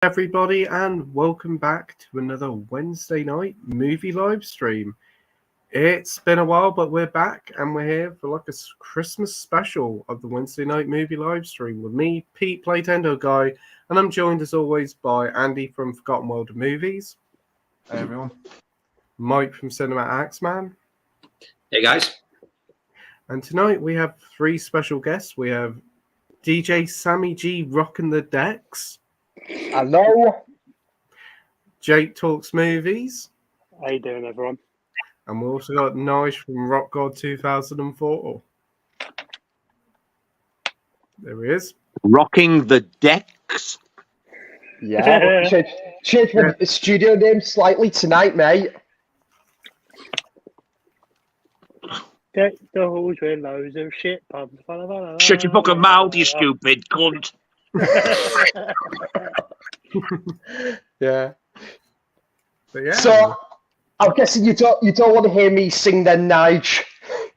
Everybody, and welcome back to another Wednesday night movie live stream. It's been a while, but we're back and we're here for like a Christmas special of the Wednesday night movie live stream with me, Pete, Playtendoguy, and I'm joined as always by Andy from Forgotten World of Movies. Hey everyone. Mike from Cinema Axeman. Hey guys. And tonight we have three special guests. We have DJ Sammy G rocking the decks. Hello. Jake Talks Movies. How you doing, everyone? And we also got Nice from Rockgod 2004. There he is. Rocking the decks. Yeah. Change my studio name slightly tonight, mate. Get the halls with loads of shit. Shut your fucking mouth, you stupid cunt. Yeah. But yeah. So, I'm guessing you don't want to hear me sing then, Nige.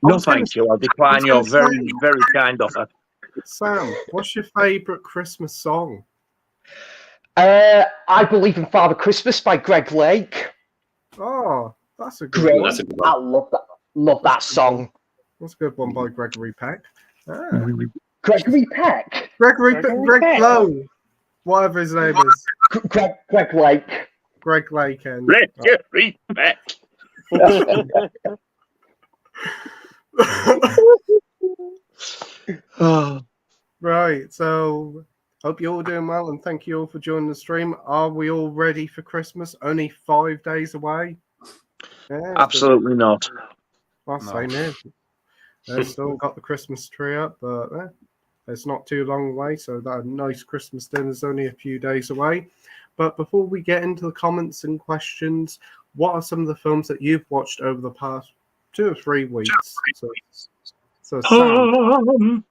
No, thank you. I'll decline your very, very kind offer. Sam, what's your favourite Christmas song? I Believe in Father Christmas by Greg Lake. Oh, that's a good Great. one. That's a good one. I love that song. That's a good one by Gregory Peck. Ah. Gregory Peck. Greg Peck. Lowe. Whatever his name is. Greg Lake. Greg Lake and Gregory Peck. Right, so hope you're all doing well and thank you all for joining the stream. Are we all ready for Christmas? Only 5 days away? Yeah, Absolutely not. Well, same here. They've still got the Christmas tree up, but it's not too long away, so that nice Christmas dinner is only a few days away. But before we get into the comments and questions, what are some of the films that you've watched over the past 2 or 3 weeks? So Sam,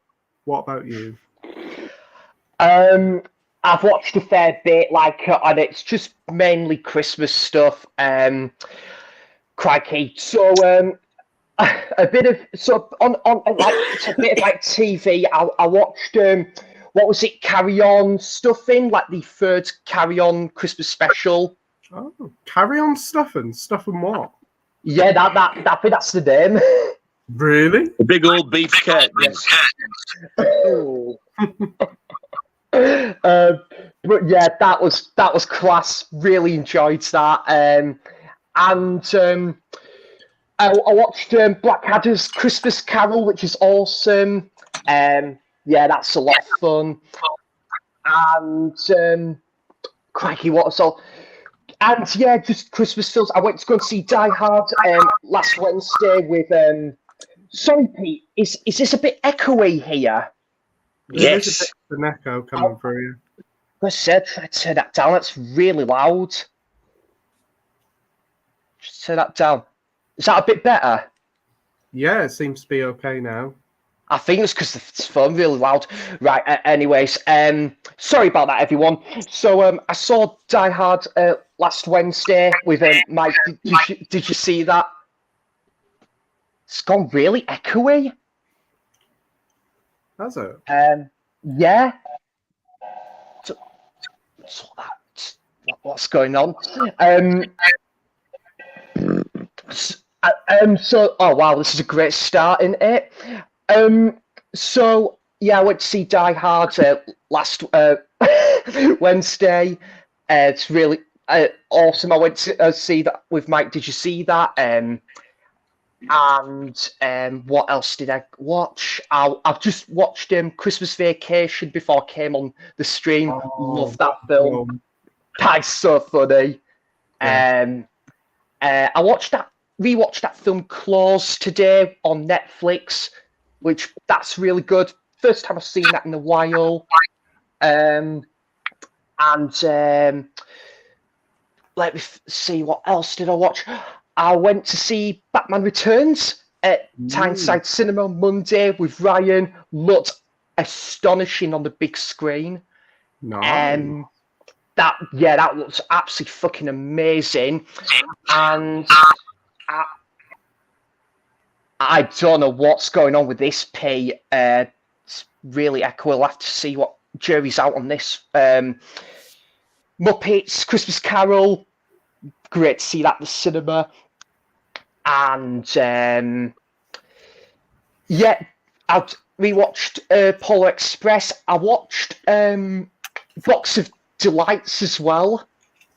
what about you? I've watched a fair bit, and it's just mainly Christmas stuff. Crikey. So, a bit of it's a bit of TV. I watched what was it? Carry On Stuffing, like the third Carry On Christmas special. Oh, Carry On Stuffing what? Yeah, that's the name. Really? The big old beef curtains. But yeah, that was class. Really enjoyed that. And I watched Blackadder's Christmas Carol, which is awesome. Yeah, that's a lot of fun. And crikey, what else? And yeah, just Christmas films. I went to go and see Die Hard last Wednesday with. Sorry, Pete. Is this a bit echoey here? There's a bit of an echo coming through you. I said, try to turn that down. That's really loud. Just turn that down. Is that a bit better? Yeah, it seems to be okay now. I think it's because the phone really loud. Right. Anyways, sorry about that, everyone. So I saw Die Hard last Wednesday with Mike. Did you see that? It's gone really echoey. Has it? Yeah. So what's going on? So, oh wow, this is a great start, isn't it? So yeah, I went to see Die Hard last Wednesday. It's really awesome. I went to see that with Mike. Did you see that? And what else did I watch? I've just watched Christmas Vacation before I came on the stream. Love that film. That's so funny. Yeah. I rewatched that film Claws today on Netflix, which that's really good. First time I've seen that in a while. And let me see, what else did I watch? I went to see Batman Returns at Tyneside Cinema on Monday with Ryan. Looked astonishing on the big screen. Nice. That looks absolutely fucking amazing. And I don't know what's going on with this P. It's really echo. We'll have to see what jury's out on this. Muppets, Christmas Carol. Great to see that at the cinema. And yeah, I rewatched Polar Express. I watched Box of Delights as well.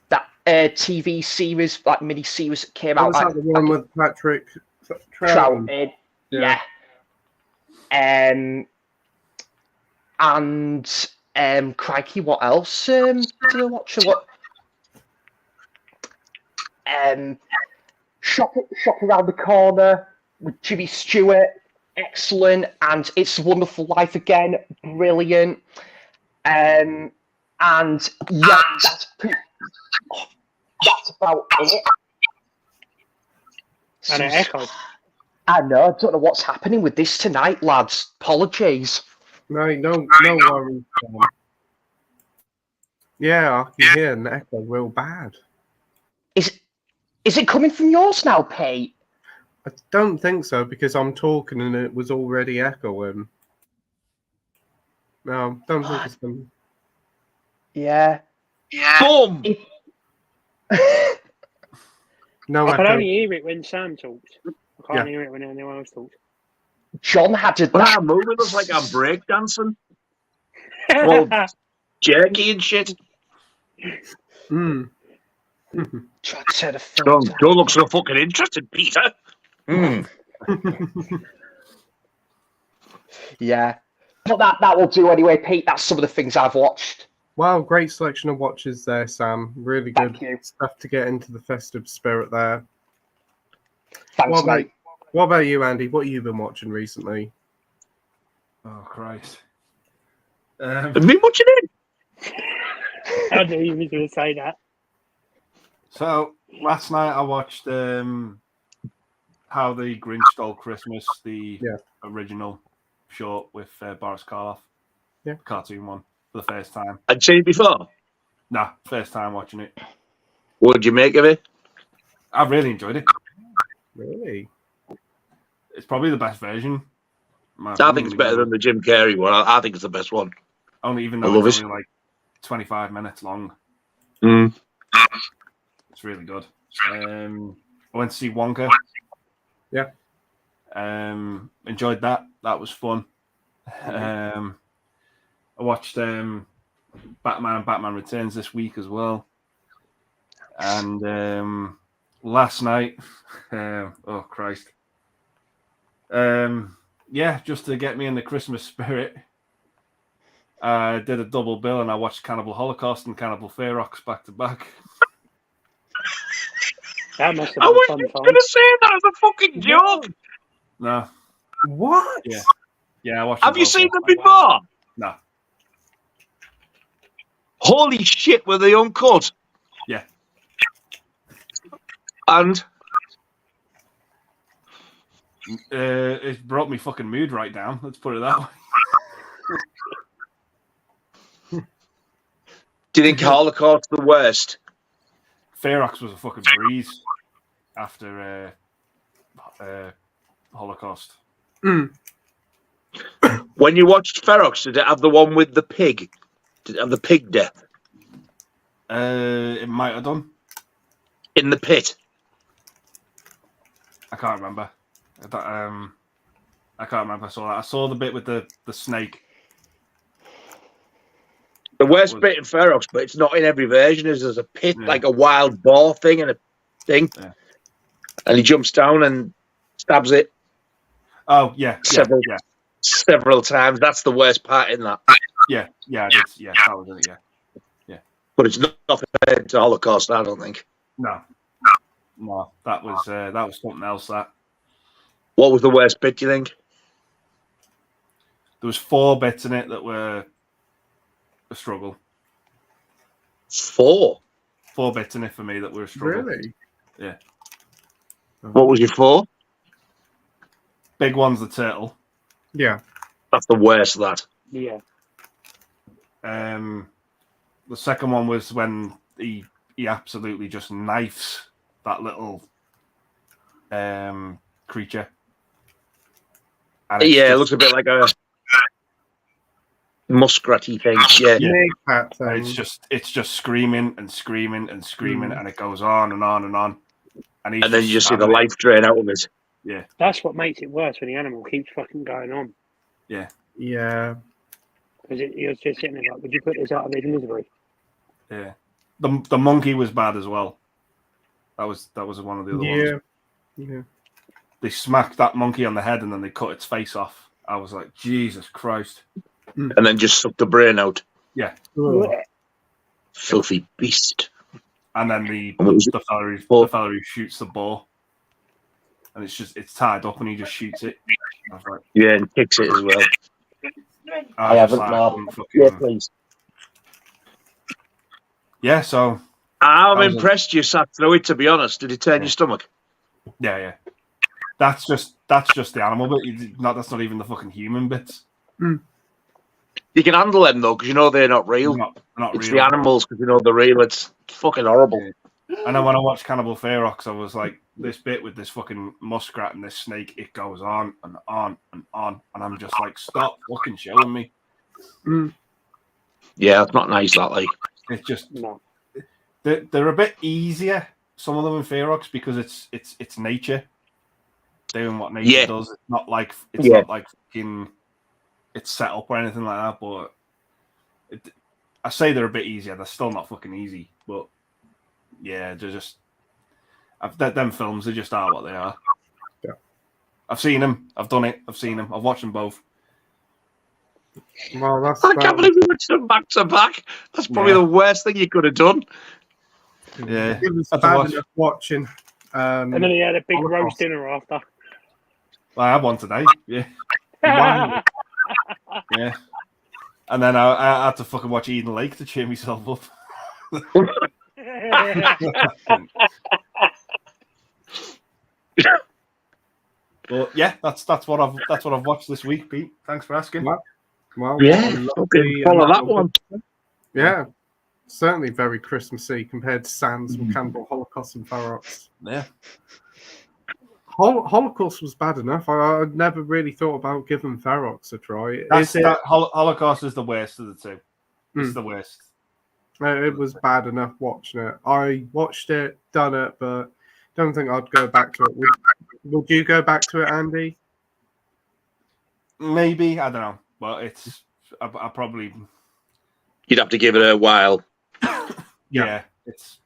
That TV series, like mini series that came out. Was that the one with Patrick Troughton? Yeah. And crikey, what else did I watch? Shop Around the Corner with Jimmy Stewart, excellent, and It's a Wonderful Life again, brilliant. And yeah, that's about it. And it echoed. I know, I don't know what's happening with this tonight, lads. Apologies. No worries. Yeah, I can hear an echo real bad. Is it coming from yours now, Pete? I don't think so because I'm talking and it was already echoing. No, don't think it's coming. Yeah. Boom! No I can echo. only hear it when Sam talks. I can't hear it when anyone else talks. John had to. Well, I'm moving. Looks like I'm breakdancing. Well, jerky and shit. Mm. Try to turn the phone down. Don't look so fucking interested, Peter. Yeah. But that will do anyway, Pete. That's some of the things I've watched. Wow, great selection of watches there, Sam. Really Thank good you. stuff to get into the festive spirit there. Thanks, mate. What about you, Andy? What have you been watching recently? Oh, Christ. Have you been watching it? I didn't even going to say that. So, last night I watched How the Grinch Stole Christmas, the original short with Boris Karloff. Yeah. Cartoon one for the first time. I'd seen it before. Nah, first time watching it. What did you make of it? I really enjoyed it. Really? It's probably the best version. I think it's better than the Jim Carrey one. I think it's the best one. Even though it's only like 25 minutes long. It's really good. I went to see Wonka. Yeah. Enjoyed that. That was fun. I watched Batman and Batman Returns this week as well. And last night, oh Christ. Just to get me in the Christmas spirit, I did a double bill and I watched Cannibal Holocaust and Cannibal Ferox back to back. That must have I been was a fun just time. going to say that as a fucking joke. No. What? Yeah, I watched Have them you both. seen them before? No. Holy shit, were they uncut? Yeah. And it brought me fucking mood right down. Let's put it that way. do you think Holocaust's the worst? Ferox was a fucking breeze after Holocaust. When you watched Ferox, did it have the one with the pig? Did it have the pig death? It might have done. In the pit? I can't remember. I can't remember. I saw the bit with the snake. The worst bit in Ferox, but it's not in every version, is there's a pit, like a wild boar thing and a thing. Yeah. And he jumps down and stabs it. Oh, yeah. Several times. That's the worst part in that. Yeah, that was it, yeah. But it's not compared to Holocaust, I don't think. No, that was something else. That. What was the worst bit, do you think? There was 4 bits in it that were a struggle. 4 bits in it for me that were a struggle. Really? Yeah. What was your 4? Big one's the turtle. Yeah. That's the worst of that. Yeah. The second one was when he absolutely just knifes that little creature. And it looks a bit like a muskratty things. Yeah. Meerkat And thing. it's just screaming and screaming and screaming, and it goes on and on and on. And then you just see the life drain out of it. Yeah. That's what makes it worse when the animal keeps fucking going on. Yeah. Yeah. Because you're just sitting there like, would you put this out of his misery? Yeah. The monkey was bad as well. That was one of the other ones. Yeah. they smacked that monkey on the head and then they cut its face off. I was like, Jesus Christ. And then just suck the brain out. Yeah. Ugh. Filthy beast. And then the fella who shoots the boar. And it's tied up and he just shoots it. I was like, yeah, and kicks it as well. I haven't now. Yeah, please. Yeah, so I'm impressed you sat through it, to be honest. Did it turn your stomach? Yeah. That's just the animal bit. That's not even the fucking human bits. You can handle them though, because you know they're not real. Not it's real. The animals, because you know they're real. It's fucking horrible. Yeah. And then when I watched Cannibal Ferox, I was like, this bit with this fucking muskrat and this snake, it goes on and on and on, and I'm just like, stop fucking showing me. Yeah, it's not nice. That like it's just no. They're a bit easier. Some of them in Ferox because it's nature doing what nature does. It's not like fucking it's set up or anything like that. But I say they're a bit easier. They're still not fucking easy, but yeah, they're just. Them films, they just are what they are. Yeah. I've seen them. I've done it. I've seen them. I've watched them both. Well, I can't believe we watched them back to back. That's probably the worst thing you could have done. Yeah, it was bad enough watching. And then he had a big roast dinner after. Well, I had one today. Yeah. Yeah. And then I had to fucking watch Eden Lake to cheer myself up. But yeah, that's what I've watched this week, Pete. Thanks for asking. Well, yeah, okay, follow that one. Yeah, certainly very Christmassy compared to Sans and Cannibal Holocaust and Ferox. Yeah. Holocaust was bad enough. I never really thought about giving Ferox a try. Holocaust is the worst of the two. It's the worst. It was bad enough watching it. I watched it, done it, but don't think I'd go back to it. Would you go back to it, Andy? Maybe, I don't know. But I probably. You'd have to give it a while. Yeah, it's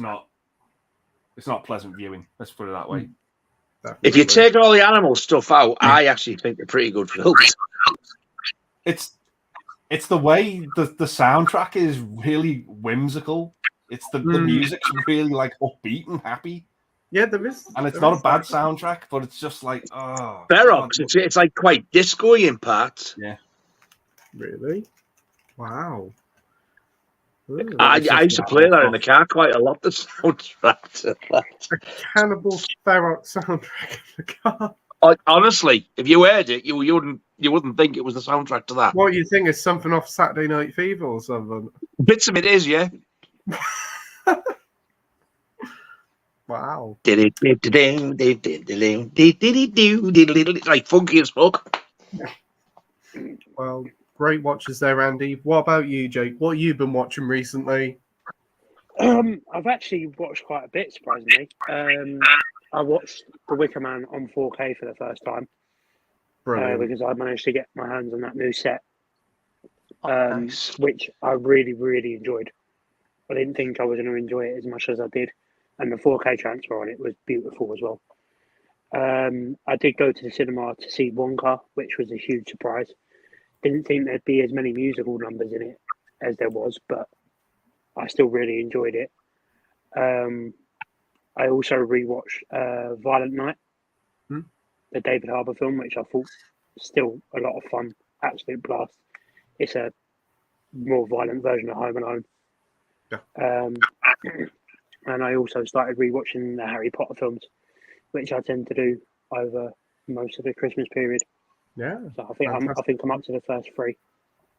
not pleasant viewing. Let's put it that way. If you take all the animal stuff out, I actually think they're pretty good films. It's the way the soundtrack is really whimsical. It's the music's really like upbeat and happy. Yeah, there is, and it's not a bad soundtrack, but it's just like Ferox. It's like quite disco-y in parts. Yeah, really. Wow. Ooh, I used to play that in the car quite a lot. The soundtrack to that. A Cannibal Ferox soundtrack in the car. Honestly, if you heard it, you wouldn't think it was the soundtrack to that. What you think is something off Saturday Night Fever or something? Bits of it is, yeah. Wow. It's like funky as fuck. Well, great watches there, Andy. What about you, Jake? What have you been watching recently? I've actually watched quite a bit, surprisingly. I watched The Wicker Man on 4K for the first time. Because I managed to get my hands on that new set, Nice. which I really, really enjoyed. I didn't think I was going to enjoy it as much as I did. And the 4K transfer on it was beautiful as well. I did go to the cinema to see Wonka, which was a huge surprise. Didn't think there'd be as many musical numbers in it as there was, but I still really enjoyed it. I also rewatched Violent Night, the David Harbour film, which I thought still a lot of fun, absolute blast. It's a more violent version of Home Alone. Yeah. And I also started rewatching the Harry Potter films, which I tend to do over most of the Christmas period. Yeah. So I think I'm up to the first 3.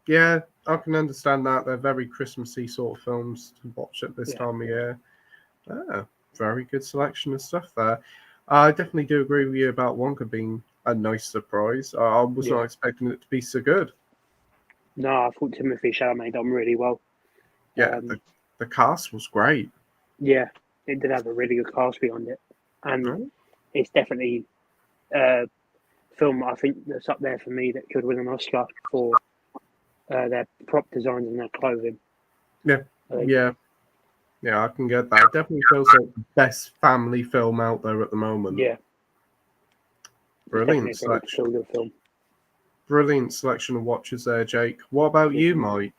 Yeah, I can understand that. They're very Christmassy sort of films to watch at this time of year. Very good selection of stuff there. I definitely do agree with you about Wonka being a nice surprise. I was not expecting it to be so good. No, I thought Timothy Chalamet done really well. Yeah, the cast was great. Yeah, it did have a really good cast behind it, and it's definitely a film I think that's up there for me that could win an Oscar for their prop designs and their clothing. Yeah, I can get that. It definitely feels like the best family film out there at the moment. Yeah, brilliant selection. Feel good film. Brilliant selection of watches there, Jake. What about you, Mike?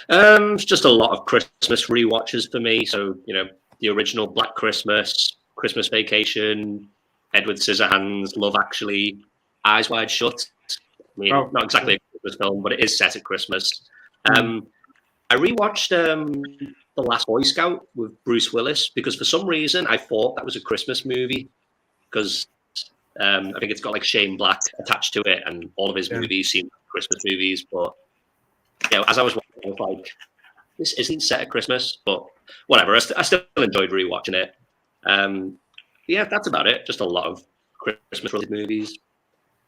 Just a lot of Christmas rewatches for me. So, the original Black Christmas, Christmas Vacation, Edward Scissorhands, Love Actually, Eyes Wide Shut. I mean, not exactly a Christmas film, but it is set at Christmas. I rewatched The Last Boy Scout with Bruce Willis because for some reason I thought that was a Christmas movie because I think it's got like Shane Black attached to it, and all of his movies seem like Christmas movies. But as I was watching, I was like, this isn't set at Christmas, but whatever. I still enjoyed rewatching it. That's about it. Just a lot of Christmas-related movies.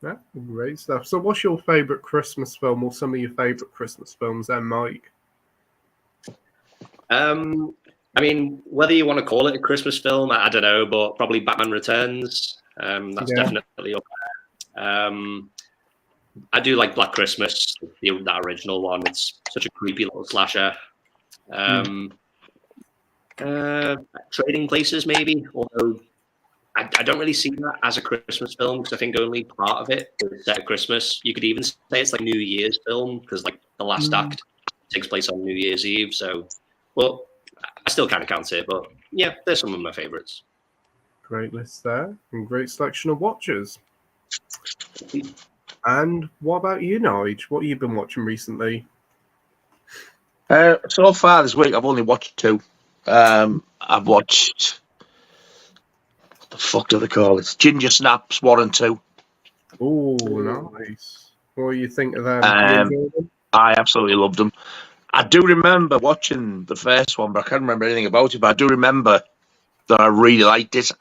Yeah, great stuff. So, what's your favorite Christmas film, or some of your favorite Christmas films, then, Mike? I mean, whether you want to call it a Christmas film, I don't know, but probably Batman Returns. That's definitely up there. I do like Black Christmas, that original one. It's such a creepy little slasher. Trading Places, maybe, although I don't really see that as a Christmas film because I think only part of it is set at Christmas. You could even say it's like New Year's film because like the last act takes place on New Year's Eve. So, well, I still kind of count it, but yeah, they're some of my favorites. Great list there, and great selection of watches. And what about you, Nige? What have you been watching recently? So far this week, I've only watched 2. I've watched, what the fuck do they call it? Ginger Snaps 1 and 2. Oh, nice. What do you think of them? I absolutely loved them. I do remember watching the first one, but I can't remember anything about it. But I do remember that I really liked it.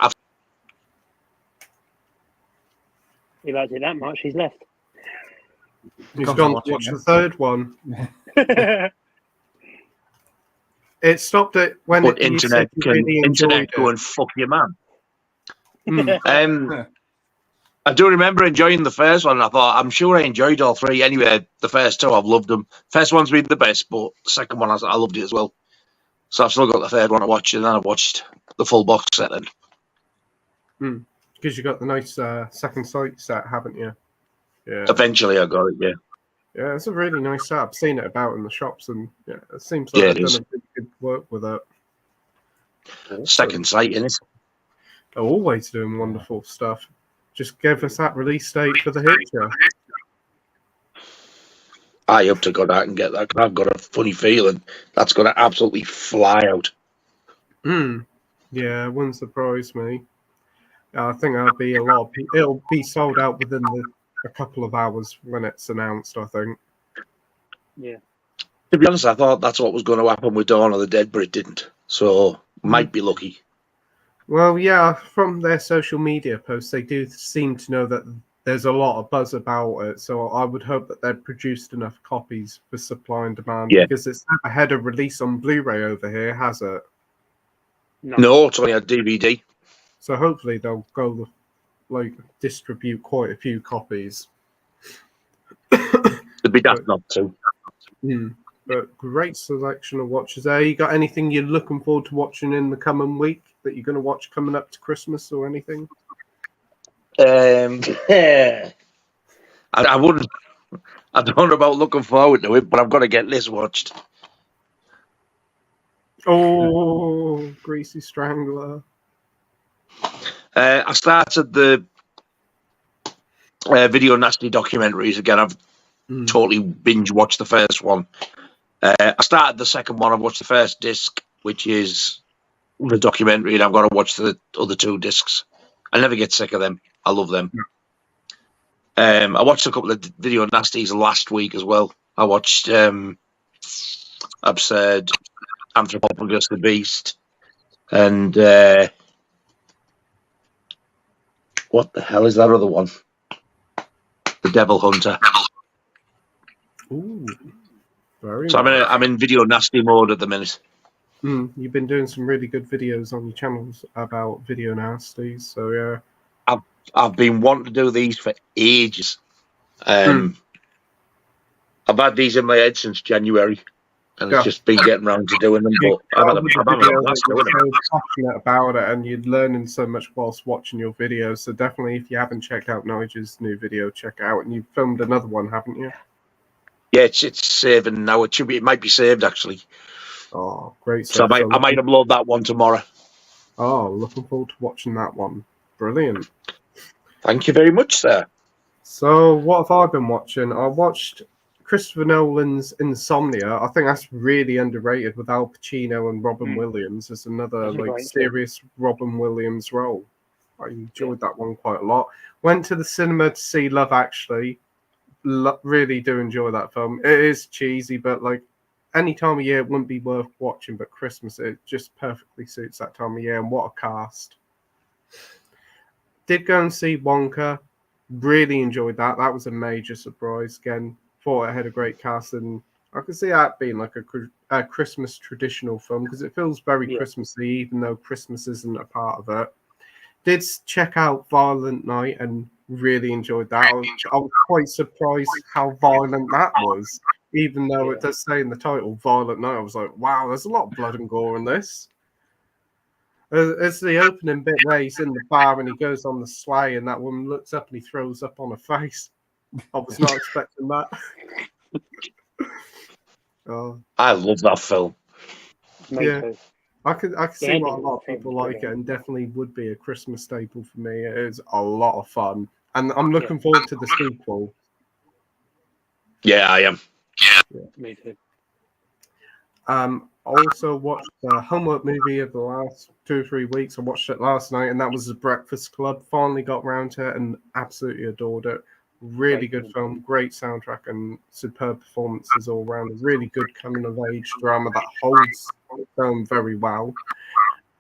He liked it that much, he's left. He's gone to watch the third one. It stopped it when but internet go and fuck your man. I do remember enjoying the first one. I thought, I'm sure I enjoyed all 3. Anyway, the first 2, I've loved them. First one's been the best, but the second one, I loved it as well. So I've still got the third one to watch, and then I've watched the full box set then. Because you got the nice second sight set, haven't you? Yeah. Eventually, I got it. Yeah. Yeah, it's a really nice set. I've seen it about in the shops, and it seems like they've done a really good work with it. Second sight, innit? They're always doing wonderful stuff. Just give us that release date for the Hitcher. I hope to God I can get that. I've got a funny feeling that's going to absolutely fly out. Yeah, it wouldn't surprise me. I think that'll be a lot. It'll be sold out within a couple of hours when it's announced, I think. Yeah. To be honest, I thought that's what was going to happen with Dawn of the Dead, but it didn't. So, might be lucky. Well, yeah, from their social media posts, they do seem to know that there's a lot of buzz about it. So I would hope that they've produced enough copies for supply and demand. Yeah. Because it's never had a release on Blu-ray over here, has it? No, it's only a DVD. So hopefully they'll go distribute quite a few copies. It'd be daft not to. But great selection of watches there. You got anything you're looking forward to watching in the coming week that you're going to watch coming up to Christmas or anything? I wouldn't. I don't know about looking forward to it, but I've got to get this watched. Oh, Greasy Strangler. I started the Video Nasty documentaries again. I've totally binge watched the first one. I started the second one. I've watched the first disc, which is the documentary, and I've got to watch the other 2 discs. I never get sick of them. I love them. I watched a couple of Video Nasties last week as well. I watched Absurd, Anthropophagus the Beast, and What the hell is that other one? The Devil Hunter. Ooh, very So nice. I'm in video nasty mode at the minute. You've been doing some really good videos on your channels about video nasties, so yeah. I've been wanting to do these for ages. I've had these in my head since January, and it's just been getting around to doing them. But I'm having a blast doing them. You're so passionate about it, and you're learning so much whilst watching your videos. So definitely, if you haven't checked out Nigel's new video, check it out. And you've filmed another one, haven't you? Yeah, it's saving now. It might be saved actually. Oh, great! So I might upload that one tomorrow. Oh, looking forward to watching that one. Brilliant. Thank you very much, sir. So, what have I been watching? I watched Christopher Nolan's Insomnia. I think that's really underrated with Al Pacino and Robin Williams. It's another serious Robin Williams role. I enjoyed that one quite a lot. Went to the cinema to see Love Actually. Really do enjoy that film. It is cheesy, but like any time of year it wouldn't be worth watching, but Christmas, it just perfectly suits that time of year. And what a cast. Did go and see Wonka. Really enjoyed that. That was a major surprise. Again, thought it had a great cast, and I could see that being like a Christmas traditional film because it feels very Christmassy, even though Christmas isn't a part of it. Did check out Violent Night and really enjoyed that. I was quite surprised how violent that was, even though it does say in the title Violent Night. I was like, wow, there's a lot of blood and gore in this. It's the opening bit where he's in the bar and he goes on the sleigh and that woman looks up and he throws up on her face. I was not expecting that. I love that film. Yeah, I could see why a lot of people like it, and definitely would be a Christmas staple for me. It is a lot of fun, and I'm looking forward to the sequel. Yeah, I am. Yeah, me too. Also watched the homework movie of the last 2 or 3 weeks. I watched it last night, and that was The Breakfast Club. Finally got around to it and absolutely adored it. Really good film, great soundtrack, and superb performances all around. A really good coming-of-age drama that holds the film very well.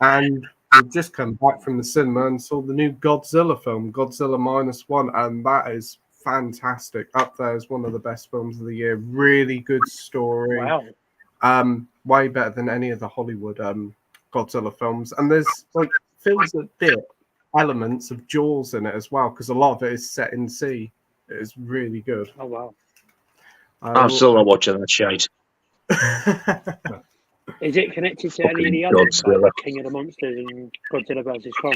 And we've just come back from the cinema and saw the new Godzilla film, Godzilla -1, and that is fantastic. Up there as one of the best films of the year. Really good story. Wow. Way better than any of the Hollywood Godzilla films. And there's like feels a bit elements of Jaws in it as well, because a lot of it is set in sea. It is really good. Oh wow. I'm still not watching that shite. Is it connected to any of the others, like King of the Monsters and Godzilla vs. Kong?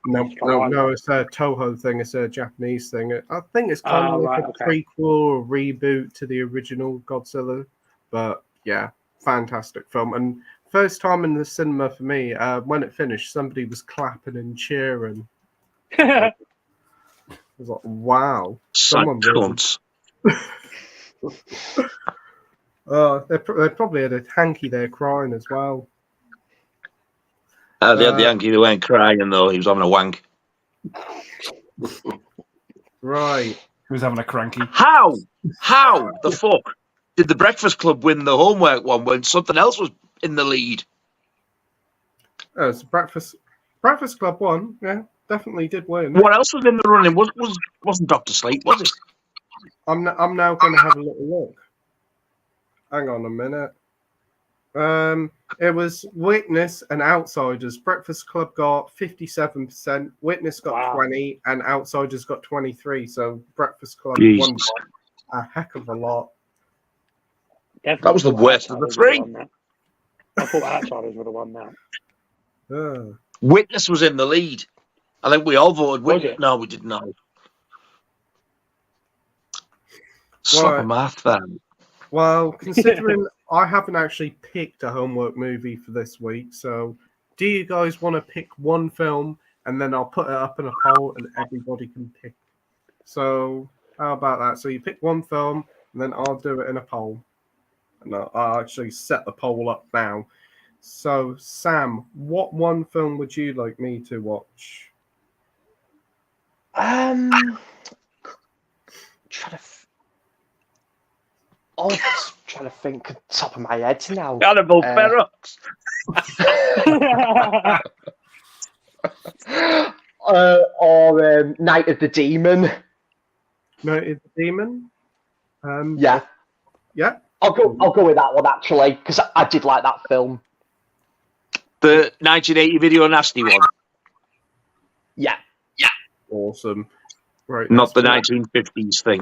No, it's a Toho thing. It's a Japanese thing. I think it's kind of like a prequel or reboot to the original Godzilla. But yeah, fantastic film. And first time in the cinema for me, when it finished, somebody was clapping and cheering. I was like, wow. Someone cunts. They probably had a hanky there crying as well. They had the Yankee who weren't crying though. He was having a wank. Right. He was having a cranky. How the fuck did the Breakfast Club win the homework one when something else was in the lead? Oh, it's Breakfast Club won. Yeah, definitely did win. What else was in the running? Wasn't Dr. Sleep, was it? I'm now going to have a little look. Hang on a minute. It was Witness and Outsiders. Breakfast Club got 57%, Witness got 20%, and Outsiders got 23%. So Breakfast Club won a heck of a lot. Definitely that was the worst of the three. I thought Outsiders would have won that. Witness was in the lead. I think we all voted Witness. No, we didn't know. Slap a math then. Well, considering I haven't actually picked a homework movie for this week, so do you guys want to pick one film and then I'll put it up in a poll and everybody can pick? So how about that? So you pick one film and then I'll do it in a poll. And I'll actually set the poll up now. So Sam, what one film would you like me to watch? Trying to think at the top of my head now. Cannibal Ferox. or Night of the Demon. Night of the Demon. Yeah. Yeah. I'll go with that one actually because I did like that film. The 1980 Video Nasty one. Yeah. Awesome. Right. Not the that's 1950s thing.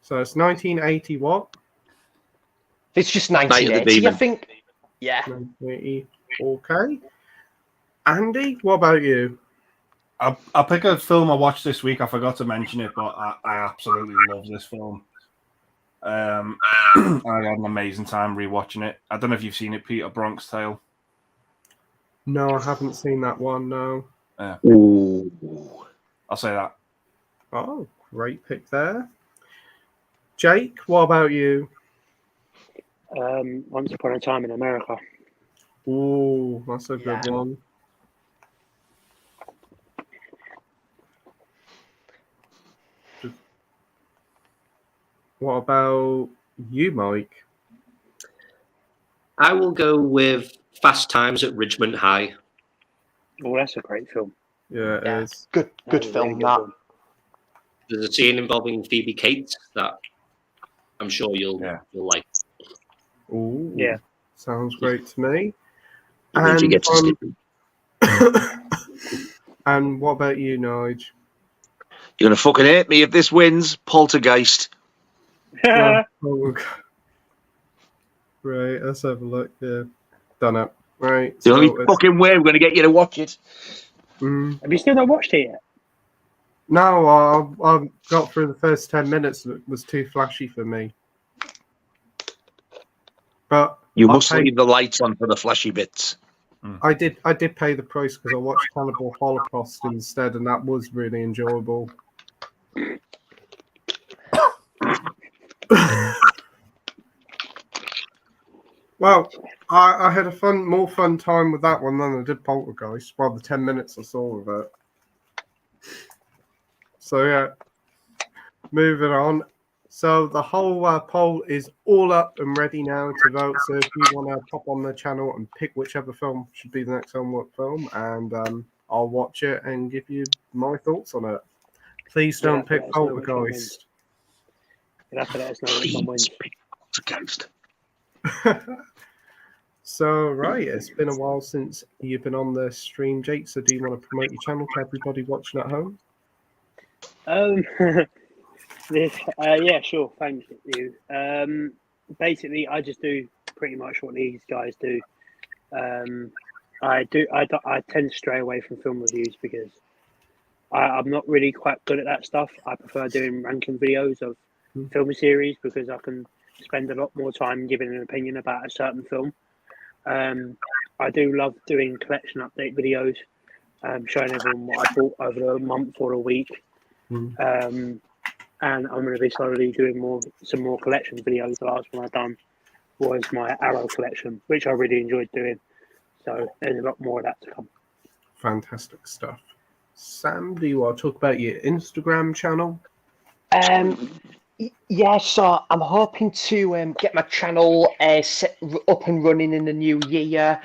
So it's 1980 what? It's just Night of the 1980, I Demon. think. Yeah. 1980. Okay. Andy, what about you? I'll pick a film I watched this week. I forgot to mention it, but I absolutely love this film. I had an amazing time rewatching it. I don't know if you've seen it, Peter, Bronx Tale. No, I haven't seen that one. No. Yeah. Ooh. I'll say that. Oh, great pick there. Jake, what about you? Once Upon a Time in America. Ooh, that's a good one. What about you, Mike? I will go with Fast Times at Ridgemont High. Oh, that's a great film. Yeah, it is. Good That is a film, really good that. film. There's a scene involving Phoebe Cates that I'm sure you'll like. Ooh, Yeah. Sounds great to me. Means you get to skip it. And what about you, Nige? You're going to fucking hate me if this wins. Poltergeist. Oh, right, let's have a look. Yeah, done it. Right. The only fucking way we're going to get you to watch it. Have you still not watched it yet? No, I got through the first 10 minutes and it was too flashy for me. But You must leave the lights on for the flashy bits. I did pay the price because I watched Cannibal Holocaust instead, and that was really enjoyable. Well, I had a more fun time with that one than I did Poltergeist. Well, the 10 minutes I saw of it. So yeah, moving on. So the whole poll is all up and ready now to vote. So if you want to pop on the channel and pick whichever film should be the next homework film, and I'll watch it and give you my thoughts on it. Please don't pick Poltergeist. You'll have to let us know which one wins. Poltergeist. So right, it's been a while since you've been on the stream, Jake. So do you want to promote your channel to everybody watching at home? Yeah, sure. Thank you. Basically, I just do pretty much what these guys do. I tend to stray away from film reviews because I'm not really quite good at that stuff. I prefer doing ranking videos of film series because I can spend a lot more time giving an opinion about a certain film. I do love doing collection update videos, showing everyone what I bought over a month or a week. And I'm going to be slowly doing some more collection videos. The last one I've done was my Arrow collection, which I really enjoyed doing. So there's a lot more of that to come. Fantastic stuff. Sam, do you want to talk about your Instagram channel? Yeah, so I'm hoping to get my channel set up and running in the new year.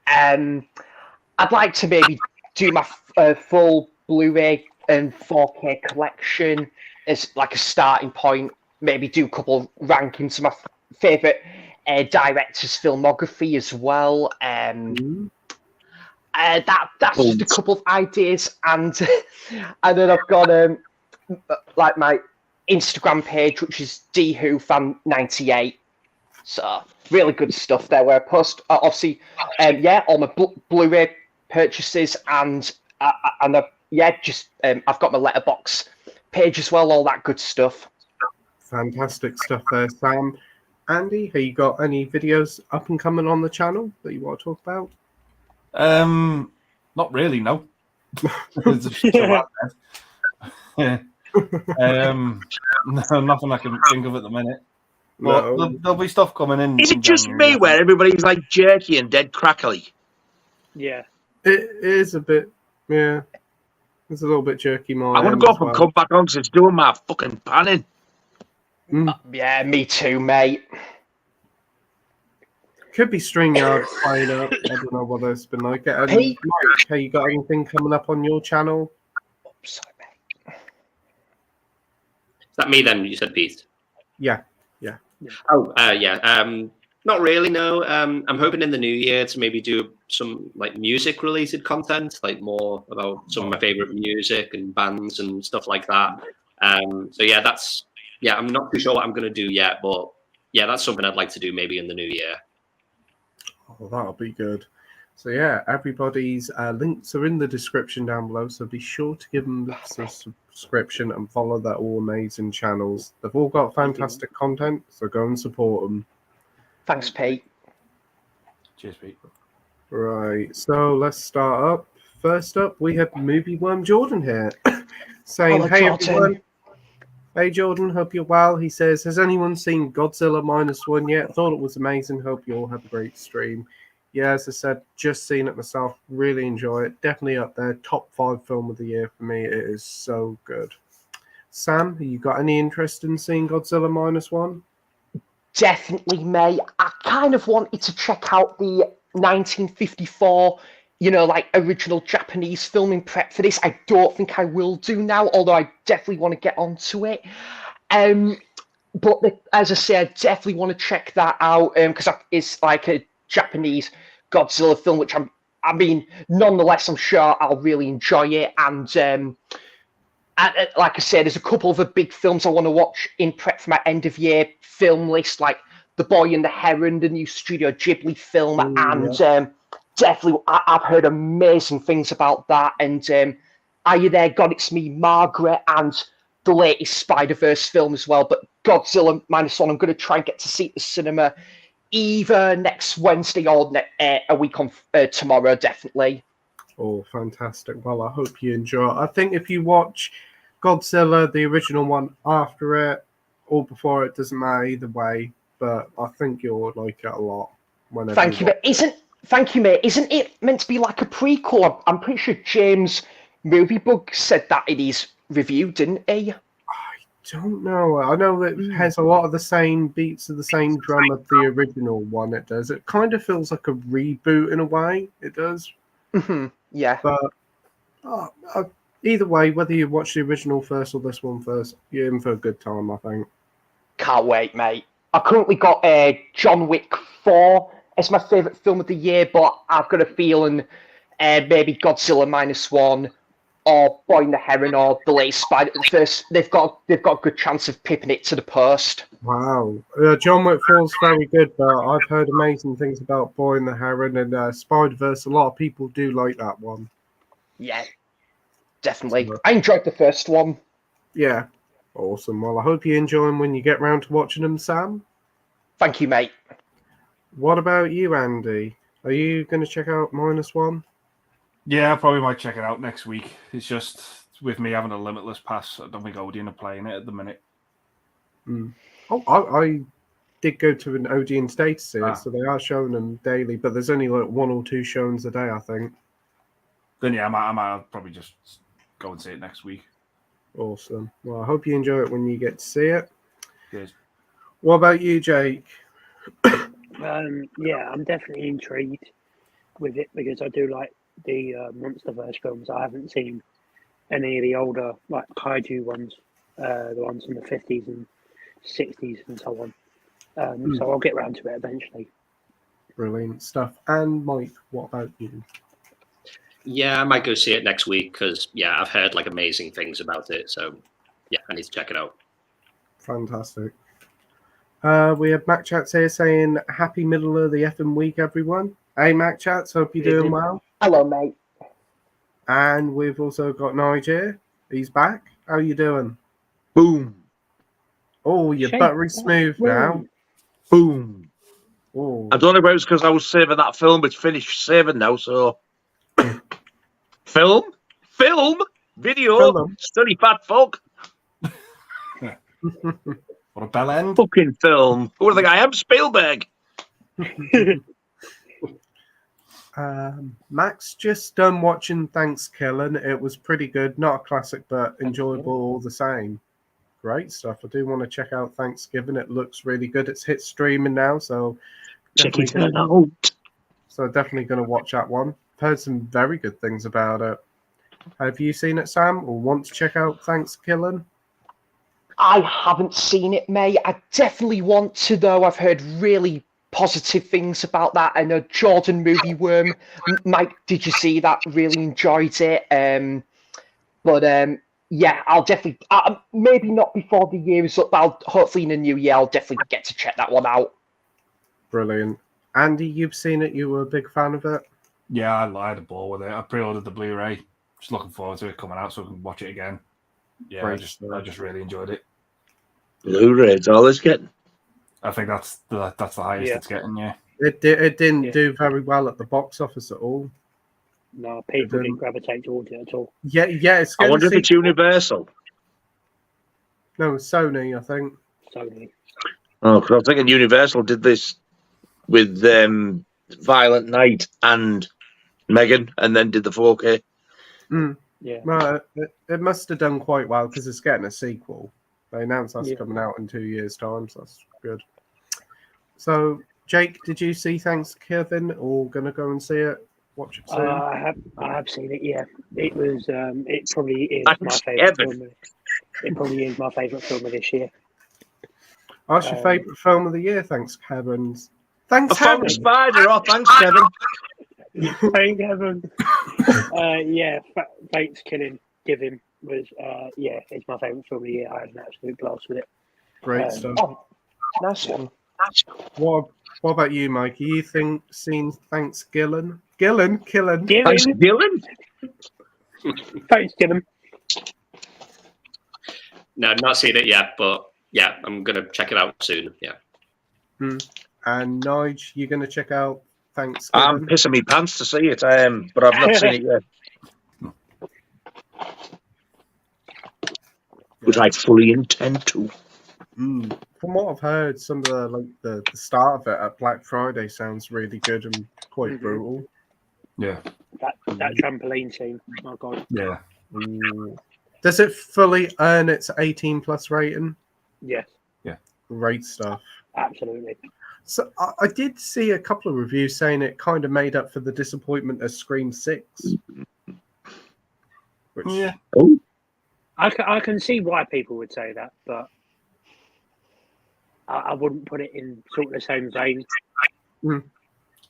I'd like to maybe do my full Blu-ray and 4K collection as like a starting point. Maybe do a couple of rankings of my favourite directors' filmography as well. That's just a couple of ideas, and then I've got like my Instagram page, which is DWhoFan98. So really good stuff there, where I post obviously, all my Blu-ray purchases, and I've got my letterbox page as well, all that good stuff. Fantastic stuff there, Sam. Andy, have you got any videos up and coming on the channel that you want to talk about? Not really, no. No, nothing I can think of at the minute. But there'll be stuff coming in. Is it just me where everybody's like jerky and dead crackly? Yeah. It is a bit, yeah. It's a little bit jerky. I want to go up and come back on because it's doing my fucking panning. Yeah, me too, mate. Could be StreamYard playing up. I don't know what it's been like. And Pete? Mike, have you got anything coming up on your channel? Sorry, mate. Is that me then? You said Pete. Yeah. Oh, yeah. Not really. No. I'm hoping in the new year to maybe do some like music related content, like more about some of my favorite music and bands and stuff like that. So yeah, I'm not too sure what I'm gonna do yet, but yeah, that's something I'd like to do maybe in the new year. Oh, that'll be good. So yeah, everybody's links are in the description down below. So be sure to give them a subscription and follow their all amazing channels. They've all got fantastic content, so go and support them. Thanks, Pete. Cheers, Pete. Right, so let's start up. First up, we have Movie Worm Jordan here, saying, Hello, "Hey Jordan. everyone, hey Jordan, hope you're well." He says, "Has anyone seen Godzilla -1 yet? Thought it was amazing. Hope you all have a great stream." Yeah, as I said, just seen it myself. Really enjoy it. Definitely up there. Top 5 film of the year for me. It is so good. Sam, you got any interest in seeing Godzilla -1? Definitely, mate. I kind of wanted to check out the 1954, like original Japanese film in prep for this. I don't think I will do now, although I definitely want to get onto it. But as I say, I definitely want to check that out because it's like a Japanese Godzilla film, which nonetheless, I'm sure I'll really enjoy it. And like I said, there's a couple of the big films I want to watch in prep for my end of year film list, like The Boy and the Heron, the new Studio Ghibli film, and definitely I've heard amazing things about that. And Are You There, God, It's Me, Margaret, and the latest Spider-Verse film as well. But Godzilla -1, I'm going to try and get to see at the cinema either next Wednesday or a week on tomorrow, definitely. Oh, fantastic. Well, I hope you enjoy it. I think if you watch Godzilla, the original one, after it or before it, doesn't matter either way, but I think you'll like it a lot. Thank you, mate. Thank you, mate. Isn't it meant to be like a prequel? I'm pretty sure James Moviebug said that in his review, didn't he? Don't know. I know it has a lot of the same beats of the same drum of the original one. It does. It kind of feels like a reboot in a way. It does. Yeah. But either way, whether you watch the original first or this one first, you're in for a good time, I think. Can't wait, mate. I currently got John Wick 4 as my favourite film of the year, but I've got a feeling maybe Godzilla -1 or Boy and the Heron or the latest Spider-Verse, they've got a good chance of pipping it to the post. Wow. John Wick 4 is very good, but I've heard amazing things about Boy and the Heron and Spider-Verse. A lot of people do like that one. Yeah, definitely. I enjoyed the first one. Yeah. Awesome. Well, I hope you enjoy them when you get round to watching them, Sam. Thank you, mate. What about you, Andy? Are you going to check out -1? Yeah, I probably might check it out next week. It's just with me having a Limitless pass, I don't think Odeon are playing it at the minute. Oh, I did go to an Odeon status here, so they are showing them daily, but there's only like 1 or 2 showings a day, I think. Then yeah, I might probably just go and see it next week. Awesome. Well, I hope you enjoy it when you get to see it. Cheers. What about you, Jake? Yeah, I'm definitely intrigued with it because I do like the MonsterVerse films. I haven't seen any of the older like kaiju ones, the ones from the 50s and 60s and so on. So I'll get around to it eventually. Brilliant stuff. And Mike, what about you? Yeah, I might go see it next week because I've heard like amazing things about it. So yeah, I need to check it out. Fantastic. We have Mac Chats here saying happy middle of the effing week, everyone. Hey, Mac Chats, hope you're doing well. Hello, mate. And we've also got Nigel. He's back. How you doing? Boom. Oh, you're buttery smooth now. Boom. Oh. I don't know if it's because I was saving that film. It's finished saving now, so... Film? Video? Silly fat fuck. What a bell end. Fucking film. Who do you think I am? Spielberg. Max just done watching Thanksgiving. It was pretty good. Not a classic, but enjoyable all the same. Great stuff. I do want to check out Thanksgiving. It looks really good. It's hit streaming now, so Check it out. So definitely going to watch that one. I've heard some very good things about it. Have you seen it, Sam, or want to check out Thanksgiving? I haven't seen it, mate. I definitely want to, though. I've heard really positive things about that. I know Jordan Movie Worm. Mike, did you see that? Really enjoyed it. Yeah, I'll definitely, maybe not before the year is up, but hopefully in the new year, I'll definitely get to check that one out. Brilliant. Andy, you've seen it. You were a big fan of it? Yeah, I had a ball with it. I pre-ordered the Blu-ray. Just looking forward to it coming out so I can watch it again. Yeah, I just really enjoyed it. Blu-ray's all it's getting. I think that's the highest it's getting. Yeah. It didn't do very well at the box office at all. No, people didn't gravitate towards it at all. Yeah. It's I wonder if it's Universal. No, Sony, I think. Sony. Oh, because I was thinking Universal did this with Violent Night and Megan, and then did the 4K. Yeah. Well, it must have done quite well because it's getting a sequel. They announced that's coming out in 2 years' time, so that's good. So, Jake, did you see Thanksgiving, or gonna go and see it? Watch it soon? I have seen it. Yeah, it was. It probably is my favorite film. It probably is my favorite film of this year. What's your favorite film of the year? Thanks, Heavens. I found a spider. Oh, thanks, Kevin. Thank heaven. Yeah, Thanksgiving was. Yeah, it's my favorite film of the year. I had an absolute blast with it. Great stuff. Oh, nice one. What about you, Mike? You seen Thanksgiving? Thanksgiving? Thanksgiving. No, not seen it yet, but yeah, I'm gonna check it out soon. Yeah. And Nige, you're gonna check out Thanksgiving? I'm pissing me pants to see it, but I've not seen it yet. Which I fully intend to. From what I've heard, some of the start of it at Black Friday sounds really good and quite brutal. Yeah. That trampoline scene. Oh god. Yeah. Does it fully earn its 18+ rating? Yes. Yeah. Great stuff. Absolutely. So I did see a couple of reviews saying it kind of made up for the disappointment of Scream 6. Which, yeah. Oh. I can see why people would say that, but I wouldn't put it in sort of the same vein.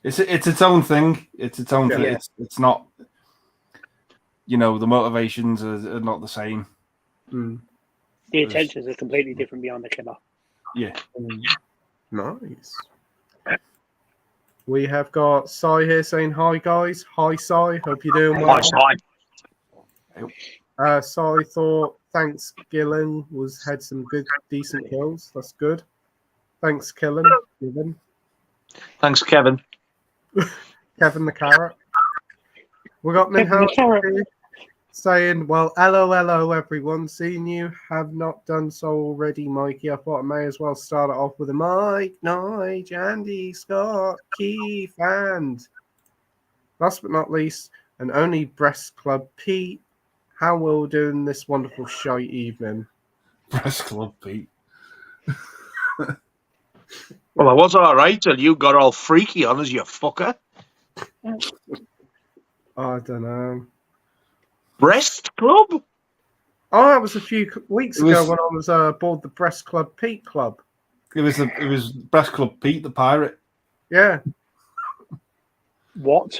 It's its own thing. It's its own thing. Yeah. It's not. The motivations are not the same. The intentions are completely different beyond the killer. Yeah. Nice. We have got Sai here saying hi, guys. Hi, Sai. Hope you're doing well. Hi. Sai thought Thanksgiving had some good, decent kills. That's good. Thanks, Kevin. Thanks, Kevin. Kevin the Carrot. We got Minhal saying, well, LOLO, everyone. Seeing you have not done so already, Mikey. I thought I may as well start it off with a Mike, Nige, Andy, Scott, Keith, and last but not least, and only Breast Club Pete. How well doing this wonderful show evening? Breast Club Pete. Well, I was all right till you got all freaky on us, you fucker. I don't know. Breast Club? Oh, that was a few weeks ago when I was aboard the Breast Club Pete Club. It was Breast Club Pete the pirate. Yeah. What?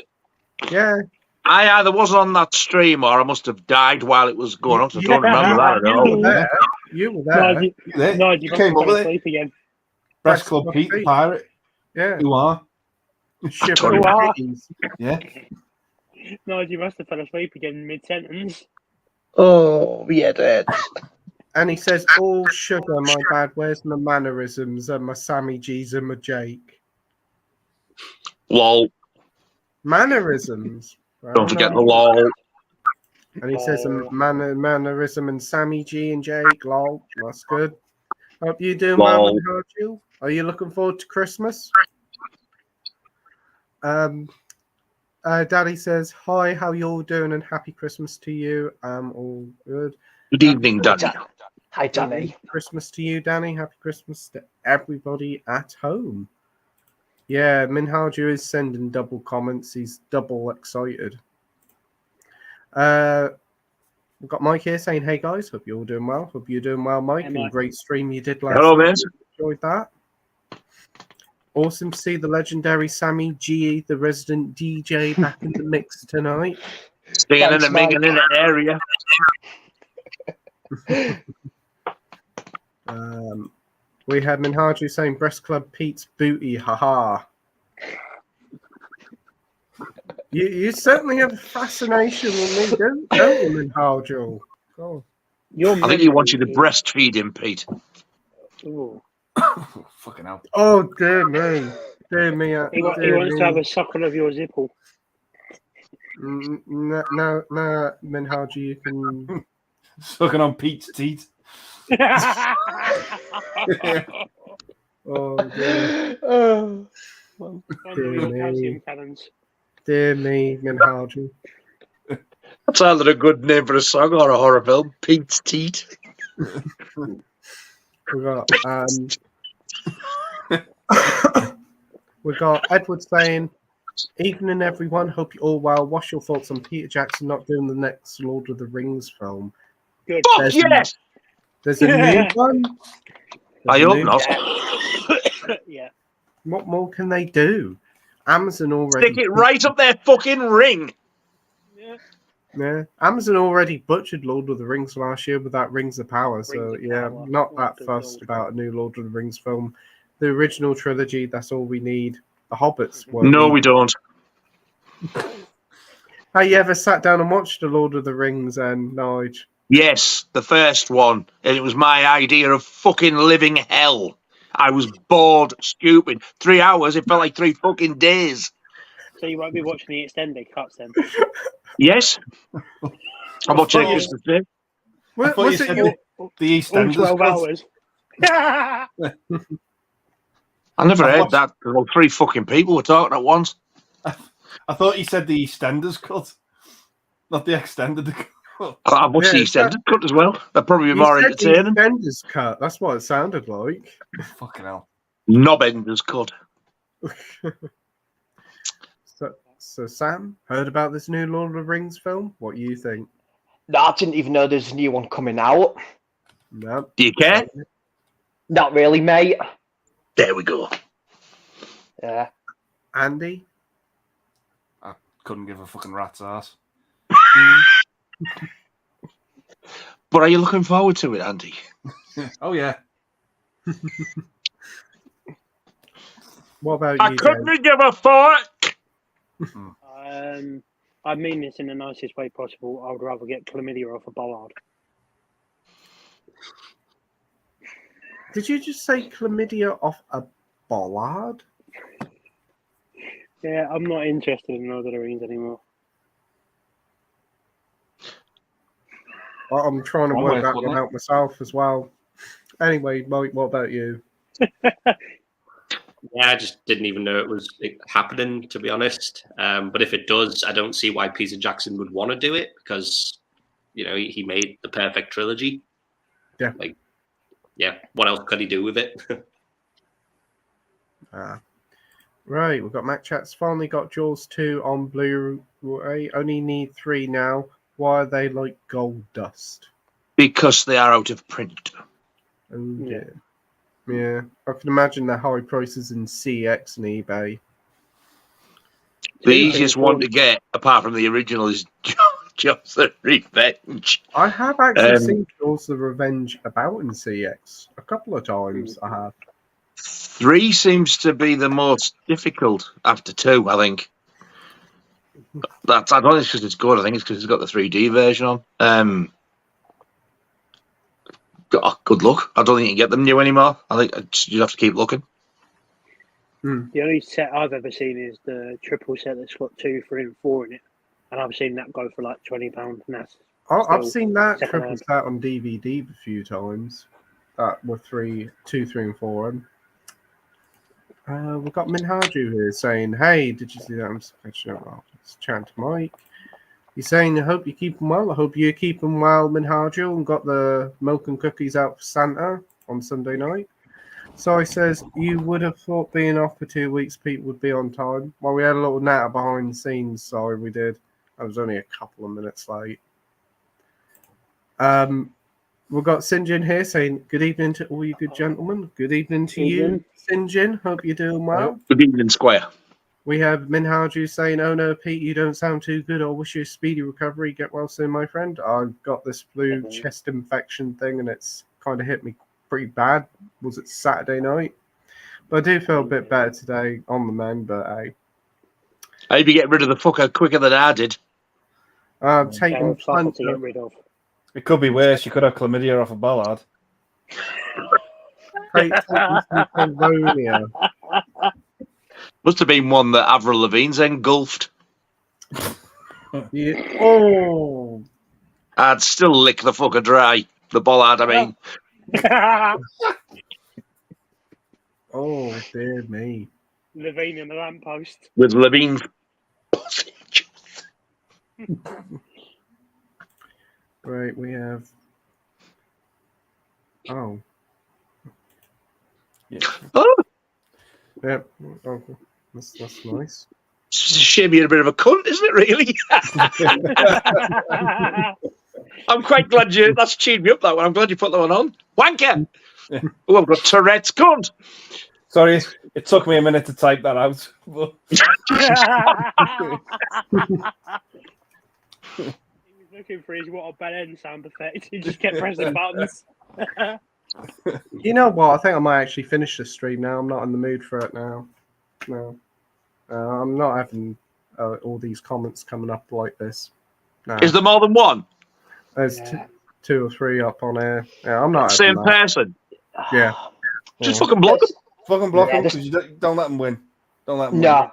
Yeah. I either wasn't on that stream or I must have died while it was going on. So I don't remember that at all. You were there. No, you came up with it again. Breast Club Pete the pirate. Yeah. You are. Yeah. No, you must have fell asleep again mid-sentence. Oh, yeah, Dad. And he says, "Oh, sugar, my bad. Where's my mannerisms and my Sammy G's and my Jake?" Lol. Mannerisms. Don't forget the lol. And he says, mannerism and Sammy G and Jake. Lol. That's good. Hope you're doing well, Virgil. Are you looking forward to Christmas? Daddy says, hi, how you all doing, and happy Christmas to you. All good. Good evening, Daddy. Hi, Danny. Christmas to you, Danny. Happy Christmas to everybody at home. Yeah, Minhaju is sending double comments. He's double excited. We've got Mike here saying, "Hey guys, hope you're all doing well. Hope you're doing well, Mike. Hey, And Mike. great stream you did last Hello, night. mate. Enjoyed that. Awesome to see the legendary Sammy G, the resident DJ, back in the mix tonight. Singing Thanks, and a minging in the area. We had Minhaju saying, "Breast Club Pete's booty, haha." You certainly have a fascination with me, don't you, Minhaju? Oh. I think he wants you to breastfeed him, Pete. Ooh. Fucking hell. Oh, dear me. Dear me. He wants to have a suckle of your zipple. Now, Minhaju, you can... Sucking on Pete's teeth. Oh, dear. Dear me. Dear me, Minhaju. That's either a good name for a song or a horror film. Pete's Teeth. We got Edward saying, "Evening, everyone. Hope you're all well. What's your thoughts on Peter Jackson not doing the next Lord of the Rings film?" Good. Fuck yes! There's a new one. I hope not. Yeah. What more can they do? Amazon already... Stick it right up their fucking ring. Yeah, Amazon already butchered Lord of the Rings last year with that Rings of Power. So Rings of yeah, Power. not that fussed about a new Lord of the Rings film. The original trilogy, that's all we need. The Hobbits won't No, need. we don't. Have you ever sat down and watched the Lord of the Rings, Nige? Yes, the first one. And it was my idea of fucking living hell. I was bored, stupid. 3 hours, it felt like 3 fucking days. So you won't be watching the extended cuts then? Yes. I'm watching it Christmas Day. I thought you said the EastEnders. 12 hours. I never heard that. Well, 3 fucking people were talking at once. I thought you said the EastEnders cut, not the extended cut. I've watched the extended cut as well. They're probably more entertaining. The extended cut. That's what it sounded like. Fucking hell. Knobenders cut. So Sam, heard about this new Lord of the Rings film? What do you think? No, I didn't even know there's a new one coming out. No. Do you care? Not really, mate. There we go. Yeah. Andy? I couldn't give a fucking rat's ass. But are you looking forward to it, Andy? Oh, yeah. What about I you? couldn't give a fuck. I mean this in the nicest way possible. I would rather get chlamydia off a bollard. Did you just say chlamydia off a bollard? Yeah, I'm not interested in Lord of the Rings anymore. Well, I'm trying to work that one out myself as well. Anyway, Mike, what about you? Yeah, I just didn't even know it was happening, to be honest. But if it does, I don't see why Peter Jackson would want to do it because, you know, he made the perfect trilogy. Yeah. Like, yeah, what else could he do with it? Right, we've got Mac Chat's finally got Jaws 2 on Blu-ray. Only need 3 now. Why are they like gold dust? Because they are out of print. Oh dear. Yeah, I can imagine the high prices in CX and eBay. The easiest one to get, apart from the original, is Jaws the Revenge. I have actually seen Jaws the Revenge about in CX a couple of times. I have. 3 seems to be the most difficult after 2, I think. I don't think it's because it's good. I think it's because it's got the 3D version on. Good luck. I don't think you can get them new anymore. I think you have to keep looking. The only set I've ever seen is the triple set that's got 2, 3, and 4 in it, and I've seen that go for like £20. And that's I've seen that triple hand. set on DVD a few times. That with 2, 3, and 4 in. We've got Minhaju here saying, "Hey, did you see that? I'm catching up. Well, let's chat to Mike. He's saying, I hope you keep him well. I hope you keep him well, Minhaju, and got the milk and cookies out for Santa on Sunday night. So he says, you would have thought being off for 2 weeks, Pete would be on time. Well, we had a little natter behind the scenes, sorry, we did. I was only a couple of minutes late. We've got Sinjin here saying, good evening to all you good gentlemen. Good evening to you, Sinjin. Hope you're doing well. Good evening, Squire. We have Minhaju saying, oh no, Pete, you don't sound too good. I wish you a speedy recovery. Get well soon, my friend. I've got this flu chest infection thing, and it's kind of hit me pretty bad. Was it Saturday night? But I do feel a bit better today on the mend, but hey. I hope you get rid of the fucker quicker than I did. Taking to get rid of. It could be worse. You could have chlamydia off a bollard. Must have been one that Avril Lavigne's engulfed. Yeah. Oh, I'd still lick the fucker dry. The bollard, I mean. Oh, dear me. Lavigne in the lamppost. With Lavigne's. Right, we have. Oh. Yeah. Oh, Yep. Oh, that's nice. it's a shame you're a bit of a cunt, isn't it, really? I'm quite glad that's cheered me up, that one. I'm glad you put that one on. Wanker! Yeah. Oh, I've got Tourette's, cunt! Sorry, it took me a minute to type that out. But... He was looking for his what a bad end sound effect. He just kept pressing buttons. You know what? I think I might actually finish the stream now. I'm not in the mood for it now. No. I'm not having all these comments coming up like this. No. Is there more than one? There's two or three up on air. Yeah, I'm not Same having that. person? Yeah. Just fucking block them. Fucking block them, because you don't let them win. Don't let them win.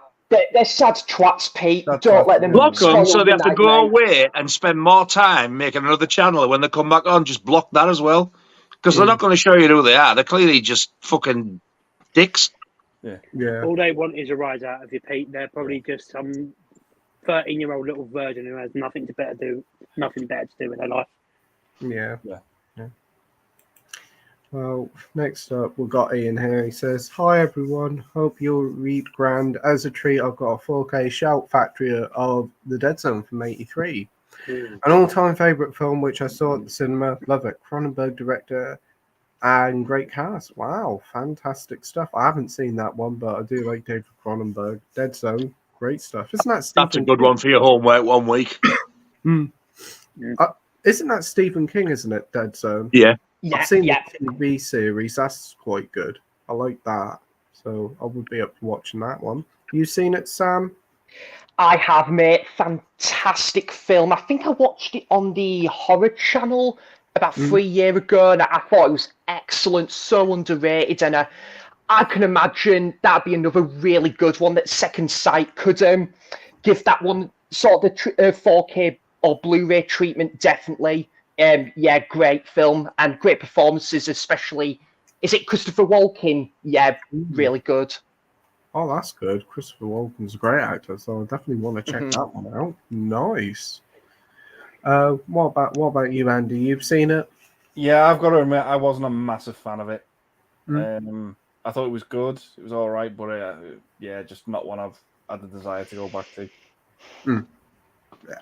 They're sad twats, Pete. That's don't let them block them so they have to night, go mate. away and spend more time making another channel. And when they come back on, just block that as well. Because they're not going to show you who they are. They're clearly just fucking dicks. Yeah. All they want is a rise out of you, Pete. They're probably just some 13-year-old little virgin who has nothing better to do with their life. Yeah. Well, next up, we've got Ian here. He says, hi, everyone. Hope you'll read grand. As a treat, I've got a 4K Shout Factory of The Dead Zone from 83. An all-time favourite film, which I saw at the cinema. Love it. Cronenberg director and great cast. Wow, fantastic stuff. I haven't seen that one, but I do like David Cronenberg. Dead Zone, great stuff. Isn't that Stephen That's a good one for your homework 1 week. Isn't that Stephen King, isn't it, Dead Zone? Yeah. I've seen the TV series. That's quite good. I like that. So I would be up for watching that one. You seen it, Sam? I have, mate. Fantastic film. I think I watched it on the Horror Channel about 3 years ago, and I thought it was excellent, so underrated, and I can imagine that'd be another really good one that Second Sight could give that one sort of the 4K or Blu-ray treatment, definitely. Great film and great performances, especially. Is it Christopher Walken? Yeah, really good. Oh, that's good. Christopher Walken's a great actor, so I definitely want to check that one out. Nice. What about you, Andy? You've seen it? Yeah, I've got to admit, I wasn't a massive fan of it. I thought it was good. It was all right, but just not one I've had the desire to go back to. Yeah.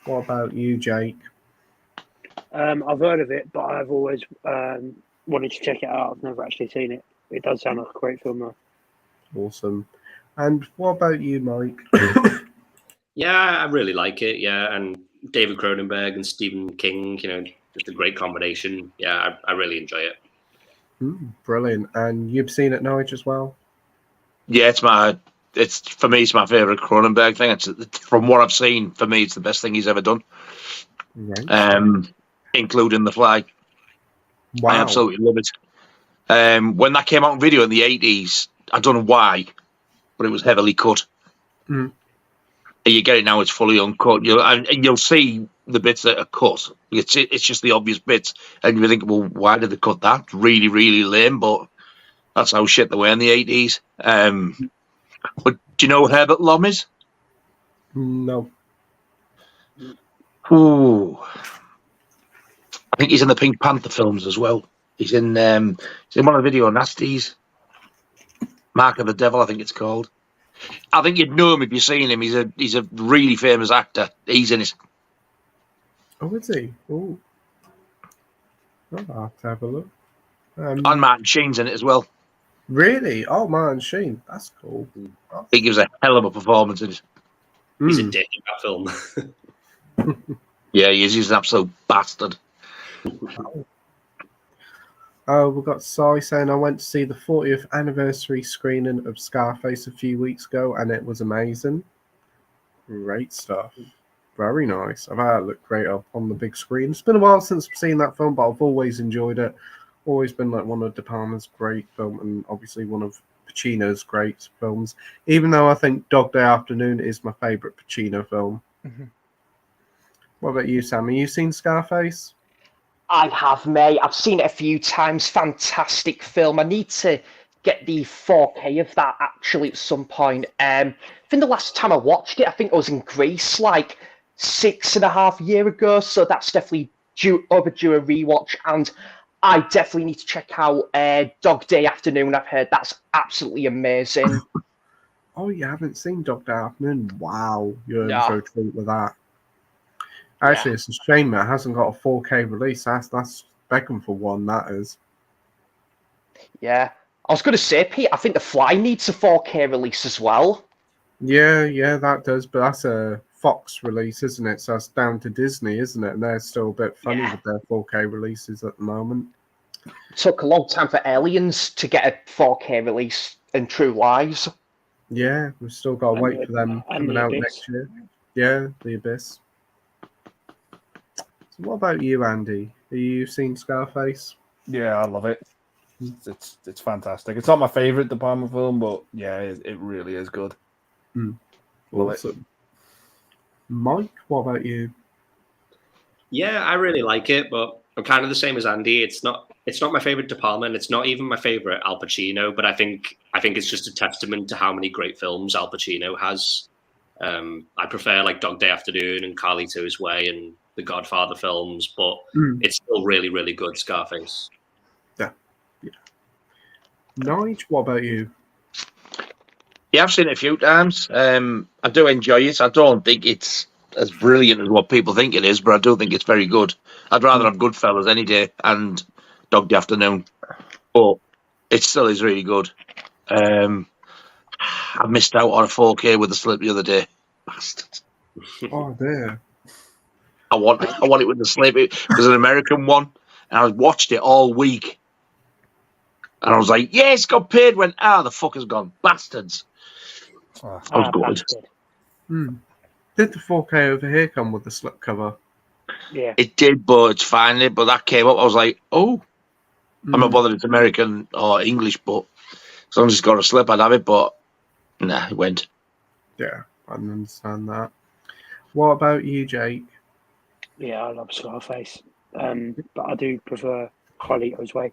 What about you, Jake? I've heard of it, but I've always wanted to check it out. I've never actually seen it. It does sound like a great film, though. Awesome. And what about you, Mike? Yeah, I really like it. Yeah, and David Cronenberg and Stephen King, just a great combination. Yeah, I really enjoy it. Brilliant. And you've seen it, Norwich, as well? Yeah, for me, it's my favourite Cronenberg thing. It's from what I've seen, for me, it's the best thing he's ever done. Right. Including The Fly. Wow. I absolutely love it. When that came out on video in the 80s, I don't know why, but it was heavily cut. And you get it now; it's fully uncut. You'll see the bits that are cut. It's just the obvious bits, and you think, well, why did they cut that? It's really, really lame, but that's how shit they were in the 80s. But do you know who Herbert Lom is? No. Ooh. I think he's in the Pink Panther films as well. He's in one of the video nasties. Mark of the Devil, I think it's called. I think you'd know him if you've seen him. He's a really famous actor. He's in it. Oh, is he? Oh, I'll have to have a look. And Martin Sheen's in it as well. Really? Oh, Martin Sheen. That's cool. He gives a hell of a performance in it. He's a dick in that film. Yeah, he is. He's an absolute bastard. Oh, we've got Sai saying I went to see the 40th anniversary screening of Scarface a few weeks ago, and it was amazing. Great stuff. Very nice. I've had it look great up on the big screen. It's been a while since I've seen that film, but I've always enjoyed it. Always been like one of De Palma's great films, and obviously one of Pacino's great films. Even though I think Dog Day Afternoon is my favourite Pacino film. Mm-hmm. What about you, Sam? Have you seen Scarface? I have, mate. I've seen it a few times. Fantastic film. I need to get the 4K of that actually at some point. I think the last time I watched it, I think I was in Greece like 6.5 years ago. So that's definitely overdue a rewatch. And I definitely need to check out Dog Day Afternoon. I've heard that's absolutely amazing. Oh, you haven't seen Dog Day Afternoon? Wow, you're in for a treat with that. Actually, it's a shame that it hasn't got a 4K release. That's begging for one, that is. Yeah. I was going to say, Pete, I think The Fly needs a 4K release as well. Yeah, that does. But that's a Fox release, isn't it? So that's down to Disney, isn't it? And they're still a bit funny with their 4K releases at the moment. It took a long time for Aliens to get a 4K release and True Lies. Yeah, we've still got to wait for them coming out next year. Yeah, The Abyss. So what about you, Andy? Have you seen Scarface? Yeah, I love it. It's fantastic. It's not my favourite De Palma film, but yeah, it really is good. Love it. Mike, what about you? Yeah, I really like it, but I'm kind of the same as Andy. It's not my favorite De Palma, and it's not even my favorite Al Pacino. But I think it's just a testament to how many great films Al Pacino has. I prefer like Dog Day Afternoon and Carlito's Way and the Godfather films, but it's still really, really good. Scarface. Yeah. Nige, what about you? Yeah, I've seen it a few times. I do enjoy it. I don't think it's as brilliant as what people think it is, but I do think it's very good. I'd rather have Goodfellas any day and Dog Day Afternoon, but it still is really good. I missed out on a 4K with the slip the other day. Bastard. Oh, dear. I want it with the slip. It was an American one, and I watched it all week. And I was like, yes, got paid. Went, the fucker's gone. Bastards. I was good. Did the 4K over here come with the slipcover? Yeah. It did, but it's fine. But that came up. I was like, oh. I'm not bothered it's American or English, but as long as it's got a slip, I'd have it. But nah, it went. Yeah, I can understand that. What about you, Jake? Yeah, I love Scarface. But I do prefer Carlito's Way.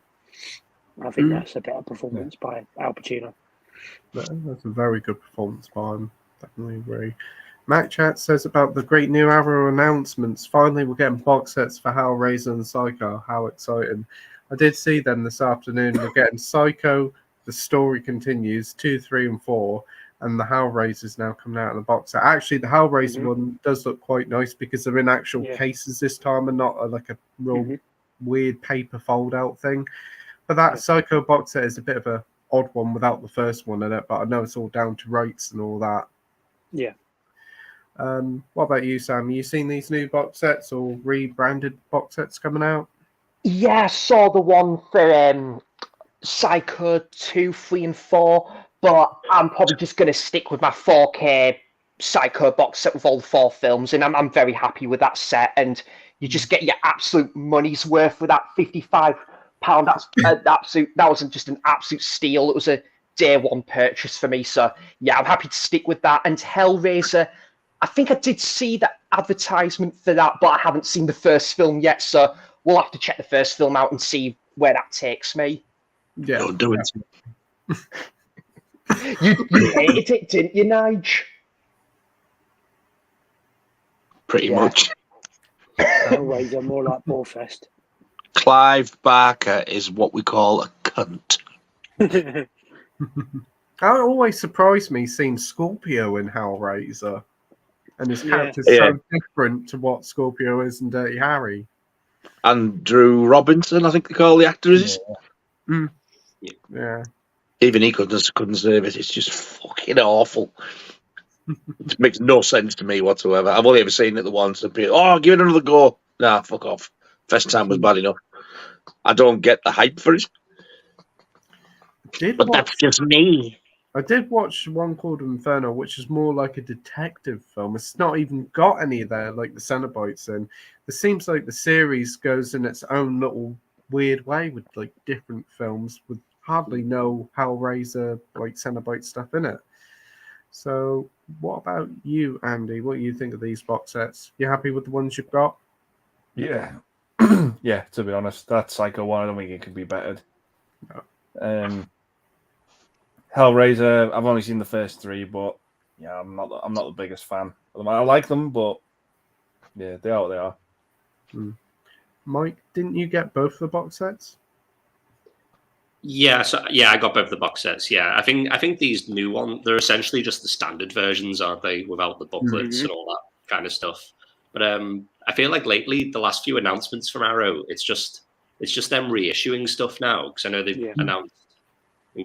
I think that's a better performance by Al Pacino. That's a very good performance by him. Definitely agree. Matt Chat says about the great new Arrow announcements. Finally, we're getting box sets for Hellraiser and Psycho. How exciting. I did see them this afternoon. We're getting Psycho, The Story Continues, 2, 3, and 4. And the Hellraiser's now coming out in the box set. Actually, the Hellraiser one does look quite nice because they're in actual cases this time and not like a real weird paper fold-out thing. But that Psycho box set is a bit of a odd one without the first one in it, but I know it's all down to rights and all that. Yeah. What about you, Sam? Have you seen these new box sets or rebranded box sets coming out? Yeah, I saw the one for Psycho 2, 3, and 4, but I'm probably just going to stick with my 4K Psycho box set with all 4 films, and I'm very happy with that set, and you just get your absolute money's worth for that £55. That's absolute. That wasn't just an absolute steal. It was a day one purchase for me. So yeah, I'm happy to stick with that. And Hellraiser, I think I did see that advertisement for that, but I haven't seen the first film yet. So we'll have to check the first film out and see where that takes me. Yeah, don't do it. You hated it, didn't you, Nige? Pretty much. Hellraiser, more like Ballfest. Clive Barker is what we call a cunt. It always surprised me seeing Scorpio in Hellraiser, and his character's so different to what Scorpio is in Dirty Harry. Andrew Robinson, I think they call the actor, is it? Yeah. Even he couldn't save it. It's just fucking awful. It makes no sense to me whatsoever. I've only ever seen it the once. And people, oh, give it another go. Nah, fuck off. First time was bad enough. I don't get the hype for it. But that's just me. I did watch one called Inferno, which is more like a detective film. It's not even got any there, like the Cenobites in. It seems like the series goes in its own little weird way with like different films with hardly no Hellraiser, like Cenobite stuff in it. So what about you, Andy? What do you think of these box sets? You happy with the ones you've got? Yeah. Yeah, to be honest, that Psycho one, I don't think it could be bettered. No. Hellraiser, I've only seen the first three, but yeah, I'm not the biggest fan of them. I like them, but yeah, they are what they are. Mike, didn't you get both the box sets? Yeah, I got both the box sets. Yeah, I think these new ones, they're essentially just the standard versions, aren't they, without the booklets and all that kind of stuff. But I feel like lately the last few announcements from Arrow, it's just them reissuing stuff now, because I know they've announced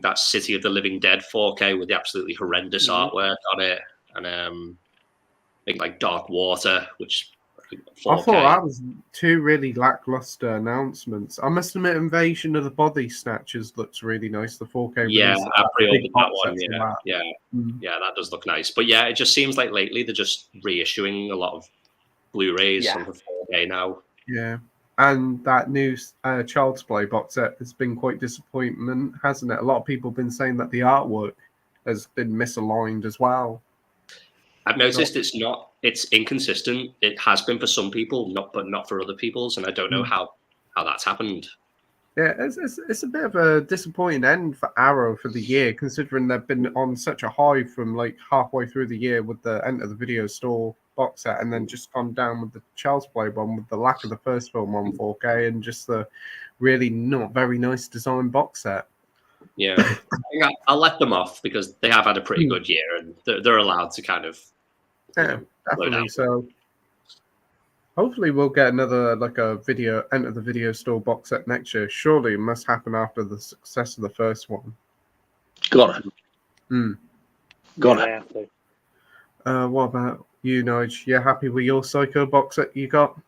that City of the Living Dead 4K with the absolutely horrendous artwork on it, and I think like Dark Water, which 4K. I thought that was two really lackluster announcements. I must admit, Invasion of the Body Snatchers looks really nice. The 4K. Yeah, I pre-ordered that one. Yeah, that does look nice. But yeah, it just seems like lately they're just reissuing a lot of Blu-rays on the 4K now. Yeah, and that new Child's Play box set has been quite disappointment, hasn't it? A lot of people have been saying that the artwork has been misaligned as well. I've noticed it's inconsistent. It has been for some people, but not for other people's, and I don't know how that's happened. Yeah, it's a bit of a disappointing end for Arrow for the year, considering they've been on such a high from like halfway through the year with the Enter the Video Store box set, and then just gone down with the Child's Play one with the lack of the first film on 4K and just the really not very nice design box set. Yeah, I'll let them off because they have had a pretty good year, and they're allowed to kind of definitely. So hopefully we'll get another like a video Enter the Video Store box set next year. Surely it must happen after the success of the first one. Got it. Got it. What about you, Nige? You happy with your Psycho box set you got?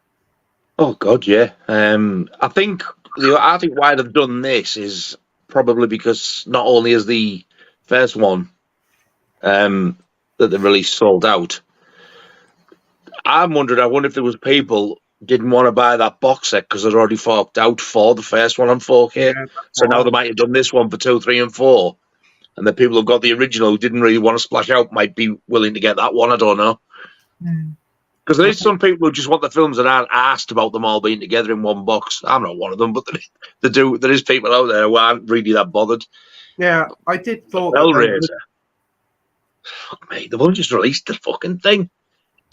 Oh God, yeah. I think why they've done this is probably because not only is the first one that they released sold out. I wonder if there was people didn't want to buy that box set because they'd already forked out for the first one on 4K. Yeah, so now they might have done this one for 2, 3, and 4. And the people who got the original who didn't really want to splash out might be willing to get that one. I don't know. Because there is some people who just want the films and aren't asked about them all being together in one box. I'm not one of them, but there is people out there who aren't really that bothered. Yeah, I did thought Hellraiser. Fuck me, they've only just released the fucking thing.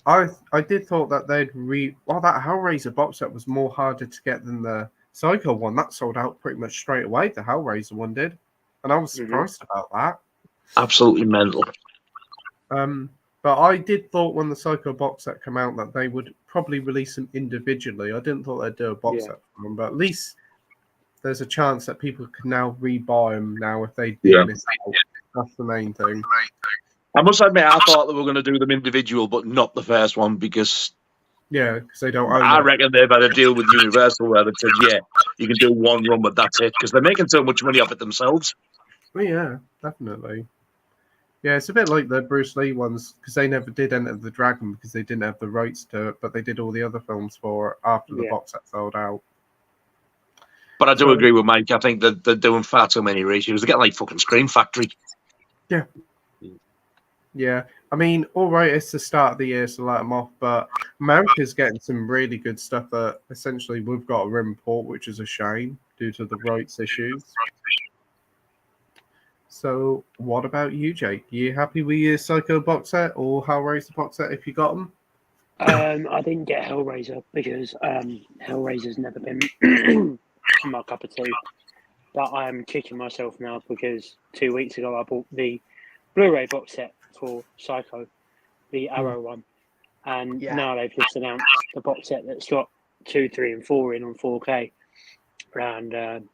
I did thought that they'd that Hellraiser box set was more harder to get than the Psycho one. That sold out pretty much straight away. The Hellraiser one did, and I was surprised about that. Absolutely mental. But I did thought when the Psycho box set came out that they would probably release them individually. I didn't thought they'd do a box set for them, but at least there's a chance that people can now rebuy them now if they did miss out. That's the main thing. I must admit, I thought they were going to do them individual, but not the first one because they don't own I reckon they've had a deal with Universal where they said, you can do one run, but that's it, because they're making so much money off it themselves. Well, yeah, definitely. Yeah, it's a bit like the Bruce Lee ones, because they never did Enter the Dragon because they didn't have the rights to it, but they did all the other films for it after the box set sold out. But I do agree with Mike. I think they're doing far too many ratios. They're getting like fucking Scream Factory. Yeah. Yeah, I mean, all right, it's the start of the year, so let them off. But America's getting some really good stuff that essentially we've got to import, which is a shame due to the rights issues. So, what about you, Jake? You happy with your Psycho box set or Hellraiser box set if you got them? I didn't get Hellraiser because Hellraiser's never been my cup of tea. But I'm kicking myself now because 2 weeks ago I bought the Blu-ray box set for Psycho, the Arrow one, and now they've just announced the box set that's got 2, 3, and 4 in on 4K. And I'm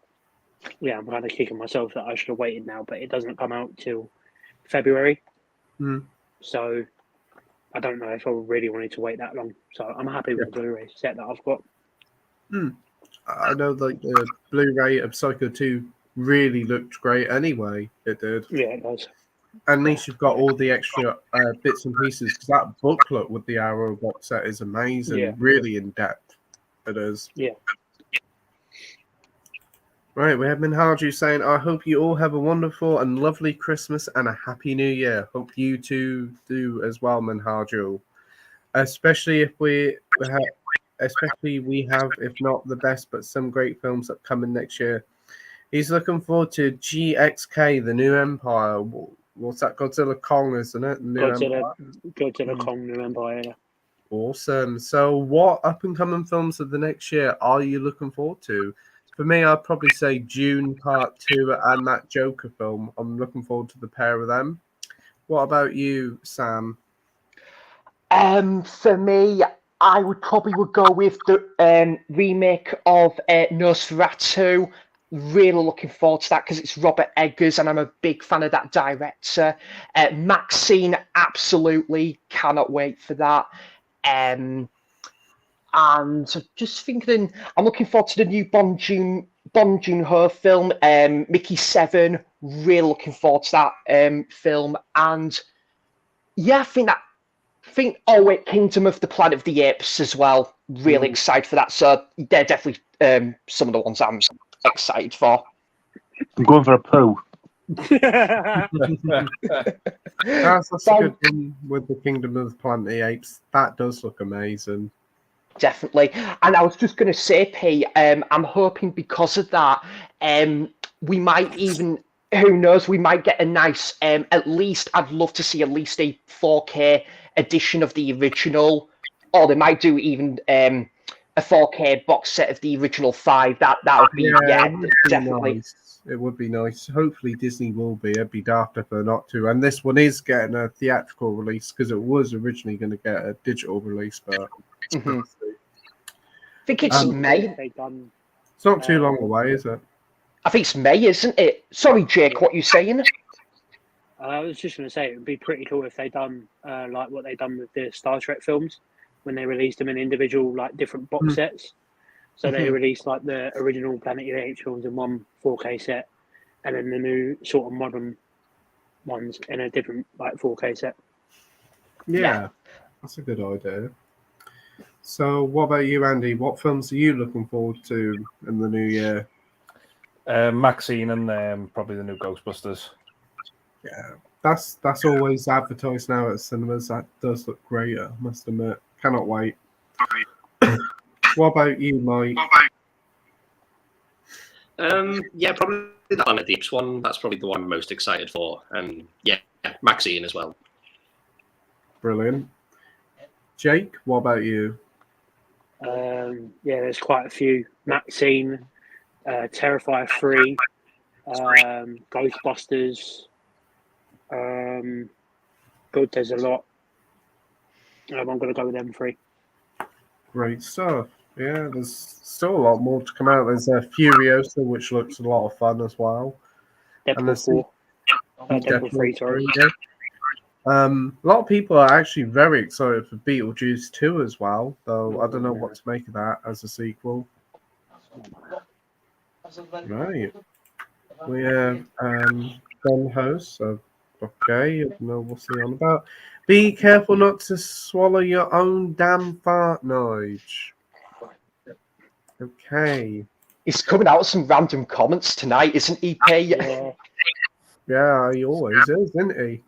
kind of kicking myself that I should have waited now, but it doesn't come out till February. So I don't know if I really wanted to wait that long. So I'm happy with the Blu-ray set that I've got. I know like the Blu-ray of Psycho 2 really looked great anyway. It did. Yeah, it does. At least you've got all the extra bits and pieces, because that booklet with the Arrow box set is amazing, really in depth. It is. Yeah. Right, we have Minhaju saying, I hope you all have a wonderful and lovely Christmas and a happy new year. Hope you two do as well, Minhaju. Especially if we have, if not the best, but some great films that come in next year. He's looking forward to GXK, the New Empire. What's that? Godzilla Kong, isn't it? Godzilla Kong, New Empire. Yeah. Awesome. So what up-and-coming films of the next year are you looking forward to? For me, I'd probably say June Part 2 and that Joker film. I'm looking forward to the pair of them. What about you, Sam? For me, I would go with the remake of Nosferatu. Really looking forward to that because it's Robert Eggers and I'm a big fan of that director. Maxine, absolutely cannot wait for that. And just thinking, I'm looking forward to the new Bong Joon-ho film, Mickey 7. Really looking forward to that film. And yeah, Kingdom of the Planet of the Apes as well. Really excited for that. So they're definitely some of the ones I'm excited for. I'm going for a poo. That's a good one with the Kingdom of the Planet of the Apes. That does look amazing. Definitely. And I was just going to say, P, I'm hoping because of that, we might even, who knows, we might get a nice, at least, I'd love to see at least a 4K edition of the original, or they might do even a 4K box set of the original 5. That would be, definitely. Nice. It would be nice. Hopefully Disney will be. It'd be daft if they're not to. And this one is getting a theatrical release because it was originally going to get a digital release, but I think it's May. It's not too long away, is it? I think it's May, isn't it? Sorry, Jake, what are you saying? I was just going to say it would be pretty cool if they done like what they done with the Star Trek films when they released them in individual like different box sets. So they released like the original Planet of the Apes films in one 4K set, and then the new sort of modern ones in a different like 4K set. Yeah, that's a good idea. So, what about you, Andy? What films are you looking forward to in the new year? Maxine and probably the new Ghostbusters. Yeah, that's always advertised now at cinemas. That does look great, I must admit. Cannot wait. What about you, Mike? Probably the Planet of the Apes one. That's probably the one I'm most excited for. And Maxine as well. Brilliant. Jake, what about you? There's quite a few. Maxine, Terrifier 3, Ghostbusters. Good, there's a lot. I'm going to go with them 3. Great stuff. Yeah, there's still a lot more to come out. There's Furiosa, which looks a lot of fun as well. Deadpool 4. Deadpool 3, sorry. A lot of people are actually very excited for Beetlejuice 2 as well, though I don't know what to make of that as a sequel. Right. We have Ben Host, so okay, you know what's he on about. Be careful not to swallow your own damn fart, Nige. Okay. He's coming out with some random comments tonight, isn't he, P? Yeah, he always is, isn't he?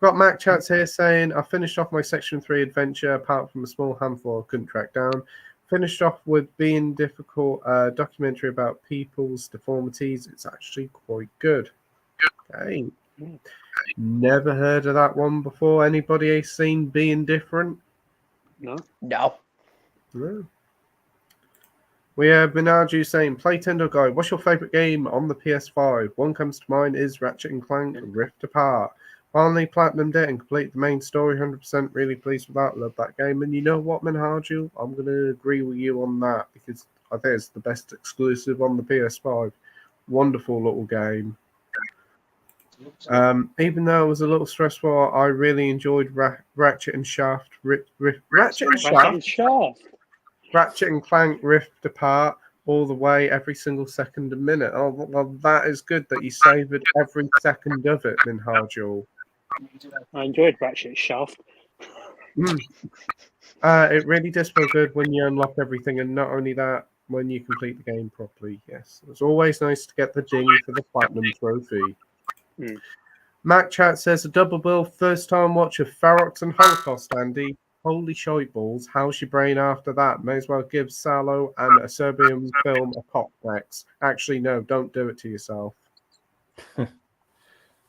Got Mac Chats here saying, I finished off my Section 3 adventure, apart from a small handful I couldn't track down. Finished off with Being Difficult, a documentary about people's deformities. It's actually quite good. Okay. Never heard of that one before. Anybody seen Being Different? No. No. We have Minaju saying, Playtendoguy, what's your favourite game on the PS5? One comes to mind is Ratchet and Clank Rift Apart. Finally platinumed it and completed the main story 100%. Really pleased with that. Love that game. And you know what, Minhaju? I'm going to agree with you on that because I think it's the best exclusive on the PS5. Wonderful little game. Even though it was a little stressful, I really enjoyed Ratchet and Shaft. Ratchet and Shaft? Ratchet and Clank Rift Apart all the way, every single second a minute. Oh, well, that is good that you savoured every second of it, Minhajul. I enjoyed Ratchet Shaft. It really does feel good when you unlock everything, and not only that, when you complete the game properly. Yes, it's always nice to get the ding for the platinum trophy. Mac Chat says a double bill, first time watch of Ferox and Holocaust, Andy. Holy shite balls, how's your brain after that? May as well give Salo and a Serbian film a complex. Actually, no, don't do it to yourself.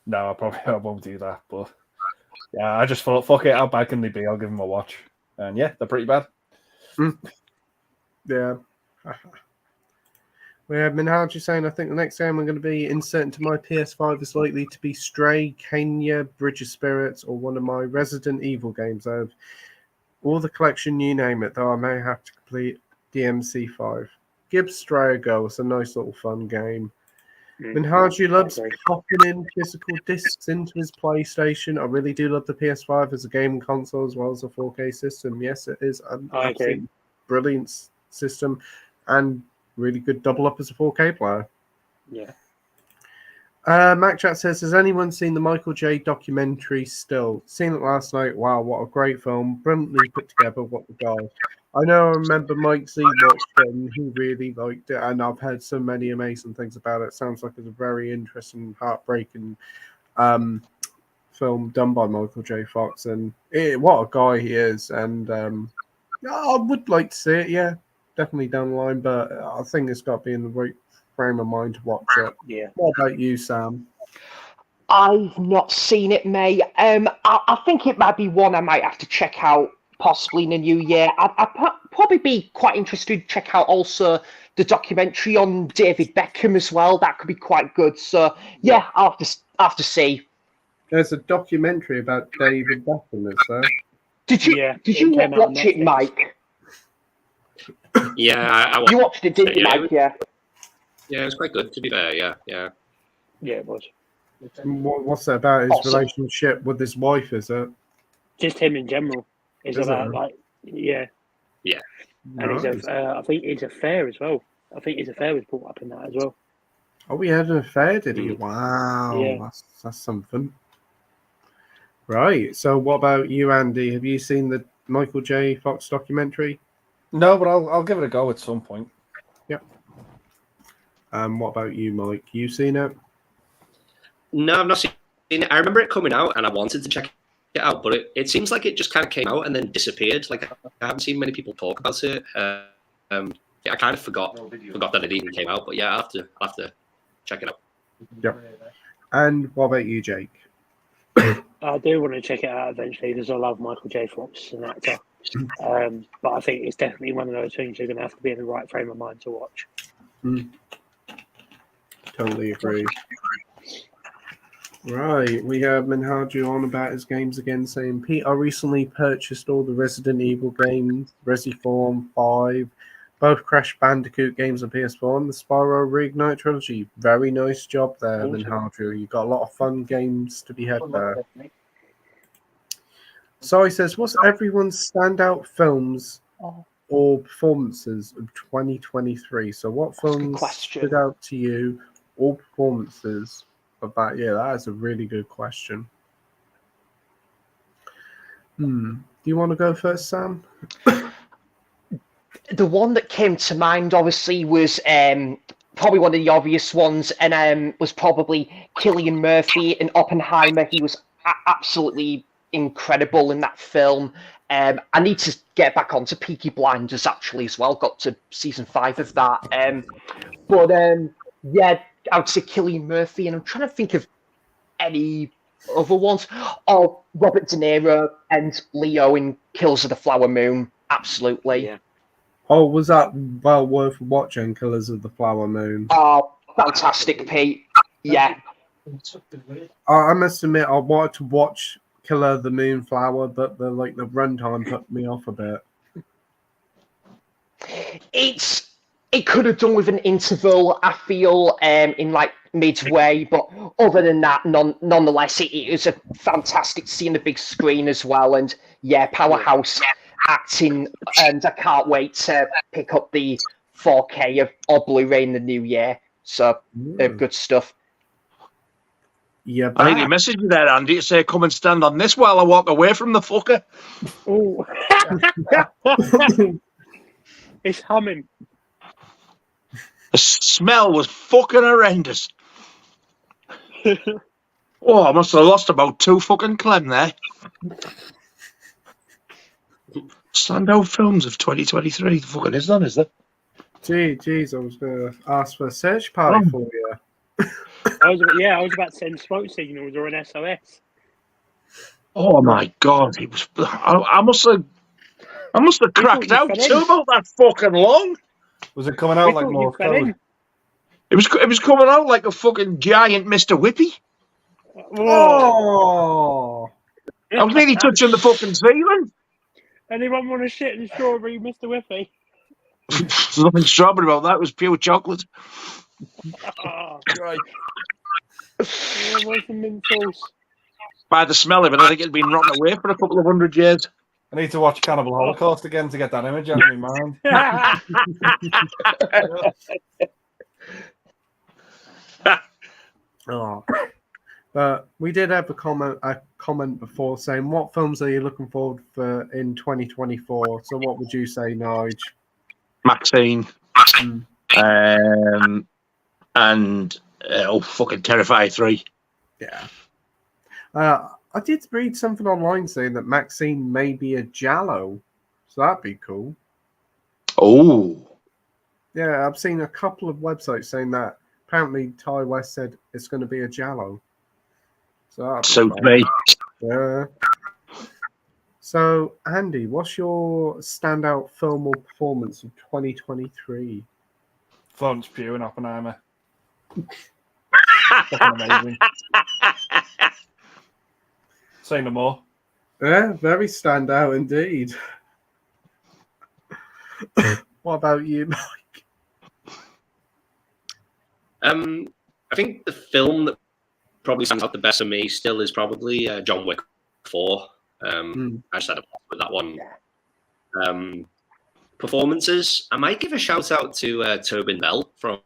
No, I won't do that. But yeah, I just thought, fuck it, how bad can they be? I'll give them a watch. And yeah, they're pretty bad. Yeah. We have Minhaji saying, I think the next game I'm going to be inserting to my PS5 is likely to be Stray, Kenya, Bridge of Spirits, or one of my Resident Evil games. I have all the collection, you name it, though I may have to complete DMC5. Give Stray a go. It's a nice little fun game. Minhaji loves popping in physical discs into his PlayStation. I really do love the PS5 as a gaming console as well as a 4K system. Yes, it is an absolutely brilliant system and really good double up as a 4K player. Yeah. MacChat says, has anyone seen the Michael J documentary still? Seen it last night. Wow, what a great film. Brilliantly put together. What the guy. I know I remember Mike Z watched it and he really liked it, and I've heard so many amazing things about it. Sounds like it's a very interesting, heartbreaking film done by Michael J. Fox, and what a guy he is. And I would like to see it, yeah, definitely down the line, but I think it's got to be in the right frame of mind to watch it. Yeah. What about you, Sam? I've not seen it, May. I think it might be one I might have to check out possibly in the new year. I'd probably be quite interested to check out also the documentary on David Beckham as well. That could be quite good. So yeah, I'll have to see. There's a documentary about David Beckham, is there? Did you watch it, Mike? Yeah, you watched it, didn't you, Mike? Yeah. Yeah, it was quite good, to be fair. Yeah. Yeah, it was. What's that about? His relationship with his wife, is it? Just him in general. It's about Yeah. And I think his affair as well. I think his affair was brought up in that as well. Oh, he had an affair, did he? Wow, yeah. That's something. Right. So, what about you, Andy? Have you seen the Michael J. Fox documentary? No, but I'll give it a go at some point. Yep. What about you, Mike? You seen it? No, I've not seen it. I remember it coming out, and I wanted to check it out, but it seems like it just kind of came out and then disappeared. Like I haven't seen many people talk about it. I kind of forgot that it even came out. But yeah, I'll have to check it out. Yep. And what about you, Jake? I do want to check it out eventually because I love Michael J. Fox as an actor. But I think it's definitely one of those things you're going to have to be in the right frame of mind to watch. Totally agree. Right, we have Minhaju on about his games again, saying, Pete, I recently purchased all the Resident Evil games, Resiform 5, both Crash Bandicoot games on PS4, and the Spyro Reignite trilogy. Very nice job there, Minhaju. You got a lot of fun games to be had there. So he says, what's everyone's standout films or performances of 2023? So what films stood out to you, or performances of that year? That is a really good question. Do you want to go first, Sam? The one that came to mind, obviously, was probably one of the obvious ones, and was probably Cillian Murphy in Oppenheimer. He was absolutely incredible in that film. I need to get back onto Peaky Blinders, actually, as well. Got to season 5 of that. Yeah, I would say Cillian Murphy, and I'm trying to think of any other ones. Oh, Robert De Niro and Leo in Kills of the Flower Moon. Absolutely. Yeah. Oh, was that well worth watching, Killers of the Flower Moon? Oh, fantastic, Pete. Yeah. I must admit, I wanted to watch Killer of the Moonflower, but the runtime put me off a bit. It could have done with an interval, I feel, in like midway, but other than that, nonetheless, it is a fantastic to see on the big screen as well. And yeah, powerhouse acting, and I can't wait to pick up the 4K or Blu-ray in the new year. So good stuff. Yeah, I think you messaged me there, Andy, to say come and stand on this while I walk away from the fucker. Oh, it's humming. The smell was fucking horrendous. Oh, I must have lost about 2 fucking clem there. Standout films of 2023. The fucking is none, is there? Jeez, I was going to ask for a search party for you. I was about to send smoke signals or an SOS. Oh my god, it was. I must have cracked out too about that fucking long. Was it coming out like Morse code? It was coming out like a fucking giant Mr. Whippy. Oh! I was nearly touching the fucking ceiling. Anyone want a shit and strawberry, Mr. Whippy? There's nothing strawberry about that. It was pure chocolate. Oh, right. Some mint sauce. By the smell of it, I think it'd been rotting away for a couple of 100 years. I need to watch Cannibal Holocaust again to get that image out of my mind. Oh. But we did have a comment before saying, what films are you looking forward for in 2024? So what would you say, Nige? Maxine. And fucking Terrifier 3. Yeah. I did read something online saying that Maxine may be a Giallo. So that'd be cool. Oh. Yeah, I've seen a couple of websites saying that. Apparently Ty West said it's going to be a Giallo. So me. Yeah. So, Andy, what's your standout film or performance of 2023? Florence Pugh and Oppenheimer. Fucking amazing. Say no more. Yeah, very standout indeed. What about you, Mike? I think the film that probably stands out the best for me still is probably John Wick 4. I just had a pop with that one. Performances, I might give a shout out to Tobin Bell from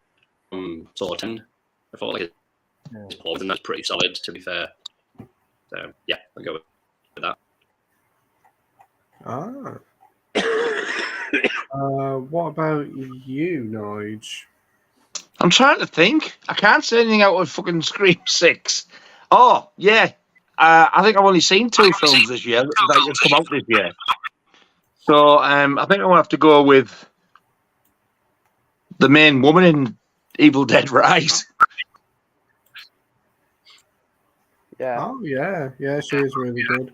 Saw 10. I thought his performance was pretty solid, to be fair. So yeah, I'll go with that. What about you, Nige? I'm trying to think. I can't say anything out of fucking Scream 6. Oh, yeah. I think I've only seen 2 films this year that have come out this year. So I think I'm going to have to go with the main woman in Evil Dead Rise. Yeah. Oh, yeah. Yeah, she is really good.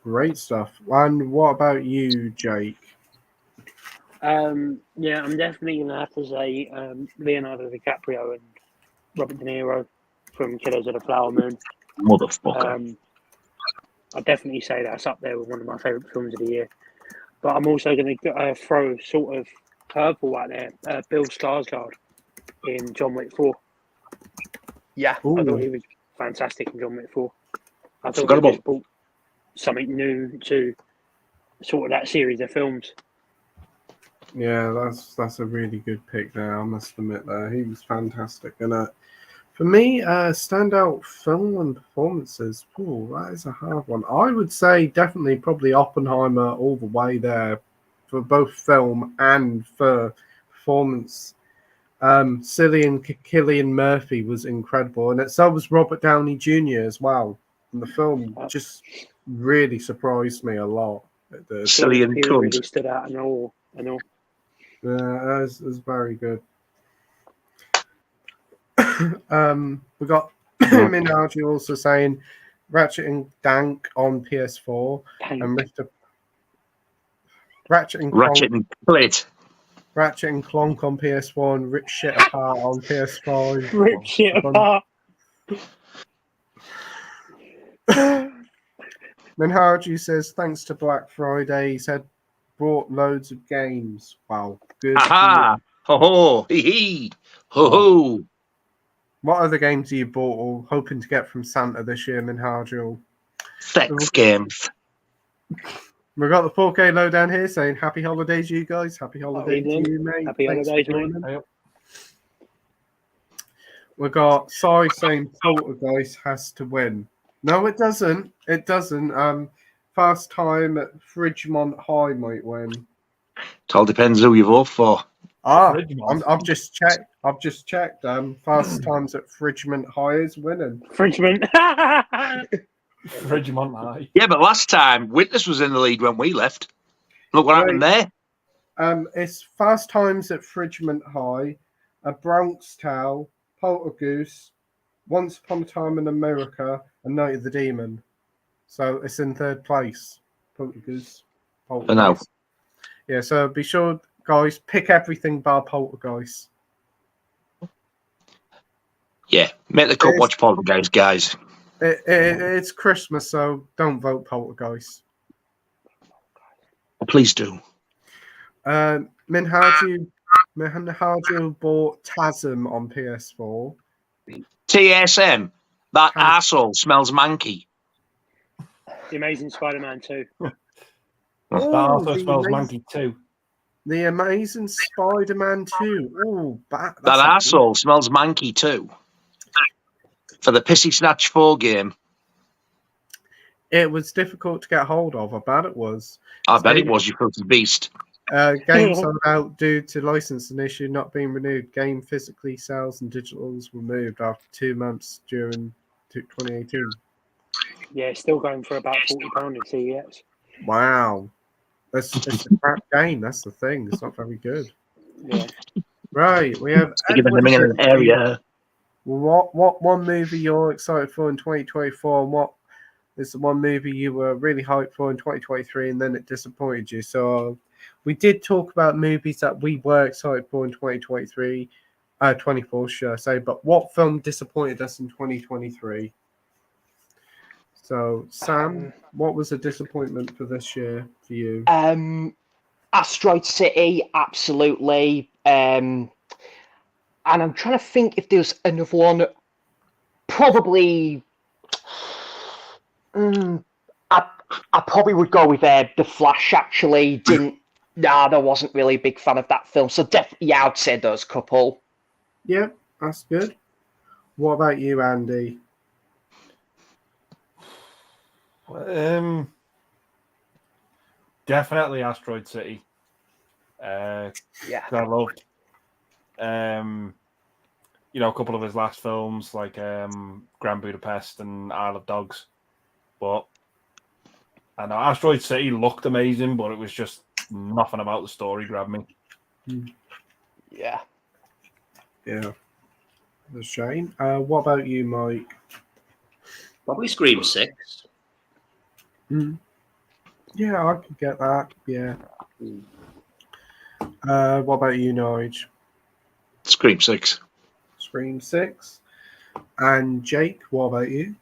Great stuff. And what about you, Jake? Yeah, I'm definitely going to have to say Leonardo DiCaprio and Robert De Niro from Killers of the Flower Moon. Motherfucker. I'd definitely say that's up there with one of my favourite films of the year. But I'm also going to throw sort of purple out there. Bill Skarsgård in John Wick 4. Yeah. I thought he was fantastic in John Wick 4. I thought he just brought something new to sort of that series of films. Yeah, that's a really good pick there, I must admit there. He was fantastic. And for me, standout film and performances, that is a hard one. I would say definitely probably Oppenheimer all the way there for both film and for performance. Cillian Murphy was incredible, and so was Robert Downey Jr. as well. And the film just really surprised me a lot. Cillian really stood out and all. Yeah, it was very good. We got Minaj also saying Ratchet and Dank on PS4 and Ratchet and Clank. Ratchet and Clank on PS4 and Rip Shit Apart on PS5. Rip shit apart. Minhaju says thanks to Black Friday, he said brought loads of games. Wow, good. Aha! Ho ho! Hee hee! Ho ho! What other games are you bought or hoping to get from Santa this year, Minhaju? Sex games. We've got the 4K lowdown here saying happy holidays, you guys. Happy holidays to you, mate. Happy holidays, mate. We've got Sai saying Poltergeist has to win. No, it doesn't. It doesn't. Fast Time at Fridgemont High might win. It all depends who you vote for. I've just checked. Fast Times at Fridgemont High is winning. Fridgemont. Fridgemont High. Yeah, but last time Witness was in the lead when we left. Look what happened there. It's Fast Times at Fridgemont High, A Bronx Tale, Poltergeist, Once Upon a Time in America, and Night of the Demon. So it's in third place. Poltergeist. For now. Yeah, so be sure, guys, pick everything bar Poltergeist. Yeah, make the cut, watch Poltergeist, guys. It's Christmas, so don't vote Poltergeist. Please do. Minhaju bought TASM on PS4. TSM. That arsehole smells manky. The Amazing Spider-Man 2. That also smells manky too. The Amazing Spider-Man 2. Oh, that arsehole smells manky too. For the Pissy Snatch 4 game. It was difficult to get hold of. I bet it was. I bet it was, you filthy beast. Game sold out due to licensing issue not being renewed. Game physically sales and digitals were moved after 2 months during 2018. Yeah, still going for about £40 in CEX. Wow. It's a crap game. That's the thing. It's not very good. Yeah. Right. We have an area. What one movie you're excited for in 2024 and what is the one movie you were really hyped for in 2023 and then it disappointed you? So we did talk about movies that we were excited for in 24 should I say, but what film disappointed us in 2023? So Sam, what was a disappointment for this year for you? Asteroid City, absolutely. And I'm trying to think if there's another one. Probably, I probably would go with The Flash. Actually, I wasn't really a big fan of that film. So definitely, yeah, I'd say those couple. Yeah, that's good. What about you, Andy? Definitely Asteroid City. I loved. A couple of his last films like Grand Budapest and Isle of Dogs, but I know Asteroid City looked amazing, but it was just nothing about the story grabbed me. Yeah. That's a shame. What about you, Mike? Probably Scream 6. Yeah, I could get that. Yeah. What about you, Nige? Scream 6. Scream 6. And Jake, what about you?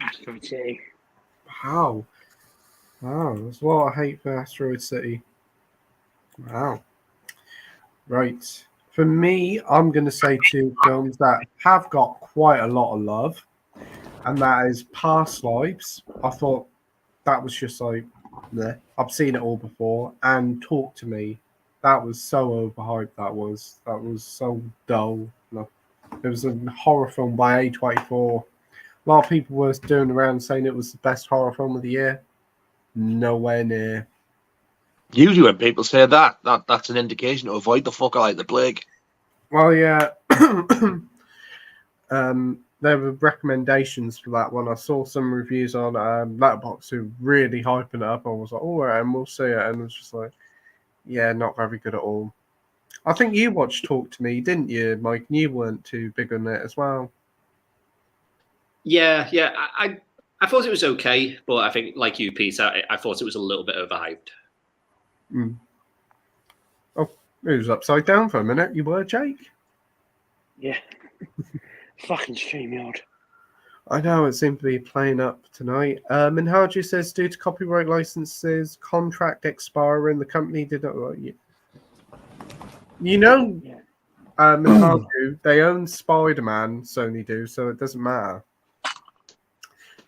Asteroid City. Wow. That's what I hate for Asteroid City. Wow. Right. For me, I'm going to say 2 films that have got quite a lot of love, and that is Past Lives. I thought that was just like, nah, I've seen it all before, and Talk to Me. That was so overhyped. That was so dull. It was a horror film by A24. A lot of people were doing around saying it was the best horror film of the year. Nowhere near. Usually when people say that's an indication to avoid the fucker like the plague. Well, yeah. There were recommendations for that one. I saw some reviews on Letterboxd who really hyping it up. I was like, all right, and we'll see it. And it was just like, yeah, not very good at all. I think you watched Talk to Me, didn't you, Mike? And you weren't too big on it as well. Yeah. I thought it was okay, but I think, like you, Peter, I thought it was a little bit overhyped. Mm. Oh, it was upside down for a minute. You were, Jake? Yeah. Fucking StreamYard. I know, it seemed to be playing up tonight. And Howdy says, due to copyright licenses, contract expiring, the company did not... You know, Yeah. Howdy, they own Spider-Man, Sony do, so it doesn't matter.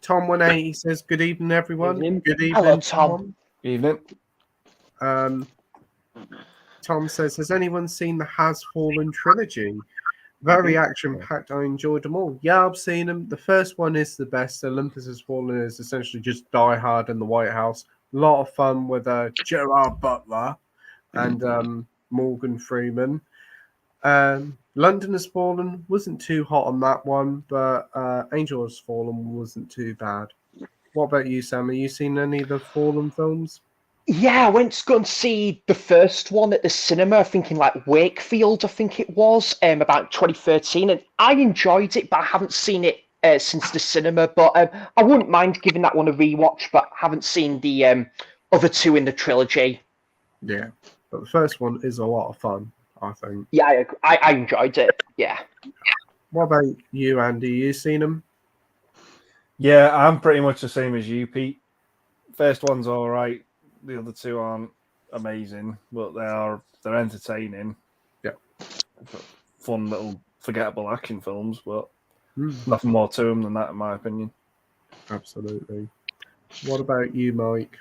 Tom180 says, good evening, everyone. Evening. Good evening, Hello, Tom. Evening. Tom says, has anyone seen the Has Fallen trilogy? Very action-packed. I enjoyed them all. Yeah, I've seen them. The first one is the best. Olympus Has Fallen is essentially just Die Hard in the White House. A lot of fun with Gerard Butler and Morgan Freeman. London Has Fallen wasn't too hot on that one, but Angel Has Fallen wasn't too bad. What about you, Sam? Have you seen any of the Fallen films? Yeah, I went to go and see the first one at the cinema, I think in like Wakefield, I think it was, about 2013, and I enjoyed it, but I haven't seen it since the cinema. But I wouldn't mind giving that one a rewatch, but haven't seen the other two in the trilogy. Yeah, but the first one is a lot of fun, I think. Yeah, I enjoyed it. Yeah. What about you, Andy? You seen them? Yeah, I'm pretty much the same as you, Pete. First one's all right. The other two aren't amazing, but they're entertaining. Yeah, fun little forgettable action films, but nothing more to them than that, in my opinion. Absolutely. What about you, Mike?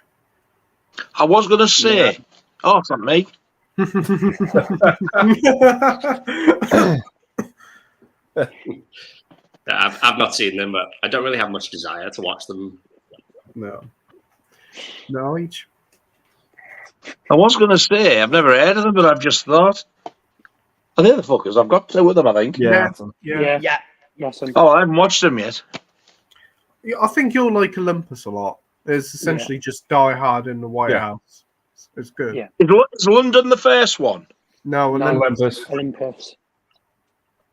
I was going to say, oh, it's not me. I've not seen them, but I don't really have much desire to watch them. No. Knowledge? I was going to say, I've never heard of them, but I've just thought, are they the fuckers? I've got two of them, I think. Yeah. Oh, I haven't watched them yet. Yeah, I think you'll like Olympus a lot. It's essentially just Die Hard in the White House. It's good. Yeah. Is London the first one? No, Olympus.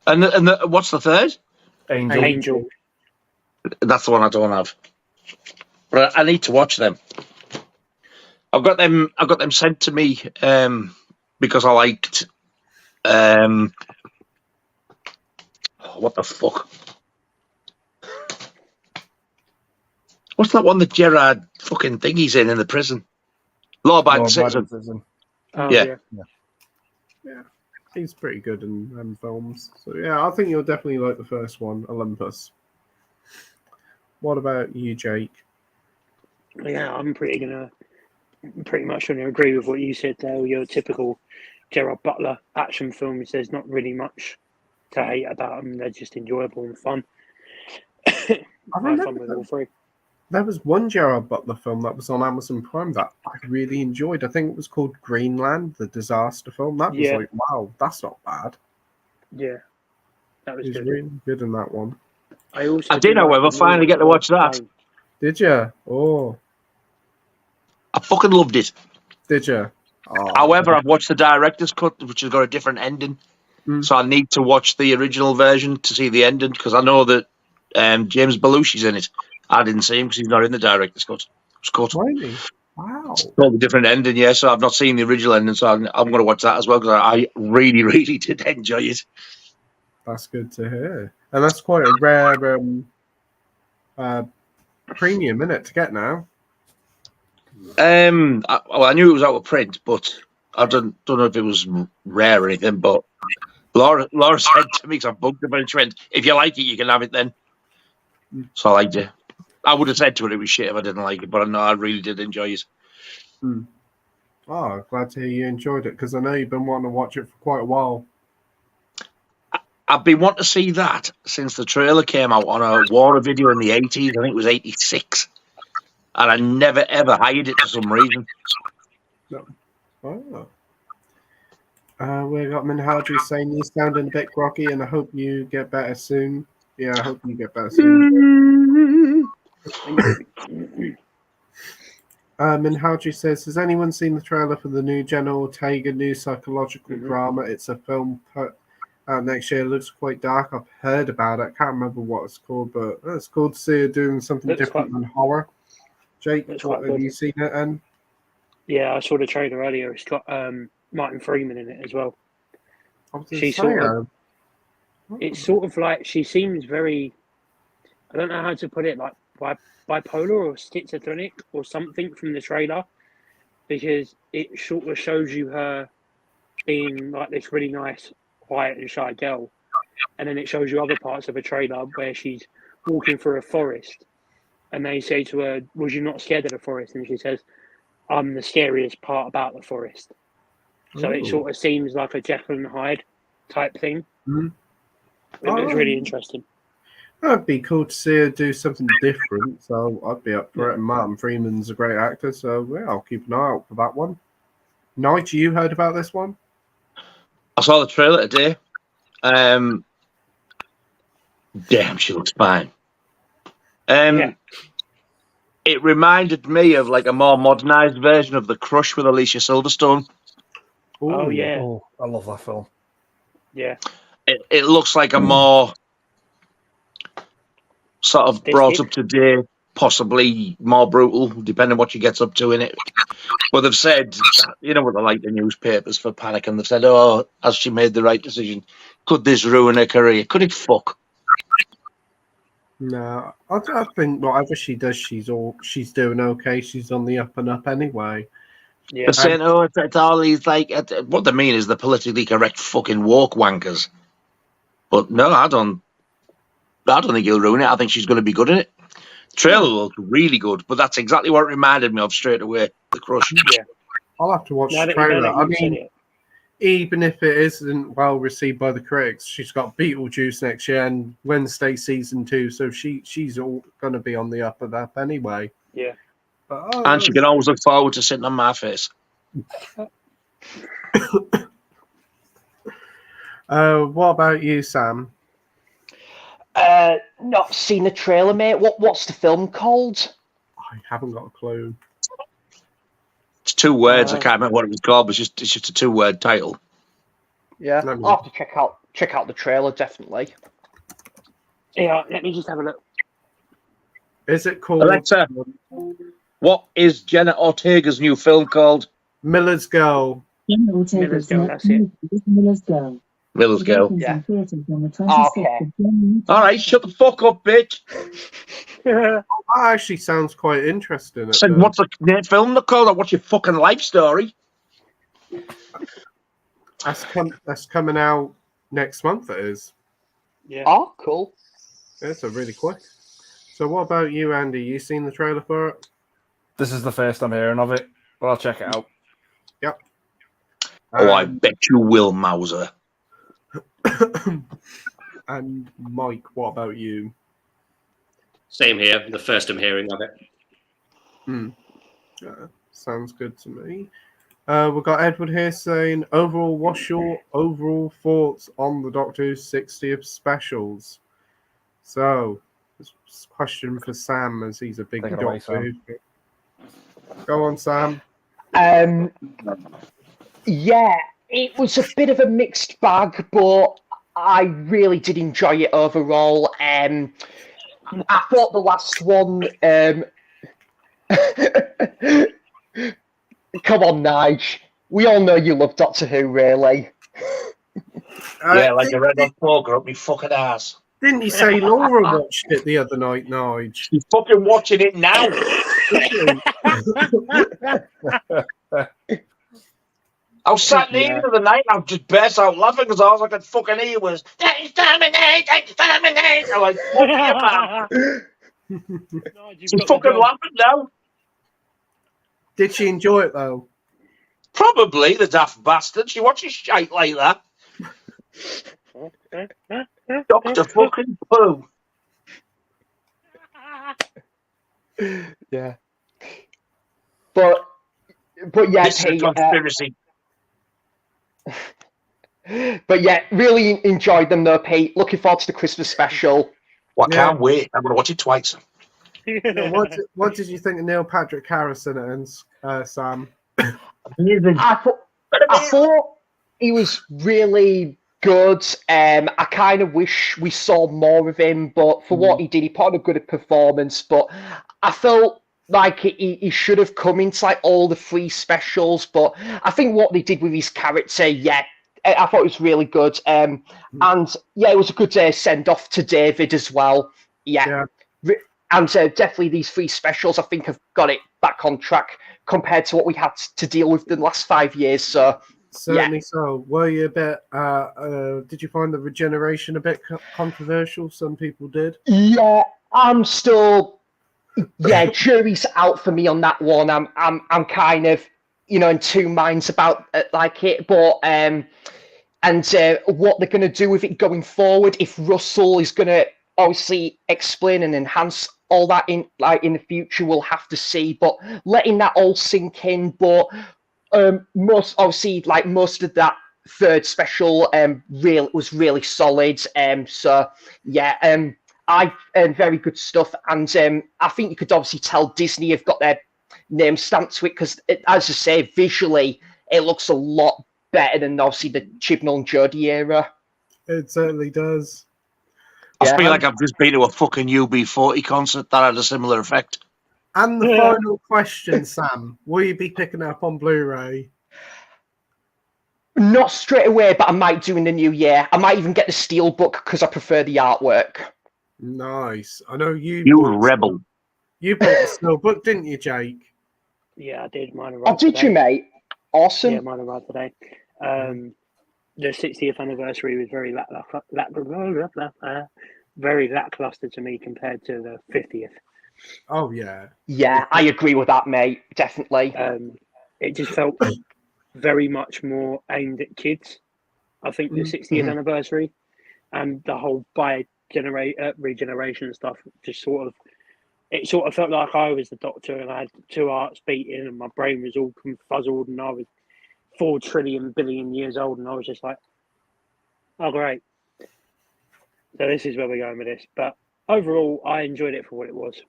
And what's the third? Angel. That's the one I don't have. But I need to watch them. I've got them sent to me because I liked what the fuck? What's that one that Gerard fucking thingy's in the prison? Law-abiding citizen. Oh, yeah. He's pretty good in films. So yeah, I think you'll definitely like the first one, Olympus. What about you, Jake? Yeah, I'm pretty much going to agree with what you said there. Your typical Gerard Butler action films. There's not really much to hate about them. They're just enjoyable and fun. I had fun with all three. There was one Gerard Butler film that was on Amazon Prime that I really enjoyed. I think it was called Greenland, the disaster film. That was like, wow, that's not bad. Yeah, that was good. Really good in that one. I did, however, finally get to watch that. Did you? Oh. I fucking loved it. Did you? Oh. However, I've watched the director's cut, which has got a different ending. So I need to watch the original version to see the ending, because I know that James Belushi's in it. I didn't see him because he's not in the director's cut. It's cut. Really? Wow. Totally different ending, yeah. So I've not seen the original ending, so I'm going to watch that as well, because I really, really did enjoy it. That's good to hear. And that's quite a rare premium, isn't it, to get now? I knew it was out of print, but I don't know if it was rare or anything. But Laura said to me, because I've bugged her, she went, if you like it, you can have it then. So I liked it. I would have said to her it was shit if I didn't like it, but no, I really did enjoy it. Oh, glad to hear you enjoyed it, because I know you've been wanting to watch it for quite a while. I've been wanting to see that since the trailer came out on a Warner video in the 80s. I think it was 86. And I never, ever hired it for some reason. No. Oh. We got Minhaji saying you're sounding a bit groggy, and I hope you get better soon. Yeah, I hope you get better soon. Minhaji says, has anyone seen the trailer for the new Jenna Ortega new psychological drama? It's a film next year. It looks quite dark. I've heard about it. I can't remember what it's called, but it's cool to see her doing something Looks different quite- than horror. Jake, looks what, quite have good. you seen it? And Yeah, I saw the trailer earlier. It's got Martin Freeman in it as well. She's it's sort of like she seems very. I don't know how to put it, like bipolar or schizophrenic or something from the trailer, because it sort of shows you her being like this really nice, quiet and shy girl, and then it shows you other parts of a trailer where she's walking through a forest, and they say to her, "Was you not scared of the forest?" And she says, "I'm the scariest part about the forest." So it sort of seems like a Jekyll and Hyde type thing. It looks really interesting. It'd be cool to see her do something different, so I'd be up for it. And Martin Freeman's a great actor, so yeah, I'll keep an eye out for that one. Nigel, you heard about this one? I saw the trailer today. Damn, she looks fine. It reminded me of like a more modernised version of The Crush with Alicia Silverstone. Oh yeah, Oh, I love that film. Yeah, it looks like a more sort of brought up to date, possibly more brutal, depending on what she gets up to in it. But they've said, you know what they're like, the newspapers for Panic, and they've said, "Oh, has she made the right decision? Could this ruin her career? Could it fuck?" No, I think whatever she does, she's doing okay. She's on the up and up anyway. Yeah. They're saying, "Oh, it's all these like." What they mean is the politically correct fucking woke wankers. But no, I don't think he'll ruin it. I think she's going to be good in it. Trailer looked really good, but that's exactly what it reminded me of straight away. The Crush. Yeah. I'll have to watch Now the that you know trailer. that I you've said mean, it. even if it isn't well received by the critics, she's got Beetlejuice next year and Wednesday season 2, so she's all going to be on the up and up anyway. Yeah. But, And she can always look forward to sitting on my face. What about you, Sam? Not seen the trailer, mate. What's the film called? I haven't got a clue. It's 2 words. I can't remember what it was called, but it's just a 2-word title. Yeah, I'll have to check out the trailer, definitely. Yeah, let me just have a look. Is it called Alexa? What is Jenna Ortega's new film called? Miller's Girl? Miller's Girl, that's it. Miller's Girl. Yeah. Okay. All right, shut the fuck up, bitch. That actually sounds quite interesting. I said, what's the film called? What's your fucking life story? That's coming out next month. It is. Yeah. Oh, cool. It's really quick. So, what about you, Andy? You seen the trailer for it? This is the first I'm hearing of it, but I'll check it out. Yep. Oh, I bet you will, Mauser. And Mike, what about you? Same here. The first I'm hearing of it. Sounds good to me. We've got Edward here saying, overall, what's your overall thoughts on the Doctor Who 60th specials? So, this is a question for Sam, as he's a big Take it away, Doctor Who. Go on, Sam. Yeah, it was a bit of a mixed bag, but I really did enjoy it overall. I thought the last one... Come on, Nige. We all know you love Doctor Who, really. Yeah, like a red hot poker up me fucking ass. Didn't you say Laura watched it the other night, Nige? She's fucking watching it now. I was sat there the other night and I just burst out laughing because all I could fucking hear was exterminate. I'm like, fuck you, man. She's fucking laughing now. Did she enjoy it, though? Probably, the daft bastard. She watches shite like that. Dr. fucking Pooh. Yeah. But yeah, this is a conspiracy. But yeah, really enjoyed them though, Pete. Looking forward to the Christmas special. Well, I can't wait. I'm going to watch it twice. What did you think of Neil Patrick Harris in it, Sam? I thought he was really good. I kind of wish we saw more of him, but for what he did, he put on a good performance. But I felt like he should have come into like all the free specials. But I think what they did with his character, yeah, I thought it was really good. And yeah, it was a good send off to David as well. Yeah. And definitely these three specials, I think, have got it back on track compared to what we had to deal with the last 5 years. So certainly, so were you a bit? Did you find the regeneration a bit controversial? Some people did. Yeah, I'm still. Yeah, jury's out for me on that one. I'm kind of, in two minds about like it, but and what they're going to do with it going forward. If Russell is going to obviously explain and enhance all that in the future, we'll have to see. But letting that all sink in, but most of that third special was really solid. So yeah, very good stuff. And I think you could obviously tell Disney have got their name stamped to it because, as I say, visually it looks a lot better than obviously the Chibnall and Jodie era. It certainly does. I feel like I've just been to a fucking UB40 concert that had a similar effect. And the final question, Sam, will you be picking it up on Blu-ray? Not straight away, but I might do in the new year. I might even get the Steelbook because I prefer the artwork. Nice. I know you. You rebel. You bought the Steelbook, didn't you, Jake? Yeah, I did. Mine arrived did today. You, mate? Awesome. Yeah, mine arrived today. The 60th anniversary was very very lackluster to me compared to the 50th. Oh yeah. Yeah, I agree with that, mate. Definitely. It just felt very much more aimed at kids. I think the 60th anniversary and the whole regeneration stuff just sort of felt like I was the Doctor and I had two hearts beating and my brain was all confuzzled and I was 4 trillion billion years old and I was just like, oh great. So this is where we're going with this. But overall, I enjoyed it for what it was.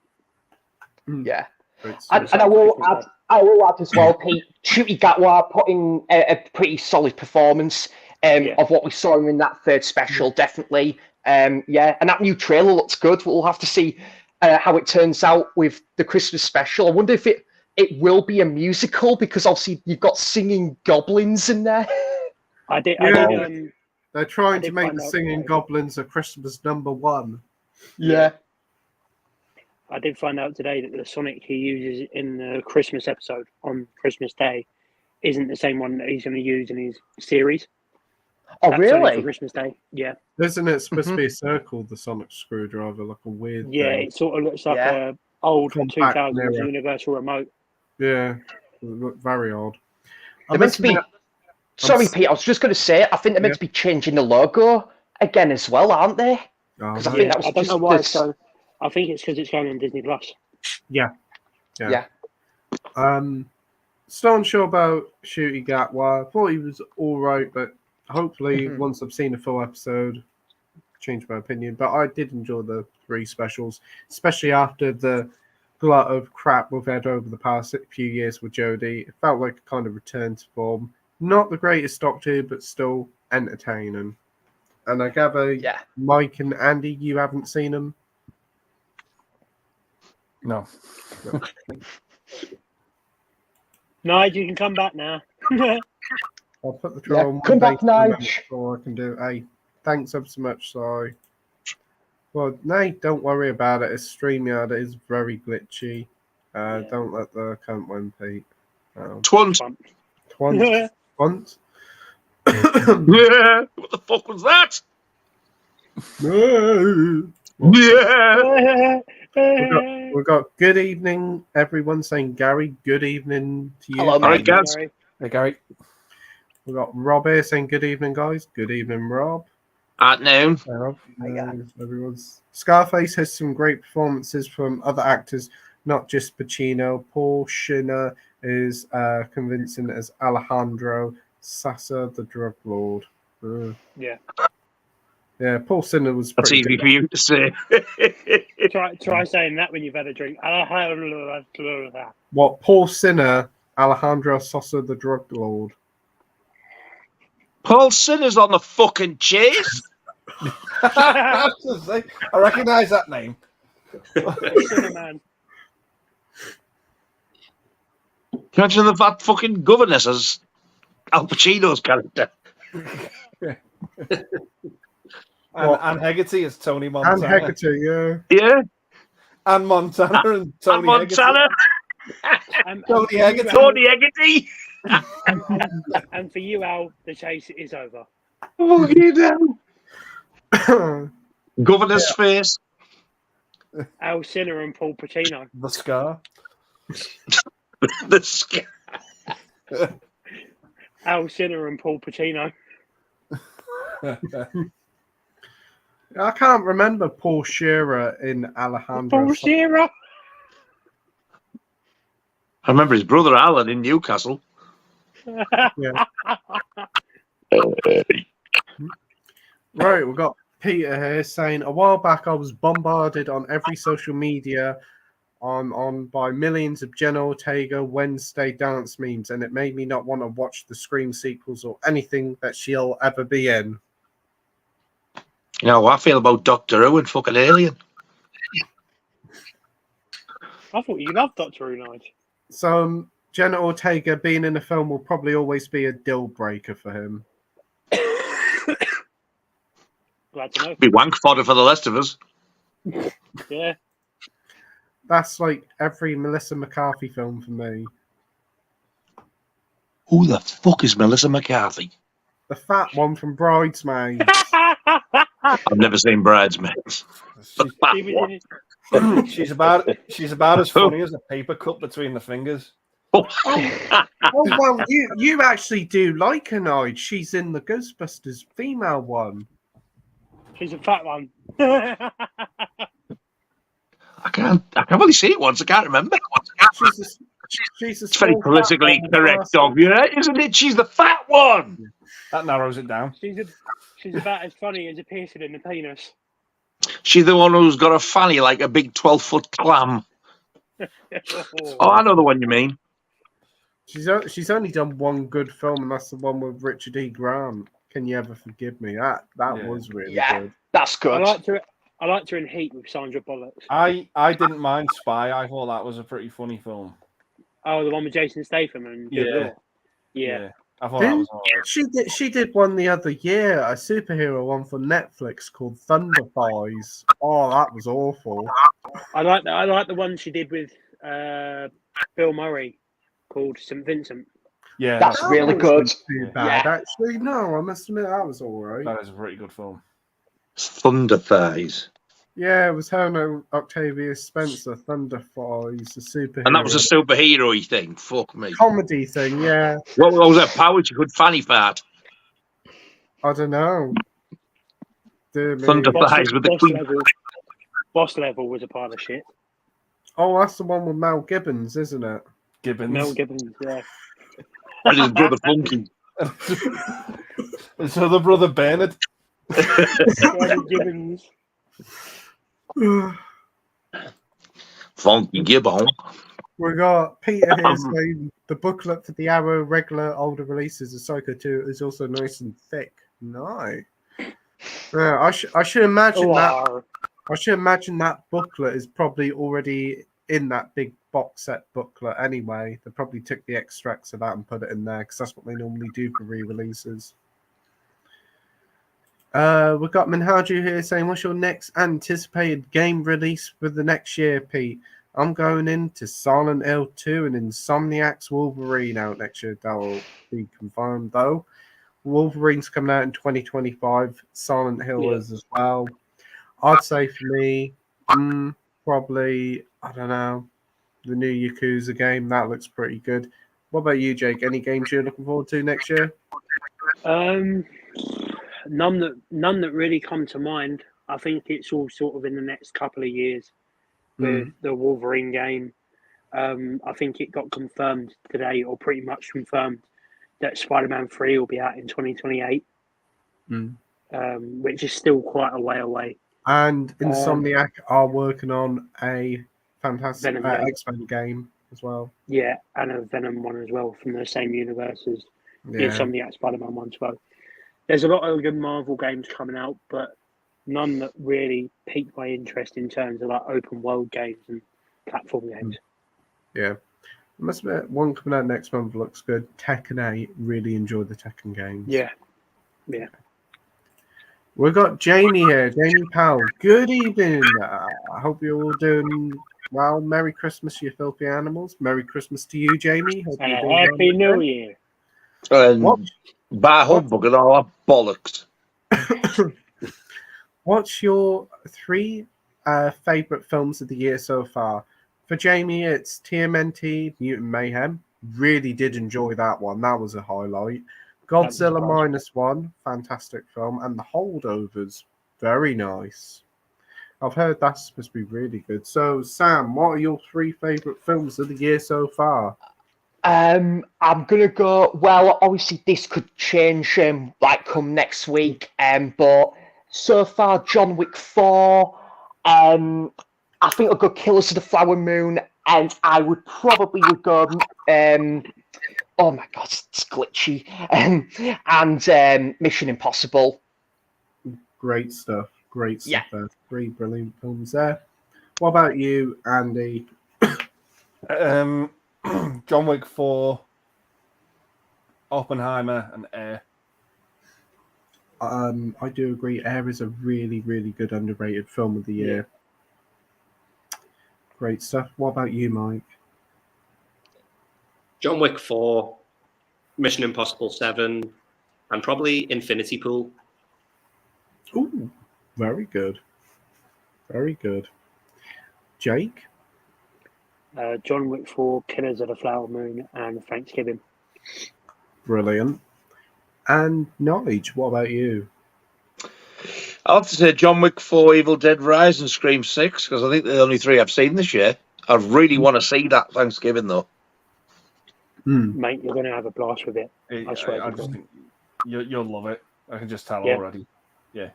Yeah. And I will add as well, Pete, Ncuti Gatwa put in a pretty solid performance of what we saw in that third special, definitely. And that new trailer looks good. We'll have to see how it turns out with the Christmas special. I wonder if it will be a musical because obviously you've got singing goblins in there. They're trying to make the singing goblins a Christmas #1. Yeah. I did find out today that the Sonic he uses in the Christmas episode on Christmas Day isn't the same one that he's going to use in his series. Oh, really? For Christmas Day, yeah. Isn't it supposed to be a circle, the Sonic screwdriver, like a weird thing? It sort of looks like a old 2000s Universal remote. Yeah, very odd. Sorry, Pete, I was just going to say, I think they're meant to be changing the logo again as well, aren't they? Because I don't know why. So I think it's because it's going on Disney Plus. Yeah. Still unsure about Ncuti Gatwa. I thought he was all right, but hopefully once I've seen a full episode, change my opinion. But I did enjoy the 3 specials, especially after the glut of crap we've had over the past few years with Jodie. It felt like a kind of return to form. Not the greatest Doctor, but still entertaining. And I gather Mike and Andy, you haven't seen them? No. Nige, you can come back now. I'll put the troll on come back, Nige. All I can do. Hey, thanks ever so much, sorry. Well, no, don't worry about it. It's StreamYard. It is very glitchy. Don't let the cunt win, Pete. Twunt. Twunt. Yeah. What the fuck was that? No. Yeah. We've got good evening, everyone saying Gary. Good evening to you. Hello, mate. Gary. Hey, Gary. We've got Rob here saying good evening, guys. Good evening, Rob. At noon. Hey, Rob. Everyone's Scarface has some great performances from other actors, not just Pacino. Paul Shinner is convincing as Alejandro Sasa, the drug lord. Yeah, Paul Sinner was That's pretty easy for you to say. Try saying that when you've had a drink. What? Paul Sinner, Alejandro Sosa, the drug lord. Paul Sinner's on the fucking chase. I recognise that name. Cinnamon. Imagine that fucking governess as Al Pacino's character. And Hegarty is Tony Montana. And Hegarty, yeah. Yeah. And Montana and Tony Montana. Tony Hegarty. Tony Hegarty. And for you, Al, the chase is over. Oh, you know. Governor's face. Al Sinner and Paul Pacino. The Scar. The Scar. Al Sinner and Paul Pacino. I can't remember Paul Shearer in Alejandro. Paul Shearer. I remember his brother Alan in Newcastle. Yeah. Right, we've got Peter here saying, a while back I was bombarded on every social media on by millions of Jenna Ortega Wednesday dance memes, and it made me not want to watch the Scream sequels or anything that she'll ever be in. You know how I feel about Doctor Who and fucking Alien. I thought you loved Doctor Who, Nige. So Jenna Ortega being in a film will probably always be a deal breaker for him. Glad to know. Be wank fodder for the rest of us. Yeah. That's like every Melissa McCarthy film for me. Who the fuck is Melissa McCarthy? The fat one from Bridesmaids. I've never seen Bridesmaids. The fat one. She's about as funny as a paper cut between the fingers. Oh well, you actually do like her, Nige. She's in the Ghostbusters female one. She's a fat one. I can't really see it once. I can't remember. She's a it's very politically correct of you, isn't it? She's the fat one. That narrows it down. She's about as funny as a piercing in the penis. She's the one who's got a fanny like a big 12-foot clam. Oh, I know the one you mean. She's only done one good film, and that's the one with Richard E. Grant. Can You Ever Forgive Me? That was really good. That's good. I liked her in Heat with Sandra Bullock. I didn't mind Spy. I thought that was a pretty funny film. Oh, the one with Jason Statham and yeah. I thought that was all right. She did one the other year, a superhero one for Netflix called Thunder Boys. Oh, that was awful. I like the one she did with Bill Murray called St. Vincent. Yeah, that's really good. Too bad, actually. No, I must admit that was all right. That is a pretty good film. Thunder Thighs. Yeah, it was her and Octavia Spencer, Thunder Thighs, a superhero. And that was a superhero-y thing. Fuck me. Comedy thing, yeah. What was her power? She could fanny fart. I don't know. Thunder Thighs with the Queen. Boss Level was a pile of shit. Oh, that's the one with Mel Gibbons, isn't it? Mel Gibbons, yeah. And his brother Funky. So the brother Bernard. Gibbons. Funky Gibbon. We got Peter here saying the booklet for the Arrow regular older releases of Psycho 2 is also nice and thick. Nice. Yeah, I should imagine that. I should imagine that booklet is probably already in that big box set booklet anyway. They probably took the extracts of that and put it in there because that's what they normally do for re-releases. We've got Minhaju here saying, what's your next anticipated game release for the next year, Pete? I'm going into Silent Hill 2 and Insomniac's Wolverine out next year. That will be confirmed, though. Wolverine's coming out in 2025. Silent Hill is as well. I'd say for me, probably, I don't know, the new Yakuza game. That looks pretty good. What about you, Jake? Any games you're looking forward to next year? None that really come to mind. I think it's all sort of in the next couple of years with the Wolverine game. I think it got confirmed today, or pretty much confirmed, that Spider-Man 3 will be out in 2028, which is still quite a way away. And Insomniac are working on a fantastic X-Men game as well. Yeah, and a Venom one as well from the same universe as the Insomniac Spider-Man one as well. there's a lot of good Marvel games coming out, but none that really piqued my interest in terms of like open world games and platform games. Yeah. I must admit, one coming out next month looks good. Tekken 8, really enjoyed the Tekken games. Yeah. We've got Jamie here, Jamie Powell. Good evening. I hope you're all doing well. Merry Christmas, you filthy animals. Merry Christmas to you, Jamie. Hope And you're a doing Happy well New Year. Bar humbug and all that bollocks. What's your 3 favourite films of the year so far? For Jamie, it's TMNT, Mutant Mayhem. Really did enjoy that one. That was a highlight. Godzilla -1, fantastic film. And The Holdovers, very nice. I've heard that's supposed to be really good. So, Sam, what are your 3 favourite films of the year so far? I'm gonna go. Well, obviously this could change, like come next week. But so far, John Wick 4. I think I'll go Killers of the Flower Moon, and I would probably go. Oh my god, it's glitchy. And Mission Impossible. Great stuff. Great stuff. Yeah. There. 3 brilliant films there. What about you, Andy? John Wick 4, Oppenheimer, and Air. I do agree. Air is a really, really good underrated film of the year. Great stuff. What about you, Mike? John Wick 4, Mission Impossible 7, and probably Infinity Pool. Ooh, very good. Very good. Jake? John Wick 4, Killers of the Flower Moon, and Thanksgiving. Brilliant. And Nige, what about you? I'll have to say John Wick 4, Evil Dead Rise, and Scream 6, because I think they're the only 3 I've seen this year. I really want to see that Thanksgiving, though. Mate, you're going to have a blast with it. I swear. I just think you'll love it. I can just tell Yeah. already. Yeah.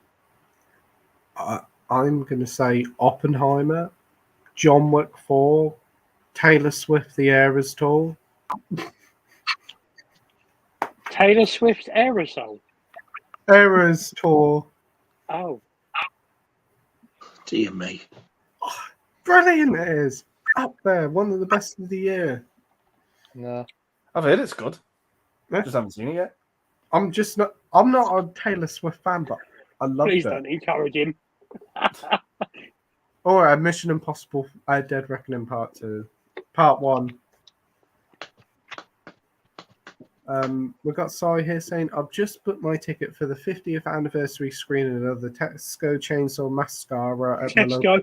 I'm going to say Oppenheimer, John Wick 4, Taylor Swift, The Eras Tour. Taylor Swift's Aerosol. Eras Tour. Oh. Dear me. Brilliant it is. Up there. One of the best of the year. No. I've heard it's good. Yeah. Just haven't seen it yet. I'm not a Taylor Swift fan, but I love it. Please don't encourage him. Or Mission Impossible Dead Reckoning Part 2. Part 1. We've got Sai here saying, I've just booked my ticket for the 50th anniversary screening of the Tesco Chainsaw Mascara at my local...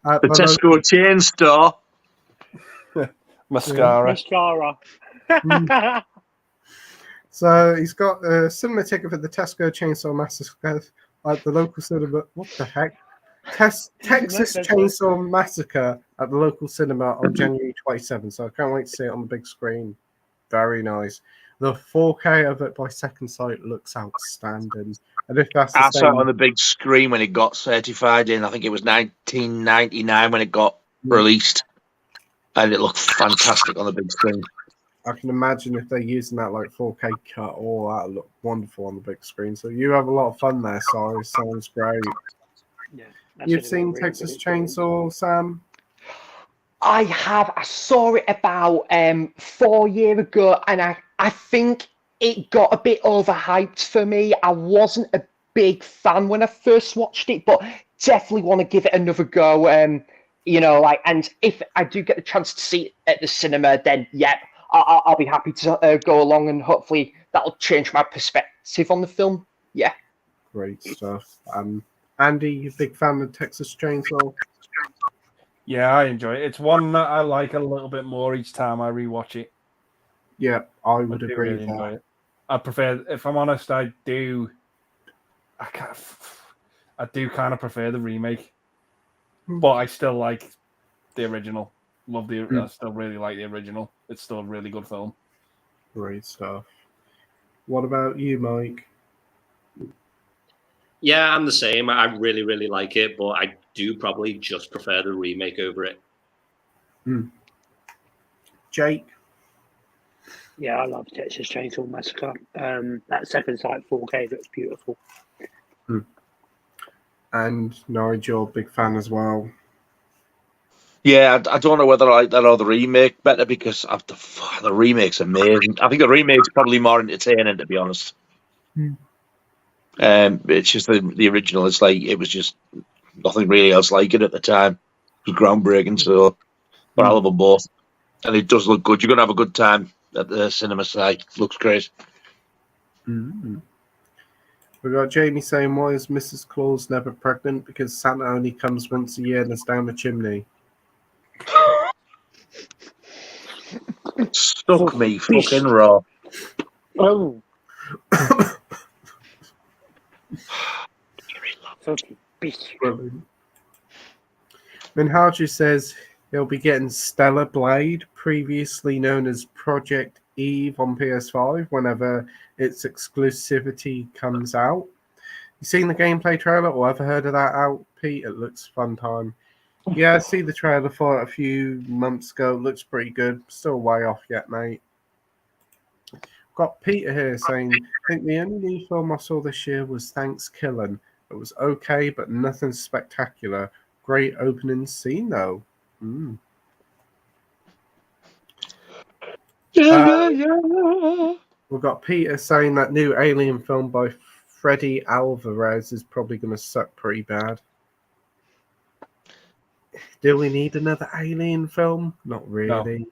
The Tesco chain store. Mascara. So he's got a cinema ticket for the Tesco Chainsaw Massacre at the local cinema. What the heck? Texas Chainsaw Massacre at the local cinema on January 27th. So I can't wait to see it on the big screen. Very nice. The 4K of it by Second Sight looks outstanding. And if that's I saw it on the big screen when it got certified in, I think it was 1999 when it got released. And it looked fantastic on the big screen. I can imagine if they're using that like 4K cut, that'll look wonderful on the big screen. So you have a lot of fun there, Si. Sounds great. Yeah, you've seen Texas Chainsaw, Sam? I have. I saw it about 4 years ago, and I think it got a bit overhyped for me. I wasn't a big fan when I first watched it, but definitely want to give it another go. And if I do get the chance to see it at the cinema, then I'll be happy to go along, and hopefully that'll change my perspective on the film. Yeah. Great stuff. Andy, you a big fan of Texas Chainsaw? Yeah, I enjoy it. It's one that I like a little bit more each time I rewatch it. Yeah, I would agree really with enjoy that. it. I prefer, if I'm honest, I do kind of prefer the remake, but I still like the original. I still really like the original. It's still a really good film. Great stuff. What about you, Mike? Yeah, I'm the same. I really, really like it, but I do probably just prefer the remake over it. Jake? Yeah, I love Texas Chainsaw Massacre. That second sight 4K looks beautiful. And Nigel, big fan as well. Yeah, I don't know whether I like that or the remake better because the remake's amazing. I think the remake's probably more entertaining, to be honest. It's just the original. It's like it was just nothing really else like it at the time. It was groundbreaking. So, but I love them both, and it does look good. You're gonna have a good time at the cinema site. Looks great. We got Jamie saying, "Why is Mrs. Claus never pregnant? Because Santa only comes once a year and is down the chimney." Stuck me fucking raw. Oh. Fucking beast. Minhaji says he'll be getting Stellar Blade, previously known as Project Eve on PS5, whenever its exclusivity comes out. You seen the gameplay trailer or ever heard of that out, Pete? It looks fun time. Yeah, I see the trailer for it a few months ago. It looks pretty good. Still way off yet, mate. Got Peter here saying, I think the only new film I saw this year was Thanksgiving. It was okay, but nothing spectacular. Great opening scene, though. We've got Peter saying that new Alien film by Freddy Alvarez is probably going to suck pretty bad. Do we need another Alien film? Not really. No.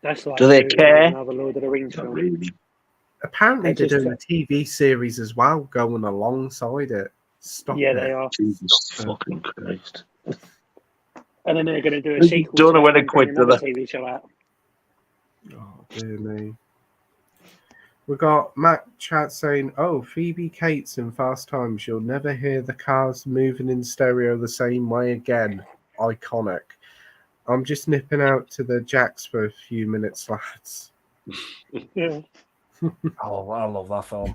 That's like Do they care? another Lord of the Rings film. Really. Apparently, they're doing a TV series as well, going alongside it. Stop it. They are. Jesus fucking Christ. And then they're going to do a sequel. Don't know to when that to quit, and do another they? TV show out. Oh, dear me. We got Matt Chat saying, "Oh, Phoebe Cates in Fast Times. You'll never hear the cars moving in stereo the same way again. Iconic." I'm just nipping out to the Jacks for a few minutes, lads. Yeah. I love that film.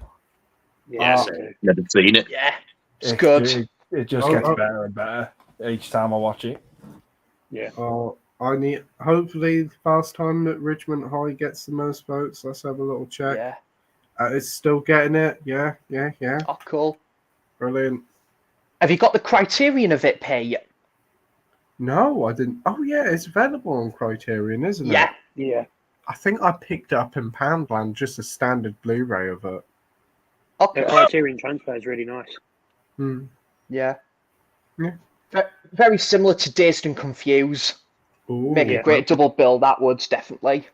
Yeah. Never seen it. Yeah, it's good. It just gets better and better each time I watch it. Yeah. Hopefully Fast Time at Richmond High gets the most votes. Let's have a little check. Yeah. It's still getting it. Yeah. Oh, cool. Brilliant. Have you got the Criterion of it, Pay? No, I didn't. Oh, yeah, it's available on Criterion, isn't it? Yeah. I think I picked it up in Poundland, just a standard Blu-ray of it. Okay. The Criterion transfer is really nice. Yeah. Yeah. Very similar to Dazed and Confused. Ooh, Make a great double bill, that would, definitely.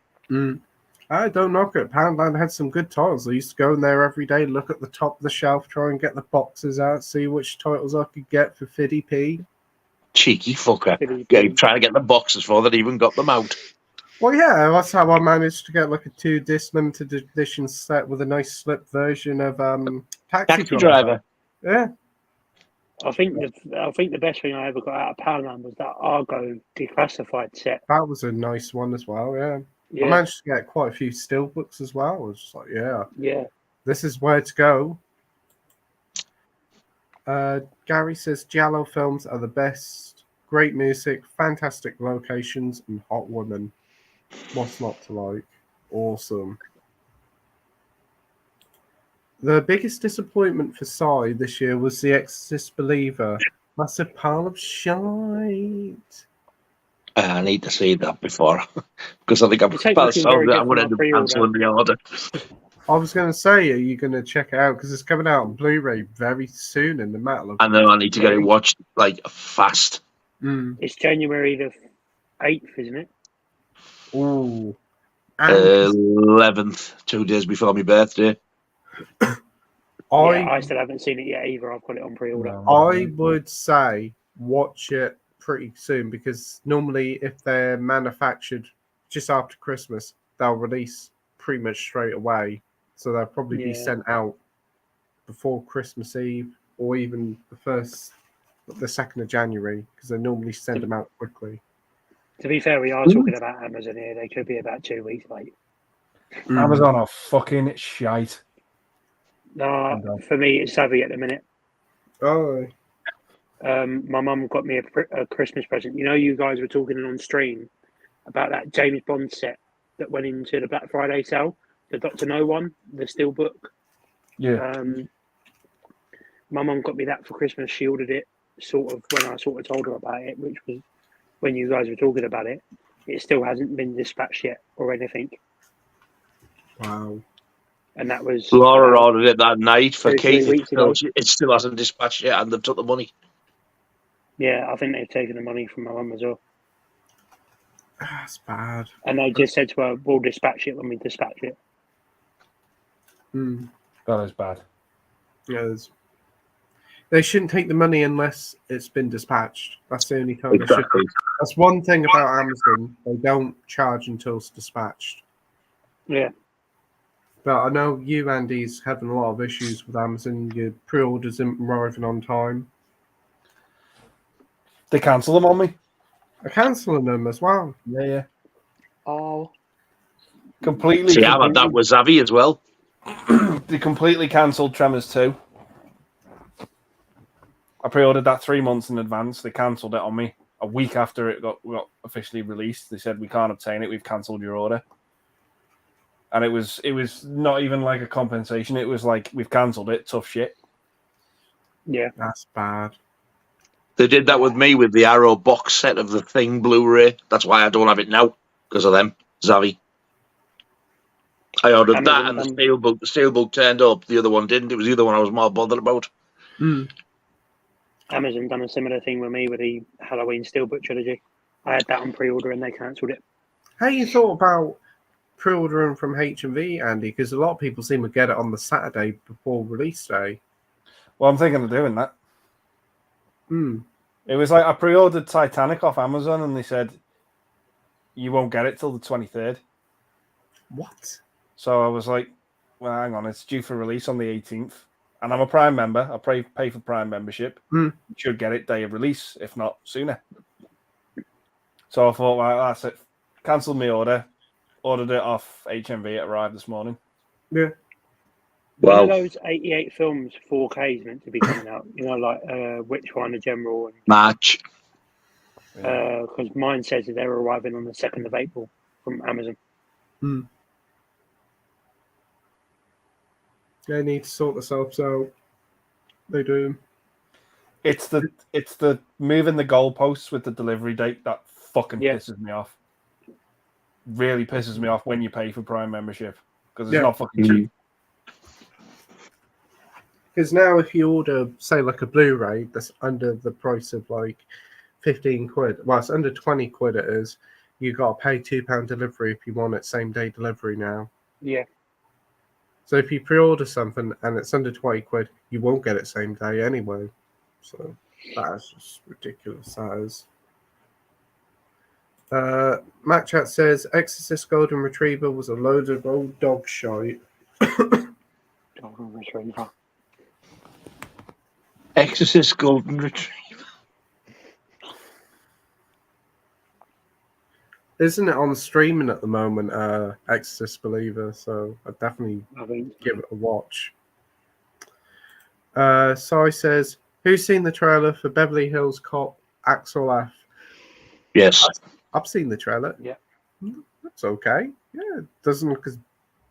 I don't knock it. Poundland had some good titles. I used to go in there every day, look at the top of the shelf, try and get the boxes out, see which titles I could get for 50p. Cheeky fucker. Trying to get the boxes for that, even got them out. Well, yeah, that's how I managed to get like a 2-disc limited edition set with a nice slip version of Taxi Driver. Yeah. I think the best thing I ever got out of Poundland was that Argo declassified set. That was a nice one as well, yeah. I managed to get quite a few steelbooks as well. I was just like, yeah. This is where to go. Gary says Giallo films are the best. Great music, fantastic locations, and hot women. What's not to like? Awesome. The biggest disappointment for Psy this year was The Exorcist Believer. That's a pile of shite. I need to see that before because I think I'm going to end up cancelling the order. I was going to say, are you going to check it out? Because it's coming out on Blu-ray very soon in the matter of... I know, I need to get it watched like fast. It's January the 8th, isn't it? Ooh. 11th, 2 days before my birthday. I still haven't seen it yet either. I've got it on pre-order. I would say watch it pretty soon because normally if they're manufactured just after Christmas, they'll release pretty much straight away. So they'll probably be sent out before Christmas Eve or even the 2nd of January because they normally send them out quickly. To be fair, we are talking about Amazon here. They could be about 2 weeks late. Amazon are fucking shite. No, for me, it's savvy at the minute. Oh. My mum got me a Christmas present. You know, you guys were talking on stream about that James Bond set that went into the Black Friday sale, the Doctor No one, the Steelbook. Yeah. My mum got me that for Christmas. She ordered it sort of when I sort of told her about it, which was when you guys were talking about it. It still hasn't been dispatched yet or anything. Wow. And that was Laura ordered it that night for 2-3 Keith. weeks ago. It still hasn't dispatched yet, and they've took the money. Yeah, I think they've taken the money from my mum as well. That's bad. And they just said to her, we'll dispatch it when we dispatch it. That is bad. Yeah, they shouldn't take the money unless it's been dispatched. That's the only time Exactly. they should. That's one thing about Amazon. They don't charge until it's dispatched. Yeah. But I know you, Andy's having a lot of issues with Amazon. Your pre-orders aren't arriving on time. They cancel them on me. They're cancelling them as well. Yeah. Oh. Completely. See, I've had that with Zavi as well. They completely cancelled Tremors 2. I pre-ordered that 3 months in advance. They cancelled it on me a week after it got officially released. They said, we can't obtain it. We've cancelled your order. And it was not even like a compensation. It was like, we've cancelled it. Tough shit. Yeah. That's bad. They did that with me with the Arrow box set of the Thing Blu-ray. That's why I don't have it now, because of them, Zavi. I ordered Amazon that, and the Steelbook turned up. The other one didn't. It was the other one I was more bothered about. Amazon done a similar thing with me with the Halloween Steelbook trilogy. I had that on pre-order and they cancelled it. How you thought about pre-ordering from HMV, Andy? Because a lot of people seem to get it on the Saturday before release day. Well, I'm thinking of doing that. It was like I pre-ordered Titanic off Amazon and they said, you won't get it till the 23rd. What? So I was like, well, hang on, it's due for release on the 18th. And I'm a Prime member. I pay for Prime membership. You should get it day of release, if not sooner. So I thought, well, that's it. Cancelled my order. Ordered it off HMV. It arrived this morning. Yeah. Wow. One of those 88 films 4K is meant to be coming out. You know, like Which One, The General. And, March. because mine says that they're arriving on the 2nd of April from Amazon. They need to sort themselves out. They do. It's the moving the goalposts with the delivery date that fucking pisses me off. Really pisses me off when you pay for Prime membership because it's not fucking cheap. Because now if you order, say, like a Blu-ray that's under the price of like 15 quid, well, it's under 20 quid it is, you got to pay £2 delivery if you want it same day delivery now. Yeah. So if you pre-order something and it's under 20 quid, you won't get it same day anyway. So that is just ridiculous. That is. Matt Chat says Exorcist Golden Retriever was a load of old dog shite. Golden Retriever. Exorcist Golden Retriever. Isn't it on streaming at the moment, Exorcist Believer? So I'd definitely give it a watch. Sai says, who's seen the trailer for Beverly Hills Cop Axel F? Yes. I've seen the trailer. Yeah. That's okay. Yeah, it doesn't look as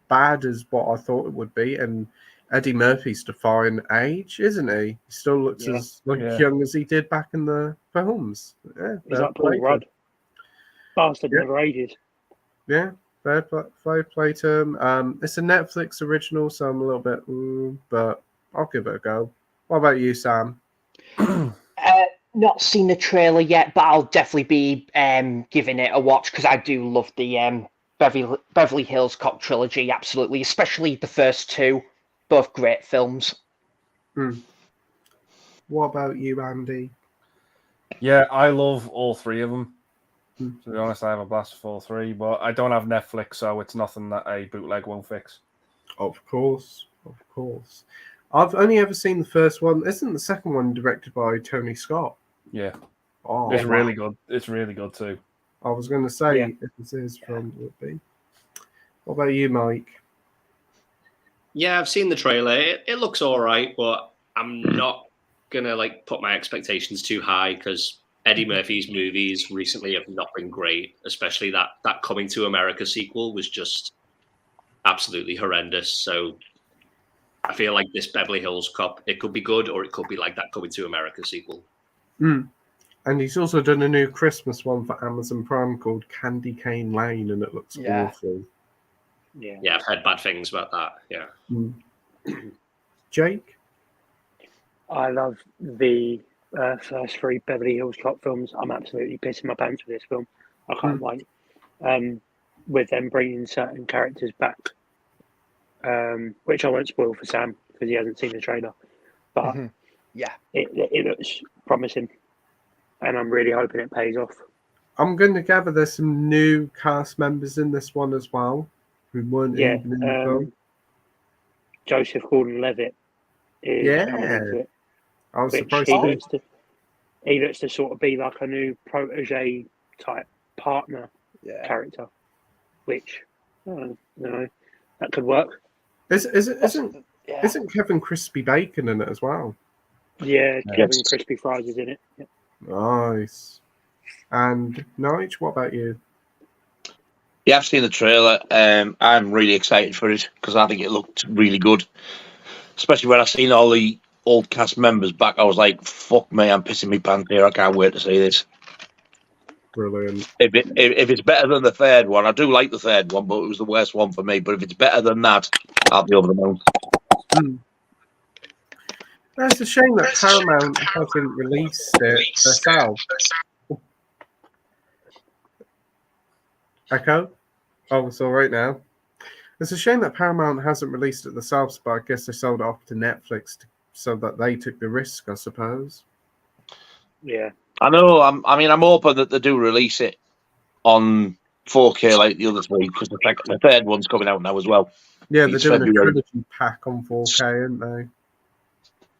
bad as what I thought it would be. And Eddie Murphy's defying age, isn't he? He still looks as young as he did back in the films. Yeah, he's like Paul Rudd. Bastard never ages. Yeah, fair play to him. It's a Netflix original, so I'm a little bit, but I'll give it a go. What about you, Sam? Not seen the trailer yet, but I'll definitely be giving it a watch because I do love the Beverly Hills Cop trilogy, absolutely, especially the first two, both great films. What about you, Andy? Yeah, I love all three of them. To be honest, I have a blast for all three, but I don't have Netflix, so it's nothing that a bootleg won't fix. Of course. I've only ever seen the first one. Isn't the second one directed by Tony Scott? Yeah. Oh, it's really good. It's really good too. I was going to say, if this is from, it would be. What about you, Mike? Yeah, I've seen the trailer. It looks all right, but I'm not going to put my expectations too high because Eddie Murphy's movies recently have not been great, especially that Coming to America sequel was just absolutely horrendous. So I feel like this Beverly Hills Cop, it could be good or it could be like that Coming to America sequel. And he's also done a new Christmas one for Amazon Prime called Candy Cane Lane, and it looks awful. Yeah, I've heard bad things about that. Yeah. Jake? I love the first 3 Beverly Hills Cop films. I'm absolutely pissing my pants with this film. I can't wait. With them bringing certain characters back, which I won't spoil for Sam because he hasn't seen the trailer. But it looks promising, and I'm really hoping it pays off. I'm going to gather there's some new cast members in this one as well, who weren't even in the film. Joseph Gordon-Levitt is coming into it. I was surprised. He looks to sort of be like a new protege type partner character, which that could work. Isn't Kevin Crispy Bacon in it as well? Yeah, Kevin Crispy Fries is in it. Yeah. Nice. And Nige, what about you? Yeah, I've seen the trailer. I'm really excited for it because I think it looked really good. Especially when I've seen all the old cast members back, I was like, fuck me, I'm pissing me pants here. I can't wait to see this. Brilliant. If it's better than the third one, I do like the third one, but it was the worst one for me. But if it's better than that, I'll be over the moon. It's a shame that Paramount hasn't released it themselves. Echo? Oh, it's all right now. It's a shame that Paramount hasn't released it themselves, but I guess they sold it off to Netflix so that they took the risk, I suppose. Yeah. I know. I'm hoping that they do release it on 4K like the other three, because the third one's coming out now as well. Yeah, they're doing a trilogy pack on 4K, aren't they?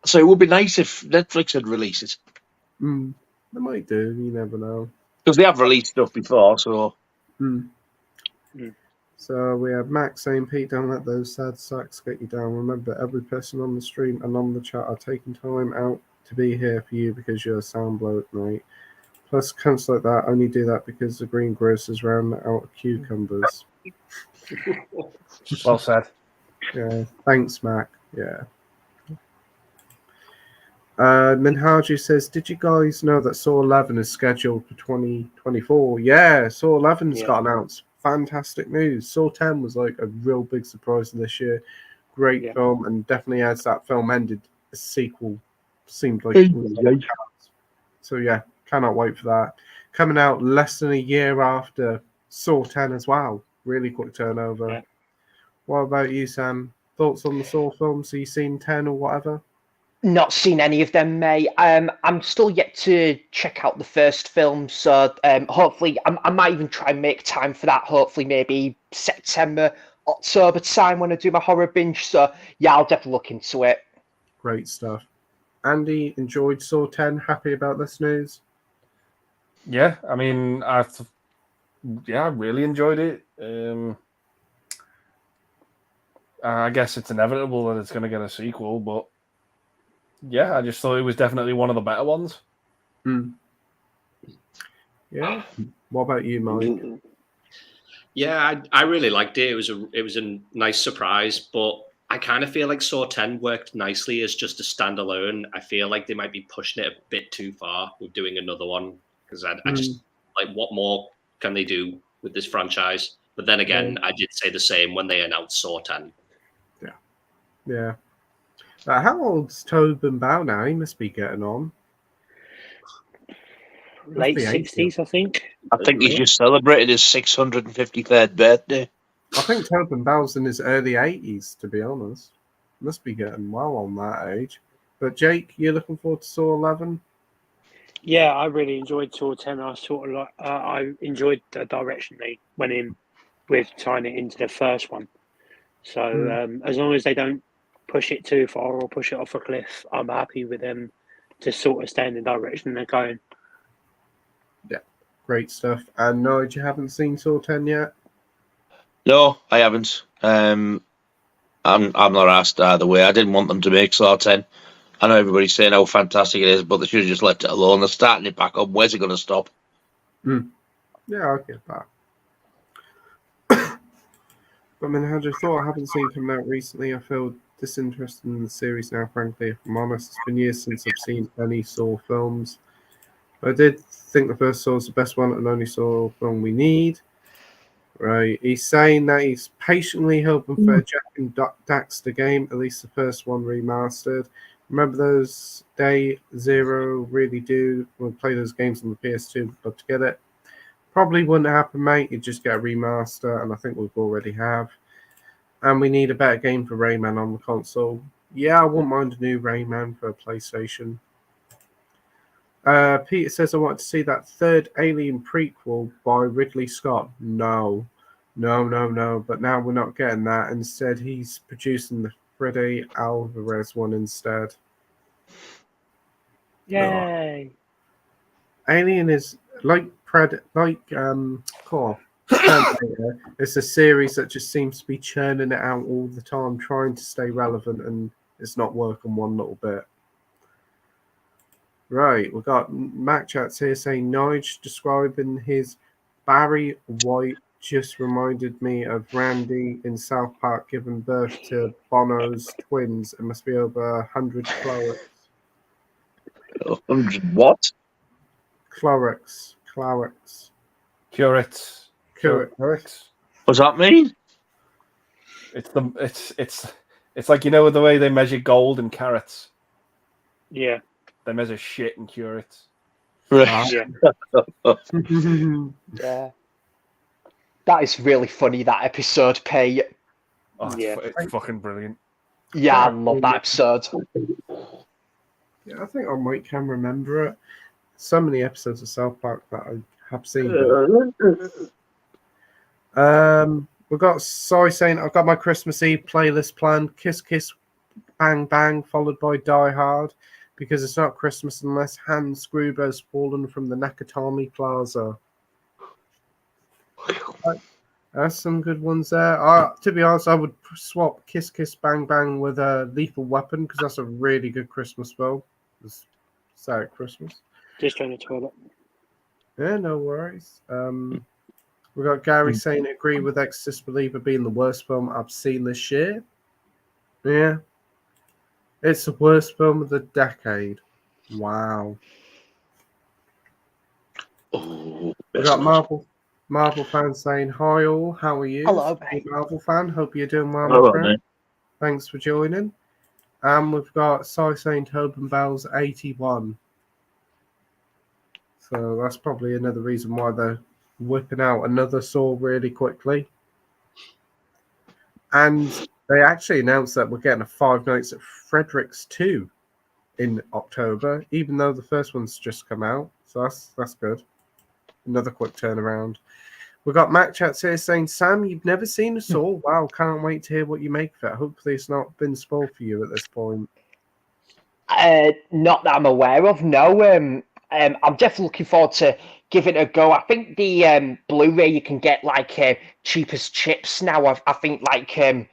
So it would be nice if Netflix had released it. They might do. You never know. Because they have released stuff before, so... So we have Max saying, Pete, don't let those sad sacks get you down. Remember, every person on the stream and on the chat are taking time out to be here for you because you're a sound bloke, mate. Plus, cunts like that only do that because the greengrocers ran out of cucumbers. Well said. Yeah, thanks, Mac. Yeah. Minhaji says, did you guys know that Saw 11 is scheduled for 2024? Yeah, Saw 11's got announced. Fantastic news. Saw 10 was like a real big surprise this year. Great film, and definitely as that film ended, a sequel seemed like so yeah, cannot wait for that. Coming out less than a year after Saw 10 as well. Really quick turnover. Yeah. What about you, Sam? Thoughts on the Saw films? Have you seen 10 or whatever? Not seen any of them, mate. I'm still yet to check out the first film, so hopefully I might even try and make time for that. Hopefully, maybe September, October time when I do my horror binge. So yeah, I'll definitely look into it. Great stuff. Andy, enjoyed Saw 10. Happy about this news? Yeah, I mean, I really enjoyed it. I guess it's inevitable that it's going to get a sequel, but yeah, I just thought it was definitely one of the better ones. Yeah. What about you, Mike? Yeah, I really liked it. It was a nice surprise, but I kind of feel like Saw 10 worked nicely as just a standalone. I feel like they might be pushing it a bit too far with doing another one, because I just like, what more can they do with this franchise? But then again, I did say the same when they announced Saw 10. Yeah. How old's Tobin Bow now? He must be getting on. Late 60s, I think. I think he's just celebrated his 653rd birthday. I think Tobin Bow's in his early 80s, to be honest. Must be getting well on that age. But Jake, you're looking forward to Saw 11? Yeah, I really enjoyed Saw 10. I enjoyed the direction they went in with tying it into the first one. So as long as they don't push it too far or push it off a cliff, I'm happy with them to sort of stay in the direction they're going. Yeah, great stuff. And Nige, you haven't seen Saw 10 yet? No, I haven't. I'm not asked either way. I didn't want them to make Saw 10. I know everybody's saying how fantastic it is, but they should have just left it alone. They're starting it back up. Where's it going to stop? Yeah, I get that. But I mean, how do you thought? I haven't seen coming out recently. I feel disinterested in the series now, frankly, if I'm honest. It's been years since I've seen any Saw films. I did think the first Saw was the best one and only Saw film we need. Right, he's saying that he's patiently hoping for a Jack and Daxter game, at least the first one remastered. Remember those Day Zero? Really do. We'll play those games on the PS2, love to get it. Probably wouldn't happen, mate. You'd just get a remaster, and I think we've already have. And we need a better game for Rayman on the console. Yeah, I wouldn't mind a new Rayman for a PlayStation. Peter says, I want to see that third Alien prequel by Ridley Scott. No. But now we're not getting that. Instead, he's producing the Freddy Alvarez one instead. Yay! Alien is like Terminator. It's a series that just seems to be churning it out all the time, trying to stay relevant, and it's not working one little bit. Right, we've got Mac Chats here saying Nige describing his Barry White just reminded me of Randy in South Park giving birth to Bono's twins. It must be over 100 clerics. 100 what? Clerics. Curates. What's that mean? It's like, you know, the way they measure gold in carats. Yeah. They measure shit in curates. Right. Yeah. Yeah. That is really funny, that episode, Pay. Oh, it's fucking brilliant. Yeah, I love that episode. Yeah, I think I can remember it. So many episodes of South Park that I have seen. We've got Sorry saying, I've got my Christmas Eve playlist planned. Kiss Kiss Bang Bang, followed by Die Hard. Because it's not Christmas unless Hans Gruber has fallen from the Nakatomi Plaza. There's some good ones there. To be honest, I would swap Kiss Kiss Bang Bang with a Lethal Weapon because that's a really good Christmas film. It's sad at Christmas. Just trying to toilet. Yeah, no worries. We got Gary saying agree with Exorcist Believer being the worst film I've seen this year. Yeah. It's the worst film of the decade. Wow. Oh, We got Marvel fans saying, hi all, how are you? Hello, mate. Marvel fan, hope you're doing well, Hello, my friend. mate. Thanks for joining. And we've got Cy saying Tobin Bell's 81. So that's probably another reason why they're whipping out another Saw really quickly. And they actually announced that we're getting a Five Nights at Frederick's 2 in October, even though the first one's just come out. So that's good. Another quick turnaround. We've got Mac Chats here saying, Sam, you've never seen a Saw? Wow, can't wait to hear what you make of it. Hopefully it's not been spoiled for you at this point. Not that I'm aware of, no. I'm definitely looking forward to giving it a go. I think the Blu-ray you can get like cheap as chips now. I think like you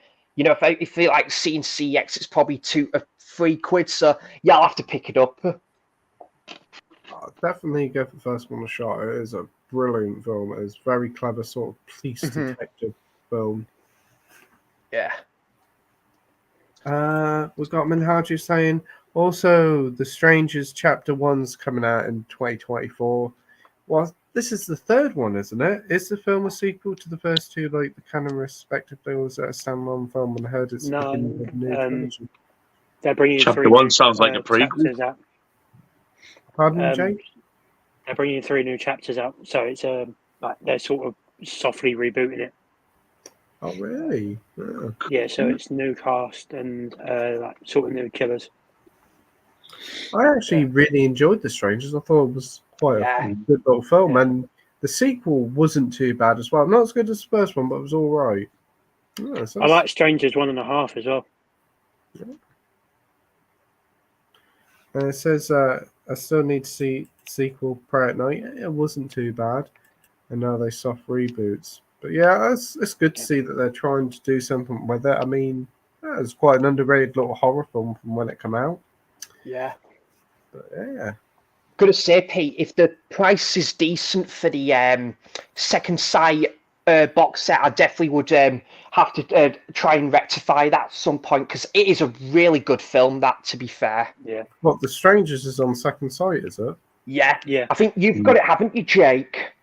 know, if you like seeing CX, it's probably £3. So yeah, I'll have to pick it up. I'll definitely give the first one a shot. It is a brilliant film. It is very clever sort of police detective film. Yeah. We've got Minhaju saying, also, The Strangers Chapter 1's coming out in 2024. Well, this is the third one, isn't it? Is the film a sequel to the first two, like the canon respectively, or is it a standalone film? And I heard it's No, a new trilogy. They're bringing Chapter 3 1 new, sounds like a prequel. chapters out. Pardon, Jake? They're bringing 3 new chapters out, so it's like they're sort of softly rebooting it. Oh, really? Yeah, so it's new cast and like sort of new killers. I actually really enjoyed The Strangers. I thought it was quite a good little film, and the sequel wasn't too bad as well. Not as good as the first one, but it was all right. Yeah, so I like Strangers 1.5 as well. And it says, I still need to see sequel Prayer at Night. It wasn't too bad. And now they soft reboots. But yeah, it's good to see that they're trying to do something with it. I mean, it's quite an underrated little horror film from when it came out. Yeah. But yeah. Gotta say, Pete, if the price is decent for the Second Sight box set, I definitely would have to try and rectify that at some point, because it is a really good film, that, to be fair. Yeah. What, The Strangers is on Second Sight, is it? Yeah. Yeah. I think you've got it, haven't you, Jake?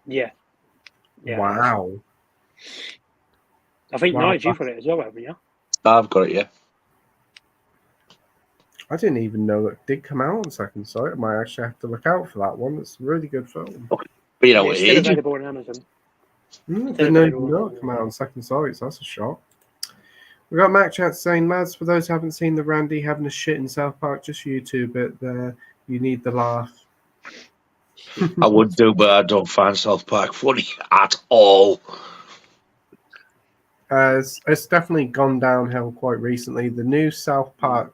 Yeah. Yeah. Wow. I think Wow, Nige, you've got it as well, haven't you? I've got it, yeah. I didn't even know it did come out on Second Sight. I might actually have to look out for that one. It's a really good film. But you know, Yeah, it's still available on Amazon. Didn't even know it come out on Second Sight, so that's a shock. We got Mac Chat saying, lads, for those who haven't seen the Randy having a shit in South Park, just YouTube it there. You need the laugh. I would do, but I don't find South Park funny at all. It's definitely gone downhill quite recently. The new South Park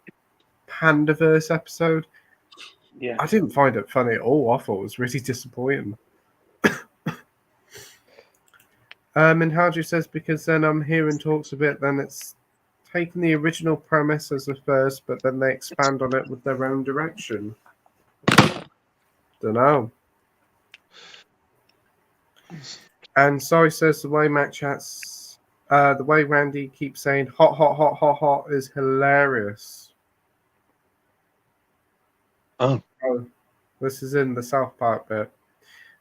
Pandaverse episode, Yeah. I didn't find it funny at all. I thought it was really disappointing. And Harju says, because then I'm hearing talks of it, then it's taken the original premise as the first, but then they expand on it with their own direction. Don't know. And Sorry says the way Matt chats, the way Randy keeps saying hot, hot, hot, hot, hot is hilarious. Oh. This is in the South Park bit.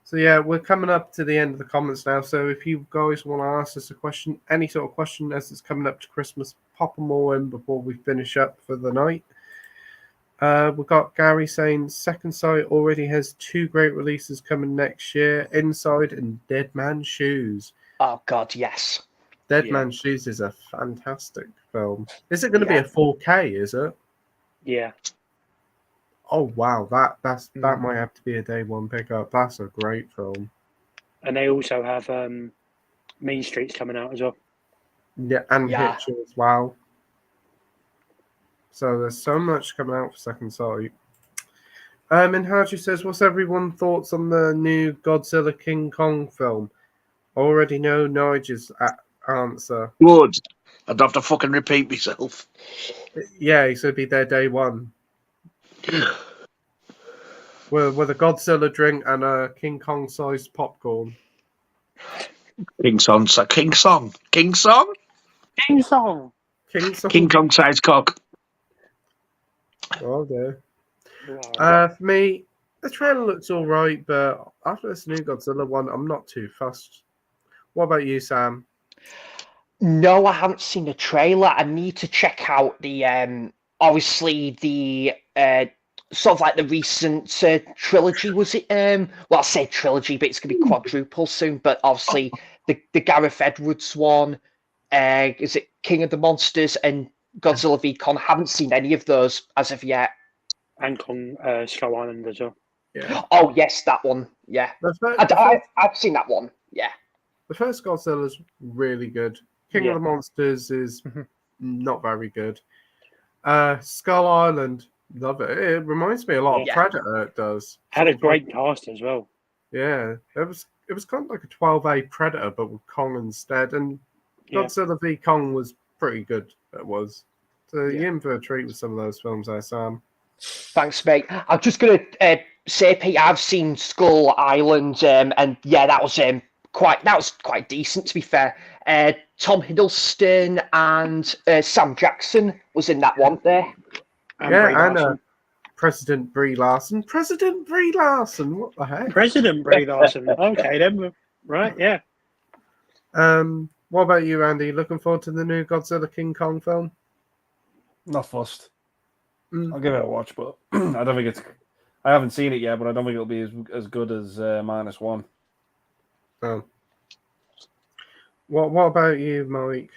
So yeah, we're coming up to the end of the comments now. So if you guys want to ask us a question, any sort of question as it's coming up to Christmas, pop them all in before we finish up for the night. We've got Gary saying Second Sight already has 2 great releases coming next year, Inside and Dead Man's Shoes. Oh, God, yes. Dead Man's Shoes is a fantastic film. Is it going to be a 4K, is it? Yeah. Oh, wow. That might have to be a day one pickup. That's a great film. And they also have Mean Streets coming out as well. Yeah, and Hitcher as well. So there's so much coming out for Second Sight. And Haji says, what's everyone's thoughts on the new Godzilla King Kong film? I already know Nigel's answer. Good. I'd have to fucking repeat myself. Yeah, he's going to be there day one. with a Godzilla drink and a King Kong sized popcorn. King Song. King Song. King Song. King Song. King Kong size cock. Oh dear. For me, the trailer looks all right, but after this new Godzilla one, I'm not too fussed. What about you, Sam? No, I haven't seen the trailer. I need to check out the obviously the sort of like the recent trilogy. Was it? Well, I say trilogy, but it's going to be quadruple soon. But obviously the Gareth Edwards one. Is it King of the Monsters and Godzilla v Kong? Haven't seen any of those as of yet. And Kong Skull Island as well. Yeah. Oh yes, that one. Yeah, I've seen that one. Yeah. The first Godzilla is really good. King of the Monsters is not very good. Skull Island, love it. It reminds me a lot of Predator. It does. Had a great cast as well. Yeah, it was kind of like a 12A Predator, but with Kong instead. And Godzilla v Kong was pretty good. It was. So you're in for a treat with some of those films, there, Sam. Thanks, mate. I'm just gonna say, Pete, I've seen Skull Island, and that was quite decent, to be fair. Tom Hiddleston and Sam Jackson was in that one there. And President Brie Larson. President Brie Larson. What the heck? President Brie Larson. Okay, then. Right, yeah. What about you, Andy? Looking forward to the new Godzilla King Kong film? Not fussed. I'll give it a watch, but I don't think it's. I haven't seen it yet, but I don't think it'll be as good as -1. Oh. What about you, Mike?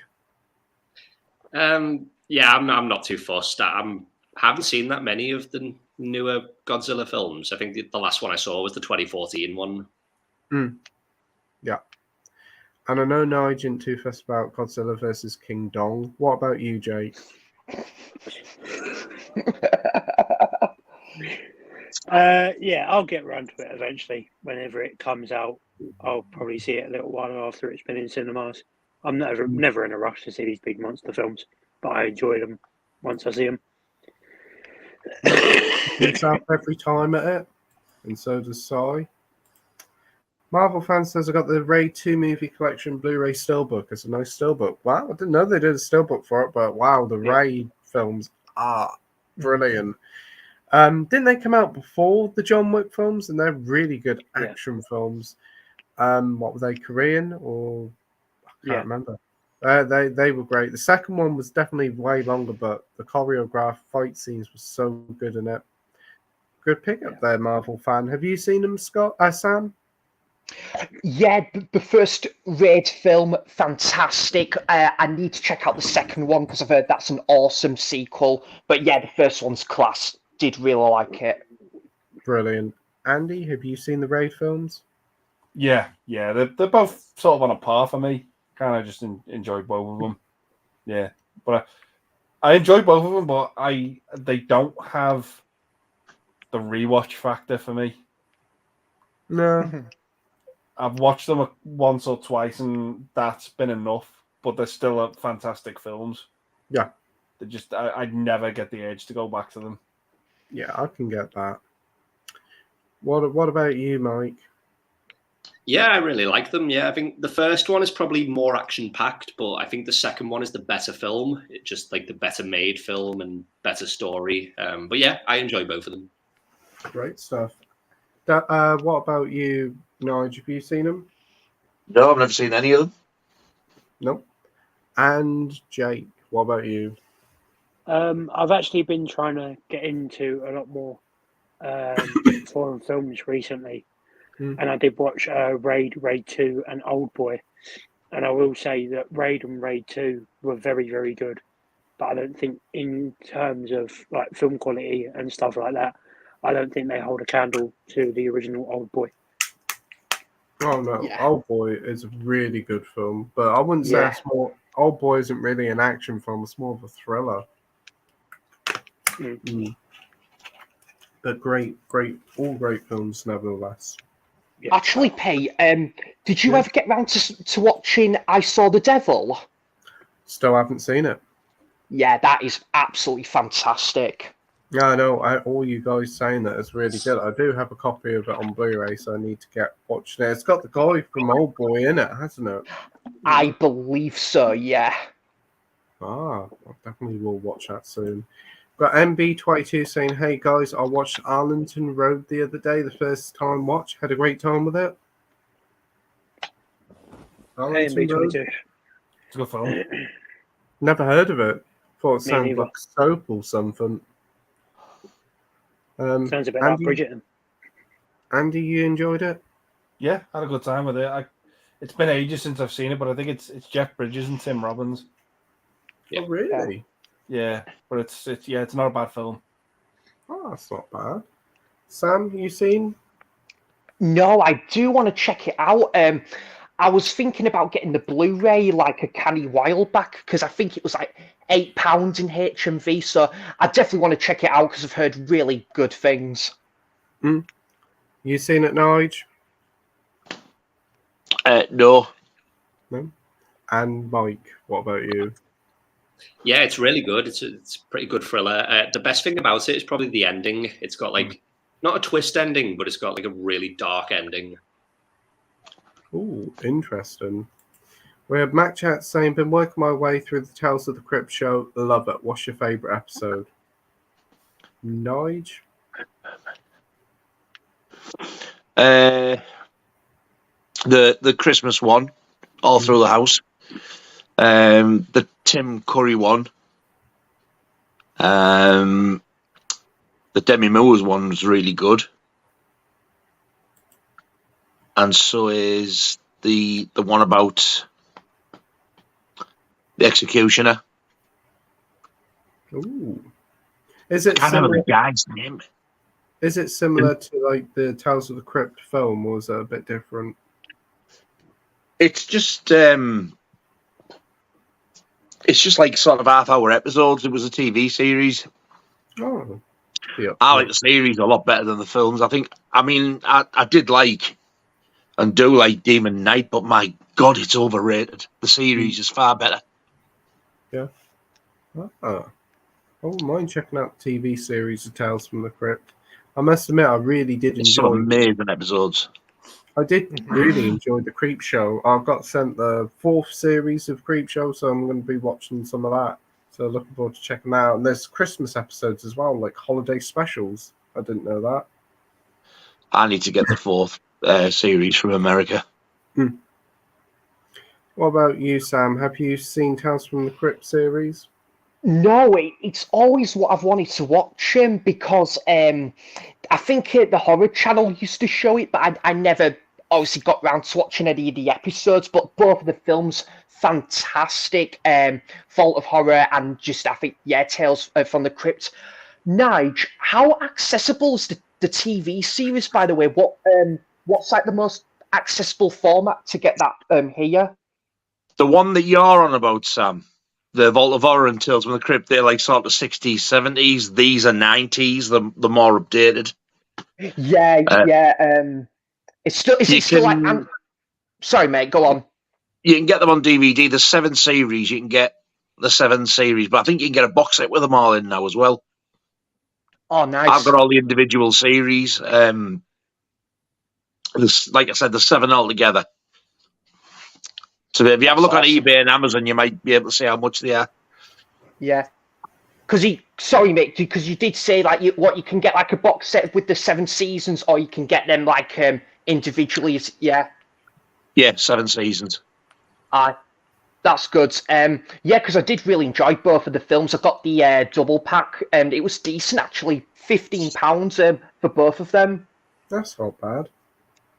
Yeah, I'm not too fussed. I haven't seen that many of the newer Godzilla films. I think the last one I saw was the 2014 one. Yeah. And I know Nigel isn't too fussed about Godzilla versus King Dong. What about you, Jake? Yeah, I'll get around to it eventually. Whenever it comes out, I'll probably see it a little while after it's been in cinemas. I'm never in a rush to see these big monster films, but I enjoy them once I see them. himself every time at it, and so does Sai. Marvel fan says I got the Raid 2 movie collection Blu-ray steelbook. It's a nice steelbook. Wow, I didn't know they did a steelbook for it, but wow, the Raid films are brilliant. Didn't they come out before the John Wick films? And they're really good action films. What were they, Korean or I can't remember. They were great. The second one was definitely way longer, but the choreographed fight scenes were so good in it. Good pickup there, Marvel fan. Have you seen them, Sam? Yeah, the first Raid film, fantastic. I need to check out the second one because I've heard that's an awesome sequel. But yeah, the first one's class. Did really like it. Brilliant. Andy, have you seen the Raid films? Yeah, they're both sort of on a par for me. Kind of just enjoy both of them. Yeah, but I enjoy both of them, but they don't have the rewatch factor for me. No. I've watched them once or twice, and that's been enough. But they're still fantastic films. Yeah, they just I'd never get the urge to go back to them. Yeah, I can get that. What about you, Mike? Yeah, I really like them. Yeah, I think the first one is probably more action-packed, but I think the second one is the better film. It's just like the better made film and better story. But yeah, I enjoy both of them. Great stuff. What about you, Nigel? Have you seen them? No, I've never seen any of them. Nope. And Jake, what about you? I've actually been trying to get into a lot more foreign films recently. And I did watch Raid 2 and Old Boy. And I will say that Raid and Raid 2 were very, very good. But I don't think in terms of like film quality and stuff like that, I don't think they hold a candle to the original Old Boy. Oh no, Old Boy is a really good film, but I wouldn't say it's more. Old Boy isn't really an action film; it's more of a thriller. But all great films, nevertheless. Yeah. Actually, Pay, did you ever get round to watching I Saw the Devil? Still haven't seen it. Yeah, that is absolutely fantastic. Yeah, I know. All you guys saying that is really good. I do have a copy of it on Blu-ray, so I need to get watching it. It's got the guy from Old Boy in it, hasn't it? I believe so, yeah. I definitely will watch that soon. Got MB22 saying, "Hey guys, I watched Arlington Road the other day. The first time watch, had a great time with it." Hey MB22, it's a good film. Never heard of it. Thought it sounded like soap or something. Sounds a bit like Bridgerton. Andy, you enjoyed it? Yeah, had a good time with it. It's been ages since I've seen it, but I think it's Jeff Bridges and Tim Robbins. Oh, really? Yeah, but it's not a bad film. Oh, that's not bad. Sam, you seen? No, I do want to check it out. I was thinking about getting the Blu-ray like a canny while back because I think it was like £8 in HMV. So I definitely want to check it out because I've heard really good things. You seen it, Nige? No. No. And Mike, what about you? Yeah, it's really good. It's a pretty good thriller. The best thing about it is probably the ending. It's got like not a twist ending, but it's got like a really dark ending. Ooh, interesting. We have Matt Chat saying, "Been working my way through the Tales of the Crypt show. Love it. What's your favourite episode?" Nige? The Christmas one, all through the house. The Tim Curry one. The Demi Moore's one was really good. And so is the one about the executioner. Ooh. Is it I can't remember the guy's name. Is it similar to like the Tales of the Crypt film, or is it a bit different? It's just like sort of half-hour episodes. It was a TV series. Oh, yeah. I like the series a lot better than the films. I did like and do like Demon Knight, but my God, it's overrated. The series is far better. Yeah. I wouldn't mind checking out the TV series of Tales from the Crypt. I must admit, I really did It's some enjoy. amazing episodes. I did really enjoy the Creep Show. I got sent the 4th series of Creep Show, so I'm going to be watching some of that. So looking forward to checking that out. And there's Christmas episodes as well, like holiday specials. I didn't know that. I need to get the 4th series from America. What about you, Sam? Have you seen Tales from the Crypt series? No, it's always what I've wanted to watch because I think the Horror Channel used to show it, but I never obviously got round to watching any of the episodes. But both of the films, fantastic. Vault of Horror and just, I think, Tales from the Crypt. Nige, how accessible is the TV series, by the way? What's like the most accessible format to get that here? The one that you're on about, Sam, the Vault of Horror and Tales from the Crypt, they're like sort of 60s, 70s. These are 90s, the more updated. It's still like... Sorry, mate, go on. You can get them on DVD. There's 7 series. You can get the 7 series, but I think you can get a box set with them all in now as well. Oh, nice. I've got all the individual series. There's, like I said, there's 7 altogether. So if you have a look on eBay and Amazon, you might be able to see how much they are. Yeah. Sorry, mate, because you did say like you can get like a box set with the 7 seasons, or you can get them like individually. Yeah. Yeah, 7 seasons. That's good. Because I did really enjoy both of the films. I got the double pack, and it was decent actually. £15 for both of them. That's not bad.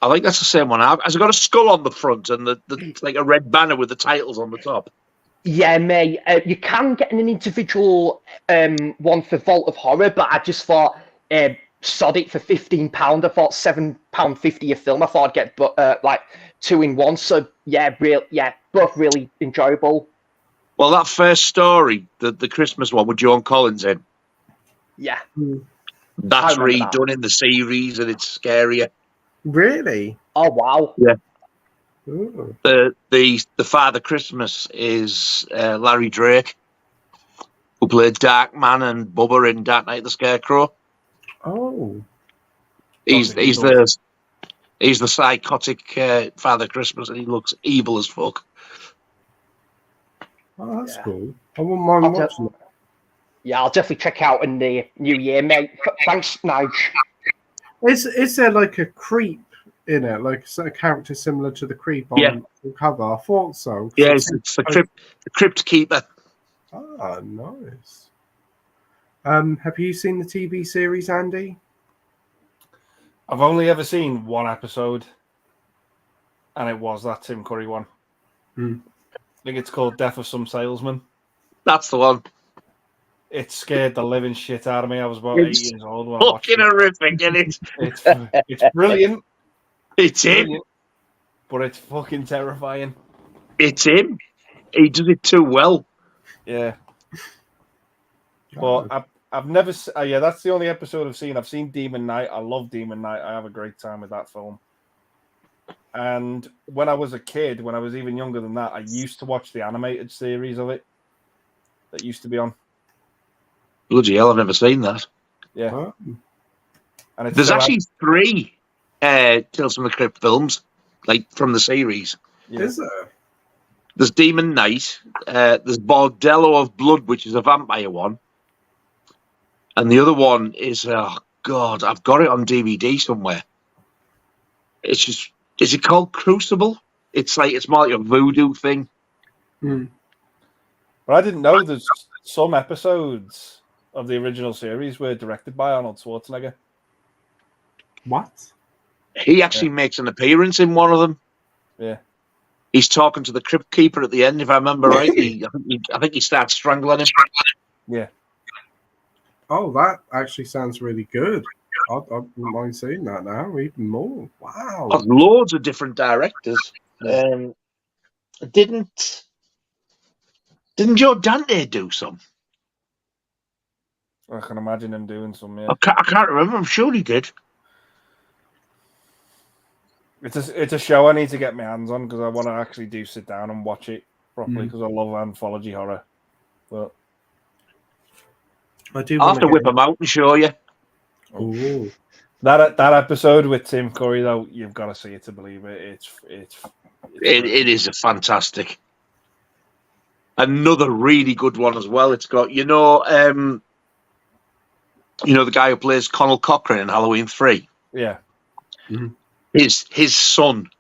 I think that's the same one. Has it got a skull on the front and the like a red banner with the titles on the top? Yeah, mate. You can get an individual one for Vault of Horror, but I just thought sod it for £15. I thought £7.50 a film. I thought I'd get like 2 in 1. So both really enjoyable. Well, that first story, the Christmas one with Joan Collins in. Yeah. That's redone in the series, and it's scarier. Really? Oh wow! Yeah. Ooh. The Father Christmas is Larry Drake, who played Dark Man and Bubba in Dark Knight the Scarecrow. Oh. He's the psychotic Father Christmas, and he looks evil as fuck. Oh, that's cool. I wouldn't mind watching that. Yeah, I'll definitely check out in the new year, mate. Thanks, Nige. Is there like a creep in it, like a character similar to the creep on the cover? I thought so. Yeah, it's the Crypt Keeper. Ah, nice. Have you seen the TV series, Andy? I've only ever seen one episode, and it was that Tim Curry one. I think it's called Death of Some Salesman. That's the one. It scared the living shit out of me. I was about 8 years old when I watched it. Fucking horrific, isn't it? It's brilliant. It's brilliant. Him. But it's fucking terrifying. It's him. He does it too well. Yeah. But I've never... that's the only episode I've seen. I've seen Demon Knight. I love Demon Knight. I have a great time with that film. And when I was a kid, when I was even younger than that, I used to watch the animated series of it that used to be on. Bloody hell, I've never seen that. Yeah. Oh. And there's actually 3 Tales from the Crypt films, like from the series. Yeah. Is there? There's Demon Knight, there's Bordello of Blood, which is a vampire one. And the other one is, oh God, I've got it on DVD somewhere. It's just, is it called Crucible? It's more like a voodoo thing. But I didn't know there's some episodes of the original series were directed by Arnold Schwarzenegger. What? He actually makes an appearance in one of them. Yeah. He's talking to the Crypt Keeper at the end, if I remember rightly. I think he starts strangling him. Yeah. Oh, that actually sounds really good. I wouldn't mind seeing that now, even more. Wow. There's loads of different directors. Didn't Joe Dante do some? I can imagine him doing some, yeah. I can't remember. I'm sure he did. It's a show I need to get my hands on because I want to actually sit down and watch it properly because I love anthology horror. But I do. I'll have to whip them out and show you. Ooh. That episode with Tim Curry, though, you've got to see it to believe it. It is a fantastic. Another really good one as well. It's got the guy who plays Conal Cochran in Halloween 3. Yeah. Mm-hmm. His son,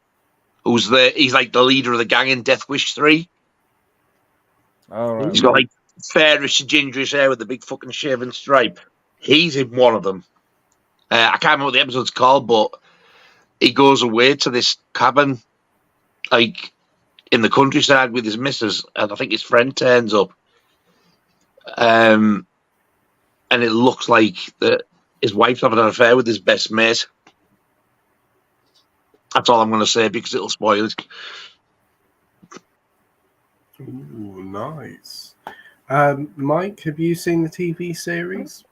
he's like the leader of the gang in Death Wish 3. All right. He's got like fairish, gingerish hair with the big fucking shaven stripe. He's in one of them. I can't remember what the episode's called, but he goes away to this cabin, like in the countryside with his missus, and I think his friend turns up. And it looks like that his wife's having an affair with his best mate. That's all I'm going to say because it'll spoil it. Ooh, nice. Mike, have you seen the TV series?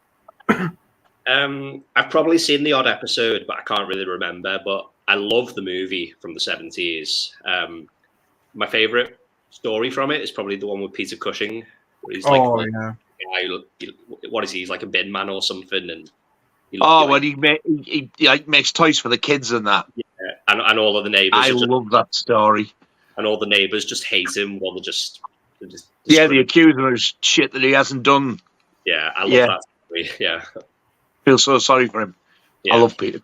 I've probably seen the odd episode, but I can't really remember. But I love the movie from the 70s. My favourite story from it is probably the one with Peter Cushing. Where he's like, what is he? He's like a bin man or something. And when he makes toys for the kids and that. Yeah, and all of the neighbours. I love that story. And all the neighbours just hate him. Well, they accuse him of shit that he hasn't done. Yeah, I love that story. Yeah. Feel so sorry for him. Yeah. I love Peter.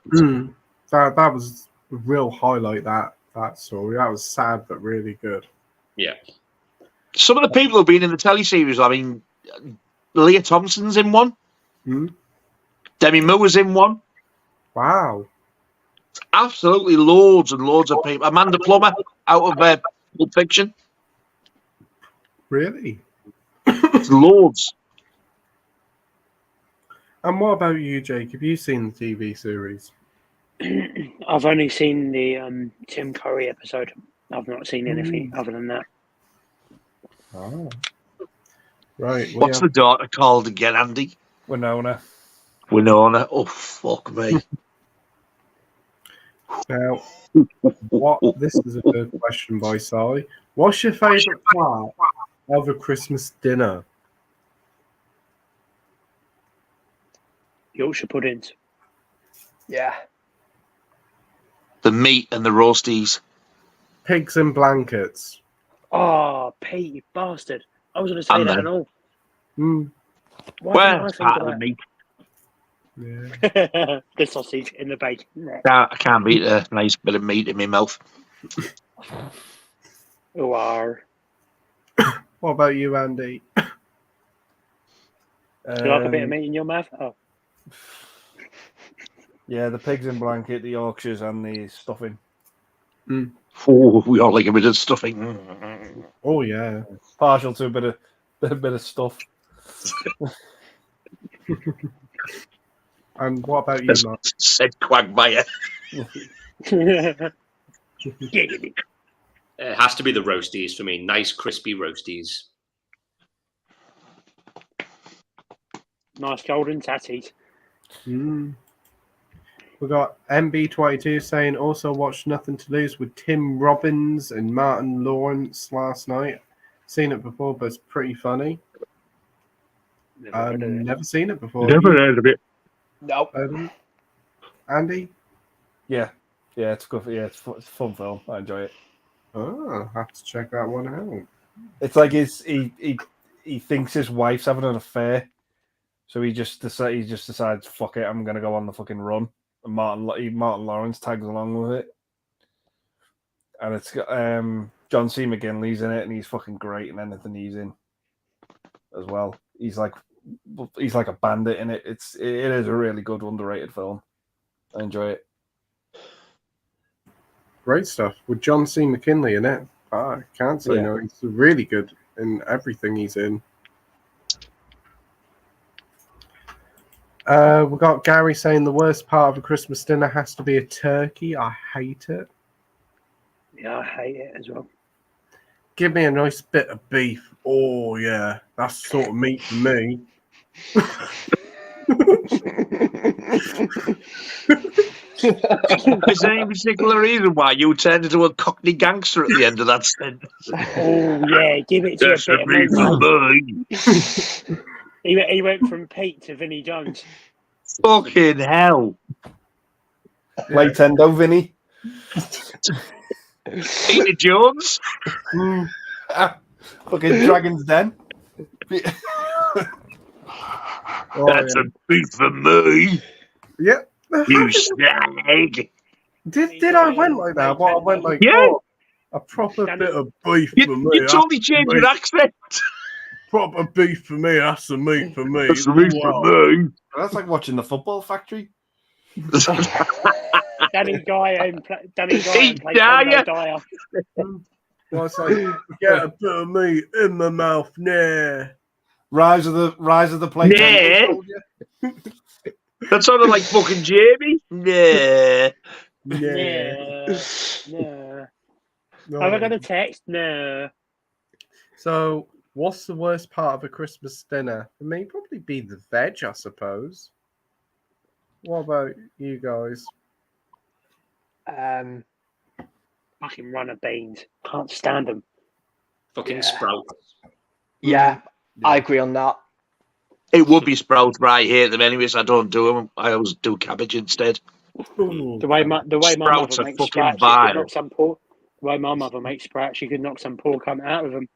That was a real highlight, that story. That was sad but really good. Yeah. Some of the people who've been in the teleseries, I mean, Leah Thompson's in one. Demi Moore's in one. Wow. Absolutely loads and loads of people. Amanda Plummer out of Pulp Fiction. Really? It's loads. And what about you, Jake? Have you seen the TV series? I've only seen the Tim Curry episode. I've not seen anything other than that. Oh. Right. What's the daughter called again, Andy? Winona. Oh, fuck me. Now, this is a good question by Si. What's your favourite part of a Christmas dinner? Yorkshire puddings. Yeah. The meat and the roasties. Pigs in blankets. Oh, Pete, you bastard. I was going to say that and all. Well, it's part of the meat. Yeah. The sausage in the bacon. I can't beat a nice bit of meat in my mouth. What about you, Andy? Do you like a bit of meat in your mouth? Oh. Yeah, the pigs in blanket, the Yorkshires, and the stuffing. Oh, we all like a bit of stuffing. Oh yeah. Partial to a bit of stuff. And what about you, Mark? Said Quagmire. It has to be the roasties for me. Nice, crispy roasties. Nice golden tatties. We got MB22 saying also watched Nothing to Lose with Tim Robbins and Martin Lawrence last night. Seen it before, but it's pretty funny. Never seen it before. Never heard of it. No. Andy? Yeah, it's good. Yeah, it's a fun film. I enjoy it. Oh, I'll have to check that one out. It's like he thinks his wife's having an affair, so he just decides, fuck it, I'm gonna go on the fucking run. And Martin Lawrence tags along with it, and it's got John C. McGinley's in it, and he's fucking great in anything he's in as well. He's like a bandit in it. It is a really good, underrated film. I enjoy it. Great stuff with John C. McKinley in it. I can't say no. He's really good in everything he's in. We got Gary saying the worst part of a Christmas dinner has to be a turkey. I hate it. Yeah, I hate it as well. Give me a nice bit of beef. Oh yeah, that's sort of meat for me. Is there any particular reason why you turned into a Cockney gangster at the end of that sentence? Oh yeah, give it to a bit of meat. He went from Pete to Vinnie Jones. Fucking hell. Playtendo, Vinny. Peter Jones. Fucking Dragon's Den. That's a beat for me. Yeah. You snag. Did I went like that? Well, I went like, a proper bit of beef for me. You totally changed your accent. Proper beef for me. That's the meat for me. That's the meat for me. That's like watching the Football Factory. Danny Guy and Playtendo Dyer. Well, it's like, get a bit of meat in my mouth, nah. Rise of the Playtendo Soldier. That sounded like fucking Jamie. Nah. No. Have I got a text? No. So, what's the worst part of a Christmas dinner? For me, probably be the veg, I suppose. What about you guys? Fucking runner beans. Can't stand them. Fucking sprouts. Yeah, I agree on that. It would be sprouts, but I hate them anyway, so I don't do them. I always do cabbage instead. The way my Sprouts mother are makes fucking sprouts, vile. she could knock some pork. The way my mother makes sprouts, she could knock some pork out of them.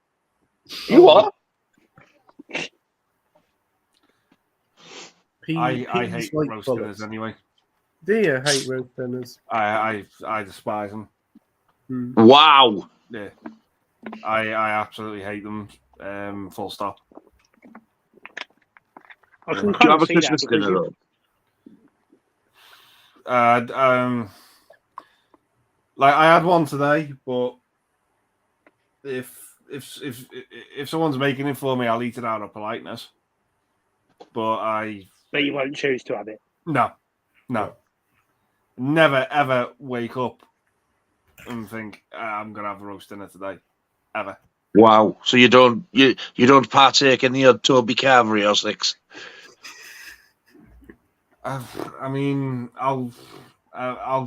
You what? I hate roast dinners anyway. Do you hate roast dinners? I despise them. Wow. Yeah. I absolutely hate them. Full stop. I can Do you kind have of a see that Christmas because dinner? Like I had one today, but if someone's making it for me, I'll eat it out of politeness. But you won't choose to have it. No. Never ever wake up and think I'm gonna have a roast dinner today, ever. Wow. So you don't partake in the odd Toby Carvery or six? I mean, I'll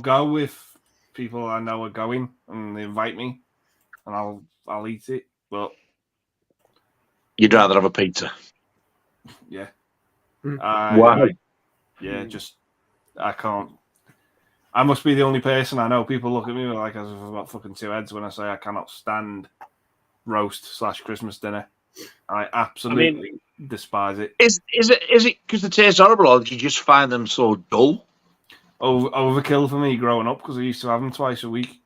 go if people I know are going and they invite me, and I'll eat it. But You'd rather have a pizza? Yeah. Wow. Just I can't. I must be the only person I know. People look at me like as if I've got fucking two heads when I say I cannot stand roast/Christmas dinner. I absolutely despise it. Is it because the taste horrible, or do you just find them so dull? Overkill for me growing up because I used to have them twice a week.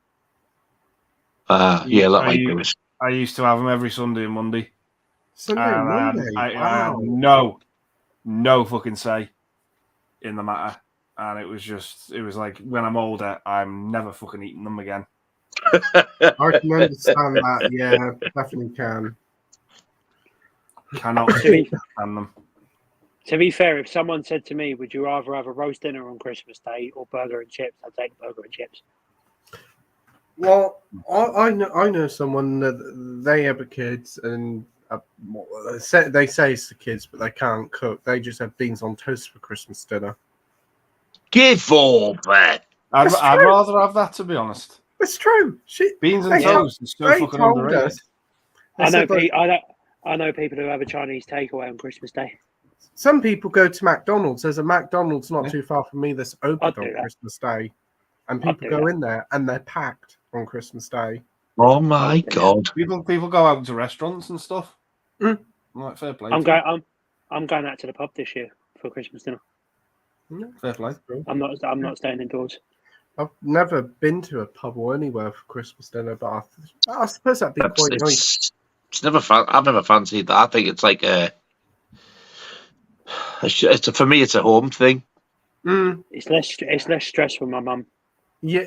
Yeah, that might do it. I used to have them every Sunday and Monday. Sunday and Monday? I had no fucking say in the matter. And it was like, when I'm older, I'm never fucking eating them again. I can understand that. Yeah, definitely can. Cannot stand them. To be fair, if someone said to me, would you rather have a roast dinner on Christmas Day or burger and chips, I'd take burger and chips. Well, I know someone that they have kids and they say it's the kids, but they can't cook. They just have beans on toast for Christmas dinner. Give up, man. I'd rather have that, to be honest. It's true. Beans and toast is so fucking underrated. I know people who have a Chinese takeaway on Christmas Day. Some people go to McDonald's. There's a McDonald's not too far from me that's open on Christmas Day. And people go in there and they're packed on Christmas Day. Oh my God. People go out to restaurants and stuff. Like, fair play. I'm going out to the pub this year for Christmas dinner. Fair play. I'm not staying indoors. I've never been to a pub or anywhere for Christmas dinner, but I suppose that'd be quite nice. I've never fancied that. I think it's like for me, it's a home thing. It's less stress for my mum. Yeah.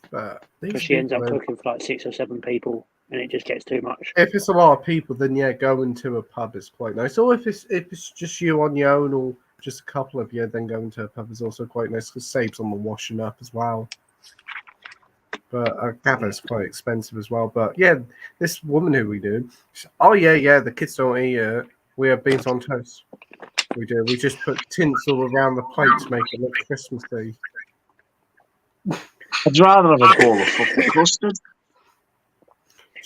But because she ends up cooking for like 6 or 7 people, and it just gets too much. If it's a lot of people, then going to a pub is quite nice. Or if it's just you on your own, or just a couple of you, then going to a pub is also quite nice because it saves on the washing up as well. But I gather it's quite expensive as well. But yeah, this woman who we do, the kids don't eat it. We have beans on toast. We do. We just put tinsel around the plate to make it look Christmassy. I'd rather have a bowl of fucking custard.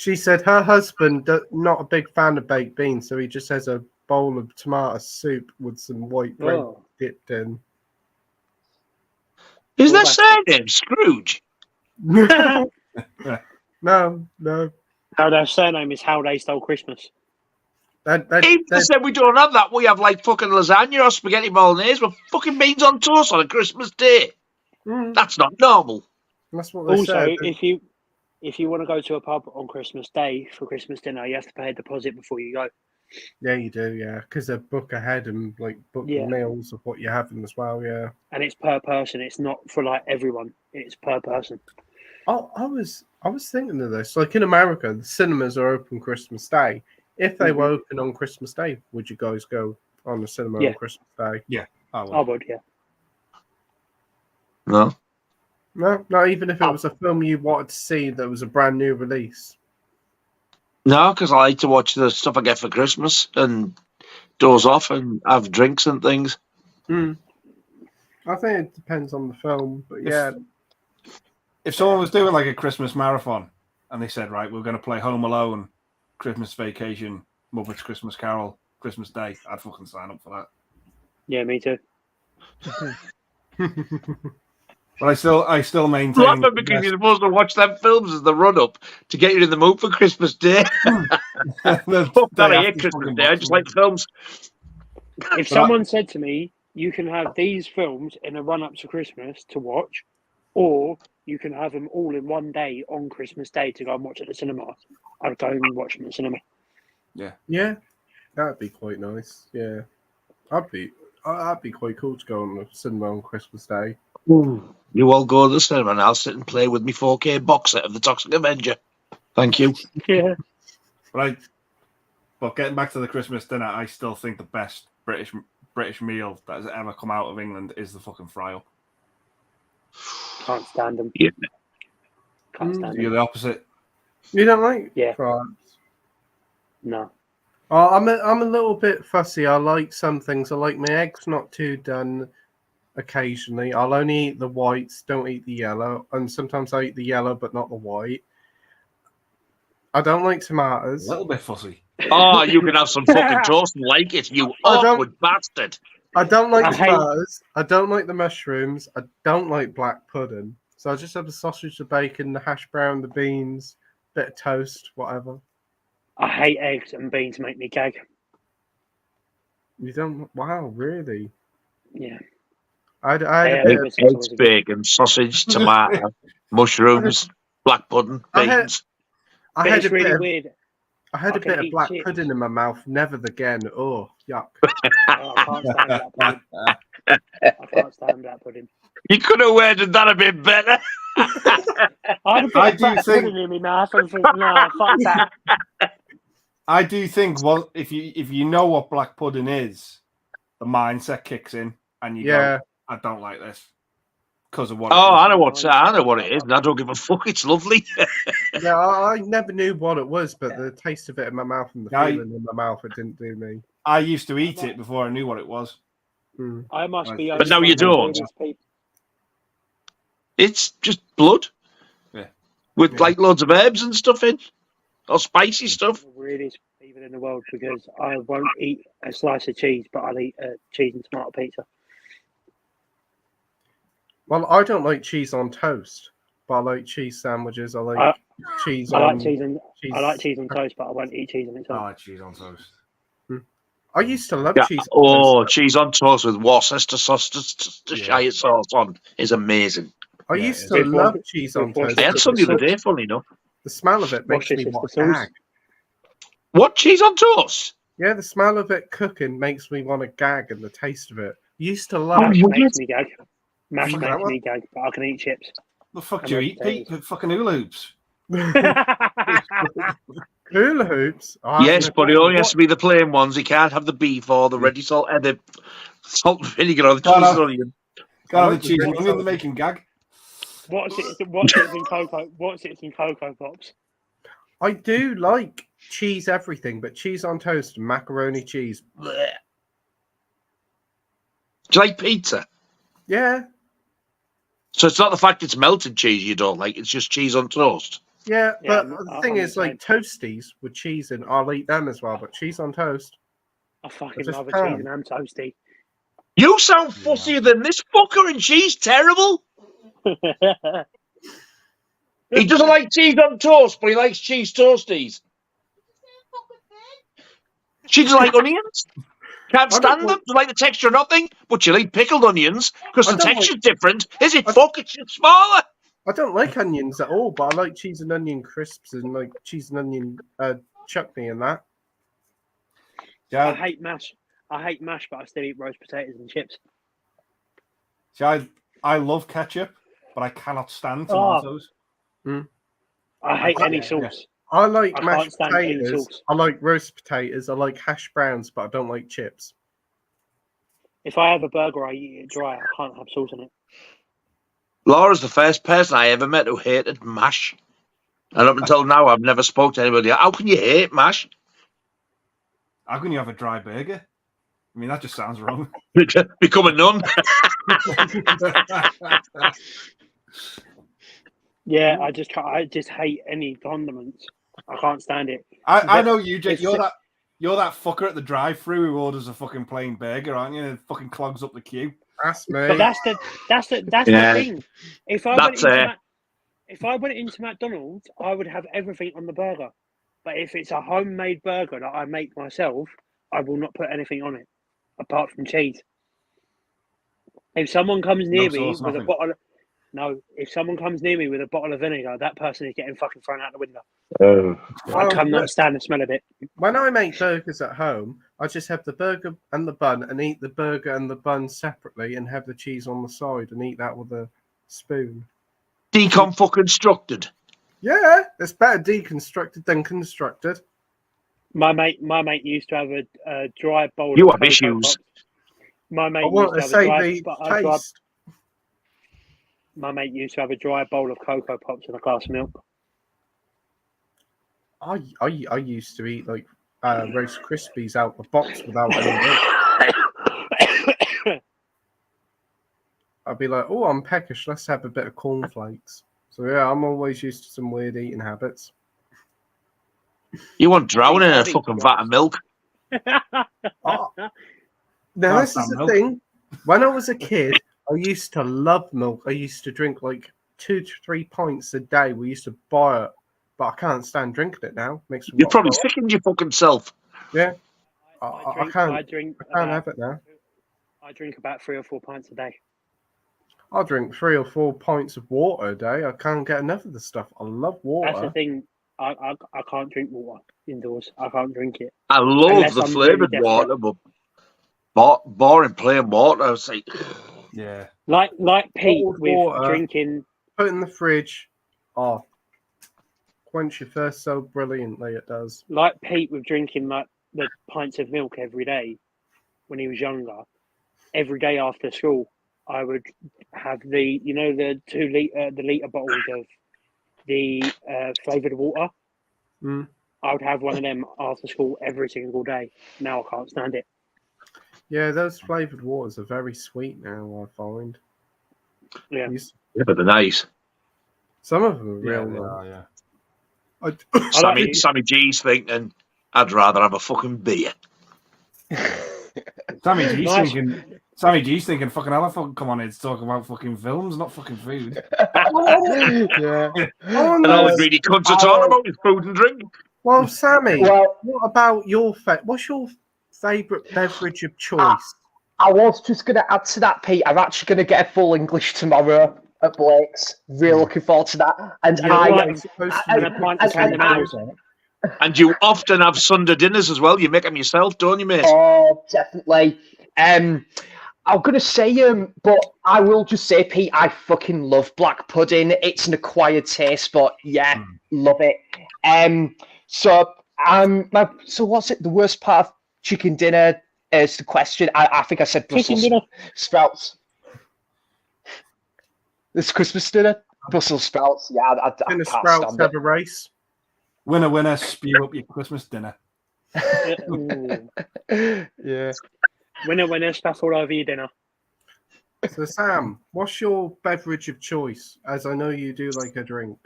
She said her husband not a big fan of baked beans, so he just has a bowl of tomato soup with some white bread dipped in. Is that surname Scrooge? No. No, their surname is How They Stole Christmas. Even if they said we don't have that, we have like fucking lasagna or spaghetti bolognese with fucking beans on toast on a Christmas day. That's not normal. That's what they also, said. if you want to go to a pub on Christmas Day for Christmas dinner, you have to pay a deposit before you go. Yeah, you do, yeah, because they book ahead and like book the meals of what you're having as well, yeah. And it's per person. It's not for like everyone. It's per person. Oh, I was thinking of this. Like in America, the cinemas are open Christmas Day. If they were open on Christmas Day, would you guys go on the cinema on Christmas Day? Yeah, I would. Yeah. No. No, not even if it was a film you wanted to see that was a brand new release. No, because I like to watch the stuff I get for Christmas and doze off and have drinks and things. I think it depends on the film, but yeah. If someone was doing like a Christmas marathon and they said, right, we're going to play Home Alone, Christmas Vacation, Muppets Christmas Carol, Christmas Day, I'd fucking sign up for that. Yeah, me too. But I still maintain. Laughing because you're supposed to watch them films as the run up to get you in the mood for Christmas Day. Fuck that! I hate Christmas Day. I just like films. If someone said to me, "You can have these films in a run up to Christmas to watch, or you can have them all in one day on Christmas Day to go and watch at the cinema," I'd go and watch them at the cinema. Yeah, that'd be quite nice. Yeah, that'd be quite cool to go on the cinema on Christmas Day. You all go to the cinema and I'll sit and play with my 4K box set of the Toxic Avenger. Thank you. Yeah. But getting back to the Christmas dinner, I still think the best British meal that has ever come out of England is the fucking fry-up. Can't stand them. Yeah. Can't stand them. You're the opposite. You don't like fries? No. Oh, I'm a little bit fussy. I like some things. I like my eggs not too done. Occasionally, I'll only eat the whites. Don't eat the yellow. And sometimes I eat the yellow, but not the white. I don't like tomatoes. A little bit fussy. Oh, you can have some fucking toast and like it, you awkward bastard. I don't like tomatoes. I don't like the mushrooms. I don't like black pudding. So I just have the sausage, the bacon, the hash brown, the beans, bit of toast, whatever. I hate eggs and beans make me gag. You don't? Wow, really? Yeah. I had a bit of eggs, bacon, sausage, tomato, mushrooms, black pudding, beans. I had a bit of black pudding in my mouth. Never again. Oh, yuck. I can't stand that pudding. You could have worded that a bit better. I had a bit of black pudding in my mouth and thought, no, fuck that. I do think, well, if you know what black pudding is, the mindset kicks in, and you go, I don't like this because of what. I know what it is, and I don't give a fuck. It's lovely. Yeah, I never knew what it was, but the taste of it in my mouth and the feeling in my mouth, it didn't do me. I used to eat it before I knew what it was. I must be. But now you don't. It's just blood. Yeah. With like loads of herbs and stuff in, or spicy stuff. Weirdest people in the world, because I won't eat a slice of cheese, but I'll eat a cheese and tomato pizza. Well, I don't like cheese on toast, but I like cheese sandwiches. I like cheese on. I like cheese on toast, but I won't eat cheese on its own. I like cheese on toast. I used to love cheese. Cheese on toast with Worcester sauce, Worcestershire sauce on is amazing. I used to love cheese on toast. I had some the other day, funny enough. The smell of it makes me want to gag. What, cheese on toast? Yeah, the smell of it cooking makes me want to gag, and the taste of it. Used to love. Mash makes me gag. Mash makes me gag, but I can eat chips. The fuck do you eat, Pete? Fucking hula hoops. Hula hoops? Yes, but it only has to be the plain ones. He can't have the beef or the ready salt and the salt and vinegar or the cheese and onion. Can't have the cheese and onion to make him gag. What's it in cocoa? What's it in Cocoa Pops? I do like cheese everything, but cheese on toast and macaroni cheese. Blech. Do you like pizza? Yeah. So it's not the fact it's melted cheese you don't like, it's just cheese on toast? Yeah, Yeah, but the I'm thing the is, like toasties with cheese in, I'll eat them as well. But cheese on toast, I fucking just love a ham. cheese and ham toasty. You sound fussier than this fucker, and she's terrible. He doesn't like cheese on toast, but he likes cheese toasties. She doesn't like onions. Can't stand them. Doesn't like the texture of nothing, but she'll eat pickled onions because the texture's different. Is it fucking smaller? I don't like onions at all, but I like cheese and onion crisps and like cheese and onion chutney and that. Yeah, I hate mash. I hate mash, but I still eat roast potatoes and chips. see, I love ketchup, but I cannot stand tomatoes. I hate any sauce. I like I mashed can't stand any potatoes. sauce. I like roast potatoes. I like hash browns, but I don't like chips. If I have a burger, I eat it dry. I can't have sauce in it. Laura's the first person I ever met who hated mash. And up until now, I've never spoke to anybody. How can you hate mash? How can you have a dry burger? I mean, that just sounds wrong. Become a nun. Yeah, I just can't. I just hate any condiments. I can't stand it. I know you, Jake. It's- You're that fucker at the drive-thru who orders a fucking plain burger, aren't you? And it fucking clogs up the queue. That's me. But that's the Yeah. thing. If I went into McDonald's, I would have everything on the burger. But if it's a homemade burger that I make myself, I will not put anything on it apart from cheese. If someone comes near me with a bottle, if someone comes near me with a bottle of vinegar, that person is getting fucking thrown out the window. I cannot stand the smell of it. When I make burgers at home, I just have the burger and the bun and eat the burger and the bun separately and have the cheese on the side and eat that with a spoon. Deconstructed. Yeah, it's better deconstructed than constructed. My mate used to have a dry bowl. You of have Cocoa issues. Pops. My mate I want to used to have say the taste. My mate used to have a dry bowl of Cocoa Pops and a glass of milk. I used to eat like Roast Krispies out the box without any milk. I'd be like, oh, I'm peckish. Let's have a bit of cornflakes. So yeah, I'm always used to some weird eating habits. You won't drown in a fucking vat of milk. Oh. Now this is the thing. When I was a kid, I used to love milk. I used to drink like 2 to 3 pints a day. We used to buy it, but I can't stand drinking it now. Makes me You're probably sickened your fucking self. Yeah, I can't have it now. I drink about 3 or 4 pints a day. I drink 3 or 4 pints of water a day. I can't get enough of the stuff. I love water. That's the thing. I can't drink water indoors. I can't drink it. I love the flavoured water, but boring plain water. It's like, yeah, like Pete with water, drinking. Put in the fridge. Oh, quench your thirst so brilliantly. It does. Like Pete with drinking like the pints of milk every day when he was younger. Every day after school, I would have the 2 litre bottles of the flavoured water. I would have one of them after school every single day. Now I can't stand it. Yeah, those flavoured waters are very sweet now, I find. Yeah, but they're nice. Some of them are real nice. Sammy G's thinking, I'd rather have a fucking beer. Sammy G's thinking, fucking hell, I fucking come on here to talk about fucking films, not fucking food. Yeah. And all the greedy cunts are talking about is food and drink. Well, Sammy, what about what's your favourite beverage of choice? I was just going to add to that, Pete. I'm actually going to get a full English tomorrow at Blake's. Really looking forward to that. And you often have Sunday dinners as well. You make them yourself, don't you, mate? Oh, definitely. I'm going to say, but I will just say, Pete, I fucking love black pudding. It's an acquired taste, but yeah, love it. So what's it? The worst part of chicken dinner is the question. I think I said Brussels sprouts. This Christmas dinner, Brussels sprouts. Yeah, I can't sprouts stand have it. a race. Winner, spew up your Christmas dinner. Yeah. Winner, stuff all over your dinner. So, Sam, what's your beverage of choice? As I know you do like a drink.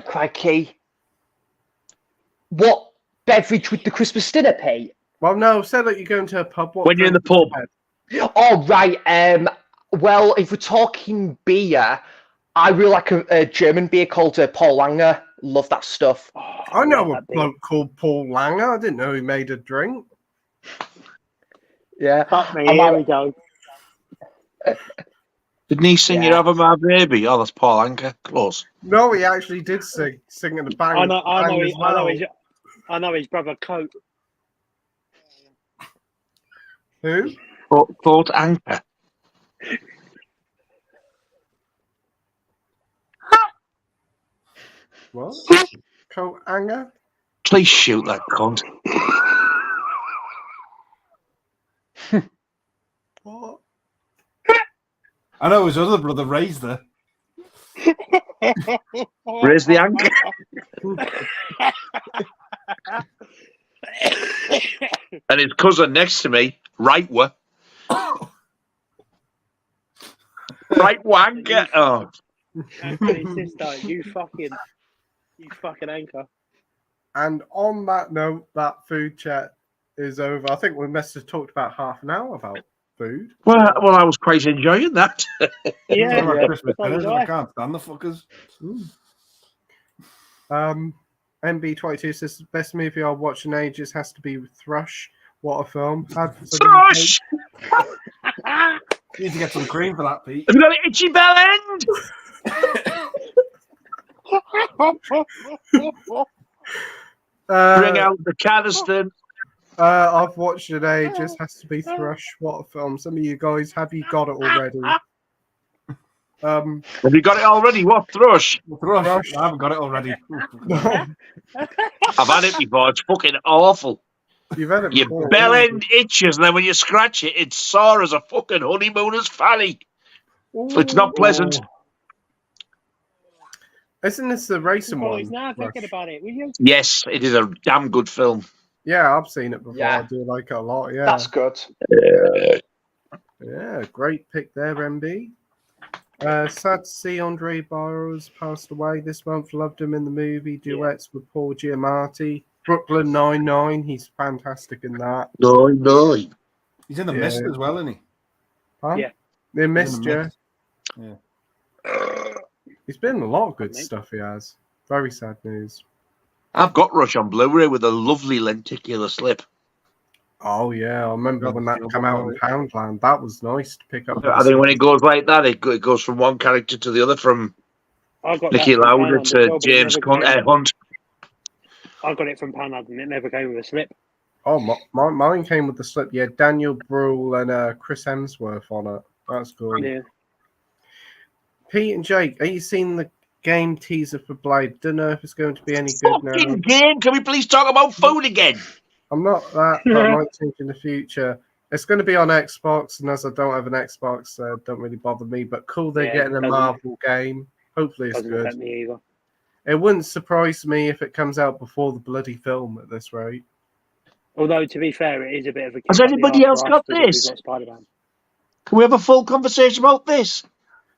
Crikey. What beverage would the Christmas dinner, Pete? Well, no, say that you're going to a pub. When you're in the pub. Oh, right. Well, if we're talking beer, I really like a German beer called Paul Langer. Love that stuff. I know a bloke called Paul Langer. I didn't know he made a drink. Yeah. Fuck me, here we go. Didn't he sing "You Have a My Baby"? Oh, that's Paul Anka. Close. No, he actually did sing in the bang. I know his brother Coat. Who? Claude Anka. What? Coat Anger? Please shoot that cunt. What? I know his other brother Ray's there. Raise the anchor. And his cousin next to me, Rightwa. Right wanker. Oh. His sister, you fucking anchor. And on that note, that food chat is over. I think we must have talked about half an hour about food. Well, I was quite enjoying that. Yeah. Christmas dinners, I can't stand the fuckers. MB22 says the best movie I'll watch in ages has to be Thrush. What a film. Thrush! You need to get some cream for that, Pete. Have you got an itchy bell end? Bring out the canister. I've watched it ages. Has to be Thrush. What a film. Some of you guys, have you got it already? Have you got it already? What, Thrush? Thrush. I haven't got it already. I've had it before. It's fucking awful. You've had it before. Your bell end itches, and then when you scratch it, it's sore as a fucking honeymooner's fanny. It's not pleasant. Isn't this the racing one? He's now thinking about it. Will you? Yes, it is a damn good film. Yeah, I've seen it before. Yeah. I do like it a lot. Yeah, That's good. Yeah, great pick there, MB. Sad to see Andre Barros passed away this month. Loved him in the movie duets with Paul Giamatti. Brooklyn Nine-Nine, he's fantastic in that. No. He's in the Mist as well, isn't he? Huh? Yeah. The Mist, yeah. Yeah. He's been in a lot of good stuff, he has. Very sad news. I've got Rush on Blu-ray with a lovely lenticular slip. Oh, yeah, I remember when that came out in Poundland. That was nice to pick up. I think when it goes like that, it goes from one character to the other, from Nicky Lauda to James Hunt. I got it from Poundland and it never came with a slip. Oh, mine came with the slip. Yeah, Daniel Bruhl and Chris Hemsworth on it. That's cool. Yeah. Pete and Jake, are you seeing the game teaser for Blade? Don't know if it's going to be any good now. Fucking game! Can we please talk about food again? I'm not that, but I might change in the future. It's going to be on Xbox, and as I don't have an Xbox, it don't really bother me. But cool, they're getting a Marvel game. Hopefully, it's good. Doesn't me either. It wouldn't surprise me if it comes out before the bloody film at this rate. Although, to be fair, it is a bit of a. Has anybody else got this? Can we have a full conversation about this?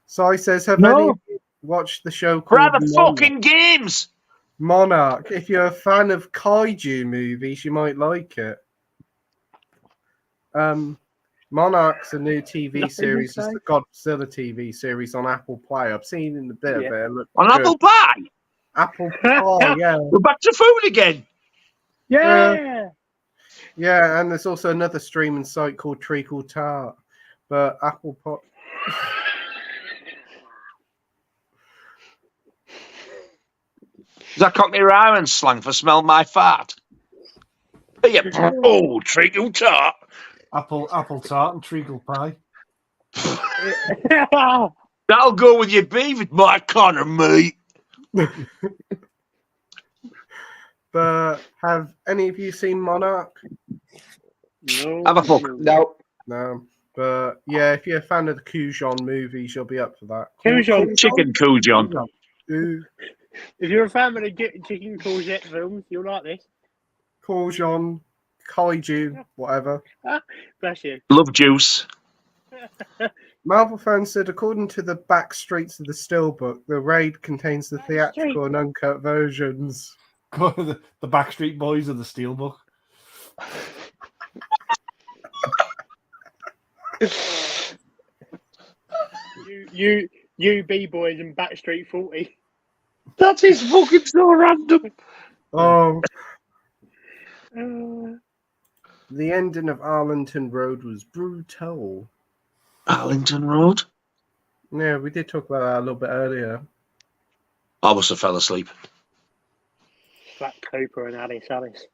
So says, have any of you watched the show called We're the fucking games. Monarch? If you're a fan of kaiju movies, you might like it. Monarch's a new TV series. It's the Godzilla TV series on Apple Play. I've seen in a bit of it. On good. Apple Pie? Apple Pie, yeah. We're back to food again. Yeah. Yeah, and there's also another streaming site called Treacle Tart. But Apple Pie... Is that Cockney Rhyme slang for smell my fart? Oh, treacle tart. Apple tart and treacle pie. That'll go with your beef with my Connor, mate. But have any of you seen Monarch? No. Have a fuck. No. But yeah, if you're a fan of the Cujon movies, you'll be up for that. Cujon. Chicken Cujon. If you're a fan of the chicken courgette films, you'll like this. Cujon, kaiju, whatever. Bless you. Love juice. Marvel fans said, according to the back streets of the Steelbook, the raid contains the theatrical and uncut versions. The Backstreet Boys of the Steelbook. you B-boys and Backstreet 40. That is fucking so random. Oh. The ending of Arlington Road was brutal. Arlington Road? Yeah, we did talk about that a little bit earlier. I must have fell asleep. Black Cobra and Alice.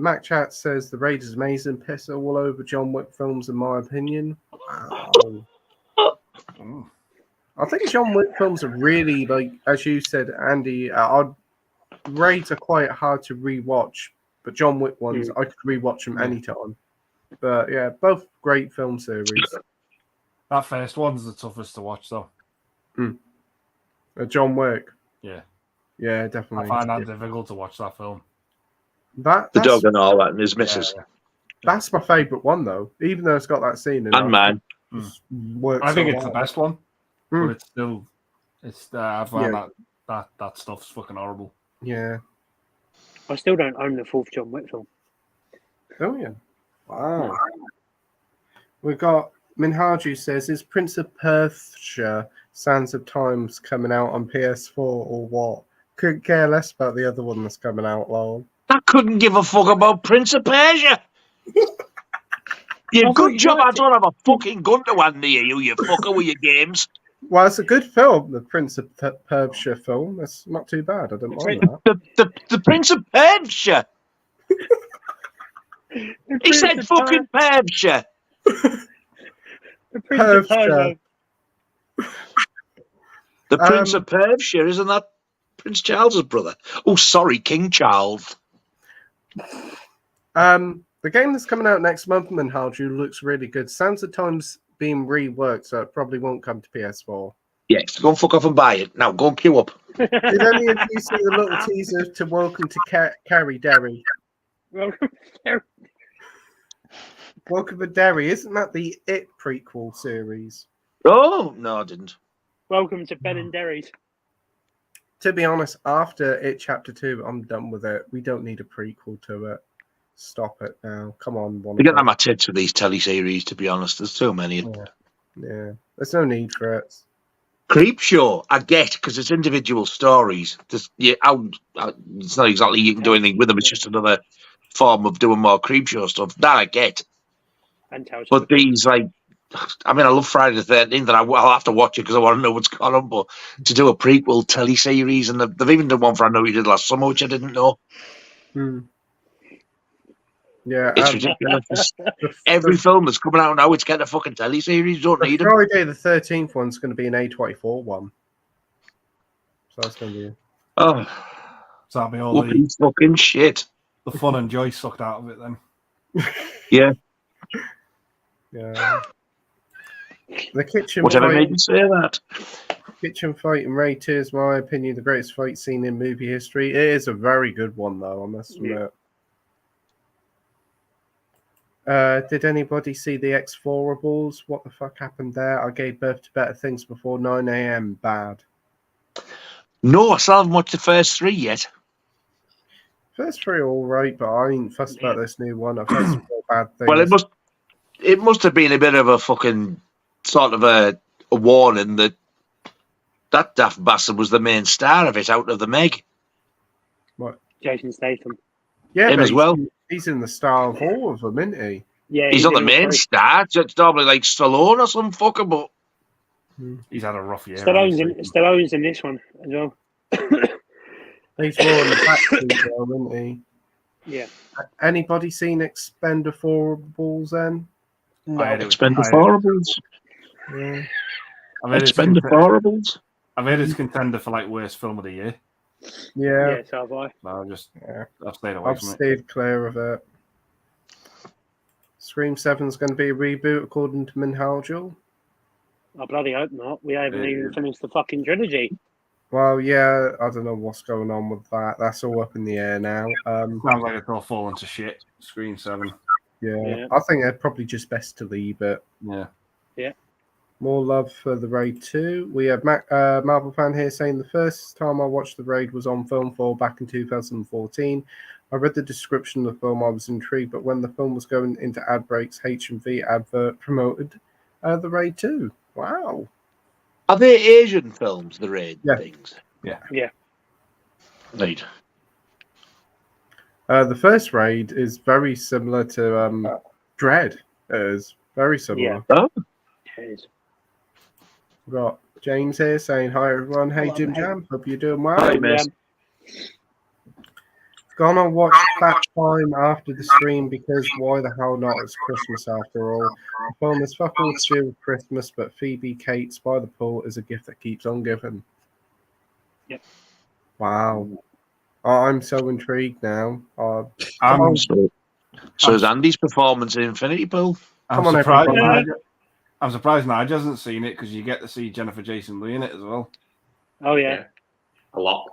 Mac Chat says the raid is amazing. Piss all over John Wick films, in my opinion. Wow. I think John Wick films are really, like, as you said, Andy, raids are quite hard to rewatch, but John Wick ones, I could rewatch them anytime. But yeah, both great film series. That first one's the toughest to watch, though. John Wick. Yeah. Yeah, definitely. I find that difficult to watch that film. The dog and all that, and his missus. Yeah. That's my favourite one, though. Even though it's got that scene in it. And mine. I think it's the best one. But it's still... I find that stuff's fucking horrible. Yeah. I still don't own the fourth John Wick film. Oh, yeah. Wow. We've got Minhaju says, is Prince of Persia Sands of Times coming out on PS4 or what? Couldn't care less about the other one that's coming out, lol. I couldn't give a fuck about Prince of Persia. Good job I don't have a fucking gun to hand near you, you fucker, with your games. Well, it's a good film, the Prince of Persia film. It's not too bad. I don't mind that. The Prince of Persia. He said fucking Persia. The Prince of Persia. The Prince of Persia, isn't that Prince Charles's brother? Oh, sorry, King Charles. The game that's coming out next month, Minhaju, looks really good. Sands of Time's being reworked, so it probably won't come to PS4. Yes, go and fuck off and buy it. Now, go and queue up. Did any of you see the little teaser to Welcome to Carrie Derry? Welcome to Derry. Isn't that the It prequel series? Oh, no, I didn't. Welcome to Ben and Derry's. To be honest, after It Chapter 2, I'm done with it. We don't need a prequel to it. Stop it now. Come on. I get on my tits with these teleseries, to be honest. There's so many. Yeah. There's no need for it. Creep Show, I get, because it's individual stories. It's not exactly you can do anything with them. It's just another form of doing more Creep Show stuff. That I get. But these, like, I mean, I love Friday the 13th, and I'll have to watch it because I want to know what's going on. But to do a prequel teleseries, and they've even done one for I Know You Did Last Summer, which I didn't know. Yeah, it's ridiculous. Every film that's coming out now, it's getting a fucking teleseries. You don't need them. Friday the 13th one's going to be an A24 one. So that's going to be. So that'll be all the fucking shit. The fun and joy sucked out of it then. Yeah. Yeah. The kitchen. Whatever made you say that? Kitchen fight in Raid 2 is, my opinion, the greatest fight scene in movie history. It is a very good one, though, I must admit. Did anybody see the X-Forables? What the fuck happened there? I gave birth to better things before 9 a.m. Bad. No, I still haven't watched the first three yet. First three are all right, but I ain't fussed about this new one. I've heard some more bad things. Well, it must have been a bit of a fucking sort of a warning that daft bastard was the main star of it out of the Meg. What? Jason Statham. Yeah, him as well. He's in the star of all of them, isn't he? Yeah, he's not the main star. It's normally like Stallone or some fucker, but he's had a rough year. Stallone's in this one as well. He's more in the back though, isn't he? Yeah. Anybody seen Expendables then? No, Expendables. Yeah. Expendables. I've heard it's contender for like worst film of the year. Yeah. So have I. No, I've stayed away from it. I've stayed clear of it. Scream 7 is going to be a reboot, according to Minhaju. I bloody hope not. We haven't even finished the fucking trilogy. Well, yeah, I don't know what's going on with that. That's all up in the air now. Sounds like it's all fallen to shit. Scream 7. Yeah. I think they're probably just best to leave it. Yeah. Yeah. More love for the Raid 2. We have Marvel fan here saying the first time I watched the Raid was on Film 4 back in 2014. I read the description of the film, I was intrigued, but when the film was going into ad breaks, H&V advert promoted the Raid 2. Wow. Are they Asian films, the Raid things? Yeah. Right. The first Raid is very similar to Dread. It is very similar. Yeah. Oh. It is. We've got James here saying, hi everyone. Hey Jim Jam, hope you're doing well. Hi, miss. Gonna watch Fat Time after the stream because why the hell not? It's Christmas after all. The film is fuck all to do with Christmas, but Phoebe Cates by the pool is a gift that keeps on giving. Yep. Wow. I'm so intrigued now. So is Andy's performance in Infinity Pool? I'm surprised Nigel hasn't seen it because you get to see Jennifer Jason Leigh in it as well. Oh, yeah. A lot.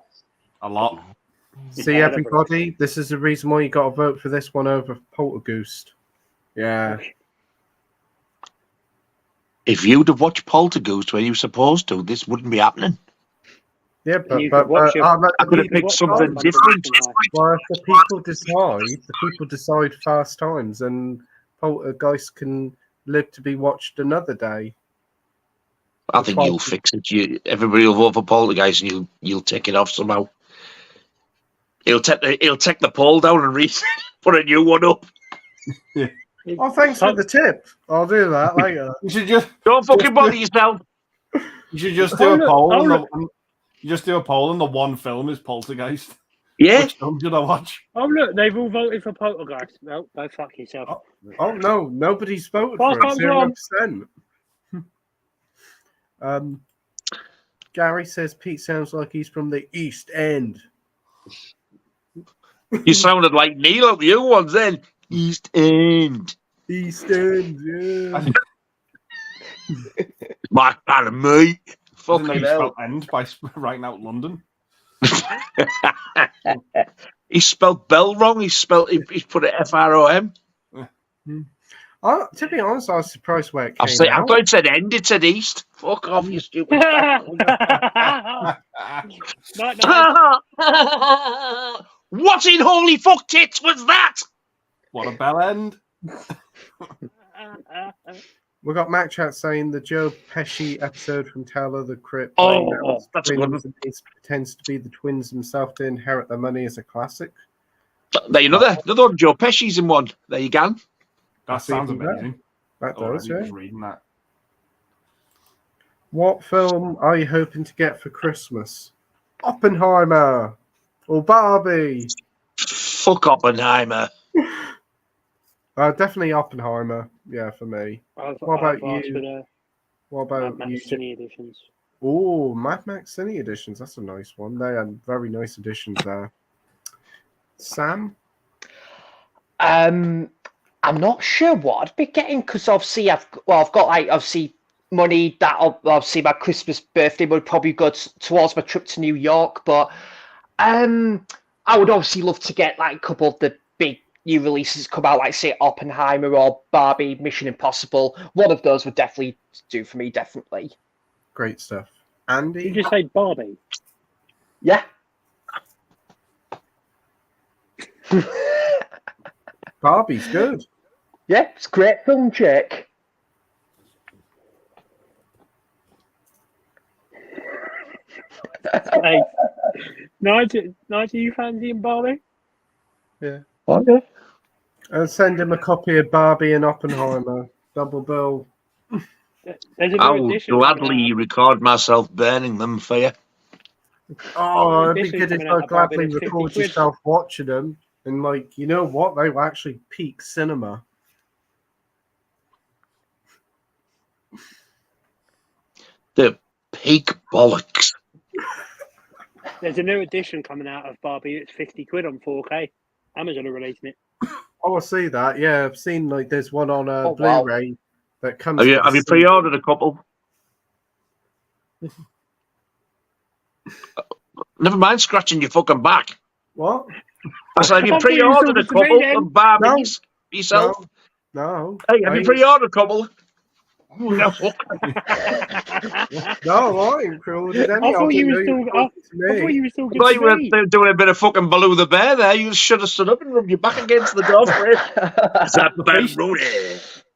See, everybody, this is the reason why you got to vote for this one over Poltergeist. Yeah. If you'd have watched Poltergeist when you were supposed to, this wouldn't be happening. Yeah, but I could have picked something different. Well, if the people decide Fast Times, and Poltergeist can live to be watched another day. I think you'll fix it. Everybody will vote for Poltergeist, and you'll take it off somehow. He'll take the poll down and put a new one up. Yeah. Oh, thanks for the tip. I'll do that later. You should just don't fucking bother yourself. You should just do a poll. You just do a poll, and the one film is Poltergeist. Yeah. Which film should I watch? Oh look, they've all voted for Poltergeist. No, go fuck yourself. Oh no, nobody's voted for it. 0%. Gary says Pete sounds like he's from the East End. You sounded like Neil at the other ones then. East End. East End, yeah. My kind of me. Fucking hell. End by writing out London. He spelled Bell wrong. He's put it FROM. To be honest, I was surprised where it came out. I thought it said end. It said east. Fuck off, you stupid. What in holy fuck tits was that? What a bell end. We got Mac Chat saying the Joe Pesci episode from Tale of the Crypt. That's a good one. Pretends to be the twins themselves to inherit their money as a classic. There, another one. Joe Pesci's in one. There you go. That sounds amazing. That does, yeah. Reading that. What film are you hoping to get for Christmas? Oppenheimer or Barbie? Fuck Oppenheimer. Definitely Oppenheimer. Yeah, for me. What about you? What about Mad Max Cine editions? Oh, Mad Max Cine editions. That's a nice one. They had very nice editions there. Sam? I'm not sure what I'd be getting because obviously I've got like obviously money that obviously my Christmas birthday would probably go towards my trip to New York, but I would obviously love to get like a couple of the big new releases come out, like say Oppenheimer or Barbie, Mission Impossible. One of those would definitely do for me, definitely. Great stuff. Andy? Did you just say Barbie? Yeah. Barbie's good. Yeah, it's a great film, Jake. Hey, Nigel, you fancying Barbie? Yeah. Okay. I'll send him a copy of Barbie and Oppenheimer. Double bill. I will gladly record myself burning them for you. Oh, it'd be good if I gladly record yourself watching them. And, like, you know what? They were actually peak cinema. The peak bollocks. There's a new edition coming out of Barbie. It's £50 on 4K. Amazon are releasing it. Oh, I see that. Yeah, I've seen, like, there's one on Blu-ray that comes... Have you pre-ordered a couple? Never mind scratching your fucking back. What? I said, have you pre-ordered a couple of Barbies yourself? No. Hey, have you pre-ordered a couple? No, I ain't cruel to any. I thought you were doing a bit of fucking Baloo the Bear there. You should have stood up and rubbed your back against the door for it. Is that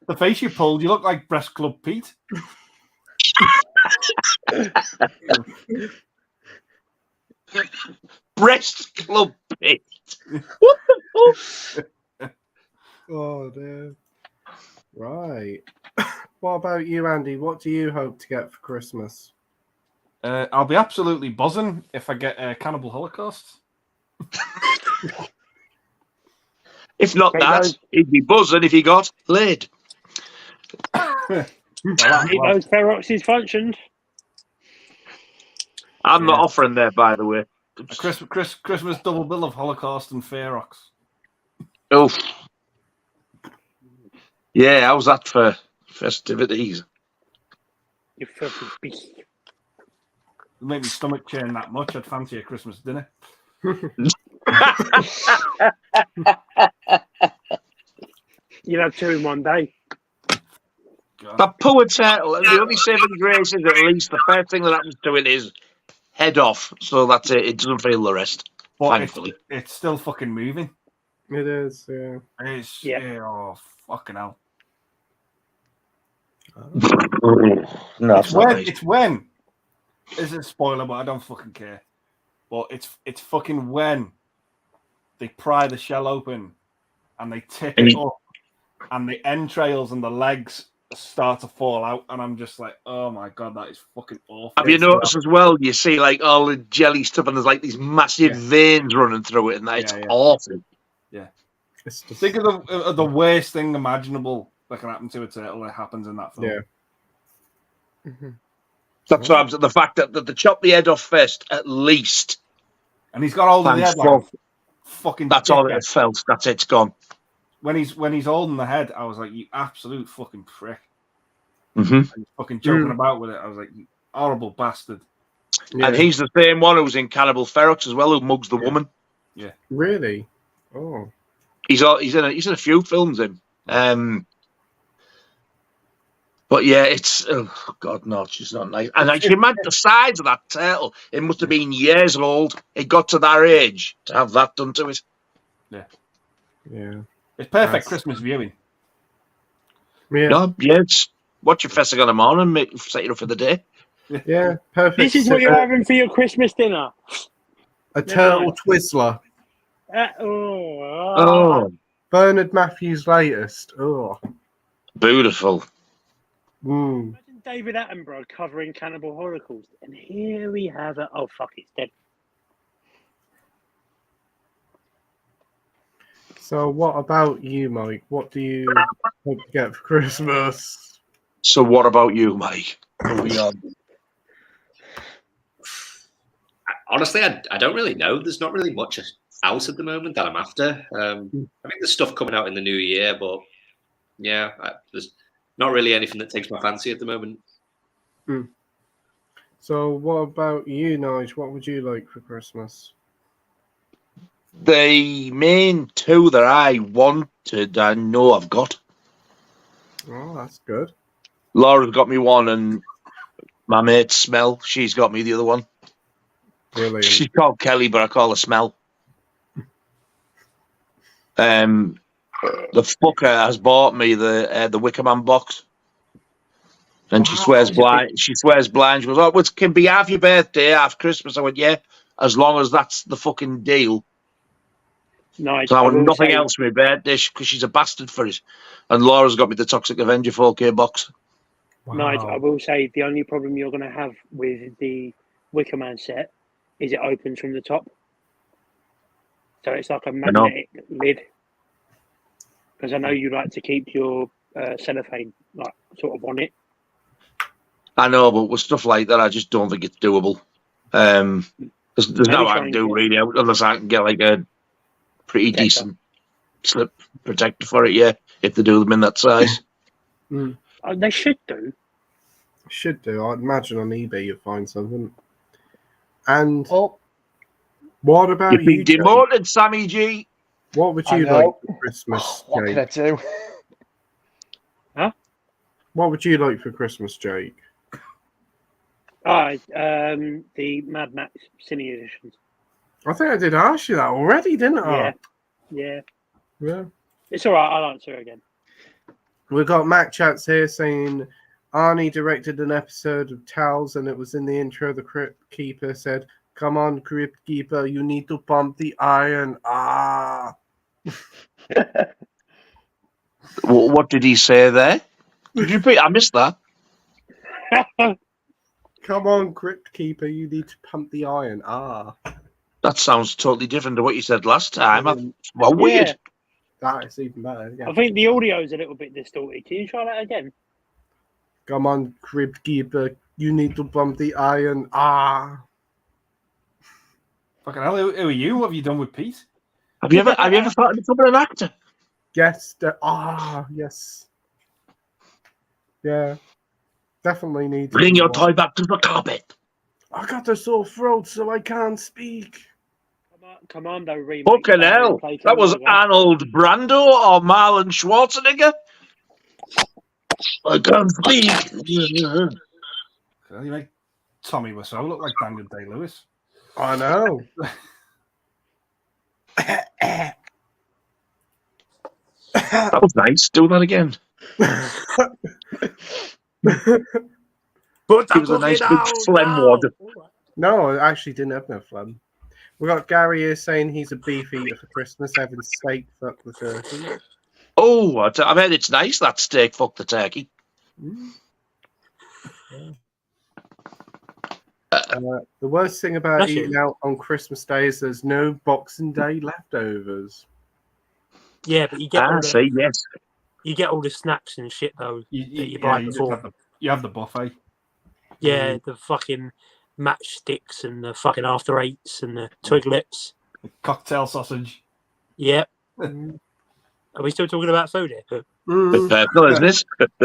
the face you pulled, you look like Breast Club Pete. Breast Club Pete. What the fuck? Oh, dear. Right. What about you, Andy? What do you hope to get for Christmas? I'll be absolutely buzzing if I get Cannibal Holocaust. If not that, he'd be buzzing if he got laid. Those Ferox's functions. I'm not offering there, by the way. A Christmas double bill of Holocaust and Ferox. Oh. Yeah, how's that for festivities? You filthy beast. It'd make me stomach churn that much. I'd fancy a Christmas dinner. You'll have 2 in one day. God. That poor turtle, the only saving grace is at least the first thing that happens to it is head off. So that's it. It doesn't feel the rest, But thankfully. It's still fucking moving. It is, yeah. It's, oh, fucking hell. No, it's when. It's a spoiler, but I don't fucking care. But it's fucking when they pry the shell open and they tip it up and the entrails and the legs start to fall out, and I'm just like, oh my god, that is fucking awful. Have you noticed as well? You see like all the jelly stuff, and there's like these massive veins running through it, and it's awful. Yeah. Think of the worst thing imaginable that can happen to a turtle that happens in that film. Yeah. Mm-hmm. That's what I'm saying. The fact that they chop the head off first, at least. And he's got all the head like fucking. That's all it felt. That's it. It's gone. When he's holding the head, I was like, you absolute fucking prick. Mm-hmm. And he's fucking joking about with it. I was like, you horrible bastard. Yeah. And he's the same one who's in Cannibal Ferox as well, who mugs the woman. Yeah. Really? Oh. He's in a few films in. But yeah, it's God no, it's just not nice. And I can imagine the size of that turtle. It must have been years old. It got to that age to have that done to it. Yeah. Yeah. It's perfect Christmas viewing. Yeah. No, yeah, it's watch your festival in the morning, set you up for the day. Yeah, perfect. This is what you're having for your Christmas dinner. A turtle Twizzler. Bernard Matthews' latest. Oh. Beautiful. Mm. Imagine David Attenborough covering Cannibal Holocaust, and here we have it. Oh fuck, it's dead. So, what about you, Mike? What do you hope to get for Christmas? So, what about you, Mike? Honestly, I don't really know. There's not really much out at the moment that I'm after. I think there's stuff coming out in the new year, but yeah, there's not really anything that takes my fancy at the moment. So, what about you, Nige? What would you like for Christmas? The main two that I wanted, I know I've got. Oh, that's good. Laura's got me one, and my mate Smell, she's got me the other one. Brilliant. She's called Kelly, but I call her Smell. The fucker has bought me the Wicker Man box, and she swears blind. She swears blind. She goes, "Oh, it can be half your birthday, half Christmas." I went, "Yeah, as long as that's the fucking deal." Nice. So I want nothing else for my birthday because she's a bastard for it. And Laura's got me the Toxic Avenger 4K box. Wow. Nice. I will say the only problem you're going to have with the Wicker Man set is it opens from the top, so it's like a magnetic lid. Because I know you like to keep your cellophane like sort of on it. I know, but with stuff like that, I just don't think it's doable. There's no I can do really unless I can get like a pretty decent slip protector for it. Yeah, if they do them in that size, they should do. Should do. I'd imagine on eBay you'd find something. And what about you've been demoted, Sammy G? What would you like for Christmas? What can I do? Huh? What would you like for Christmas, Jake? The Mad Max Cine editions. I think I did ask you that already, didn't I? Yeah. Yeah. It's all right. I'll answer again. We've got Mac Chats here saying Arnie directed an episode of Towels, and it was in the intro. The Crypt Keeper said, "Come on, Crypt Keeper, you need to pump the iron." Ah. What did he say there? Did you repeat? I missed that. Come on, Crypt Keeper, you need to pump the iron. Ah. That sounds totally different to what you said last time. Well, weird. That is even better. Yeah. I think the audio is a little bit distorted. Can you try that again? Come on, Crypt Keeper, you need to pump the iron. Ah. Fucking hell, who are you? What have you done with Pete? Have you ever thought of becoming an actor? Yes. Yes. Yeah. Definitely need to. Bring your toy back to the carpet. I got a sore throat, so I can't speak. Commando remake. Fucking hell. That was Arnold Brando or Marlon Schwarzenegger. I can't speak. You make Tommy Wiseau look like Daniel Day-Lewis. I know. That was nice. Do that again. But it was a nice big phlegm wad. No, I actually didn't have no phlegm. We got Gary here saying he's a beef eater for Christmas, having steak, fuck the turkey. Oh, I bet it's nice, that steak, fuck the turkey. The worst thing about eating out on Christmas Day is there's no Boxing Day leftovers. Yeah, but you get yes. You get all the snacks and shit though that you buy before. You have the buffet. Yeah, the fucking matchsticks and the fucking after eights and the twiglets. The cocktail sausage. Yep. Are we still talking about food here? It's personal, isn't it?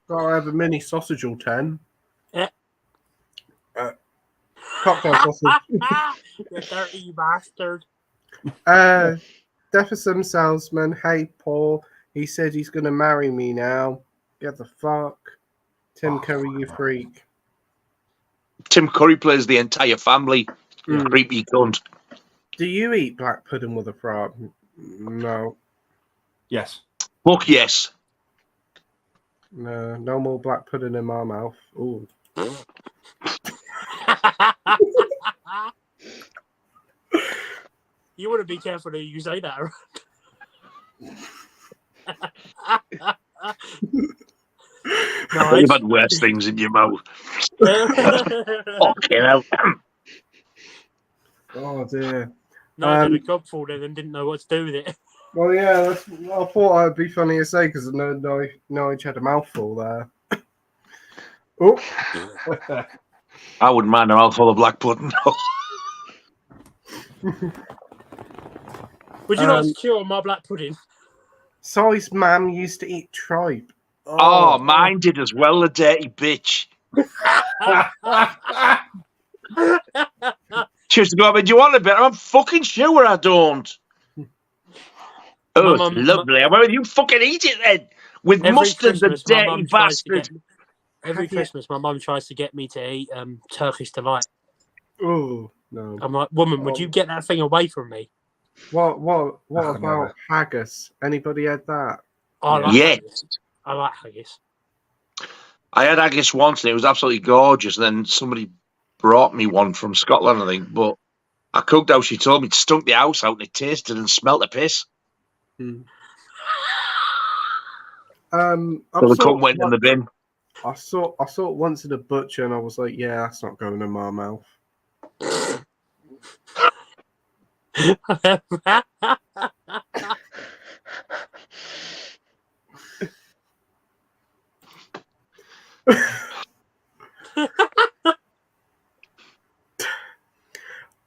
Gotta have a mini sausage or 10. Yeah. Cocktail sausage. You dirty bastard. Deficit salesman. Hey, Paul. He said he's gonna marry me now. Get the fuck. Tim Curry, you freak. Tim Curry plays the entire family. Creepy cunt. Do you eat black pudding with a frog? No. Yes. Fuck yes. No more black pudding in my mouth. Ooh. You want to be careful that you say that. No, you've had worse things in your mouth. Fucking hell. Oh dear. No, I did a job for them and didn't know what to do with it. Well, yeah, I thought it'd be funny to say because Norwich had a mouthful there. Oh. I wouldn't mind a mouthful of black pudding. Would you not chew on my black pudding? Si's mum used to eat tripe. Oh, mine did as well, the dirty bitch. She used to go up, do you want a bit? I'm fucking sure I don't. Oh, it's lovely. Well, you fucking eat it then. With mustard, the dirty bastard. Every Christmas, my mum tries to get me to eat Turkish Delight. Oh, no. I'm like, woman, would you get that thing away from me? What about haggis? Anybody had that? I like haggis. I like haggis. I had haggis once and it was absolutely gorgeous. And then somebody brought me one from Scotland, I think. But I cooked how she told me, it stunk the house out and it tasted and smelt of piss. So the cunt went in the bin. I saw it once in a butcher and I was like, yeah, that's not going in my mouth.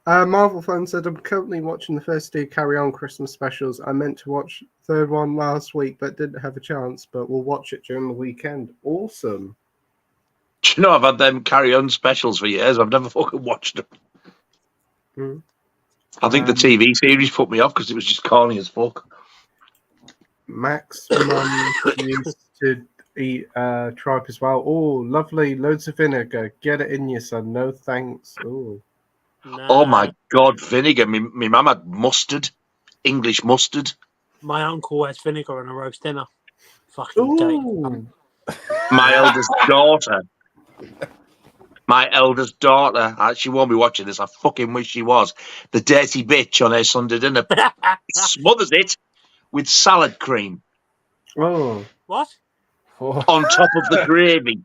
Marvel fan said, I'm currently watching the first two Carry On Christmas specials. I meant to watch the third one last week, but didn't have a chance, but we'll watch it during the weekend. Awesome. Do you know, I've had them Carry On specials for years. I've never fucking watched them. I think the TV series put me off because it was just corny as fuck. Max mum used to tripe as well. Oh, lovely. Loads of vinegar. Get it in you, son. No thanks. Oh. Nah, Oh my God, vinegar. My mum had mustard, English mustard. my uncle has vinegar on a roast dinner. Fucking dirty. Ooh. My eldest daughter. My eldest daughter. She won't be watching this. I fucking wish she was. The dirty bitch on her Sunday dinner smothers it with salad cream Oh. What? on top of the gravy.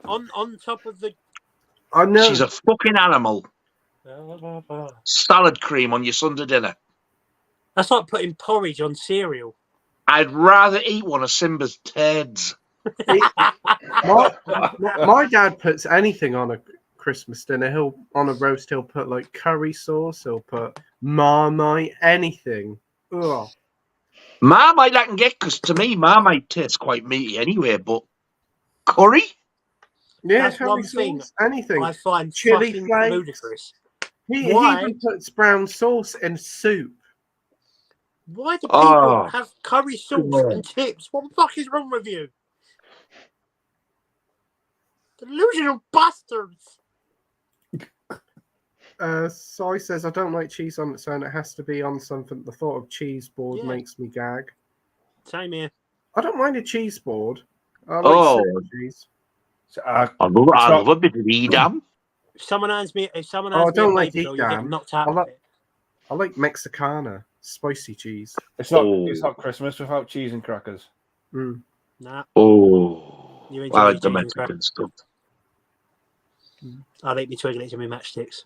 On top of the. I know. She's a fucking animal. Salad cream on your Sunday dinner. That's like putting porridge on cereal. I'd rather eat one of Simba's turds. My dad puts anything on a Christmas dinner. On a roast, he'll put like curry sauce. He'll put Marmite, anything. Ugh. Marmite I can get, because to me Marmite tastes quite meaty anyway. But curry? Yeah, That's curry one sauce, thing anything. I find Chili fucking flakes. ludicrous. He Why? even puts brown sauce in soup. Why do people have curry sauce and chips? What the fuck is wrong with you? Delusional bastards. Sai says, I don't like cheese on its own. It has to be on something. The thought of cheese board makes me gag. Same here. I don't mind a cheese board. I like cheese. I love a bit of Edam. If someone hands me I a don't like baby doll, you get Edam. knocked out of it. I like Mexicana, spicy cheese. It's not Christmas without cheese and crackers. Nah. Oh, You I like the Mexican stuff. I'll eat me Twiglets and me matchsticks.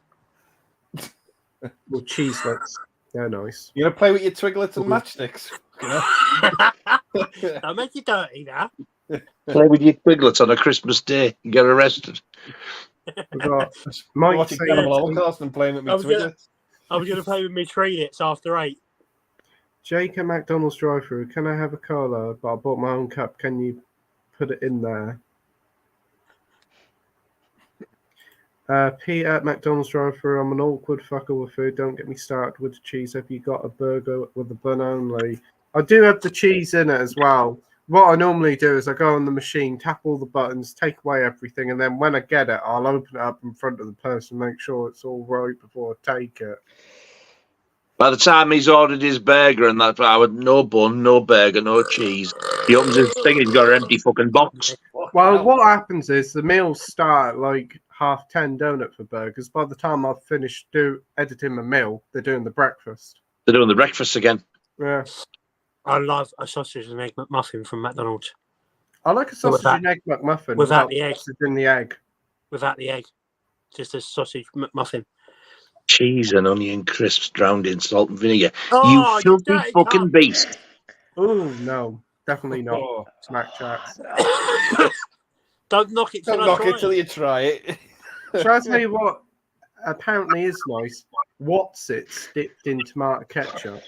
Well, cheeselets. They're nice. You're gonna play with your Twiglets and matchsticks. You know? Don't make you dirty now. Play with your Twiglets on a Christmas day. You get arrested. Mike watching Cannibal Holocaust and playing with me Twiglets. I was going to play with me Twiglets after 8. Jake at McDonald's drive-thru. Can I have a cola? But I bought my own cup. Can you put it in there? Pete at McDonald's drive-thru. I'm an awkward fucker with food. Don't get me started with the cheese. Have you got a burger with the bun only? I do have the cheese in it as well. What I normally do is I go on the machine, tap all the buttons, take away everything, and then when I get it, I'll open it up in front of the person, make sure it's all right before I take it. By the time he's ordered his burger and that, I would no bun, no burger, no cheese. He opens his thing, he's got an empty fucking box. Well, what happens is the meals start at like 10:30, don't it, for burgers? By the time I've finished editing my meal, they're doing the breakfast. They're doing the breakfast again. Yeah. I love a sausage and egg McMuffin from McDonald's. I like a sausage and egg McMuffin without the egg. Sausage in the egg. Without the egg. Just a sausage McMuffin. Cheese and onion crisps drowned in salt and vinegar. Oh, you filthy fucking beast. Oh, no. Definitely not. Smack chats. Don't knock it till you try it. Shall I tell you what apparently is nice? What's it dipped in tomato ketchup?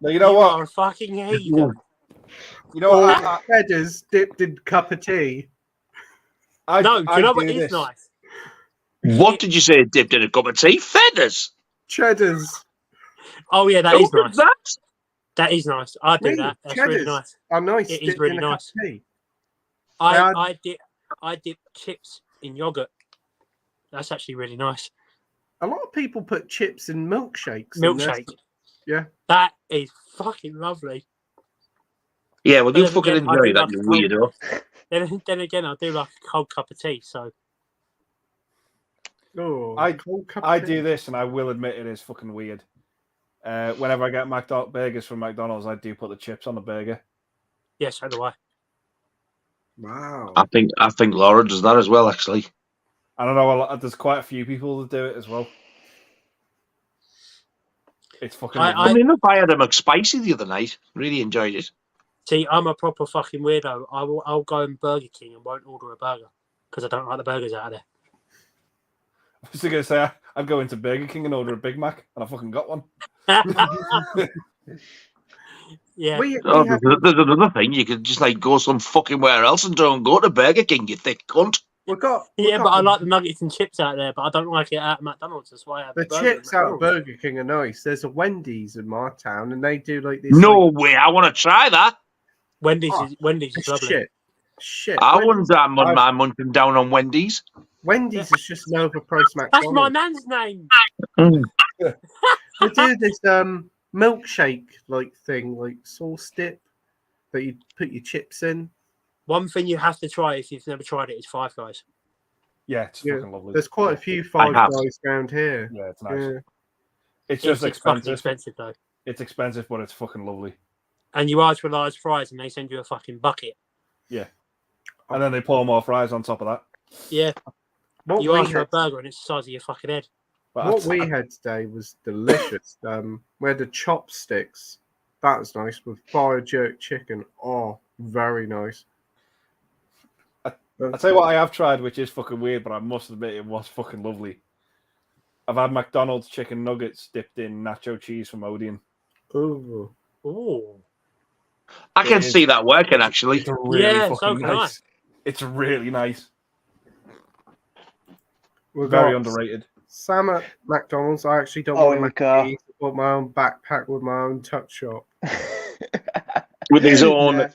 No, you know what? Are a fucking heathen. You know what? Cheddars dipped in cup of tea. Do you know what is nice? What did you say dipped in a cup of tea? Feathers. Cheddars. Oh yeah, that is nice. That? That is nice. I do that. That's cheddars really nice. Are nice. It is really nice. I dip chips in yogurt. That's actually really nice. A lot of people put chips in milkshakes. Milkshake. Yeah. That is fucking lovely. Yeah, well, you fucking enjoy that, you weirdo. Then again, I do like a cold cup of tea, so. Oh, I do this, and I will admit it is fucking weird. Whenever I get burgers from McDonald's, I do put the chips on the burger. Yeah, so do I. Wow. I think Laura does that as well, actually. I don't know. There's quite a few people that do it as well. It's fucking. I had a McSpicy the other night. Really enjoyed it. See, I'm a proper fucking weirdo. I'll go in Burger King and won't order a burger because I don't like the burgers out of there. I was going to say I'd go into Burger King and order a Big Mac, and I fucking got one. Yeah. There's another thing. You could just go some fucking where else and don't go to Burger King, you thick cunt. But I like the nuggets and chips out there, but I don't like it at McDonald's. That's why I have the chips out of Burger King are nice. There's a Wendy's in my town, and they do like this. No way! I want to try that. Wendy's is lovely. Shit. Shit. I wouldn't mind munching down on Wendy's. Wendy's is just an overpriced McDonald's. That's my man's name. They do this milkshake like thing, like sauce dip that you put your chips in. One thing you have to try if you've never tried it is Five Guys. Yeah, it's fucking lovely. There's quite a few Five Guys around here. Yeah, it's nice. Yeah. It's just expensive. Expensive though. It's expensive, but it's fucking lovely. And you ask for large fries, and they send you a fucking bucket. Yeah, and then they pour more fries on top of that. Yeah. You ask for a burger, and it's the size of your fucking head. What we had today was delicious. We had the chopsticks. That was nice with fire jerk chicken. Oh, very nice. I'll tell you what I have tried, which is fucking weird, but I must admit it was fucking lovely. I've had McDonald's chicken nuggets dipped in nacho cheese from Odeon. Ooh. Ooh. I can see that working, actually. It's really fucking so nice. It's really nice. We're very underrated. Sam at McDonald's. I actually don't want to I bought my own backpack with my own tuck shop. With his own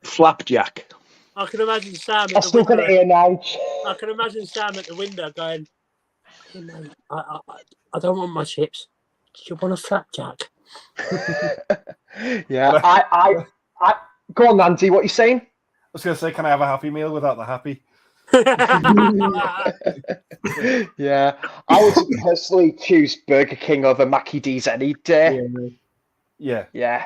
flapjack. I can imagine Sam at I still got it here now. I can imagine Sam at the window going, hey, mate, I don't want my chips. Do you want a flapjack? Yeah, I go on, Nancy, what are you saying? I was going to say, can I have a Happy Meal without the happy? Yeah, I would personally choose Burger King over Mackie D's any day. Yeah.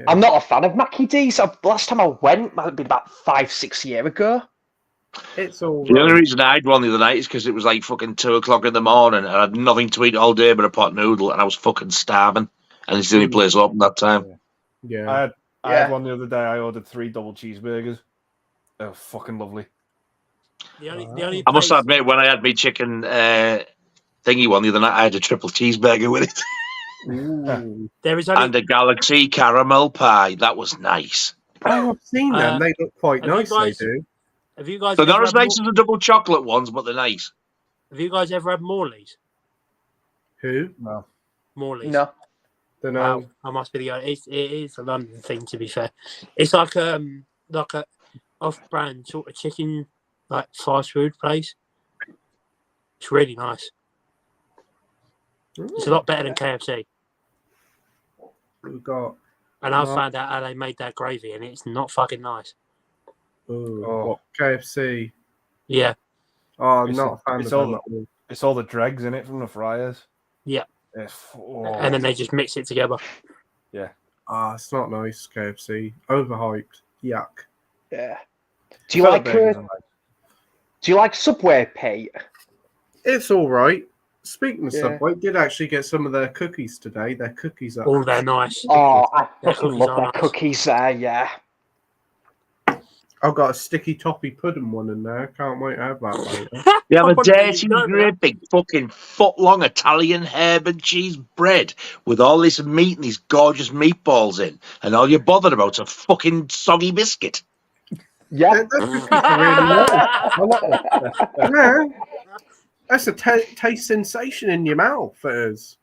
I'm not a fan of Mackie D's. Last time I went might have been about 5-6 years ago. It's all the only reason I had one the other night is because it was like fucking 2:00 in the morning and I had nothing to eat all day but a pot noodle and I was fucking starving. And it's the only place open that time. Yeah. I had one the other day. I ordered 3 double cheeseburgers. They were fucking lovely. The only I must admit, when I had my chicken thingy one the other night, I had a triple cheeseburger with it. There is only... And a Galaxy caramel pie. That was nice. Oh, I've seen them. They look quite nice. Guys, they do. Have you guys? They're not as nice as the double chocolate ones, but they're nice. Have you guys ever had Morley's? Who? No. Morley's. No. Don't know. Wow, I must be the only. It is a London thing, to be fair. It's like a off-brand sort of chicken, like fast food place. It's really nice. It's a lot better than KFC. We've got. And I found out how they made that gravy, and it's not fucking nice. What, KFC? Yeah. Oh, I'm not a fan of that. It's all the dregs in it from the fryers. Yeah. And then they just mix it together. Yeah. It's not nice, KFC. Overhyped. Yuck. Yeah. Do you like Subway, Pete? It's all right. Speaking of Subway, did actually get some of their cookies today. Their cookies are... Oh, they're nice. Oh, I fucking love their cookies there, yeah. I've got a sticky toffee pudding one in there. Can't wait to have that later. You have a dirty, great big fucking foot-long Italian herb and cheese bread with all this meat and these gorgeous meatballs in, and all you're bothered about is a fucking soggy biscuit. Yeah. That's a taste sensation in your mouth. It is.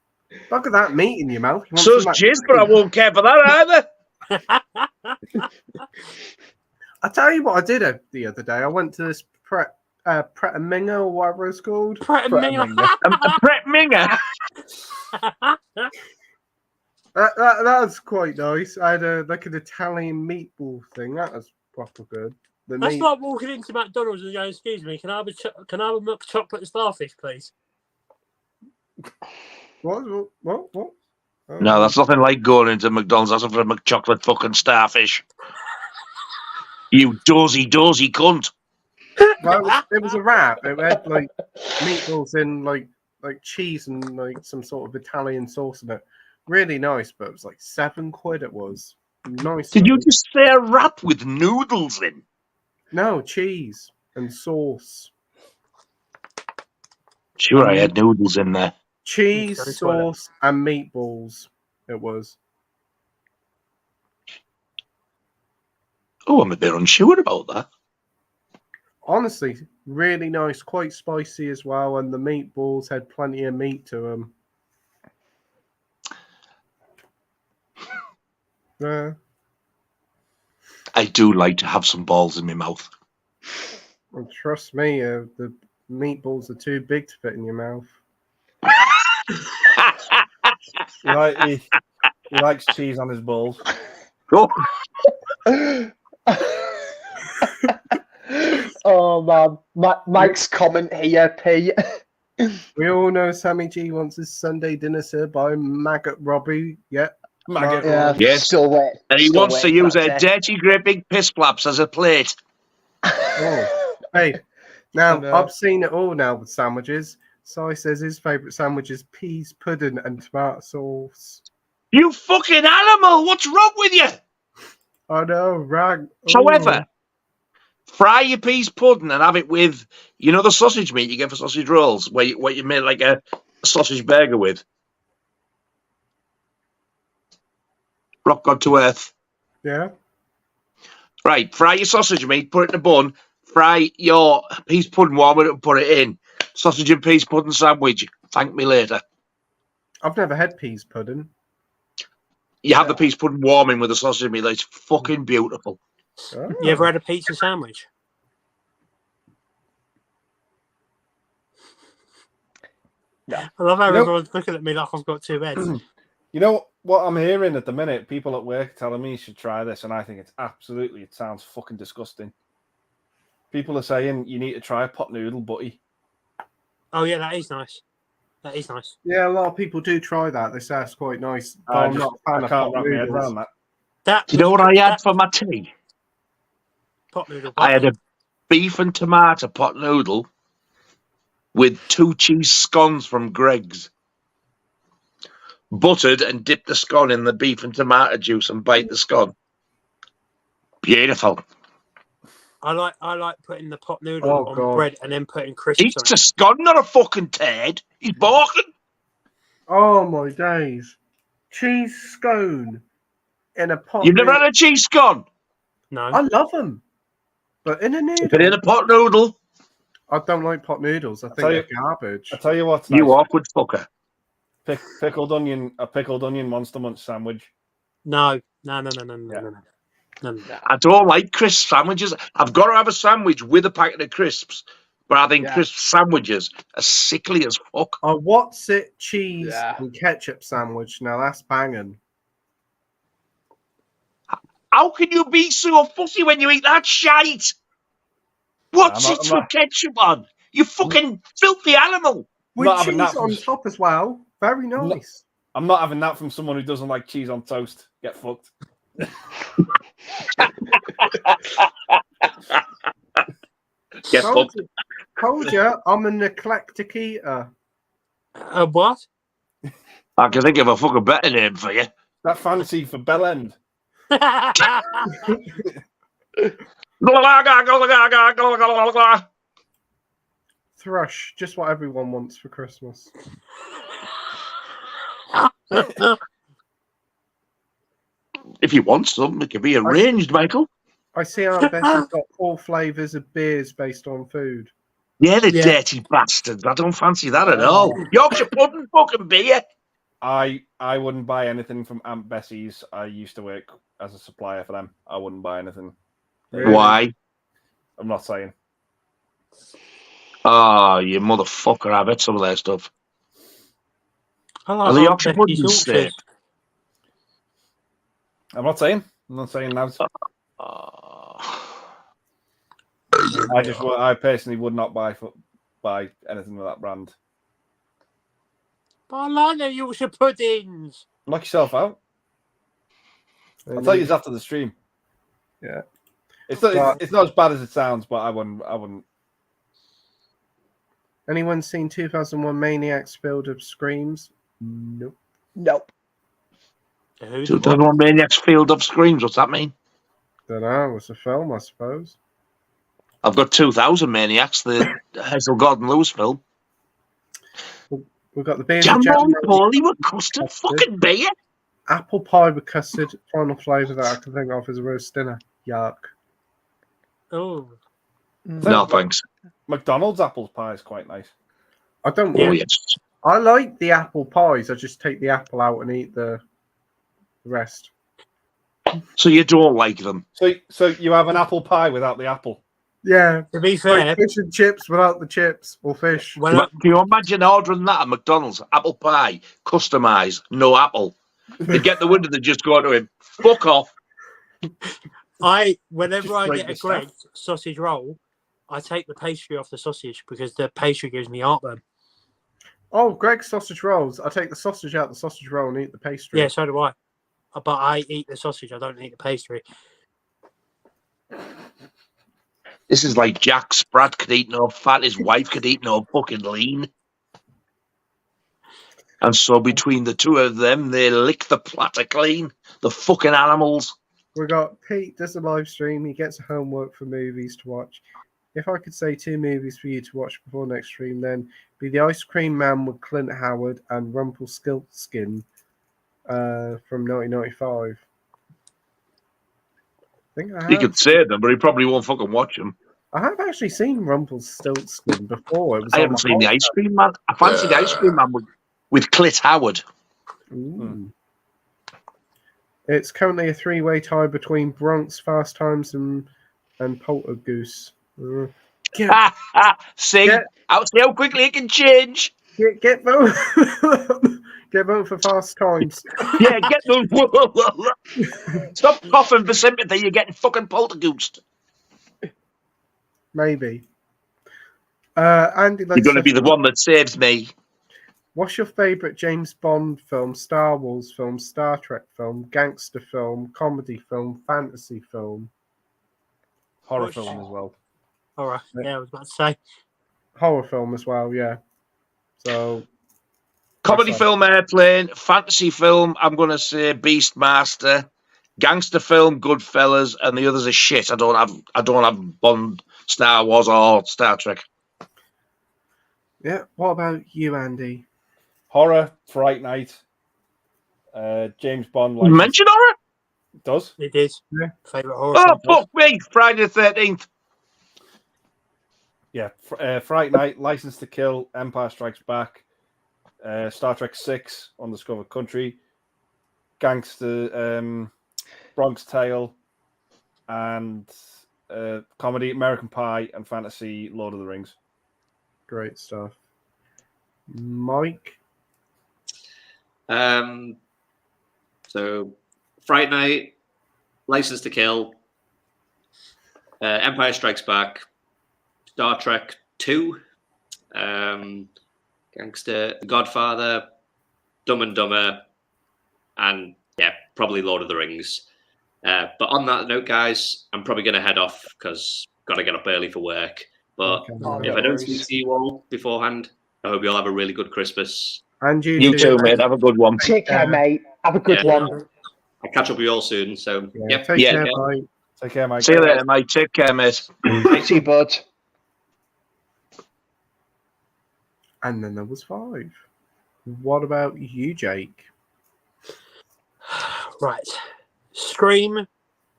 Look at that meat in your mouth. So's jizz, but I won't care for that either. I'll tell you what I did the other day. I went to this Pret a Minger or whatever it's called. Pret a Minger. Pret Minger. That was quite nice. I had like an Italian meatball thing. That was proper good. That's like walking into McDonald's and going, "Excuse me, can I have a milk chocolate and starfish, please?" What? Oh. No, that's nothing like going into McDonald's asking for a McChocolate fucking starfish. You dozy cunt. Well, it was a wrap. It had like meatballs in like cheese and like some sort of Italian sauce in it. Really nice, but it was like £7. It was nice. Did you just say a wrap with noodles in? No, cheese and sauce. Sure, I had noodles in there. Cheese, sauce, and meatballs. It was. Oh, I'm a bit unsure about that. Honestly, really nice, quite spicy as well, and the meatballs had plenty of meat to them. I do like to have some balls in my mouth. And trust me, the meatballs are too big to fit in your mouth. He likes cheese on his balls. Oh. Oh man, Mike's comment here, P. We all know Sammy G wants his Sunday dinner served by Maggot Robbie. Yep. Maggot Yeah, Robbie. Yes. still wait. And he still wants to waiting for use that their day. dirty, great big piss flaps as a plate. Oh, hey. Now, I know. I've seen it all now with sandwiches. Si says his favourite sandwich is peas pudding and tomato sauce. You fucking animal! What's wrong with you? I know, rag. However, fry your peas pudding and have it with, you know, the sausage meat you get for sausage rolls, where you made like a sausage burger with. Rockgod to earth. Yeah. Right, fry your sausage meat, put it in a bun, fry your peas pudding, warm it up and put it in. Sausage and peas pudding sandwich. Thank me later. I've never had peas pudding. You have the peas pudding warming with the sausage meat. It's fucking beautiful. Oh. You ever had a pizza sandwich? No. I love how Nope. everyone's looking at me like I've got two heads. You know what I'm hearing at the minute? People at work telling me you should try this, and I think it sounds fucking disgusting. People are saying you need to try a pot noodle butty. Oh yeah, that is nice. That is nice. Yeah, a lot of people do try that. They say it's quite nice. But I I'm not a fan I of can't pot wrap my head noodles. around that. That Do you know what I had that for my tea? pot noodle. I had a beef and tomato pot noodle with 2 cheese scones from Greg's. Buttered and dipped the scone in the beef and tomato juice and bite the scone. Beautiful. I like putting the pot noodle Oh, on God. bread and then putting crisps Eats on a it. scone, not a fucking turd. He's barking. Oh my days. Cheese scone in a pot. You've never had a cheese scone? No. I love them. But in a If it in noodle. a pot noodle, I don't like pot noodles. I think tell they're you- garbage. I tell you what's you nice. awkward fucker. Pickled onion Monster Munch sandwich. No. Yeah. No. I don't like crisp sandwiches. I've got to have a sandwich with a packet of crisps, but I think crisp sandwiches are sickly as fuck. A what's it cheese Yeah. and ketchup sandwich. Now that's banging. How can you be so fussy when you eat that shite? What's I'm it not- for ketchup on? You fucking filthy animal. With not having cheese that on from- top as well. Very nice. I'm not having that from someone who doesn't like cheese on toast. Get fucked. Get Told fucked. you, I'm an eclectic eater. What? I can think of a fucking better name for you. That fancy for Bell End. Thrush, just what everyone wants for Christmas. If you want some, it can be arranged, Michael. I see Aunt Betty's got 4 flavours of beers based on food. Yeah, the Yeah. dirty bastards. I don't fancy that at all. Yorkshire pudding fucking beer. I wouldn't buy anything from Aunt Bessie's. I used to work as a supplier for them. I wouldn't buy anything. Really? Why? I'm not saying. Oh, you motherfucker. I bet some of their stuff. I Are the like Yorkshire Becky's puddings Orchard. safe? I'm not saying. I'm not saying that. I personally would not buy anything with that brand. But I like the Yorkshire puddings. Knock yourself out. I'll tell you this after the stream. Yeah. It's not as bad as it sounds, but I wouldn't. Anyone seen 2001 Maniacs Field of Screams? Nope. Nope. Who's 2001 Maniacs Field of Screams. What's that mean? Don't know. It's a film, I suppose. I've got 2000 Maniacs, the Hazel Gordon Lewis film. We've got the beers Jam with on jam, Paulie with custard fucking beer. apple pie with custard. Final flavour that I can think of is a roast dinner. Yuck. Oh, No, thanks. McDonald's apple pie is quite nice. I don't. Oh, yes. I like the apple pies. I just take the apple out and eat the rest. So you don't like them? So you have an apple pie without the apple? Yeah. To be fair, like fish and chips without the chips, or fish. when Can you imagine ordering that at McDonald's? Apple pie, customised, no apple. They get the window, they just go to him. Fuck off. whenever I break get a the stuff. Greg's sausage roll, I take the pastry off the sausage because the pastry gives me heartburn. Oh, Greg's sausage rolls. I take the sausage out of the sausage roll and eat the pastry. Yeah, so do I. But I eat the sausage. I don't eat the pastry. This is like Jack Sprat could eat no fat, his wife could eat no fucking lean. And so between the two of them, they lick the platter clean. The fucking animals. We got Pete does a live stream. He gets homework for movies to watch. If I could say 2 movies for you to watch before next stream, then be The Ice Cream Man with Clint Howard and Rumpelstiltskin from 1995. I think He could say them, but he probably won't fucking watch them. I have actually seen Rumpelstiltskin before. It was I haven't seen The Ice Cream Man. I fancy The Ice Cream Man with Clint Howard. Ooh. It's currently a 3-way tie between Bronx Fast Times and Poltergoose. See? I'll see how quickly it can change. Get vote. Get vote for Fast Times. Yeah, get those. Stop coughing for sympathy. You're getting fucking poltergeist. Maybe. Andy, You're going to be the one that saves me. What's your favourite James Bond film, Star Wars film, Star Trek film, gangster film, comedy film, fantasy film? Horror film as well. All right. Yeah, I was about to say. Horror film as well, yeah. So... Comedy film, Airplane. Fantasy film, I'm going to say Beastmaster. Gangster film, Goodfellas, and the others are shit. I don't have Bond, Star Wars, or Star Trek. Yeah. What about you, Andy? Horror, Fright Night. James Bond. You mentioned horror? It does. It is. Yeah. Favourite horror Oh, film. fuck me. Friday the 13th. Yeah. Fright Night, License to Kill, Empire Strikes Back, Star Trek 6, Undiscovered Country, Gangster, Bronx Tale, and comedy, American Pie, and fantasy, Lord of the Rings. Great stuff. Mike? So, Fright Night, License to Kill, Empire Strikes Back, Star Trek 2, Gangster, The Godfather, Dumb and Dumber, and yeah, probably Lord of the Rings. But on that note, guys, I'm probably going to head off because I've got to get up early for work. But if I don't speak to you all beforehand, I hope you all have a really good Christmas. And You too, mate. Have a good one. Take care, mate. Have a good one. I'll catch up with you all soon. So, Take care, mate. Take care, mate. See you later, mate. Take care, mate. See you, bud. And then there was 5. What about you, Jake? Right. Scream,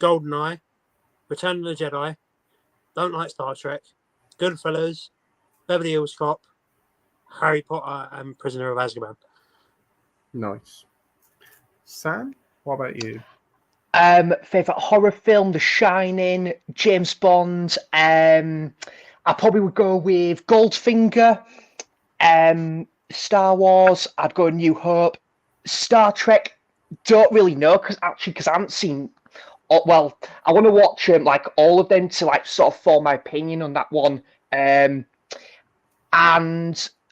GoldenEye, Return of the Jedi, Don't Like Star Trek, Goodfellas, Beverly Hills Cop, Harry Potter, and Prisoner of Azkaban. Nice. Sam, what about you? Favorite horror film, The Shining, James Bond. I probably would go with Goldfinger. Star Wars, I'd go New Hope. Star Trek, don't really know because I haven't seen. Well, I want to watch like all of them to like sort of form my opinion on that one. And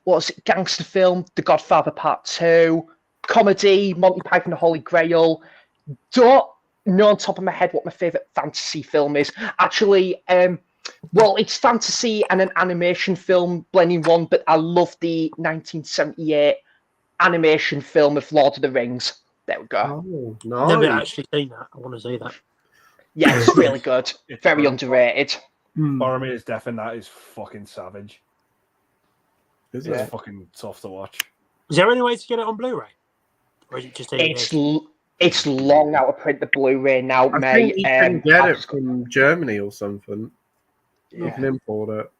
what's it? Gangster film, The Godfather Part 2, comedy, Monty Python and the Holy Grail. Don't know on top of my head what my favorite fantasy film is. Actually, well, it's fantasy and an animation film blending one, but I love the 1978 animation film of Lord of the Rings. There we go. Oh, nice. Never actually seen that. I want to see that. Yeah, it's really good. Very underrated. Boromir's Death in that is fucking savage. Is It's it? fucking tough to watch. Is there any way to get it on Blu-ray? Or is it just It's long out of print, the Blu-ray now, I mate. think you can get it from Germany or something. You can import it.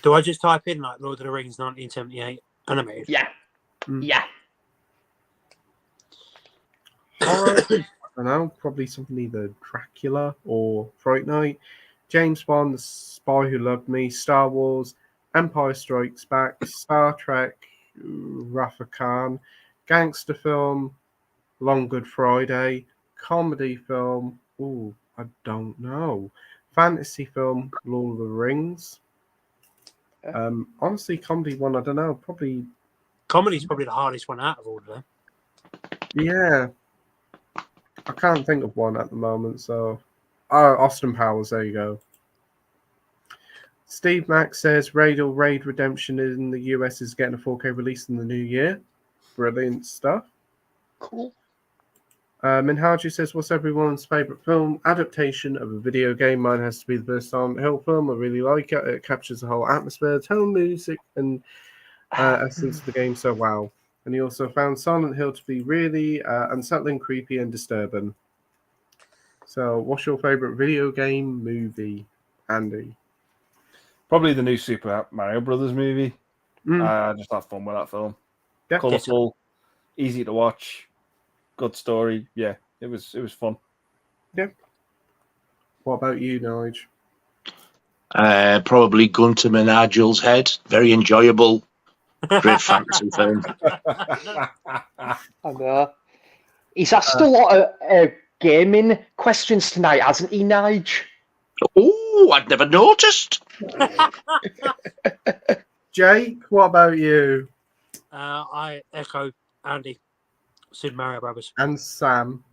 Do I just type in like Lord of the Rings 1978 animated? Yeah. Yeah. don't know, probably something either Dracula or Fright Night. James Bond, The Spy Who Loved Me, Star Wars, Empire Strikes Back, Star Trek, Wrath of Khan, gangster film, Long Good Friday, comedy film, I don't know, fantasy film, Lord of the Rings. Honestly, comedy one, I don't know, probably... Comedy's probably the hardest one out of all of them. Yeah. I can't think of one at the moment, so... Austin Powers, there you go. Steve Mack says Raid Redemption in the US is getting a 4K release in the new year. Brilliant stuff. Cool. Minhaji says, what's everyone's favourite film adaptation of a video game? Mine has to be the first Silent Hill film. I really like it. It captures the whole atmosphere, tone, music, and essence of the game so well. And he also found Silent Hill to be really unsettling, creepy, and disturbing. So, what's your favourite video game movie, Andy? Probably the new Super Mario Brothers movie. I just had fun with that film. Yeah. Colourful, easy to watch, good story. Yeah, it was fun. Yeah. What about you, Nige? Probably Gunter Minajul's Head. Very enjoyable. Great fantasy film. He's asked a lot of gaming questions tonight, hasn't he, Nige? Oh, I'd never noticed. Jake, what about you? I echo Andy. Super Mario Brothers. And Sam.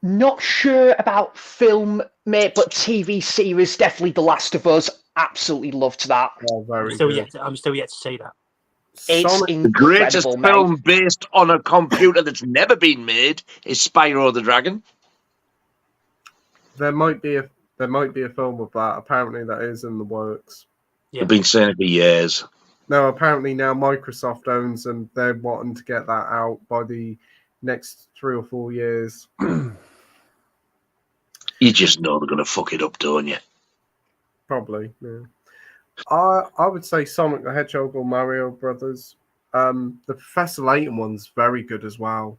Not sure about film, mate, but TV series, definitely The Last of Us. Absolutely loved that. Oh, very I'm still yet to see that. It's the greatest incredible, film mate. based on a computer that's never been made is Spyro the Dragon. There might be a film of that. Apparently, that is in the works. Yeah. They've been saying it for years. No, apparently now Microsoft owns, and they're wanting to get that out by the next 3 or 4 years. You just know they're going to fuck it up, don't you? Probably. Yeah. I would say Sonic the Hedgehog or Mario Brothers. The Professor Layton one's very good as well.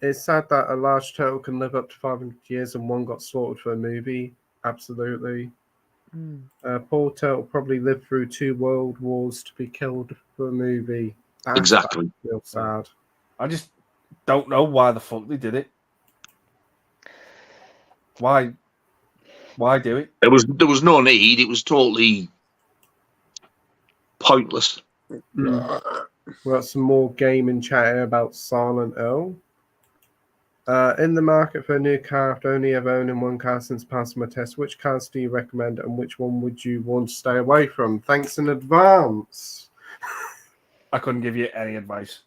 It's sad that a large turtle can live up to 500 years and one got slaughtered for a movie. Absolutely. Poor turtle probably lived through 2 world wars to be killed for a movie. Exactly. I feel sad. I just don't know why the fuck they did it. Why do it? There was no need. It was totally pointless. We got some more gaming chat here about Silent Hill. In the market for a new car after only ever owning one car since passing my test, which cars do you recommend and which one would you want to stay away from? Thanks in advance. I couldn't give you any advice.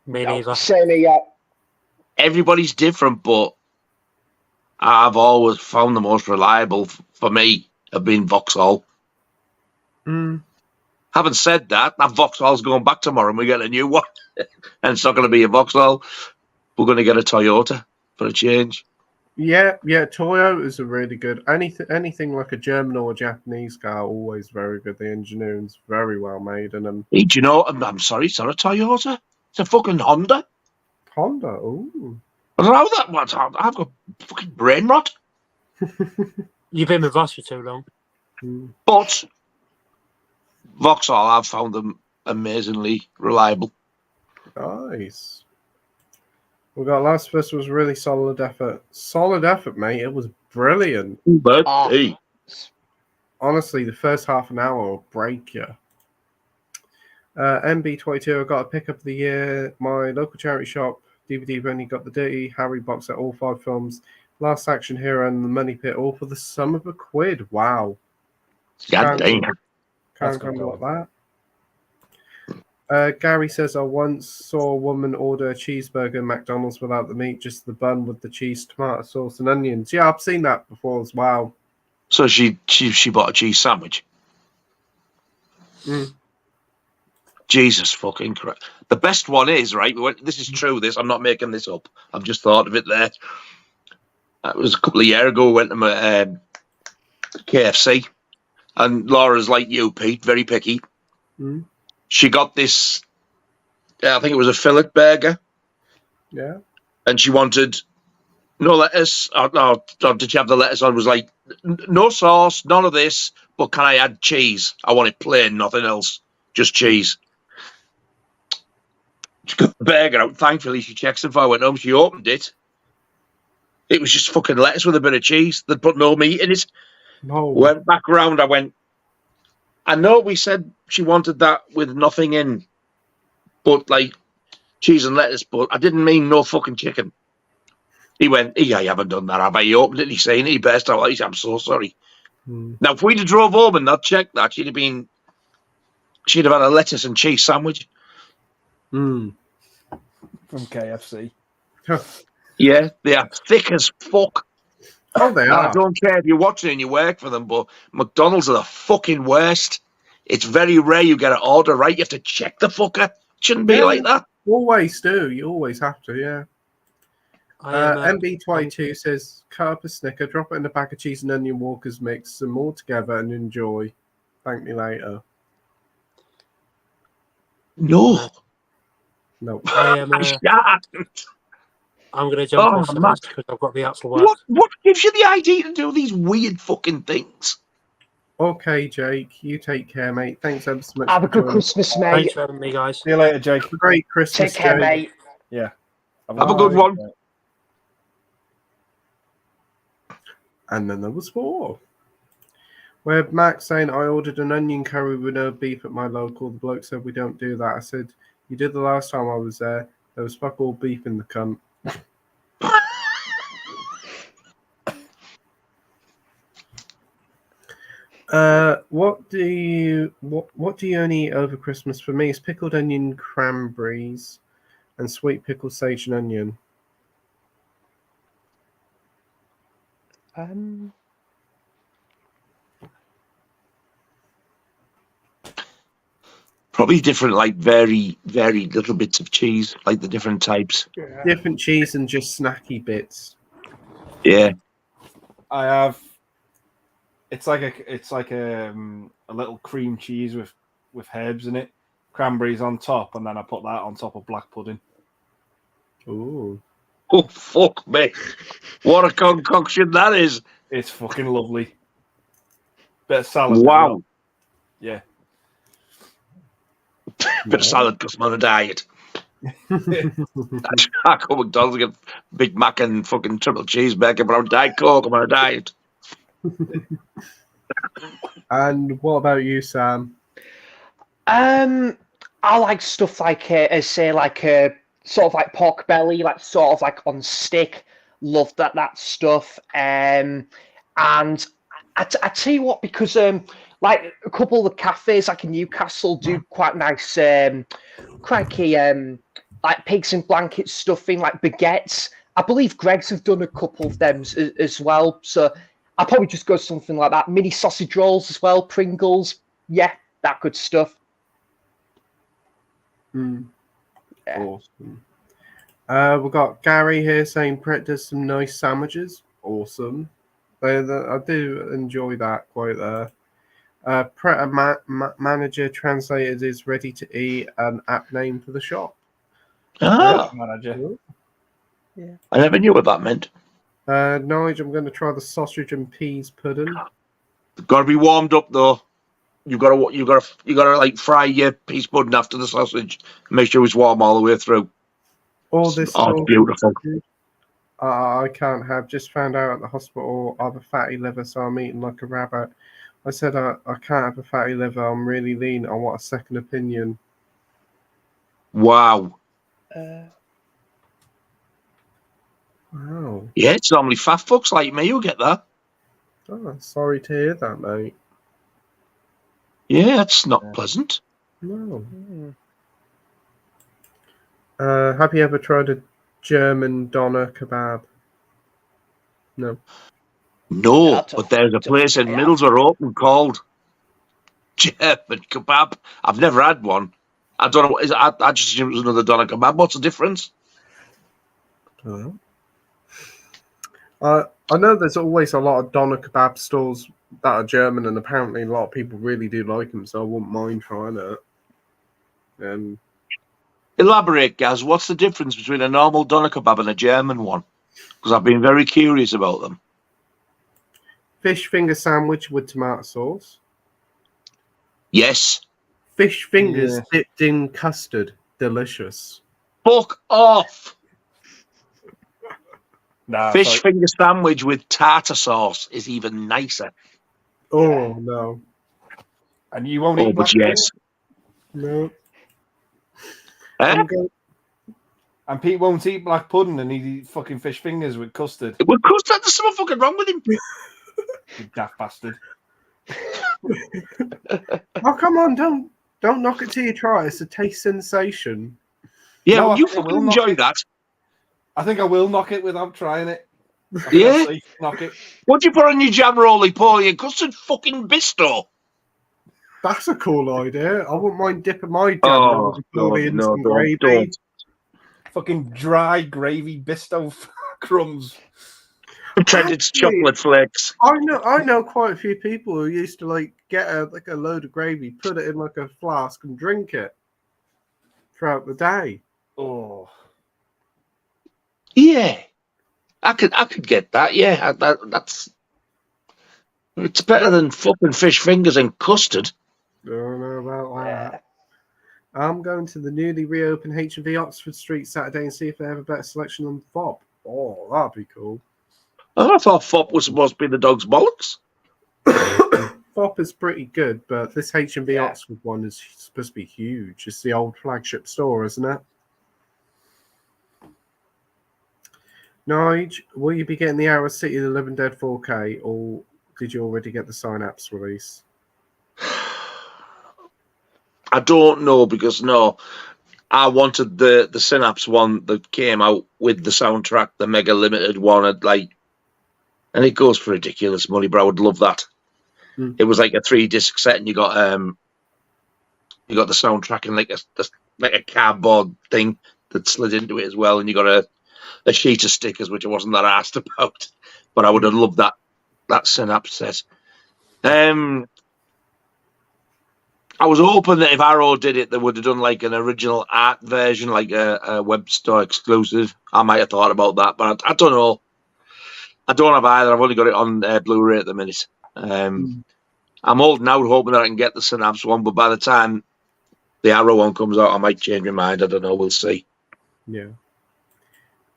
Me neither. Same here. Everybody's different, but I've always found the most reliable for me have been Vauxhall. Having said that Vauxhall's going back tomorrow and we get a new one. And it's not going to be a Vauxhall. We're going to get a Toyota for a change. Yeah, Toyotas are really good. Anything like a German or a Japanese car, always very good. The engineering's very well made. And Hey, do you know, I'm sorry, it's not a Toyota. It's a fucking Honda. Honda, ooh. I don't know how that was. I've got fucking brain rot. You've been with us for too long. But Vauxhall, I've found them amazingly reliable. Nice. We got Last of Us was really solid effort. Solid effort, mate. It was brilliant. But hey, honestly, the first half an hour will break you. MB22, I got a pickup of the year. My local charity shop DVD only got the Dirty Harry box set, all 5 films. Last Action Hero and The Money Pit, all for the sum of £1. Wow. God dang. Can't remember what that. Gary says, I once saw a woman order a cheeseburger at McDonald's without the meat, just the bun with the cheese, tomato sauce, and onions. Yeah, I've seen that before as well. So she bought a cheese sandwich. Jesus fucking Christ. The best one is, right, this is true, I'm not making this up. I've just thought of it there. It was a couple of years ago, we went to my KFC, and Laura's like you, Pete, very picky. She got this, I think it was a fillet burger. Yeah. and she wanted no lettuce. Or did she have the lettuce on? It was like, no sauce, none of this, but can I add cheese? I want it plain, nothing else, just cheese. She got the burger out. Thankfully, she checks if I went home. She opened it. It was just fucking lettuce with a bit of cheese. They'd put no meat in it. No. Went back around. I went, I know we said she wanted that with nothing in, but like cheese and lettuce, but I didn't mean no fucking chicken. He went, I haven't done that, have I? He opened it, he's saying he burst out. He said, I'm so sorry. Now, if we'd have drove home and not checked that, she'd have had a lettuce and cheese sandwich. From KFC. Yeah, they are thick as fuck. Oh, they are. I don't care if you're watching and you work for them, but McDonald's are the fucking worst. It's very rare you get an order right. You have to check the fucker. It shouldn't be like that. Always do. You always have to, yeah. MB22 says, cut up a Snicker, drop it in a bag of cheese and onion Walker's mix, some more together and enjoy. Thank me later. No. I'm going to jump off the match because I've got to be out for work. What gives you the idea to do these weird fucking things? Okay, Jake, you take care, mate. Thanks ever so much. Have a good Christmas, mate. Thanks for having me, guys. See you later, Jake. Have a great Christmas, Take care, Jake. mate. Yeah. Have a good one. And then there was 4. Where Max saying, I ordered an onion curry with no beef at my local. The bloke said, we don't do that. I said, you did the last time I was there. There was fuck all beef in the cunt. What do you only eat over Christmas? For me, it's pickled onion cranberries and sweet pickled sage and onion. Probably different, like very, very little bits of cheese, like the different types. Different cheese and just snacky bits. Yeah. I have. It's like a little cream cheese with herbs in it, cranberries on top, and then I put that on top of black pudding. Ooh. Oh, fuck me. What a concoction that is. It's fucking lovely. Bit of salad. Wow. Well. Yeah. Bit of salad because I'm on a diet. I go to McDonald's and get Big Mac and fucking triple cheeseburger, but I'm Diet Coke. I'm on a diet. And what about you, Sam? I like stuff like say like sort of like pork belly, like sort of like on stick. Love that stuff. And I tell you what, because like a couple of the cafes like in Newcastle do quite nice cranky like pigs in blankets stuffing, like baguettes. I believe Greg's have done a couple of them as well. So I'll probably just go something like that. Mini sausage rolls as well, Pringles. Yeah, that good stuff. Yeah. Awesome. We've got Gary here saying Pret does some nice sandwiches. Awesome. I do enjoy that quite there. Pret manager translated is ready to eat, an app name for the shop. Manager. Yeah. I never knew what that meant. Nigel, I'm going to try the sausage and peas pudding. Got to be warmed up though. You got to like fry your peas pudding after the sausage. Make sure it's warm all the way through. All this beautiful. I can't have. Just found out at the hospital I have a fatty liver, so I'm eating like a rabbit. I said I can't have a fatty liver. I'm really lean. I want a second opinion. Wow. Wow. Yeah, it's normally fat fucks like me who get that. Oh, sorry to hear that, mate. Yeah, it's not pleasant. No. Have you ever tried a German doner kebab? No. No, but there's a place in Middlesbrough open called German Kebab. I've never had one. I don't know what is it. I just assumed it was another doner kebab. What's the difference? I know there's always a lot of doner kebab stalls that are German, and apparently a lot of people really do like them, so I wouldn't mind trying it. Elaborate, Gaz. What's the difference between a normal doner kebab and a German one? Because I've been very curious about them. Fish finger sandwich with tomato sauce. Yes. Fish fingers dipped in custard. Delicious. Fuck off. Nah, Fish finger sandwich with tartar sauce is even nicer. Oh, no. And you won't eat but black yes. No. And Pete won't eat black pudding and he'd eat fucking fish fingers with custard. With custard, there's something fucking wrong with him. You daft bastard. Oh, come on, don't knock it till you try. It's a taste sensation. Yeah, No, you fucking enjoy that. I think I will knock it without trying it. Yeah? Knock it. What do you put on your jam roly poly and custard fucking bisto? That's a cool idea. I wouldn't mind dipping my jam roly in some gravy. Don't. Fucking dry gravy bisto crumbs. Pretend it's chocolate flakes. I know quite a few people who used to like get a load of gravy, put it in like a flask, and drink it throughout the day. Oh, yeah, I could get that. Yeah, that's it's better than fucking fish fingers and custard. Don't know about that. I'm going to the newly reopened H&V Oxford Street Saturday and see if they have a better selection than FOP. Oh, that'd be cool. I thought FOP was supposed to be the dog's bollocks. FOP is pretty good, but this H&V Oxford one is supposed to be huge. It's the old flagship store, isn't it? Nige, will you be getting the Hour City of the Living Dead 4K, or did you already get the Synapse release? I don't know because I wanted the Synapse one that came out with the soundtrack, the mega limited one, and it goes for ridiculous money, but I would love that. It was like a 3-disc set, and you got the soundtrack in like a cardboard thing that slid into it as well, and you got a sheet of stickers, which I wasn't that asked about, but I would have loved that Synapse set. I was hoping that if Arrow did it, they would have done like an original art version, like a web store exclusive. I might have thought about that, but I don't know. I don't have either. I've only got it on Blu-ray at the minute. I'm holding out, hoping that I can get the Synapse one, but by the time the Arrow one comes out, I might change my mind. I don't know. We'll see. Yeah.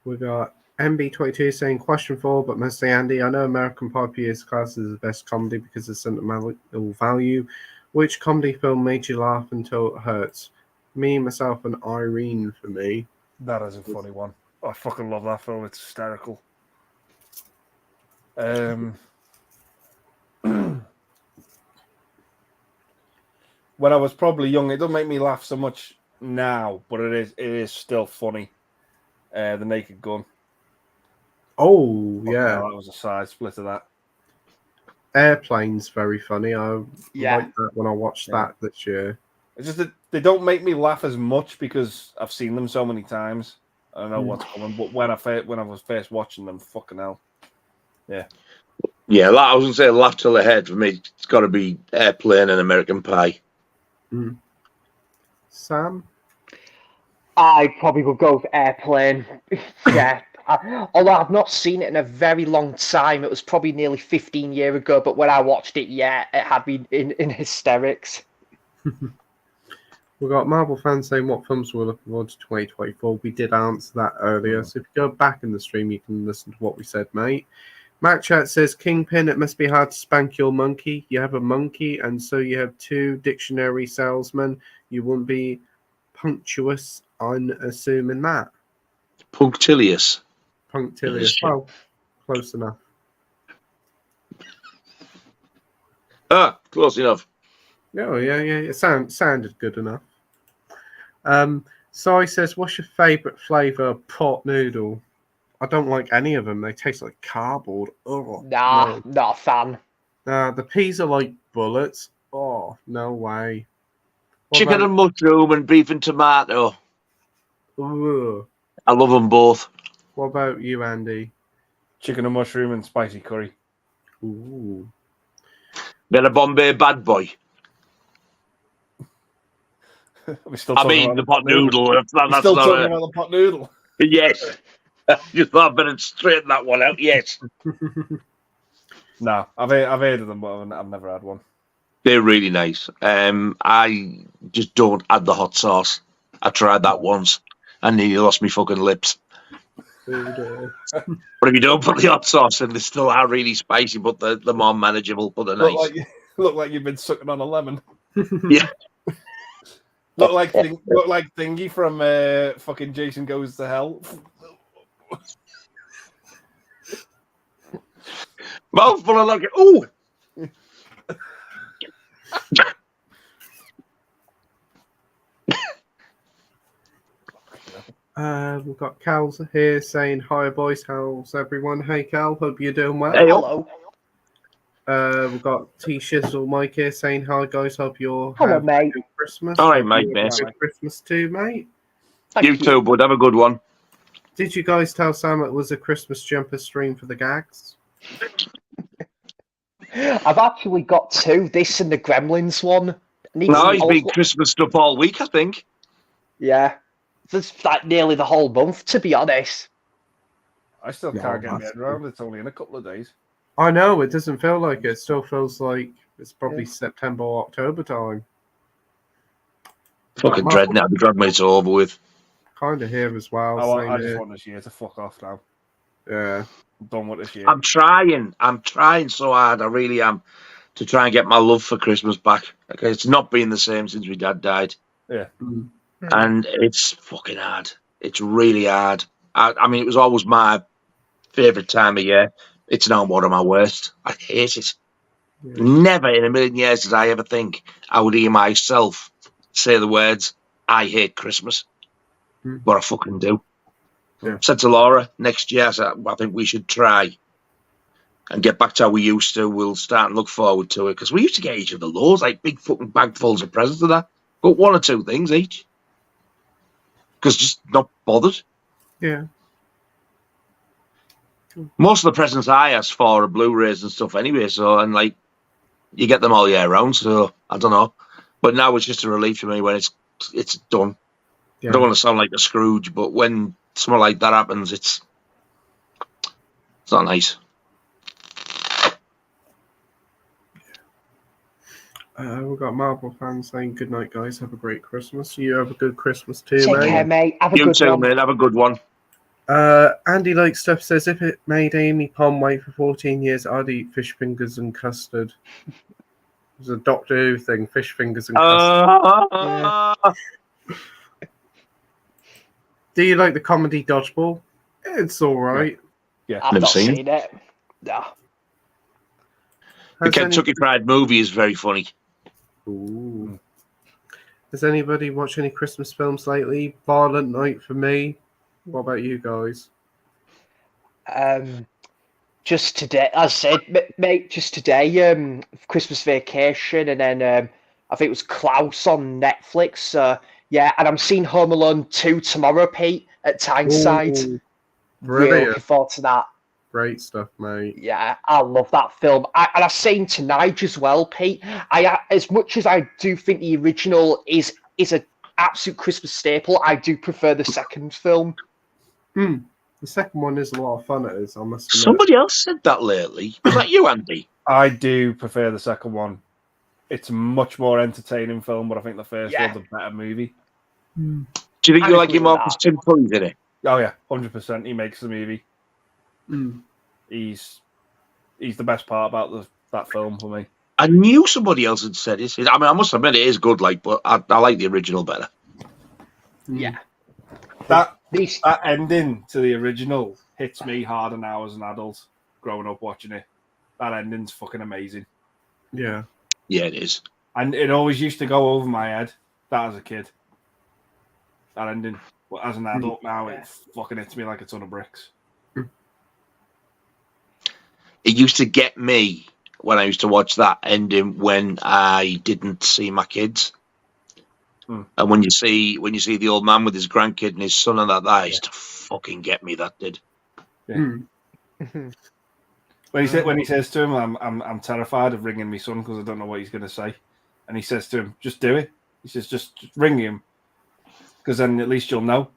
We got MB22 saying, question 4, but mostly Andy. I know American Pie is classed as the best comedy because of sentimental value. Which comedy film made you laugh until it hurts? Me, myself, and Irene for me. That is a funny one. I fucking love that film. It's hysterical. When I was probably young, it doesn't make me laugh so much now, but it is still funny. The Naked Gun. Oh, yeah. That was a side split of that. Airplane's very funny. I liked that when I watched that this year. It's just that they don't make me laugh as much because I've seen them so many times. I don't know what's coming, but when I was first watching them, fucking hell. Yeah. Yeah, I was going to say laugh till the head. For me, it's got to be Airplane and American Pie. Sam? I probably would go with Airplane. Yeah. Although I've not seen it in a very long time. It was probably nearly 15 years ago, but when I watched it, it had me in hysterics. We've got Marvel fans saying what films we're looking forward to 2024. We did answer that earlier, so if you go back in the stream, you can listen to what we said, mate. Mac Chat says, Kingpin, it must be hard to spank your monkey. You have a monkey, and so you have 2 dictionary salesmen. You wouldn't be punctuous on assuming that. Punctilious. Well, close enough. Close enough. Oh, yeah. It sounded good enough. Sai says, what's your favourite flavour of pot noodle? I don't like any of them. They taste like cardboard. Oh, not a fan. The peas are like bullets. Oh, no way. Chicken and mushroom and beef and tomato. Ugh. I love them both. What about you, Andy? Chicken and mushroom and spicy curry. Ooh. Then a Bombay bad boy. We're still I talking mean, about the pot noodle. That's still not talking a... about the pot noodle. Yes. Just thought I better straighten that one out. Yes. No, I've heard of them, but I've never had one. They're really nice. I just don't add the hot sauce. I tried that once and nearly lost me fucking lips. But if you don't put the hot sauce in, they still are really spicy, but they're more manageable, but they're nice. Look like you've been sucking on a lemon. Yeah. Look like Thingy from fucking Jason Goes to Hell. Mouthful of like, ooh. We've got Cal here saying hi, boys. How's everyone? Hey, Cal. Hope you're doing well. Hey, Hello. We've got T Shizzle Mike here saying hi, guys. Hope you're Hello, having mate. a good Christmas. All right, Hope mate, you mate. have a good Christmas too, mate. Thank You too, bud. Have a good one. Did you guys tell Sam it was a Christmas jumper stream for the gags? I've actually got two. This and the Gremlins one. No, he's been Christmas up all week, I think. Yeah. That's like nearly the whole month, to be honest. I still can't get my head around. It's only in a couple of days. I know, it doesn't feel like it. It still feels like it's probably September or October time. Fucking dreading it. The Dreadmate's over with. Kind of here as well. I just want this year to fuck off now. Yeah. I'm done with this year. I'm trying so hard. I really am to try and get my love for Christmas back. Okay, it's not been the same since my dad died. Yeah. And it's fucking hard. It's really hard. I mean, it was always my favourite time of year. It's now one of my worst. I hate it. Yeah. Never in a million years did I ever think I would hear myself say the words, I hate Christmas. But I fucking do. Yeah. Said to Laura, next year, I think we should try and get back to how we used to. We'll start and look forward to it. Because we used to get each other loads, like big fucking bagfuls of presents of that. Got one or two things each. Because just not bothered. Yeah. Most of the presents I ask for are Blu-rays and stuff anyway. So, and like, you get them all year round. So, I don't know. But now it's just a relief for me when it's done. Yeah. I don't want to sound like a Scrooge, but when something like that happens, it's not nice. We've got Marvel fans saying good night, guys. Have a great Christmas. You have a good Christmas too, Take mate. care, mate. Have a good too, one. mate. Have a good one. Andy Like Stuff says if it made Amy Pond wait for 14 years, I'd eat fish fingers and custard. It's a Doctor Who thing, fish fingers and custard. Yeah. Do you like the comedy Dodgeball? It's all right. Yeah. I've not seen it. No. The Kentucky Fried Movie is very funny. Ooh. Has anybody watched any Christmas films lately? Violent Night for me. What about you guys? Just today, as I said, mate, just today, Christmas Vacation, and then I think it was Klaus on Netflix. Yeah, and I'm seeing Home Alone 2 tomorrow, Pete, at Tyneside. Really looking forward to that. Great stuff, mate. Yeah, I love that film. And I've seen tonight as well, Pete. As much as I do think the original is an absolute Christmas staple, I do prefer the second film. The second one is a lot of fun. It is. I must admit. Somebody else said that lately. Was that you, Andy? I do prefer the second one. It's a much more entertaining film, but I think the first one's a better movie. Do you think you like him more because Tim Curry's in it? Oh yeah, 100%. He makes the movie. He's the best part about that film for me. I knew somebody else had said it. I mean, I must admit it is good, but I like the original better. Yeah. That ending to the original hits me harder now as an adult, growing up watching it. That ending's fucking amazing. Yeah. Yeah, it is. And it always used to go over my head, that as a kid. That ending. But as an adult now, it fucking hits me like a ton of bricks. It used to get me when I used to watch that ending when I didn't see my kids. And when you see the old man with his grandkid and his son and that used to fucking get me. That did. Yeah. When he says to him, "I'm terrified of ringing my son because I don't know what he's going to say," and he says to him, "Just do it. He says, just ring him, because then at least you'll know.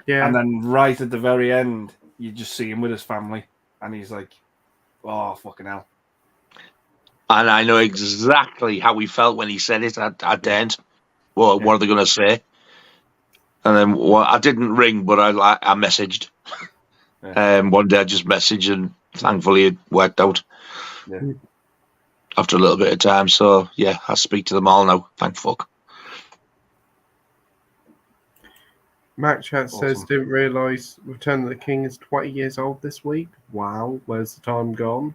Yeah. And then right at the very end, you just see him with his family, and he's like, "Oh, fucking hell!" And I know exactly how he felt when he said it at the end. What are they going to say? And then I didn't ring, but I messaged. One day I just messaged, and thankfully it worked out. Yeah. After a little bit of time, so yeah, I speak to them all now. Thank fuck. Mac Chat says, didn't realise Return of the King is 20 years old this week. Wow, where's the time gone?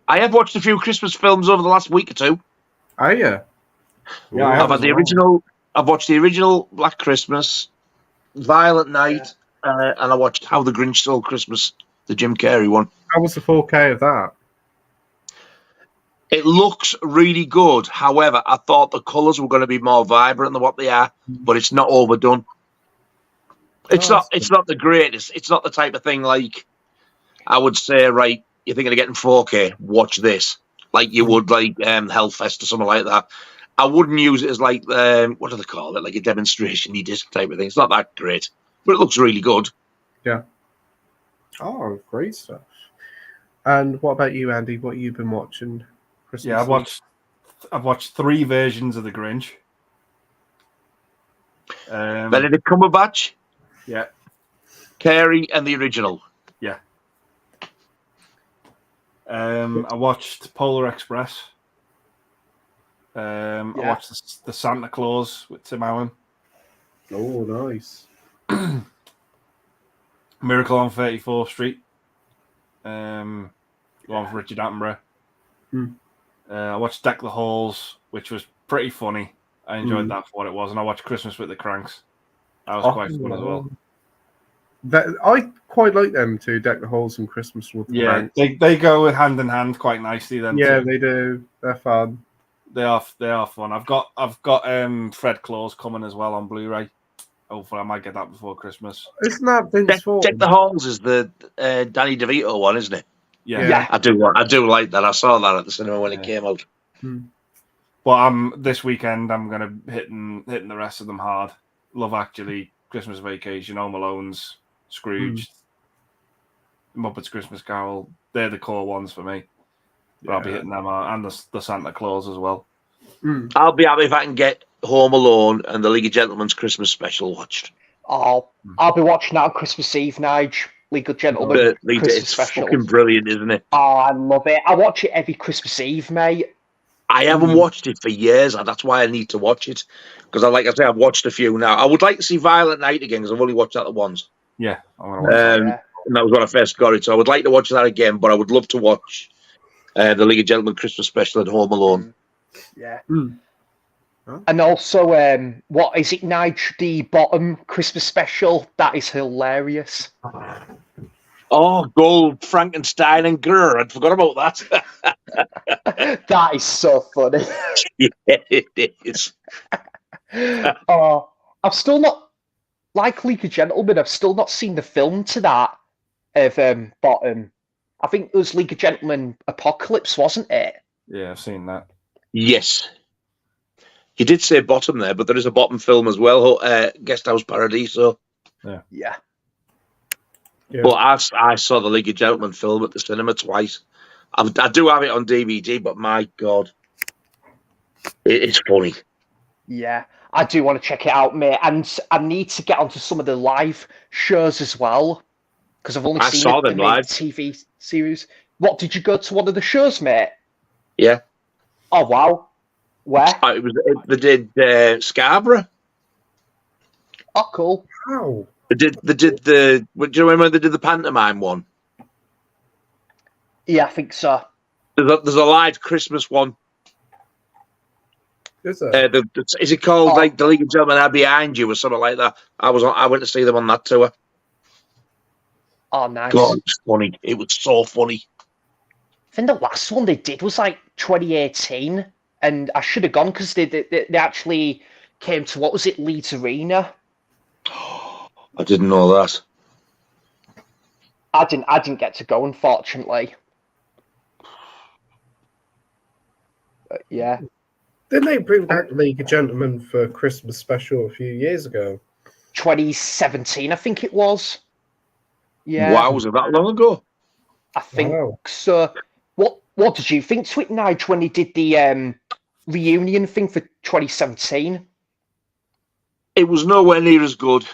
I have watched a few Christmas films over the last week or two. Oh, yeah. Yeah, I have I've had the original. I've watched the original Black Christmas, Violent Night, and I watched How the Grinch Stole Christmas, the Jim Carrey one. How was the 4K of that? It looks really good. However, I thought the colours were going to be more vibrant than what they are, but it's not overdone. It's not the greatest. It's not the type of thing like I would say, right, you're thinking of getting 4K, watch this. Like you would like Hellfest or something like that. I wouldn't use it as like, what do they call it? Like a demonstration disc type of thing. It's not that great, but it looks really good. Yeah. Oh, great stuff. And what about you, Andy? What you've been watching? Christmas I've watched 3 versions of The Grinch. Benedict Cumberbatch, yeah, Carey, and the original. Yeah. I watched Polar Express. I watched the Santa Claus with Tim Allen. Oh, nice. Miracle on 34th Street. One with Richard Attenborough. I watched Deck the Halls, which was pretty funny. I enjoyed that for what it was. And I watched Christmas with the Cranks. That was quite fun as well. I quite like them too, Deck the Halls and Christmas with the Cranks. They go hand in hand quite nicely then. Yeah, they do. They're fun. They are fun. I've got Fred Claus coming as well on Blu-ray. Hopefully I might get that before Christmas. Isn't that Vince Vaughn? Deck the Halls is the Danny DeVito one, isn't it? Yeah. I do like that. I saw that at the cinema when it came out. But this weekend I'm gonna hitting the rest of them hard. Love Actually, Christmas Vacation, Home Alone's, Scrooge, Muppets Christmas Carol. They're the core ones for me. But I'll be hitting them hard, and the Santa Claus as well. I'll be happy if I can get Home Alone and the League of Gentlemen's Christmas special watched. I'll be watching that on Christmas Eve, Nige. League of Gentlemen Christmas it's special. Fucking brilliant, isn't it? Oh, I love it. I watch it every Christmas Eve, mate. I haven't watched it for years, and that's why I need to watch it. Because, like I say, I've watched a few now. I would like to see Violent Night again, because I've only watched that once. Yeah, I want to watch that. And that was when I first got it, so I would like to watch that again, but I would love to watch the League of Gentlemen Christmas special at Home Alone. Yeah. And also, what is it, Nige? The Bottom Christmas special? That is hilarious. Oh, Gold, Frankenstein, and Grr. I'd forgot about that. That is so funny. Yeah, it is. I've still not, like League of Gentlemen, I've still not seen the film to that of Bottom. I think it was League of Gentlemen Apocalypse, wasn't it? Yeah, I've seen that. Yes. You did say Bottom there, but there is a Bottom film as well, Guest House Paradiso. Yeah. But I saw the League of Gentlemen film at the cinema twice. I do have it on DVD, but my God, it's funny. Yeah, I do want to check it out, mate. And I need to get onto some of the live shows as well, because I've only seen the live TV series. What, did you go to one of the shows, mate? Yeah. Oh, wow. Where? They did Scarborough. Oh, cool. Wow. They did do you remember they did the pantomime one? Yeah, I think so. There's a live Christmas one. Is there? Is it called like the League of Gentlemen Are Behind You or something like that? I went to see them on that tour. Oh, nice. God, it was funny. It was so funny. I think the last one they did was like 2018, and I should have gone because they actually came to, what was it, Leeds Arena. I didn't know that. I didn't get to go, unfortunately. But yeah. Didn't they bring back League of Gentlemen for Christmas special a few years ago? 2017, I think it was. Yeah. Wow, was it that long ago? I think so. What did you think, Sweet Nige, when he did the reunion thing for 2017? It was nowhere near as good.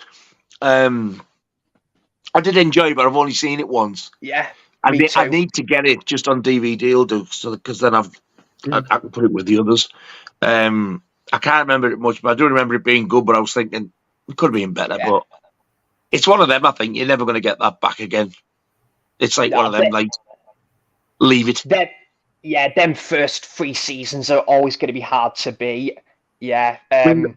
I did enjoy it, but I've only seen it once. Yeah, I too. need to get it just on DVD. I'll do because then I can put it with the others. I can't remember it much, but I do remember it being good. But I was thinking it could have been better. Yeah. But it's one of them. I think you're never going to get that back again. It's like one of them. Like leave it. Them first 3 seasons are always going to be hard to beat. Yeah. The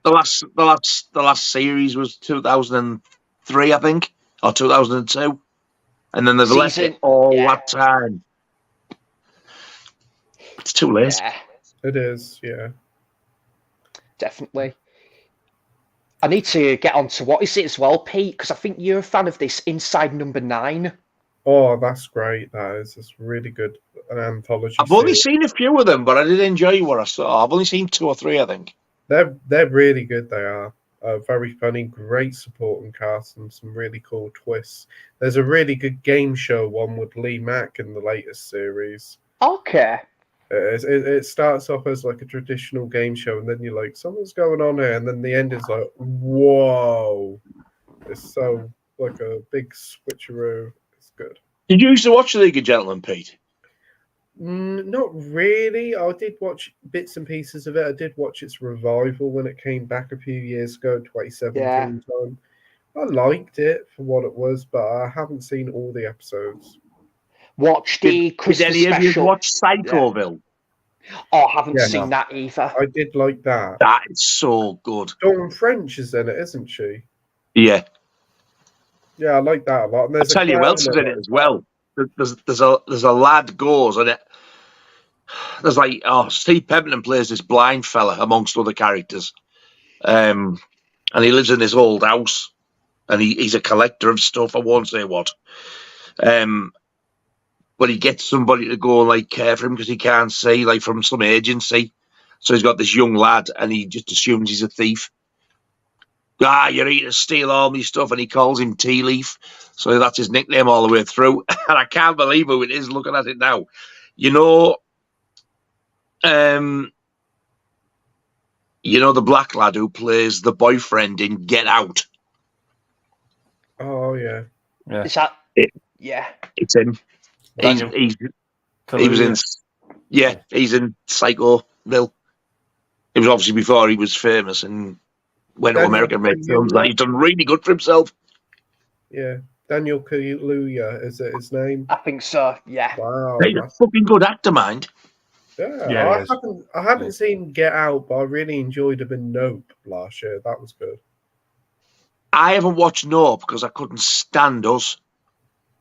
last series was 2003, I think, or 2002, and then they've left it all that time. It's too late. Yeah. It is, yeah. Definitely. I need to get on to what is it as well, Pete, because I think you're a fan of this Inside Number 9. Oh, that's great. That is. It's really good. An anthology. I've only seen a few of them, but I did enjoy what I saw. I've only seen 2 or 3, I think. They're really good. They are very funny, great supporting cast, and some really cool twists. There's a really good game show one with Lee Mack in the latest series. Okay. It starts off as like a traditional game show, and then you're like, something's going on here, and then the end is like, whoa! It's so like a big switcheroo. It's good. Did you used to watch League of Gentlemen, Pete? Not really. I did watch bits and pieces of it. I did watch its revival when it came back a few years ago, 2017 time. I liked it for what it was, but I haven't seen all the episodes. Watch the Christmas special. Did any of you watch Psychoville? Yeah. Oh, I haven't seen that either. I did like that. That is so good. Dawn French is in it, isn't she? Yeah. Yeah, I like that a lot. And I'll tell you who else is in it as well. There's a lad goes on it. There's like Steve Pemberton plays this blind fella amongst other characters, and he lives in this old house, and he's a collector of stuff. I won't say what, but he gets somebody to go and like care for him because he can't see, like from some agency. So he's got this young lad, and he just assumes he's a thief. You're here to steal all my stuff, and he calls him Tea Leaf. So that's his nickname all the way through. And I can't believe who it is looking at it now. You know the black lad who plays the boyfriend in Get Out? Oh, yeah. Is that yeah. It's him. He was in he's in Psychoville. It was obviously before he was famous and went to America and made films. He's done really good for himself. Yeah. Daniel Kaluuya, is it his name? I think so, yeah. Wow. He's a fucking good actor, mind. Yeah, I haven't seen Get Out, but I really enjoyed him in Nope last year. That was good. I haven't watched Nope because I couldn't stand us.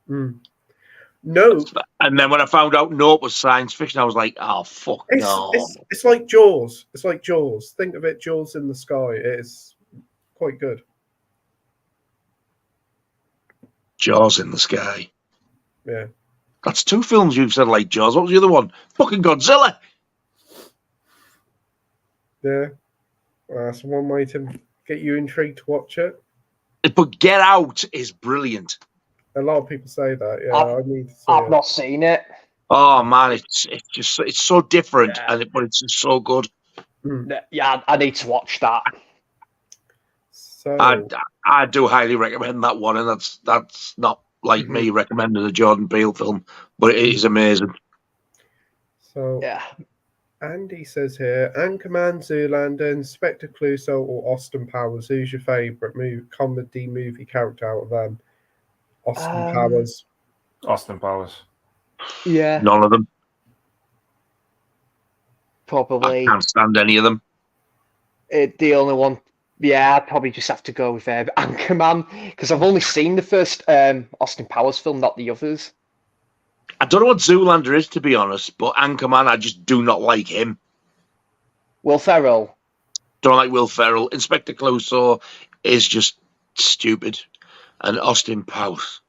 Nope. And then when I found out Nope was science fiction, I was like, oh, fuck no. It's like Jaws. It's like Jaws. Think of it, Jaws in the sky. It's quite good. Jaws in the sky. Yeah. That's 2 films you've said like Jaws. What was the other one? Fucking Godzilla. Yeah. That's one way to get you intrigued to watch it. But Get Out is brilliant. A lot of people say that. Yeah, I need to see I've not seen it. Oh man, it's so different, but it's just so good. Yeah, I need to watch that. So I do highly recommend that one, and that's not like me recommending a Jordan Peele film, but it is amazing. So yeah. Andy says here, Anchorman, Zoolander, Inspector Clouseau, or Austin Powers. Who's your favourite comedy movie character out of them? Austin Powers. Austin Powers. Yeah. None of them. Probably. I can't stand any of them. The only one. Yeah, I'd probably just have to go with Anchorman, because I've only seen the first Austin Powers film, not the others. I don't know what Zoolander is, to be honest, but Anchorman, I just do not like him. Will Ferrell. Don't like Will Ferrell. Inspector Clouseau is just stupid. And Austin Powers.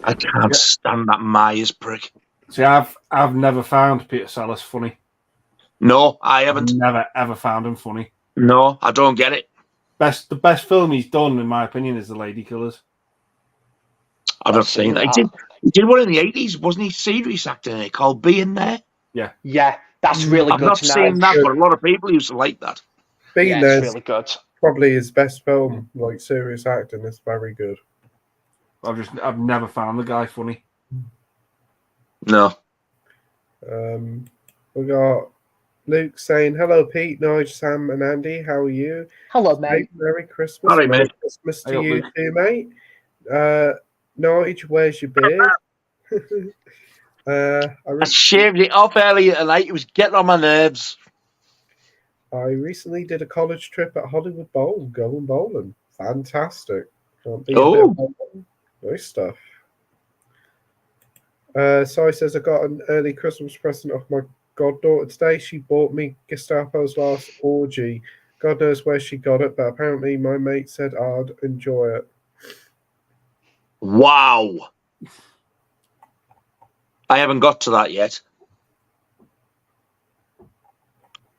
I can't stand that Myers prick. See, I've never found Peter Sellers funny. No, I haven't. Never ever found him funny. No, I don't get it. The best film he's done, in my opinion, is The Lady Killers. I've not seen that. He did one in the 80s, wasn't he? Serious acting in it called Being There. Yeah. Yeah, that's really I've good. not seen that, but a lot of people used to like that. Being There's really good. Probably his best film, like serious acting, is very good. I've never found the guy funny. No. We got Luke saying, "Hello, Pete, Nigel, Sam, and Andy. How are you? Hello, mate. Merry Christmas. All right, Merry mate. Christmas to Hey, you Luke. too, mate. Nigel, where's your beard? I shaved it off earlier tonight. It was getting on my nerves. I recently did a college trip at Hollywood Bowl, going bowling. Fantastic. Can't beat a bit of bowling. Nice stuff. Sai says, I got an early Christmas present off my goddaughter today. She bought me Gestapo's Last Orgy. God knows where she got it, but apparently my mate said I'd enjoy it. Wow. I haven't got to that yet.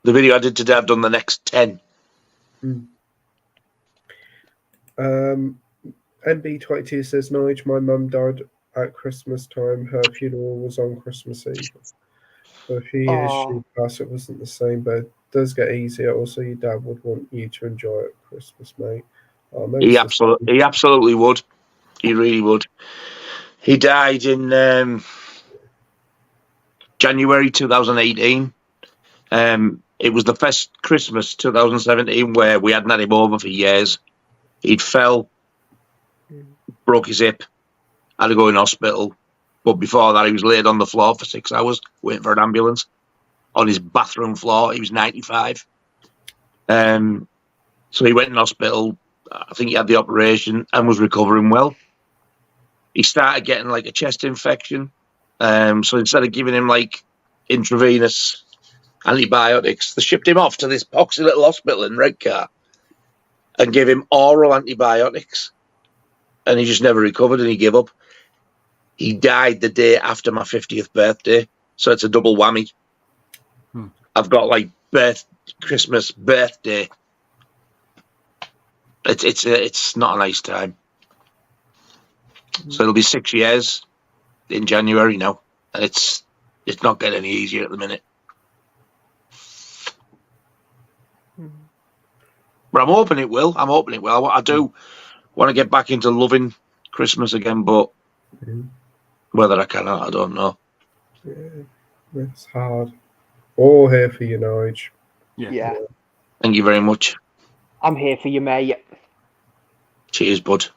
The video I did today, I've done the next 10. MB22 says, Nige, my mum died at Christmas time. Her funeral was on Christmas Eve. For a few years she passed, it wasn't the same, but it does get easier. Also, your dad would want you to enjoy it at Christmas, mate. He absolutely would. He really would. He died in January 2018. It was the first Christmas 2017 where we hadn't had him over for years. He'd fell, broke his hip, had to go in hospital. But before that, he was laid on the floor for 6 hours waiting for an ambulance on his bathroom floor. He was 95. So he went in hospital. I think he had the operation and was recovering well. He started getting like a chest infection. So instead of giving him like intravenous antibiotics, they shipped him off to this poxy little hospital in Redcar and gave him oral antibiotics. And he just never recovered and he gave up. He died the day after my 50th birthday. So it's a double whammy. I've got like Christmas, birthday. It's not a nice time. So it'll be 6 years in January now. And it's not getting any easier at the minute. But I'm hoping it will. I do want to get back into loving Christmas again, but whether I can or not, I don't know. Yeah, it's hard. All here for you, Nige. Yeah. Thank you very much. I'm here for you, mate. Cheers, bud.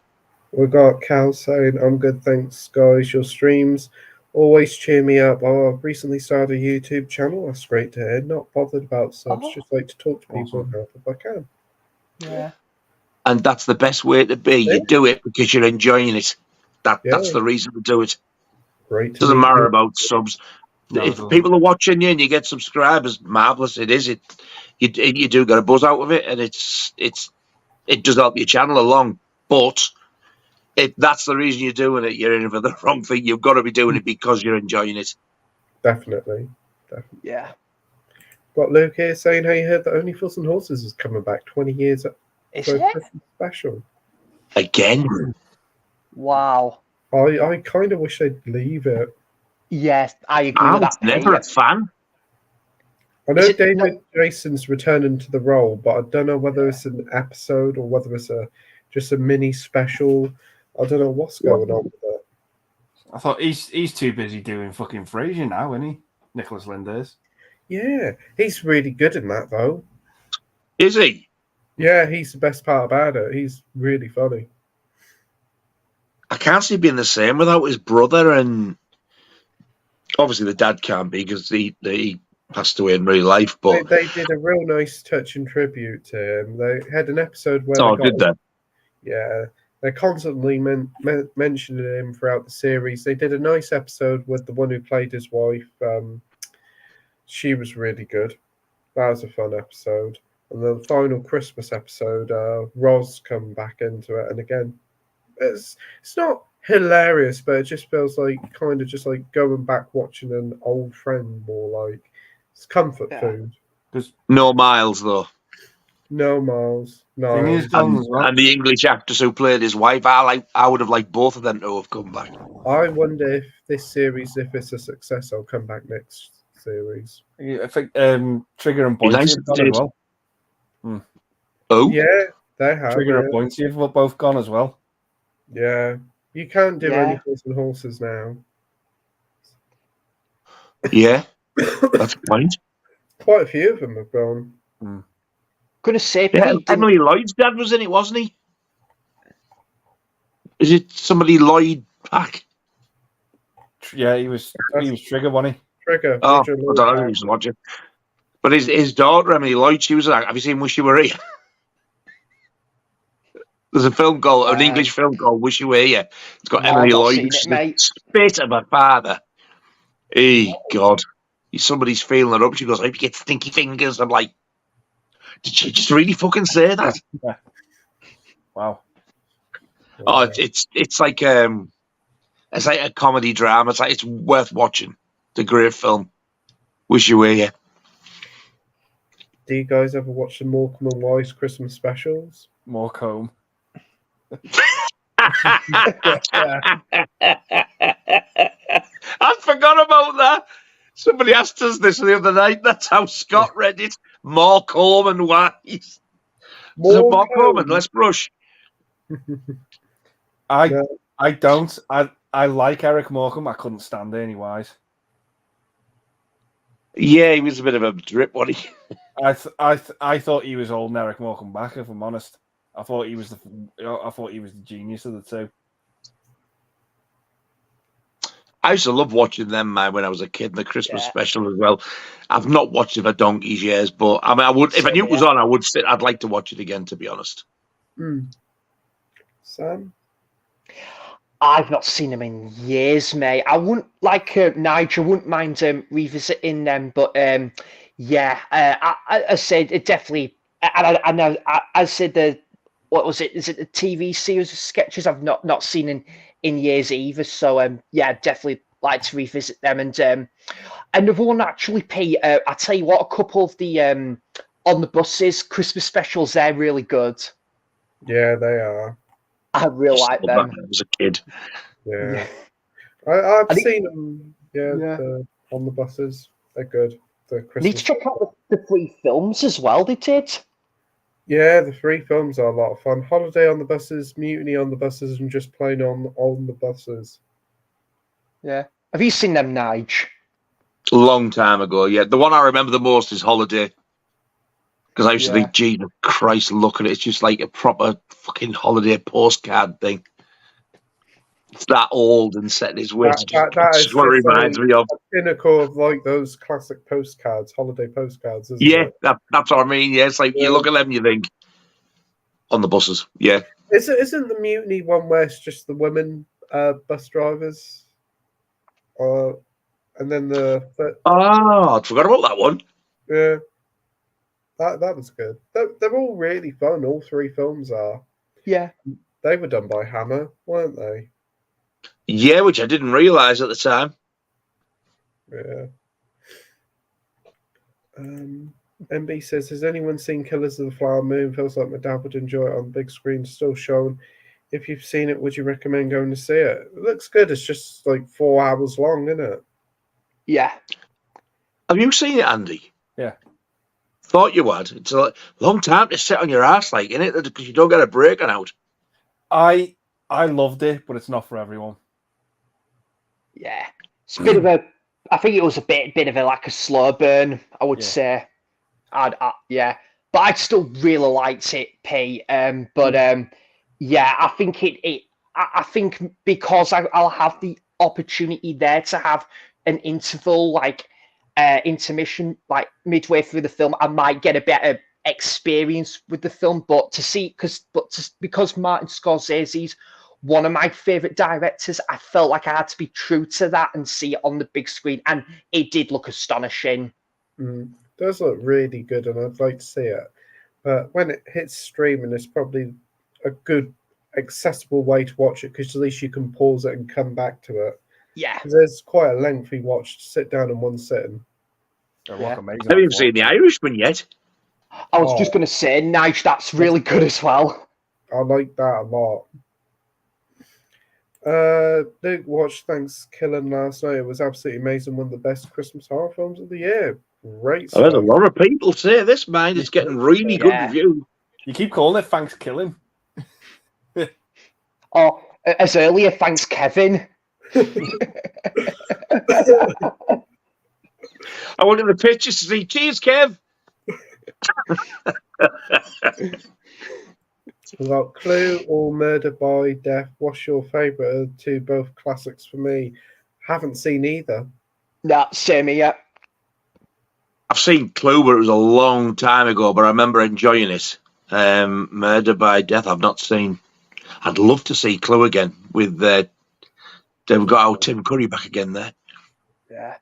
We got Cal saying, I'm good, thanks, guys. Your streams always cheer me up. I've recently started a YouTube channel. That's great to hear. Not bothered about subs, just like to talk to people and help if I can. Yeah. And that's the best way to be. You do it because you're enjoying it. That's the reason to do it. Great. Doesn't matter about subs. If people are watching you and you get subscribers, marvelous. It is. You do get a buzz out of it, and it does help your channel along. But if that's the reason you're doing it, you're in for the wrong thing. You've got to be doing it because you're enjoying it. Definitely. Yeah. Got Luke here saying, hey, heard that Only Fools and Horses is coming back 20 years Is for it? a Christmas special. Again? Wow. I kind of wish they'd leave it. Yes, I agree with that. Never a fan. I know David Jason's returning to the role, but I don't know whether it's an episode or whether it's just a mini special. I don't know what's going on with it. I thought he's too busy doing fucking Frasier now, isn't he? Nicholas Linders. Yeah, he's really good in that, though. Is he? Yeah, he's the best part about it. He's really funny. I can't see being the same without his brother, and obviously the dad can't be because he passed away in real life. But they did a real nice touching tribute to him. They had an episode where Yeah, they're constantly mentioning him throughout the series. They did a nice episode with the one who played his wife. She was really good. That was a fun episode. And the final Christmas episode, Roz come back into it, and again, it's not hilarious, but it just feels like kind of just like going back watching an old friend more like. It's comfort food. No Miles though. No Miles. No. And the English actress who played his wife, I would have liked both of them to have come back. I wonder if this series, if it's a success, I'll come back next series. I think Trigger and Pointy have gone as well. Oh, yeah, they have. Trigger and Pointy have both gone as well. Yeah, you can't do any horse and horses now. Yeah, that's a point. Quite a few of them have gone. Gonna say, Emily Lloyd's dad was in it, wasn't he? Is it somebody Lloyd back? Yeah, he was Trigger, wasn't he? Trigger. Oh, I don't know who was watching. But his daughter, Emily Lloyd, she was like, have you seen Wish You Were Here? There's a film an English film called Wish You Were Here. It's got Emily Lloyd, spit of her father. Hey, God. Somebody's feeling her up. She goes, I hope you get stinky fingers. I'm like, did she just really fucking say that? Yeah. Wow. Oh, it's like a comedy drama. It's worth watching. It's a great film. Wish You Were Here. Do you guys ever watch the Morecambe and Wise Christmas specials? Morecambe. I forgot about that. Somebody asked us this the other night. That's how Scott read it. Morecambe and Wise. So Morecambe and Let's Brush. I don't. I like Eric Morecambe. I couldn't stand Ernie Wise. Yeah, he was a bit of a drip, wasn't he? I thought he was holding Eric Morecambe back. If I'm honest, I thought he was the genius of the two. I used to love watching them when I was a kid. The Christmas special as well. I've not watched it for donkey's years, but I mean, I would if I knew it was on. I would sit. I'd like to watch it again, to be honest. Sam, I've not seen them in years, mate. I wouldn't like Nigel. Wouldn't mind revisiting them, but I said it definitely. I know. I said what was it? Is it the TV series of sketches I've not seen in years either? So definitely like to revisit them. And another one actually, Pete. I tell you what, a couple of the on the buses Christmas specials, they're really good. Yeah, they are. I really like them. As a kid. Yeah. I've seen them. Yeah, on the buses. They're good. The Christmas. Need to check out the 3 films as well. They did. Yeah, the 3 films are a lot of fun. Holiday on the Buses, Mutiny on the Buses, and Just Plain on the Buses. Yeah. Have you seen them, Nige? A long time ago, yeah. The one I remember the most is Holiday. Because I used to think, Jesus Christ, look at it. It's just like a proper fucking holiday postcard thing. It's that old and set in his ways. That's what it reminds me of. A pinnacle of like those classic postcards, holiday postcards, isn't it? That's what I mean. Yeah, it's like you look at them and you think, on the buses, yeah. Isn't the Mutiny one where it's just the women bus drivers? And then I forgot about that one. Yeah. That was good. They're all really fun. All 3 films are. Yeah. They were done by Hammer, weren't they? Yeah, which I didn't realise at the time. Yeah. MB says, has anyone seen Killers of the Flower Moon? Feels like my dad would enjoy it on the big screen. Still shown. If you've seen it, would you recommend going to see it? It looks good. It's just like 4 hours long, isn't it? Yeah. Have you seen it, Andy? Yeah. Thought you would. It's a long time to sit on your ass, like, innit? Because you don't get a break on out. I loved it, but it's not for everyone. Yeah. It's a bit of a. I think it was a bit of a like a slow burn, I would say. But I still really liked it, Pete. I think I think because I'll have the opportunity there to have an interval, like intermission, like midway through the film, I might get a better experience with the film. But to see, because Martin Scorsese's one of my favorite directors, I felt like I had to be true to that and see it on the big screen, and it did look astonishing. It does look really good, and I'd like to see it. But when it hits streaming, it's probably a good, accessible way to watch it, because at least you can pause it and come back to it. Yeah. There's quite a lengthy watch to sit down in one sitting. They look amazing. I haven't seen The Irishman yet. I was just going to say, Nige, that's really good as well. I like that a lot. Luke watched Thanksgiving last night. It was absolutely amazing. One of the best Christmas horror films of the year. Great stuff. I've heard a lot of people say this, man. It's getting really good reviews. You keep calling it Thanksgiving. Or as earlier, thanks, Kevin. I wanted the pictures to see. Cheers, Kev. We've got Clue or Murder by Death. What's your favourite? Two, both classics for me. Haven't seen either. Nah, same here. I've seen Clue, but it was a long time ago, but I remember enjoying it. Murder by Death, I've not seen. I'd love to see Clue again with they've got our Tim Curry back again there. Yeah.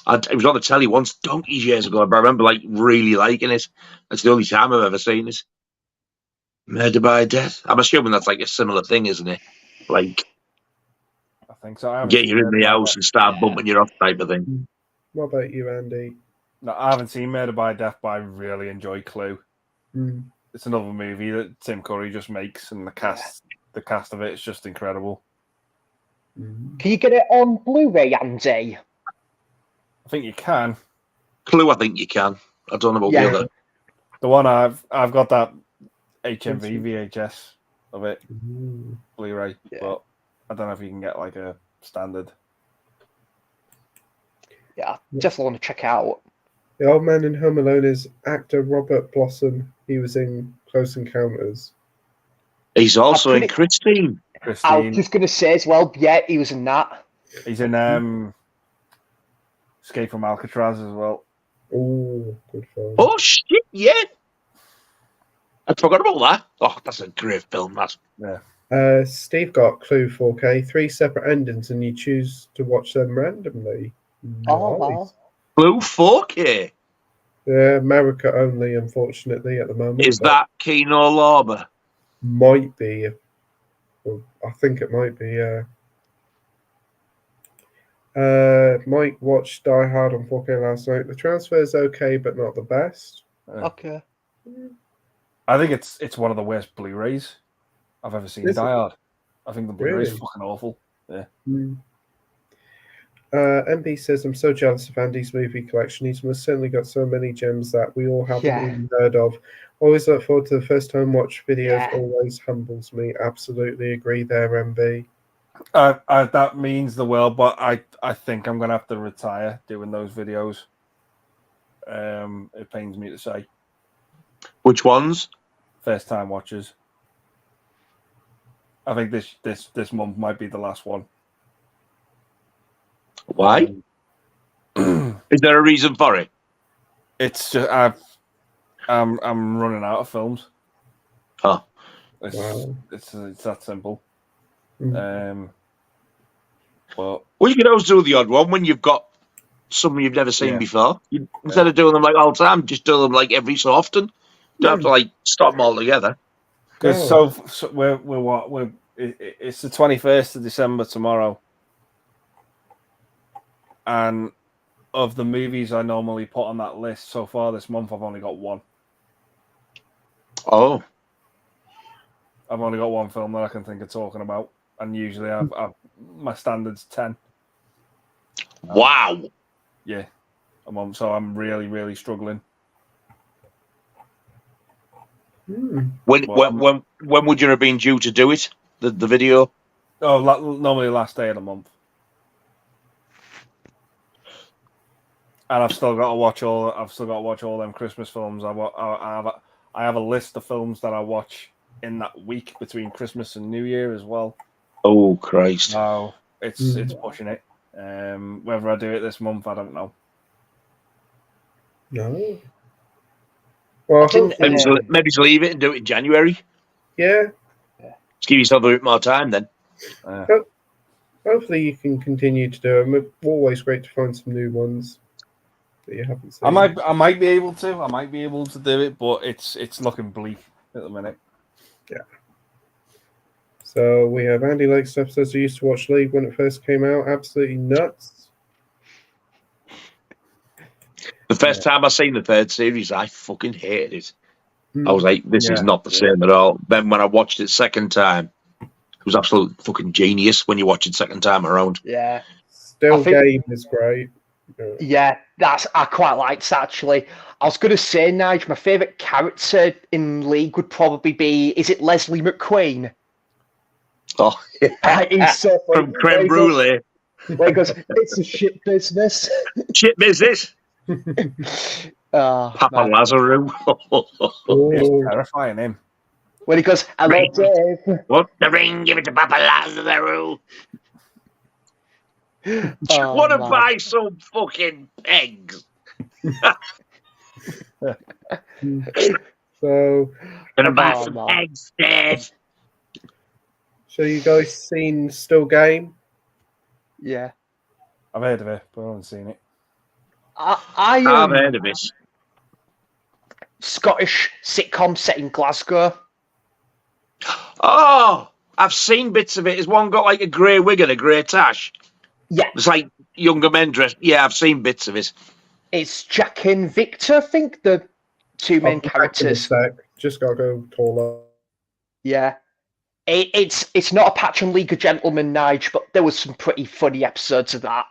It was on the telly once, donkeys years ago, but I remember really liking it. That's the only time I've ever seen it. Murder by Death. I'm assuming that's a similar thing, isn't it? I think so. Get you in the house and start bumping you off type of thing. What about you, Andy? No, I haven't seen Murder by Death, but I really enjoy Clue. It's another movie that Tim Curry just makes, and the cast of it is just incredible. Can you get it on Blu-ray, Andy? I think you can. Clue, I think you can. I don't know about the other. The one I've got that HMV VHS of it, Blu-ray, but I don't know if you can get a standard. Yeah, definitely want to check out. The old man in Home Alone is actor Robert Blossom. He was in Close Encounters. He's also in Christine. I was just going to say as well, he was in that. He's in Escape from Alcatraz as well. Oh, good film. Oh, shit, yeah. I forgot about that. Oh, that's a great film, that. Yeah. Steve got Clue 4K, 3 separate endings, and you choose to watch them randomly. Oh, wow. Clue 4K? Yeah, America only, unfortunately, at the moment. Is that Kino Lorber? Might be. Well, I think it might be, yeah. Mike watched Die Hard on 4K last night. The transfer is okay, but not the best. Okay. I think it's one of the worst Blu-rays I've ever seen. Die Hard. I think the Blu-ray's fucking awful. Yeah. MB says, I'm so jealous of Andy's movie collection. He's most certainly got so many gems that we all haven't even heard of. Always look forward to the first time watch videos. Always humbles me. Absolutely agree there, MB. That means the world, but I think I'm going to have to retire doing those videos. It pains me to say. Which ones? First time watchers. I think this month might be the last one. Why? Is there a reason for it? It's just I'm running out of films. Oh, it's that simple. Mm. But you can always do the odd one when you've got something you've never seen before. Instead of doing them all the time, just do them every so often. You don't have to stop them all together. Because so we're it's the 21st of December tomorrow. And of the movies I normally put on that list so far this month, I've only got one. Oh. I've only got one film that I can think of talking about. And usually I've my standard's 10. Wow. Yeah. So I'm really, really struggling. When would you have been due to do it? The video? Oh, normally last day of the month. And I've still got to watch all them Christmas films. I have a list of films that I watch in that week between Christmas and New Year as well. Oh Christ! So it's pushing it. Whether I do it this month, I don't know. No. Well, maybe to leave it and do it in January. Yeah. Just give yourself a bit more time then. Hopefully you can continue to do them. It's always great to find some new ones that you haven't seen. I might be able to do it, but it's looking bleak at the minute. Yeah. So we have Andy Lakes episodes. I used to watch League when it first came out. Absolutely nuts. first time I seen the third series, I fucking hated it. I was like, this is Yeah. not the same at all. Then when I watched it second time, it was absolute fucking genius when you watch it second time around. Yeah. Still game is great. Yeah, I quite liked that actually. I was going to say, Nige, my favourite character in League would probably be, is it Leslie McQueen? Oh, yeah. He's so funny. From Creme Brulee. Where he goes, it's a shit business. Shit business. Oh, Papa man. Lazarou. It's terrifying him. When he goes, hello, Dave. What the ring? Give it to Papa Lazarou. Oh, Want to man. buy some fucking eggs? So, Gonna buy Oh, some man. eggs, Dad. so you guys seen Still Game? Yeah. I've heard of it, but I haven't seen it. I've heard of it. Scottish sitcom set in Glasgow. Oh, I've seen bits of it. Has one got like a grey wig and a grey tash? Yeah. It's like younger men dressed. Yeah, I've seen bits of it. It's Jack and Victor, I think, the two main characters. Just gotta go taller. Yeah. It's not a patch on League of Gentlemen, Nige, but there was some pretty funny episodes of that.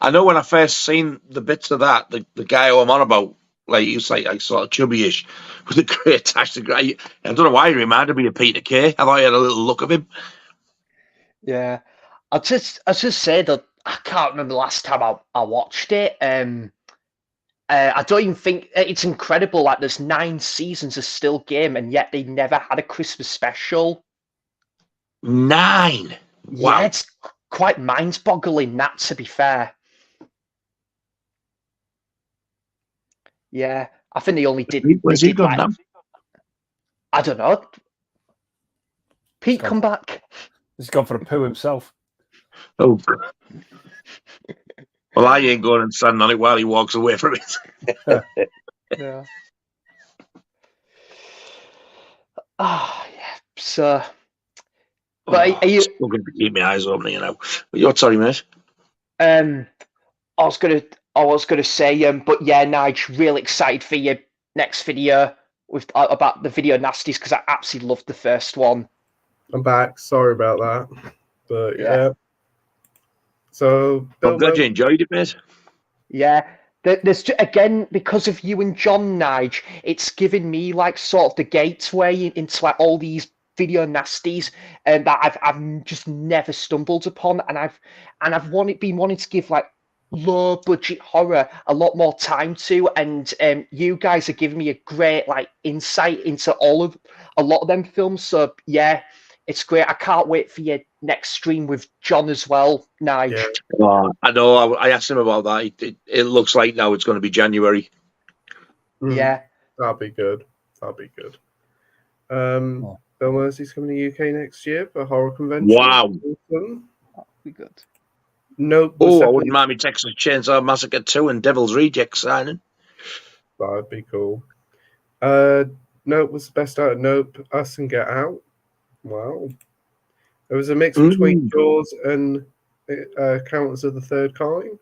I know when I first seen the bits of that, the guy who I'm on about, like he was like sort of chubby-ish with a grey tash. I don't know why he reminded me of Peter Kay. I thought he had a little look of him. Yeah. I just say that I can't remember the last time I watched it. I don't even think it's incredible. Like, there's 9 seasons of Still Game, and yet they never had a Christmas special. 9. Wow. Yeah, it's quite mind-boggling. That, to be fair. Yeah, I think they only did. Where's he gone now? I don't know. Pete, come back. He's gone for a poo himself. Oh, God. Well, I ain't going and standing on it while he walks away from it. Yeah. Ah, yeah. So, but are you? Still going to keep my eyes open, you know. You're sorry, mate. I was gonna say, but yeah, Nige, real excited for your next video with about the video nasties because I absolutely loved the first one. I'm back. Sorry about that, but yeah. So I'm glad you enjoyed it, mate. Yeah, there's again because of you and John, Nige, it's given me like sort of the gateway into like all these video nasties and that I've just never stumbled upon, and I've been wanting to give like low budget horror a lot more time to, and you guys are giving me a great like insight into a lot of them films. So yeah, it's great. I can't wait for your next stream with John as well, Nige. Yeah. I know. I asked him about that. It looks like now it's going to be January. Yeah, that'll be good. Bill Mercy's coming to the UK next year for a horror convention. Wow. that'll be good. Nope. Oh, I wouldn't mind me Texas Chainsaw Massacre 2 and Devil's Rejects signing. That'd be cool. Nope was the best out of Nope, Us and Get Out. Wow. It was a mix between Jaws and Counters of the Third Kind.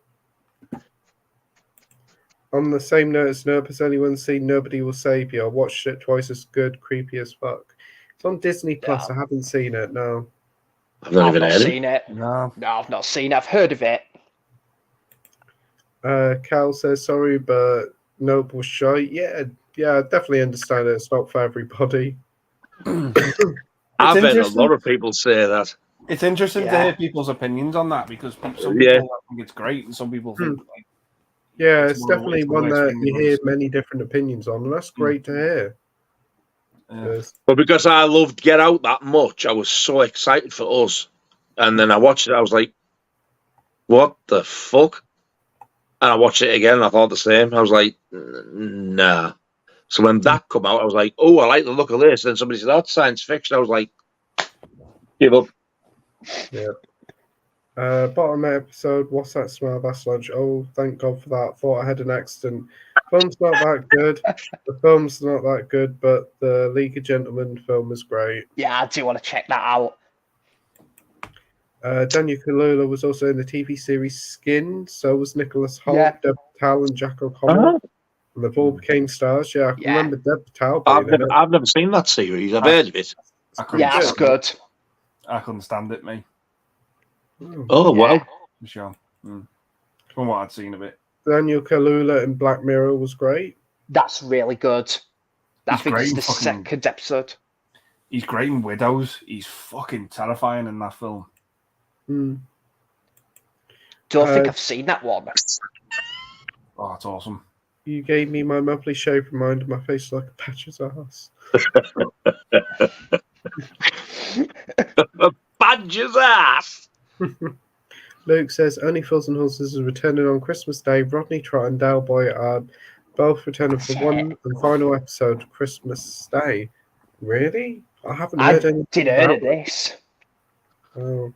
On the same note as Nope, has anyone seen Nobody Will Save You? I watched it twice as good, creepy as fuck. It's on Disney Plus. I haven't seen it, no. I've not seen it. No, I've not seen it. I've heard of it. Cal says, sorry, but Nope was shy. Yeah, I definitely understand it. It's not for everybody. I've heard a lot of people say that. It's interesting to hear people's opinions on that because some people think it's great and some people think like, it's definitely one that you hear many different opinions on, and that's great to hear. But because I loved Get Out that much, I was so excited for Us. And then I watched it, I was like, what the fuck? And I watched it again, and I thought the same. I was like, nah. So when that come out, I was like, oh, I like the look of this. Then somebody said, that's science fiction. I was like, give up. Yeah. Bottom episode, what's that smell? That's lunch. Oh, thank God for that. Thought I had an accident. Film's not that good. The film's not that good, but the League of Gentlemen film is great. Yeah, I do want to check that out. Daniel Kaluuya was also in the TV series Skin. So was Nicholas Hoult, Deb Patel, and Jack O'Connell. And they've all became stars. Yeah, I can remember Deb Patel being in it. I've never seen that series. I've heard of it. Yeah, it's good. I couldn't stand it, mate. Oh, wow. Sure. From what I'd seen of it. Daniel Kaluuya in Black Mirror was great. That's really good. I think it's the fucking, second episode. He's great in Widows. He's fucking terrifying in that film. Don't think I've seen that one. Oh, that's awesome. You gave me my monthly shape reminder. My face like a patch's ass. Badger's ass. Luke says Only Fools and Horses is returning on Christmas Day. Rodney Trott and Dale Boy are both returning for one and final episode Christmas Day. Really? I haven't heard anything about this. Oh.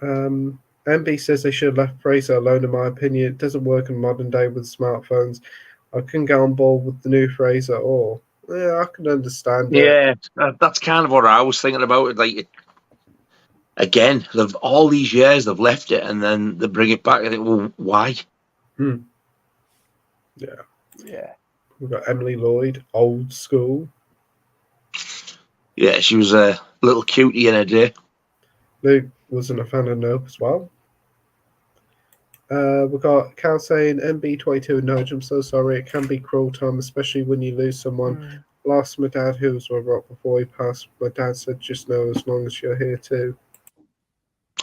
MB says they should have left Fraser alone, in my opinion. It doesn't work in modern day with smartphones. I couldn't get on board with the new Fraser or yeah, I can understand it. Yeah, that's kind of what I was thinking about. Like, again, all these years they've left it and then they bring it back. I think, well, why? Yeah. Yeah. We've got Emily Lloyd, old school. Yeah, she was a little cutie in her day. Luke wasn't a fan of Nope as well. We've got Cal saying MB22 Nudge, I'm so sorry. It can be cruel, Tom, especially when you lose someone. Lost my dad, who was my rock before he passed. My dad said, just know as long as you're here too.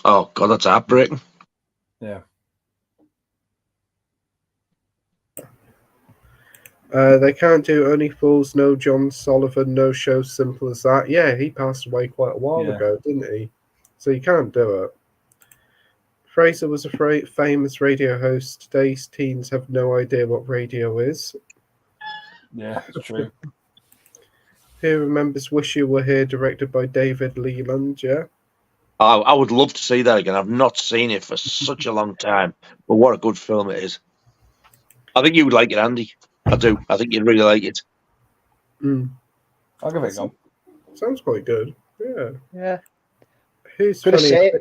Oh, God, that's heartbreaking. Yeah. They can't do Only Fools, no John Sullivan, no show simple as that. Yeah, he passed away quite a while ago, didn't he? So you can't do it. Fraser was a famous radio host. Today's teens have no idea what radio is. Yeah, it's true. Who remembers Wish You Were Here, directed by David Leland, yeah? I would love to see that again. I've not seen it for such a long time. But what a good film it is. I think you would like it, Andy. I do. I think you'd really like it. I'll give it a go. Sounds quite good. Yeah. Yeah. Who's gonna funny? say?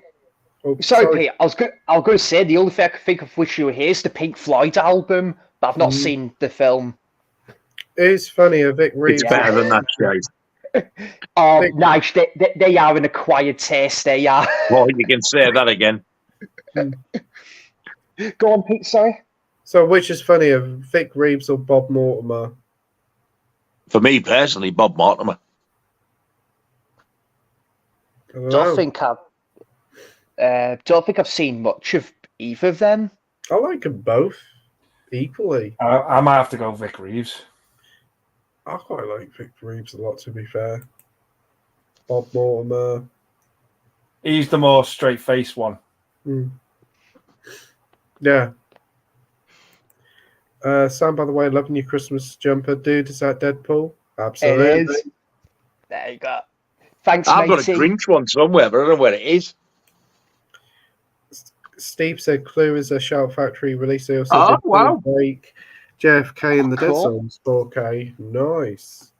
Sorry, Pete. I was going to say the only thing I can think of Wish You Were Here is the Pink Floyd album, but I've not seen the film. Who's funnier, Vic Reeves? It's better than that, guys. Oh, nice. They are an acquired taste. They are. Well, you can say that again. Go on, Pete. Sorry. So, which is funnier, Vic Reeves or Bob Mortimer? For me personally, Bob Mortimer. Don't think I've seen much of either of them. I like them both equally. I might have to go Vic Reeves. I quite like Vic Reeves a lot, to be fair. Bob Mortimer. He's the more straight-faced one. Yeah. Sam, by the way, loving your Christmas jumper. Dude, is that Deadpool? Absolutely. It is. There you go. Thanks, I've got a matey. Grinch one somewhere, but I don't know where it is. Steve said Clue is a Shout Factory release. They also did wow. Break, JFK and the Dead Cool. Songs 4K. Nice.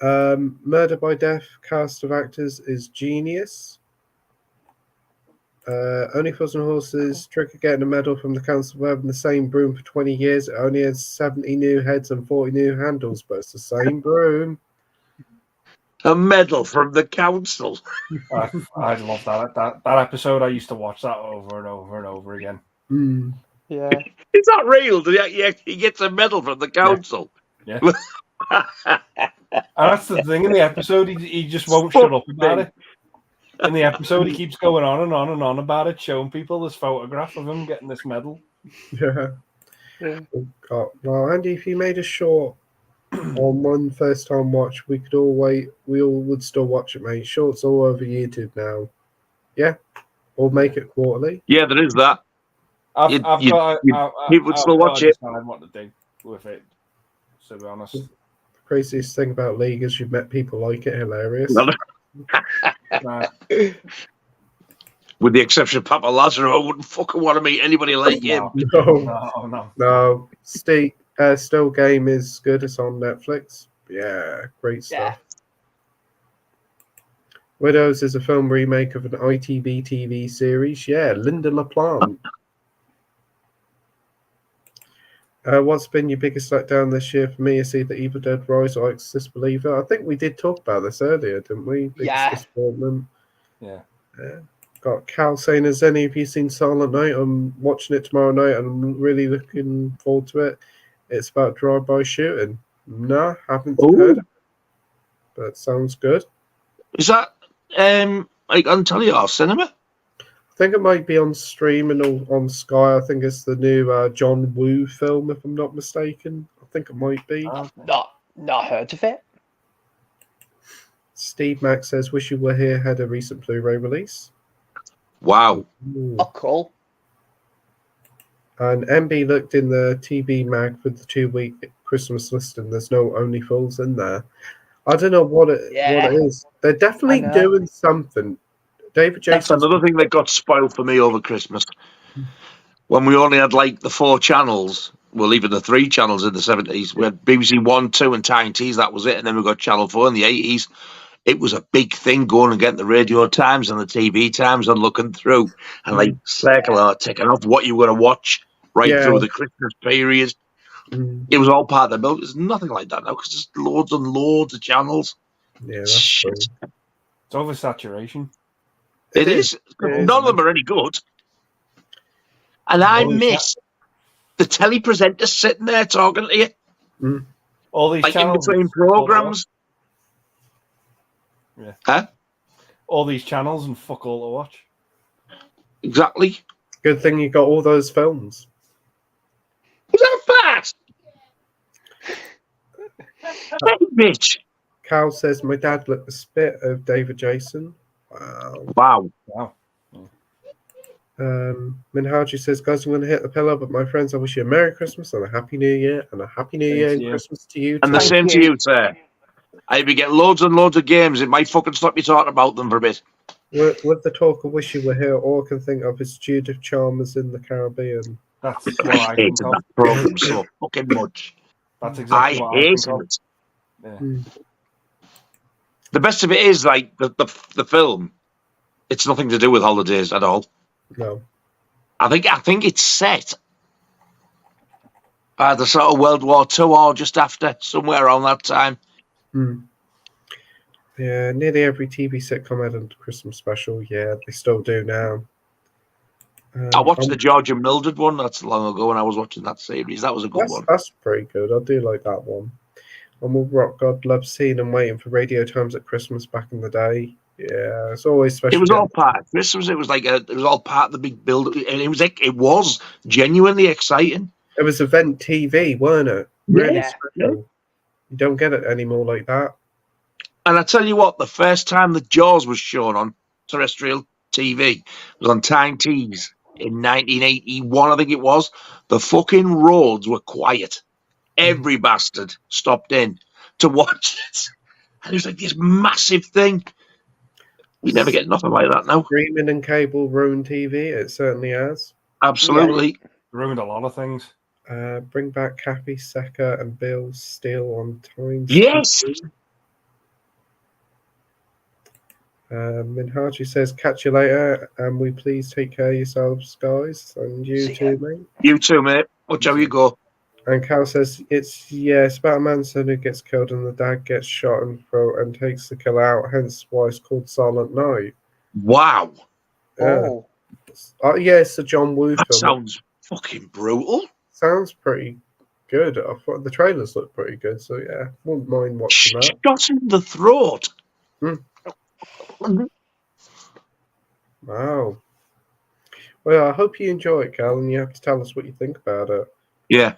Murder by Death cast of actors is genius. Only Fools and Horses, trick of getting a medal from the council of having the same broom for 20 years. It only has 70 new heads and 40 new handles, but it's the same broom. A medal from the council. I love that. That episode, I used to watch that over and over and over again. Yeah. Is that real? He gets a medal from the council. Yeah. And that's the thing in the episode, he just won't shut up about it. In the episode, he keeps going on and on and on about it, showing people this photograph of him getting this medal. Yeah. Oh, God. Well, Andy, if you made a short on one first time watch, we all would still watch it, mate. Shorts all over YouTube now. Yeah? Or make it quarterly. Yeah, there is that. People would still watch it. I what to do with it, to be honest. The craziest thing about League is you've met people like it. Hilarious. With the exception of Papa Lazaro, I wouldn't fucking want to meet anybody like him. No. Still Game is good. It's on Netflix. Yeah, great stuff. Widows is a film remake of an ITV TV series. Yeah, Linda LaPlante. What's been your biggest letdown this year? For me, is either Evil Dead Rise or Exorcist Believer. I think we did talk about this earlier, didn't we? Biggest disappointment. Yeah. Got Cal saying, has any of you seen Silent Night? I'm watching it tomorrow night and I'm really looking forward to it. It's about drive-by shooting. No, haven't heard of it, but sounds good. Is that like on telly or cinema? I think it might be on streaming or on Sky. I think it's the new John Woo film, if I'm not mistaken. I think it might be. Not heard of it. Steve Mack says, wish you were here, had a recent Blu-ray release. Wow. Ooh. Oh, cool. And MB looked in the TV mag for the 2-week Christmas list, and there's no Only Fools in there. I don't know what it is. They're definitely doing something. David Jason. That's another thing that got spoiled for me over Christmas. When we only had like the 4 channels, well, even the 3 channels in the 70s. We had BBC 1, 2, and Tyne Tees. That was it. And then we got Channel 4 in the 80s. It was a big thing going and getting the radio times and the TV times and looking through and like circling or ticking off what you were going to watch through the Christmas period. It was all part of the bill. There's nothing like that now because there's loads and loads of channels. Yeah, that's true. It's oversaturation. It is. None of them are any good. And I miss the telly presenters sitting there talking to you. All these like channels in between programs. Yeah. Huh? All these channels and fuck all to watch. Exactly. Good thing you got all those films. Was that fast? Bitch. Cal says, my dad licked the spit of David Jason. Wow. Minhaji says, guys, I'm going to hit the pillow, but my friends, I wish you a Merry Christmas and a Happy New Year and a Happy New Year and Christmas to you. And the same to you, sir. If you get loads and loads of games, it might fucking stop you talking about them for a bit. With the talk, I wish you were here. All I can think of is Judith Chalmers in the Caribbean. That's what I hated that program so fucking much. That's exactly what I think of. It. The best of it is like the film. It's nothing to do with holidays at all. No. I think it's set by the sort of World War II or just after, somewhere around that time. Yeah, nearly every TV sitcom had a Christmas special. Yeah, they still do now. I watched the George and Mildred one not so long ago when I was watching that series. That was a good one. That's pretty good. I do like that one. And will Rockgod love seeing and waiting for radio times at Christmas back in the day? Yeah, it's always special. It was all part of Christmas. It was like it was all part of the big build, and it was genuinely exciting. It was event TV, weren't it? Really special. Yeah. You don't get it anymore like that. And I tell you what, the first time that Jaws was shown on terrestrial TV was on Tyne Tees in 1981, I think it was. The fucking roads were quiet. Every bastard stopped in to watch it. And it was like this massive thing. We never get nothing like that now. Streaming and cable ruined TV. It certainly has. Absolutely. Yeah. Ruined a lot of things. Bring back Cappy, Secker, and Bill Steele on time. Yes. Minhaji says, catch you later, and we please take care of yourselves, guys. And you too, mate. You too, mate. Watch how you go. And Cal says, it's about a man's son who gets killed and the dad gets shot and and takes the kill out, hence why it's called Silent Night. Wow. Yeah, it's a John Woo film. Sounds fucking brutal. Sounds pretty good. I thought the trailers look pretty good, so yeah, wouldn't mind watching that. Shot in the throat. Wow. Well, I hope you enjoy it, Cal, and you have to tell us what you think about it. Yeah.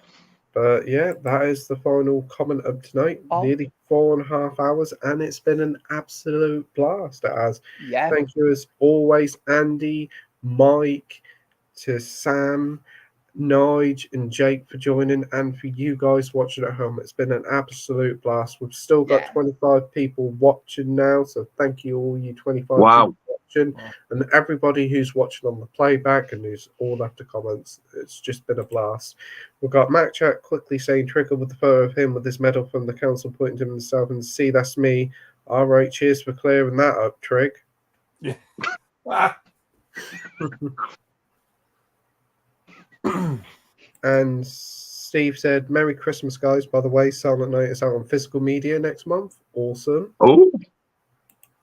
But yeah, that is the final comment of tonight. Nearly 4.5 hours, and it's been an absolute blast. It has. Yeah. Thank you as always, Andy, Mike, to Sam, Nige, and Jake for joining, and for you guys watching at home. It's been an absolute blast. We've still got 25 people watching now, so thank you all you 25 people watching, and everybody who's watching on the playback and who's all left the comments. It's just been a blast. We've got Mac Chat quickly saying, trigger with the photo of him with his medal from the council pointing to himself and see, that's me. All right, cheers for clearing that up, Trig. Yeah. And Steve said, "Merry Christmas, guys. By the way, Silent Night is out on physical media next month. Awesome. Oh,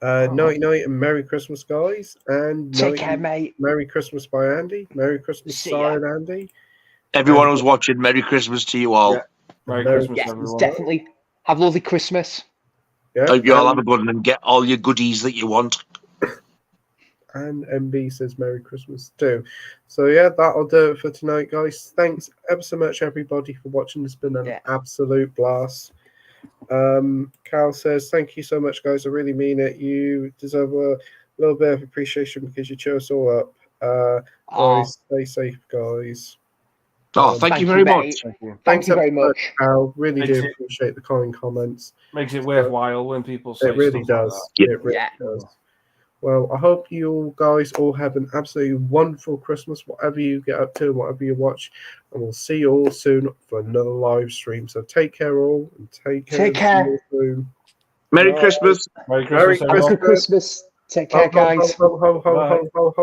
Nighty night and Merry Christmas, guys. And Take care, mate. Merry Christmas by Andy. Merry Christmas, See ya. Silent Andy. everyone And who's watching, Merry Christmas to you all. Yeah. Merry Merry Christmas, Yeah, everyone. definitely. Have a lovely Christmas. yeah, Hope you all have a good one and get all your goodies that you want. and MB says Merry Christmas too. So yeah, that'll do it for tonight, guys. Thanks ever so much, everybody, for watching. It's been an absolute blast. Cal says, "Thank you so much, guys. I really mean it. You deserve a little bit of appreciation because you cheer us all up. Guys, stay safe, guys." Oh, thank you very much. Thank you. Thank you very much, Cal. Really Makes do it- appreciate the kind comments. Makes it worthwhile when people say It really stuff does. like It really Yeah. does. Well, I hope you all guys all have an absolutely wonderful Christmas, whatever you get up to, whatever you watch, and we'll see you all soon for another live stream. So take care all, and take care. Take care. See you soon. Merry Bye. Christmas. that. Merry Merry Christmas, everyone. Have a good Christmas. Take care, guys. Ho, ho, ho, ho, ho, ho, ho.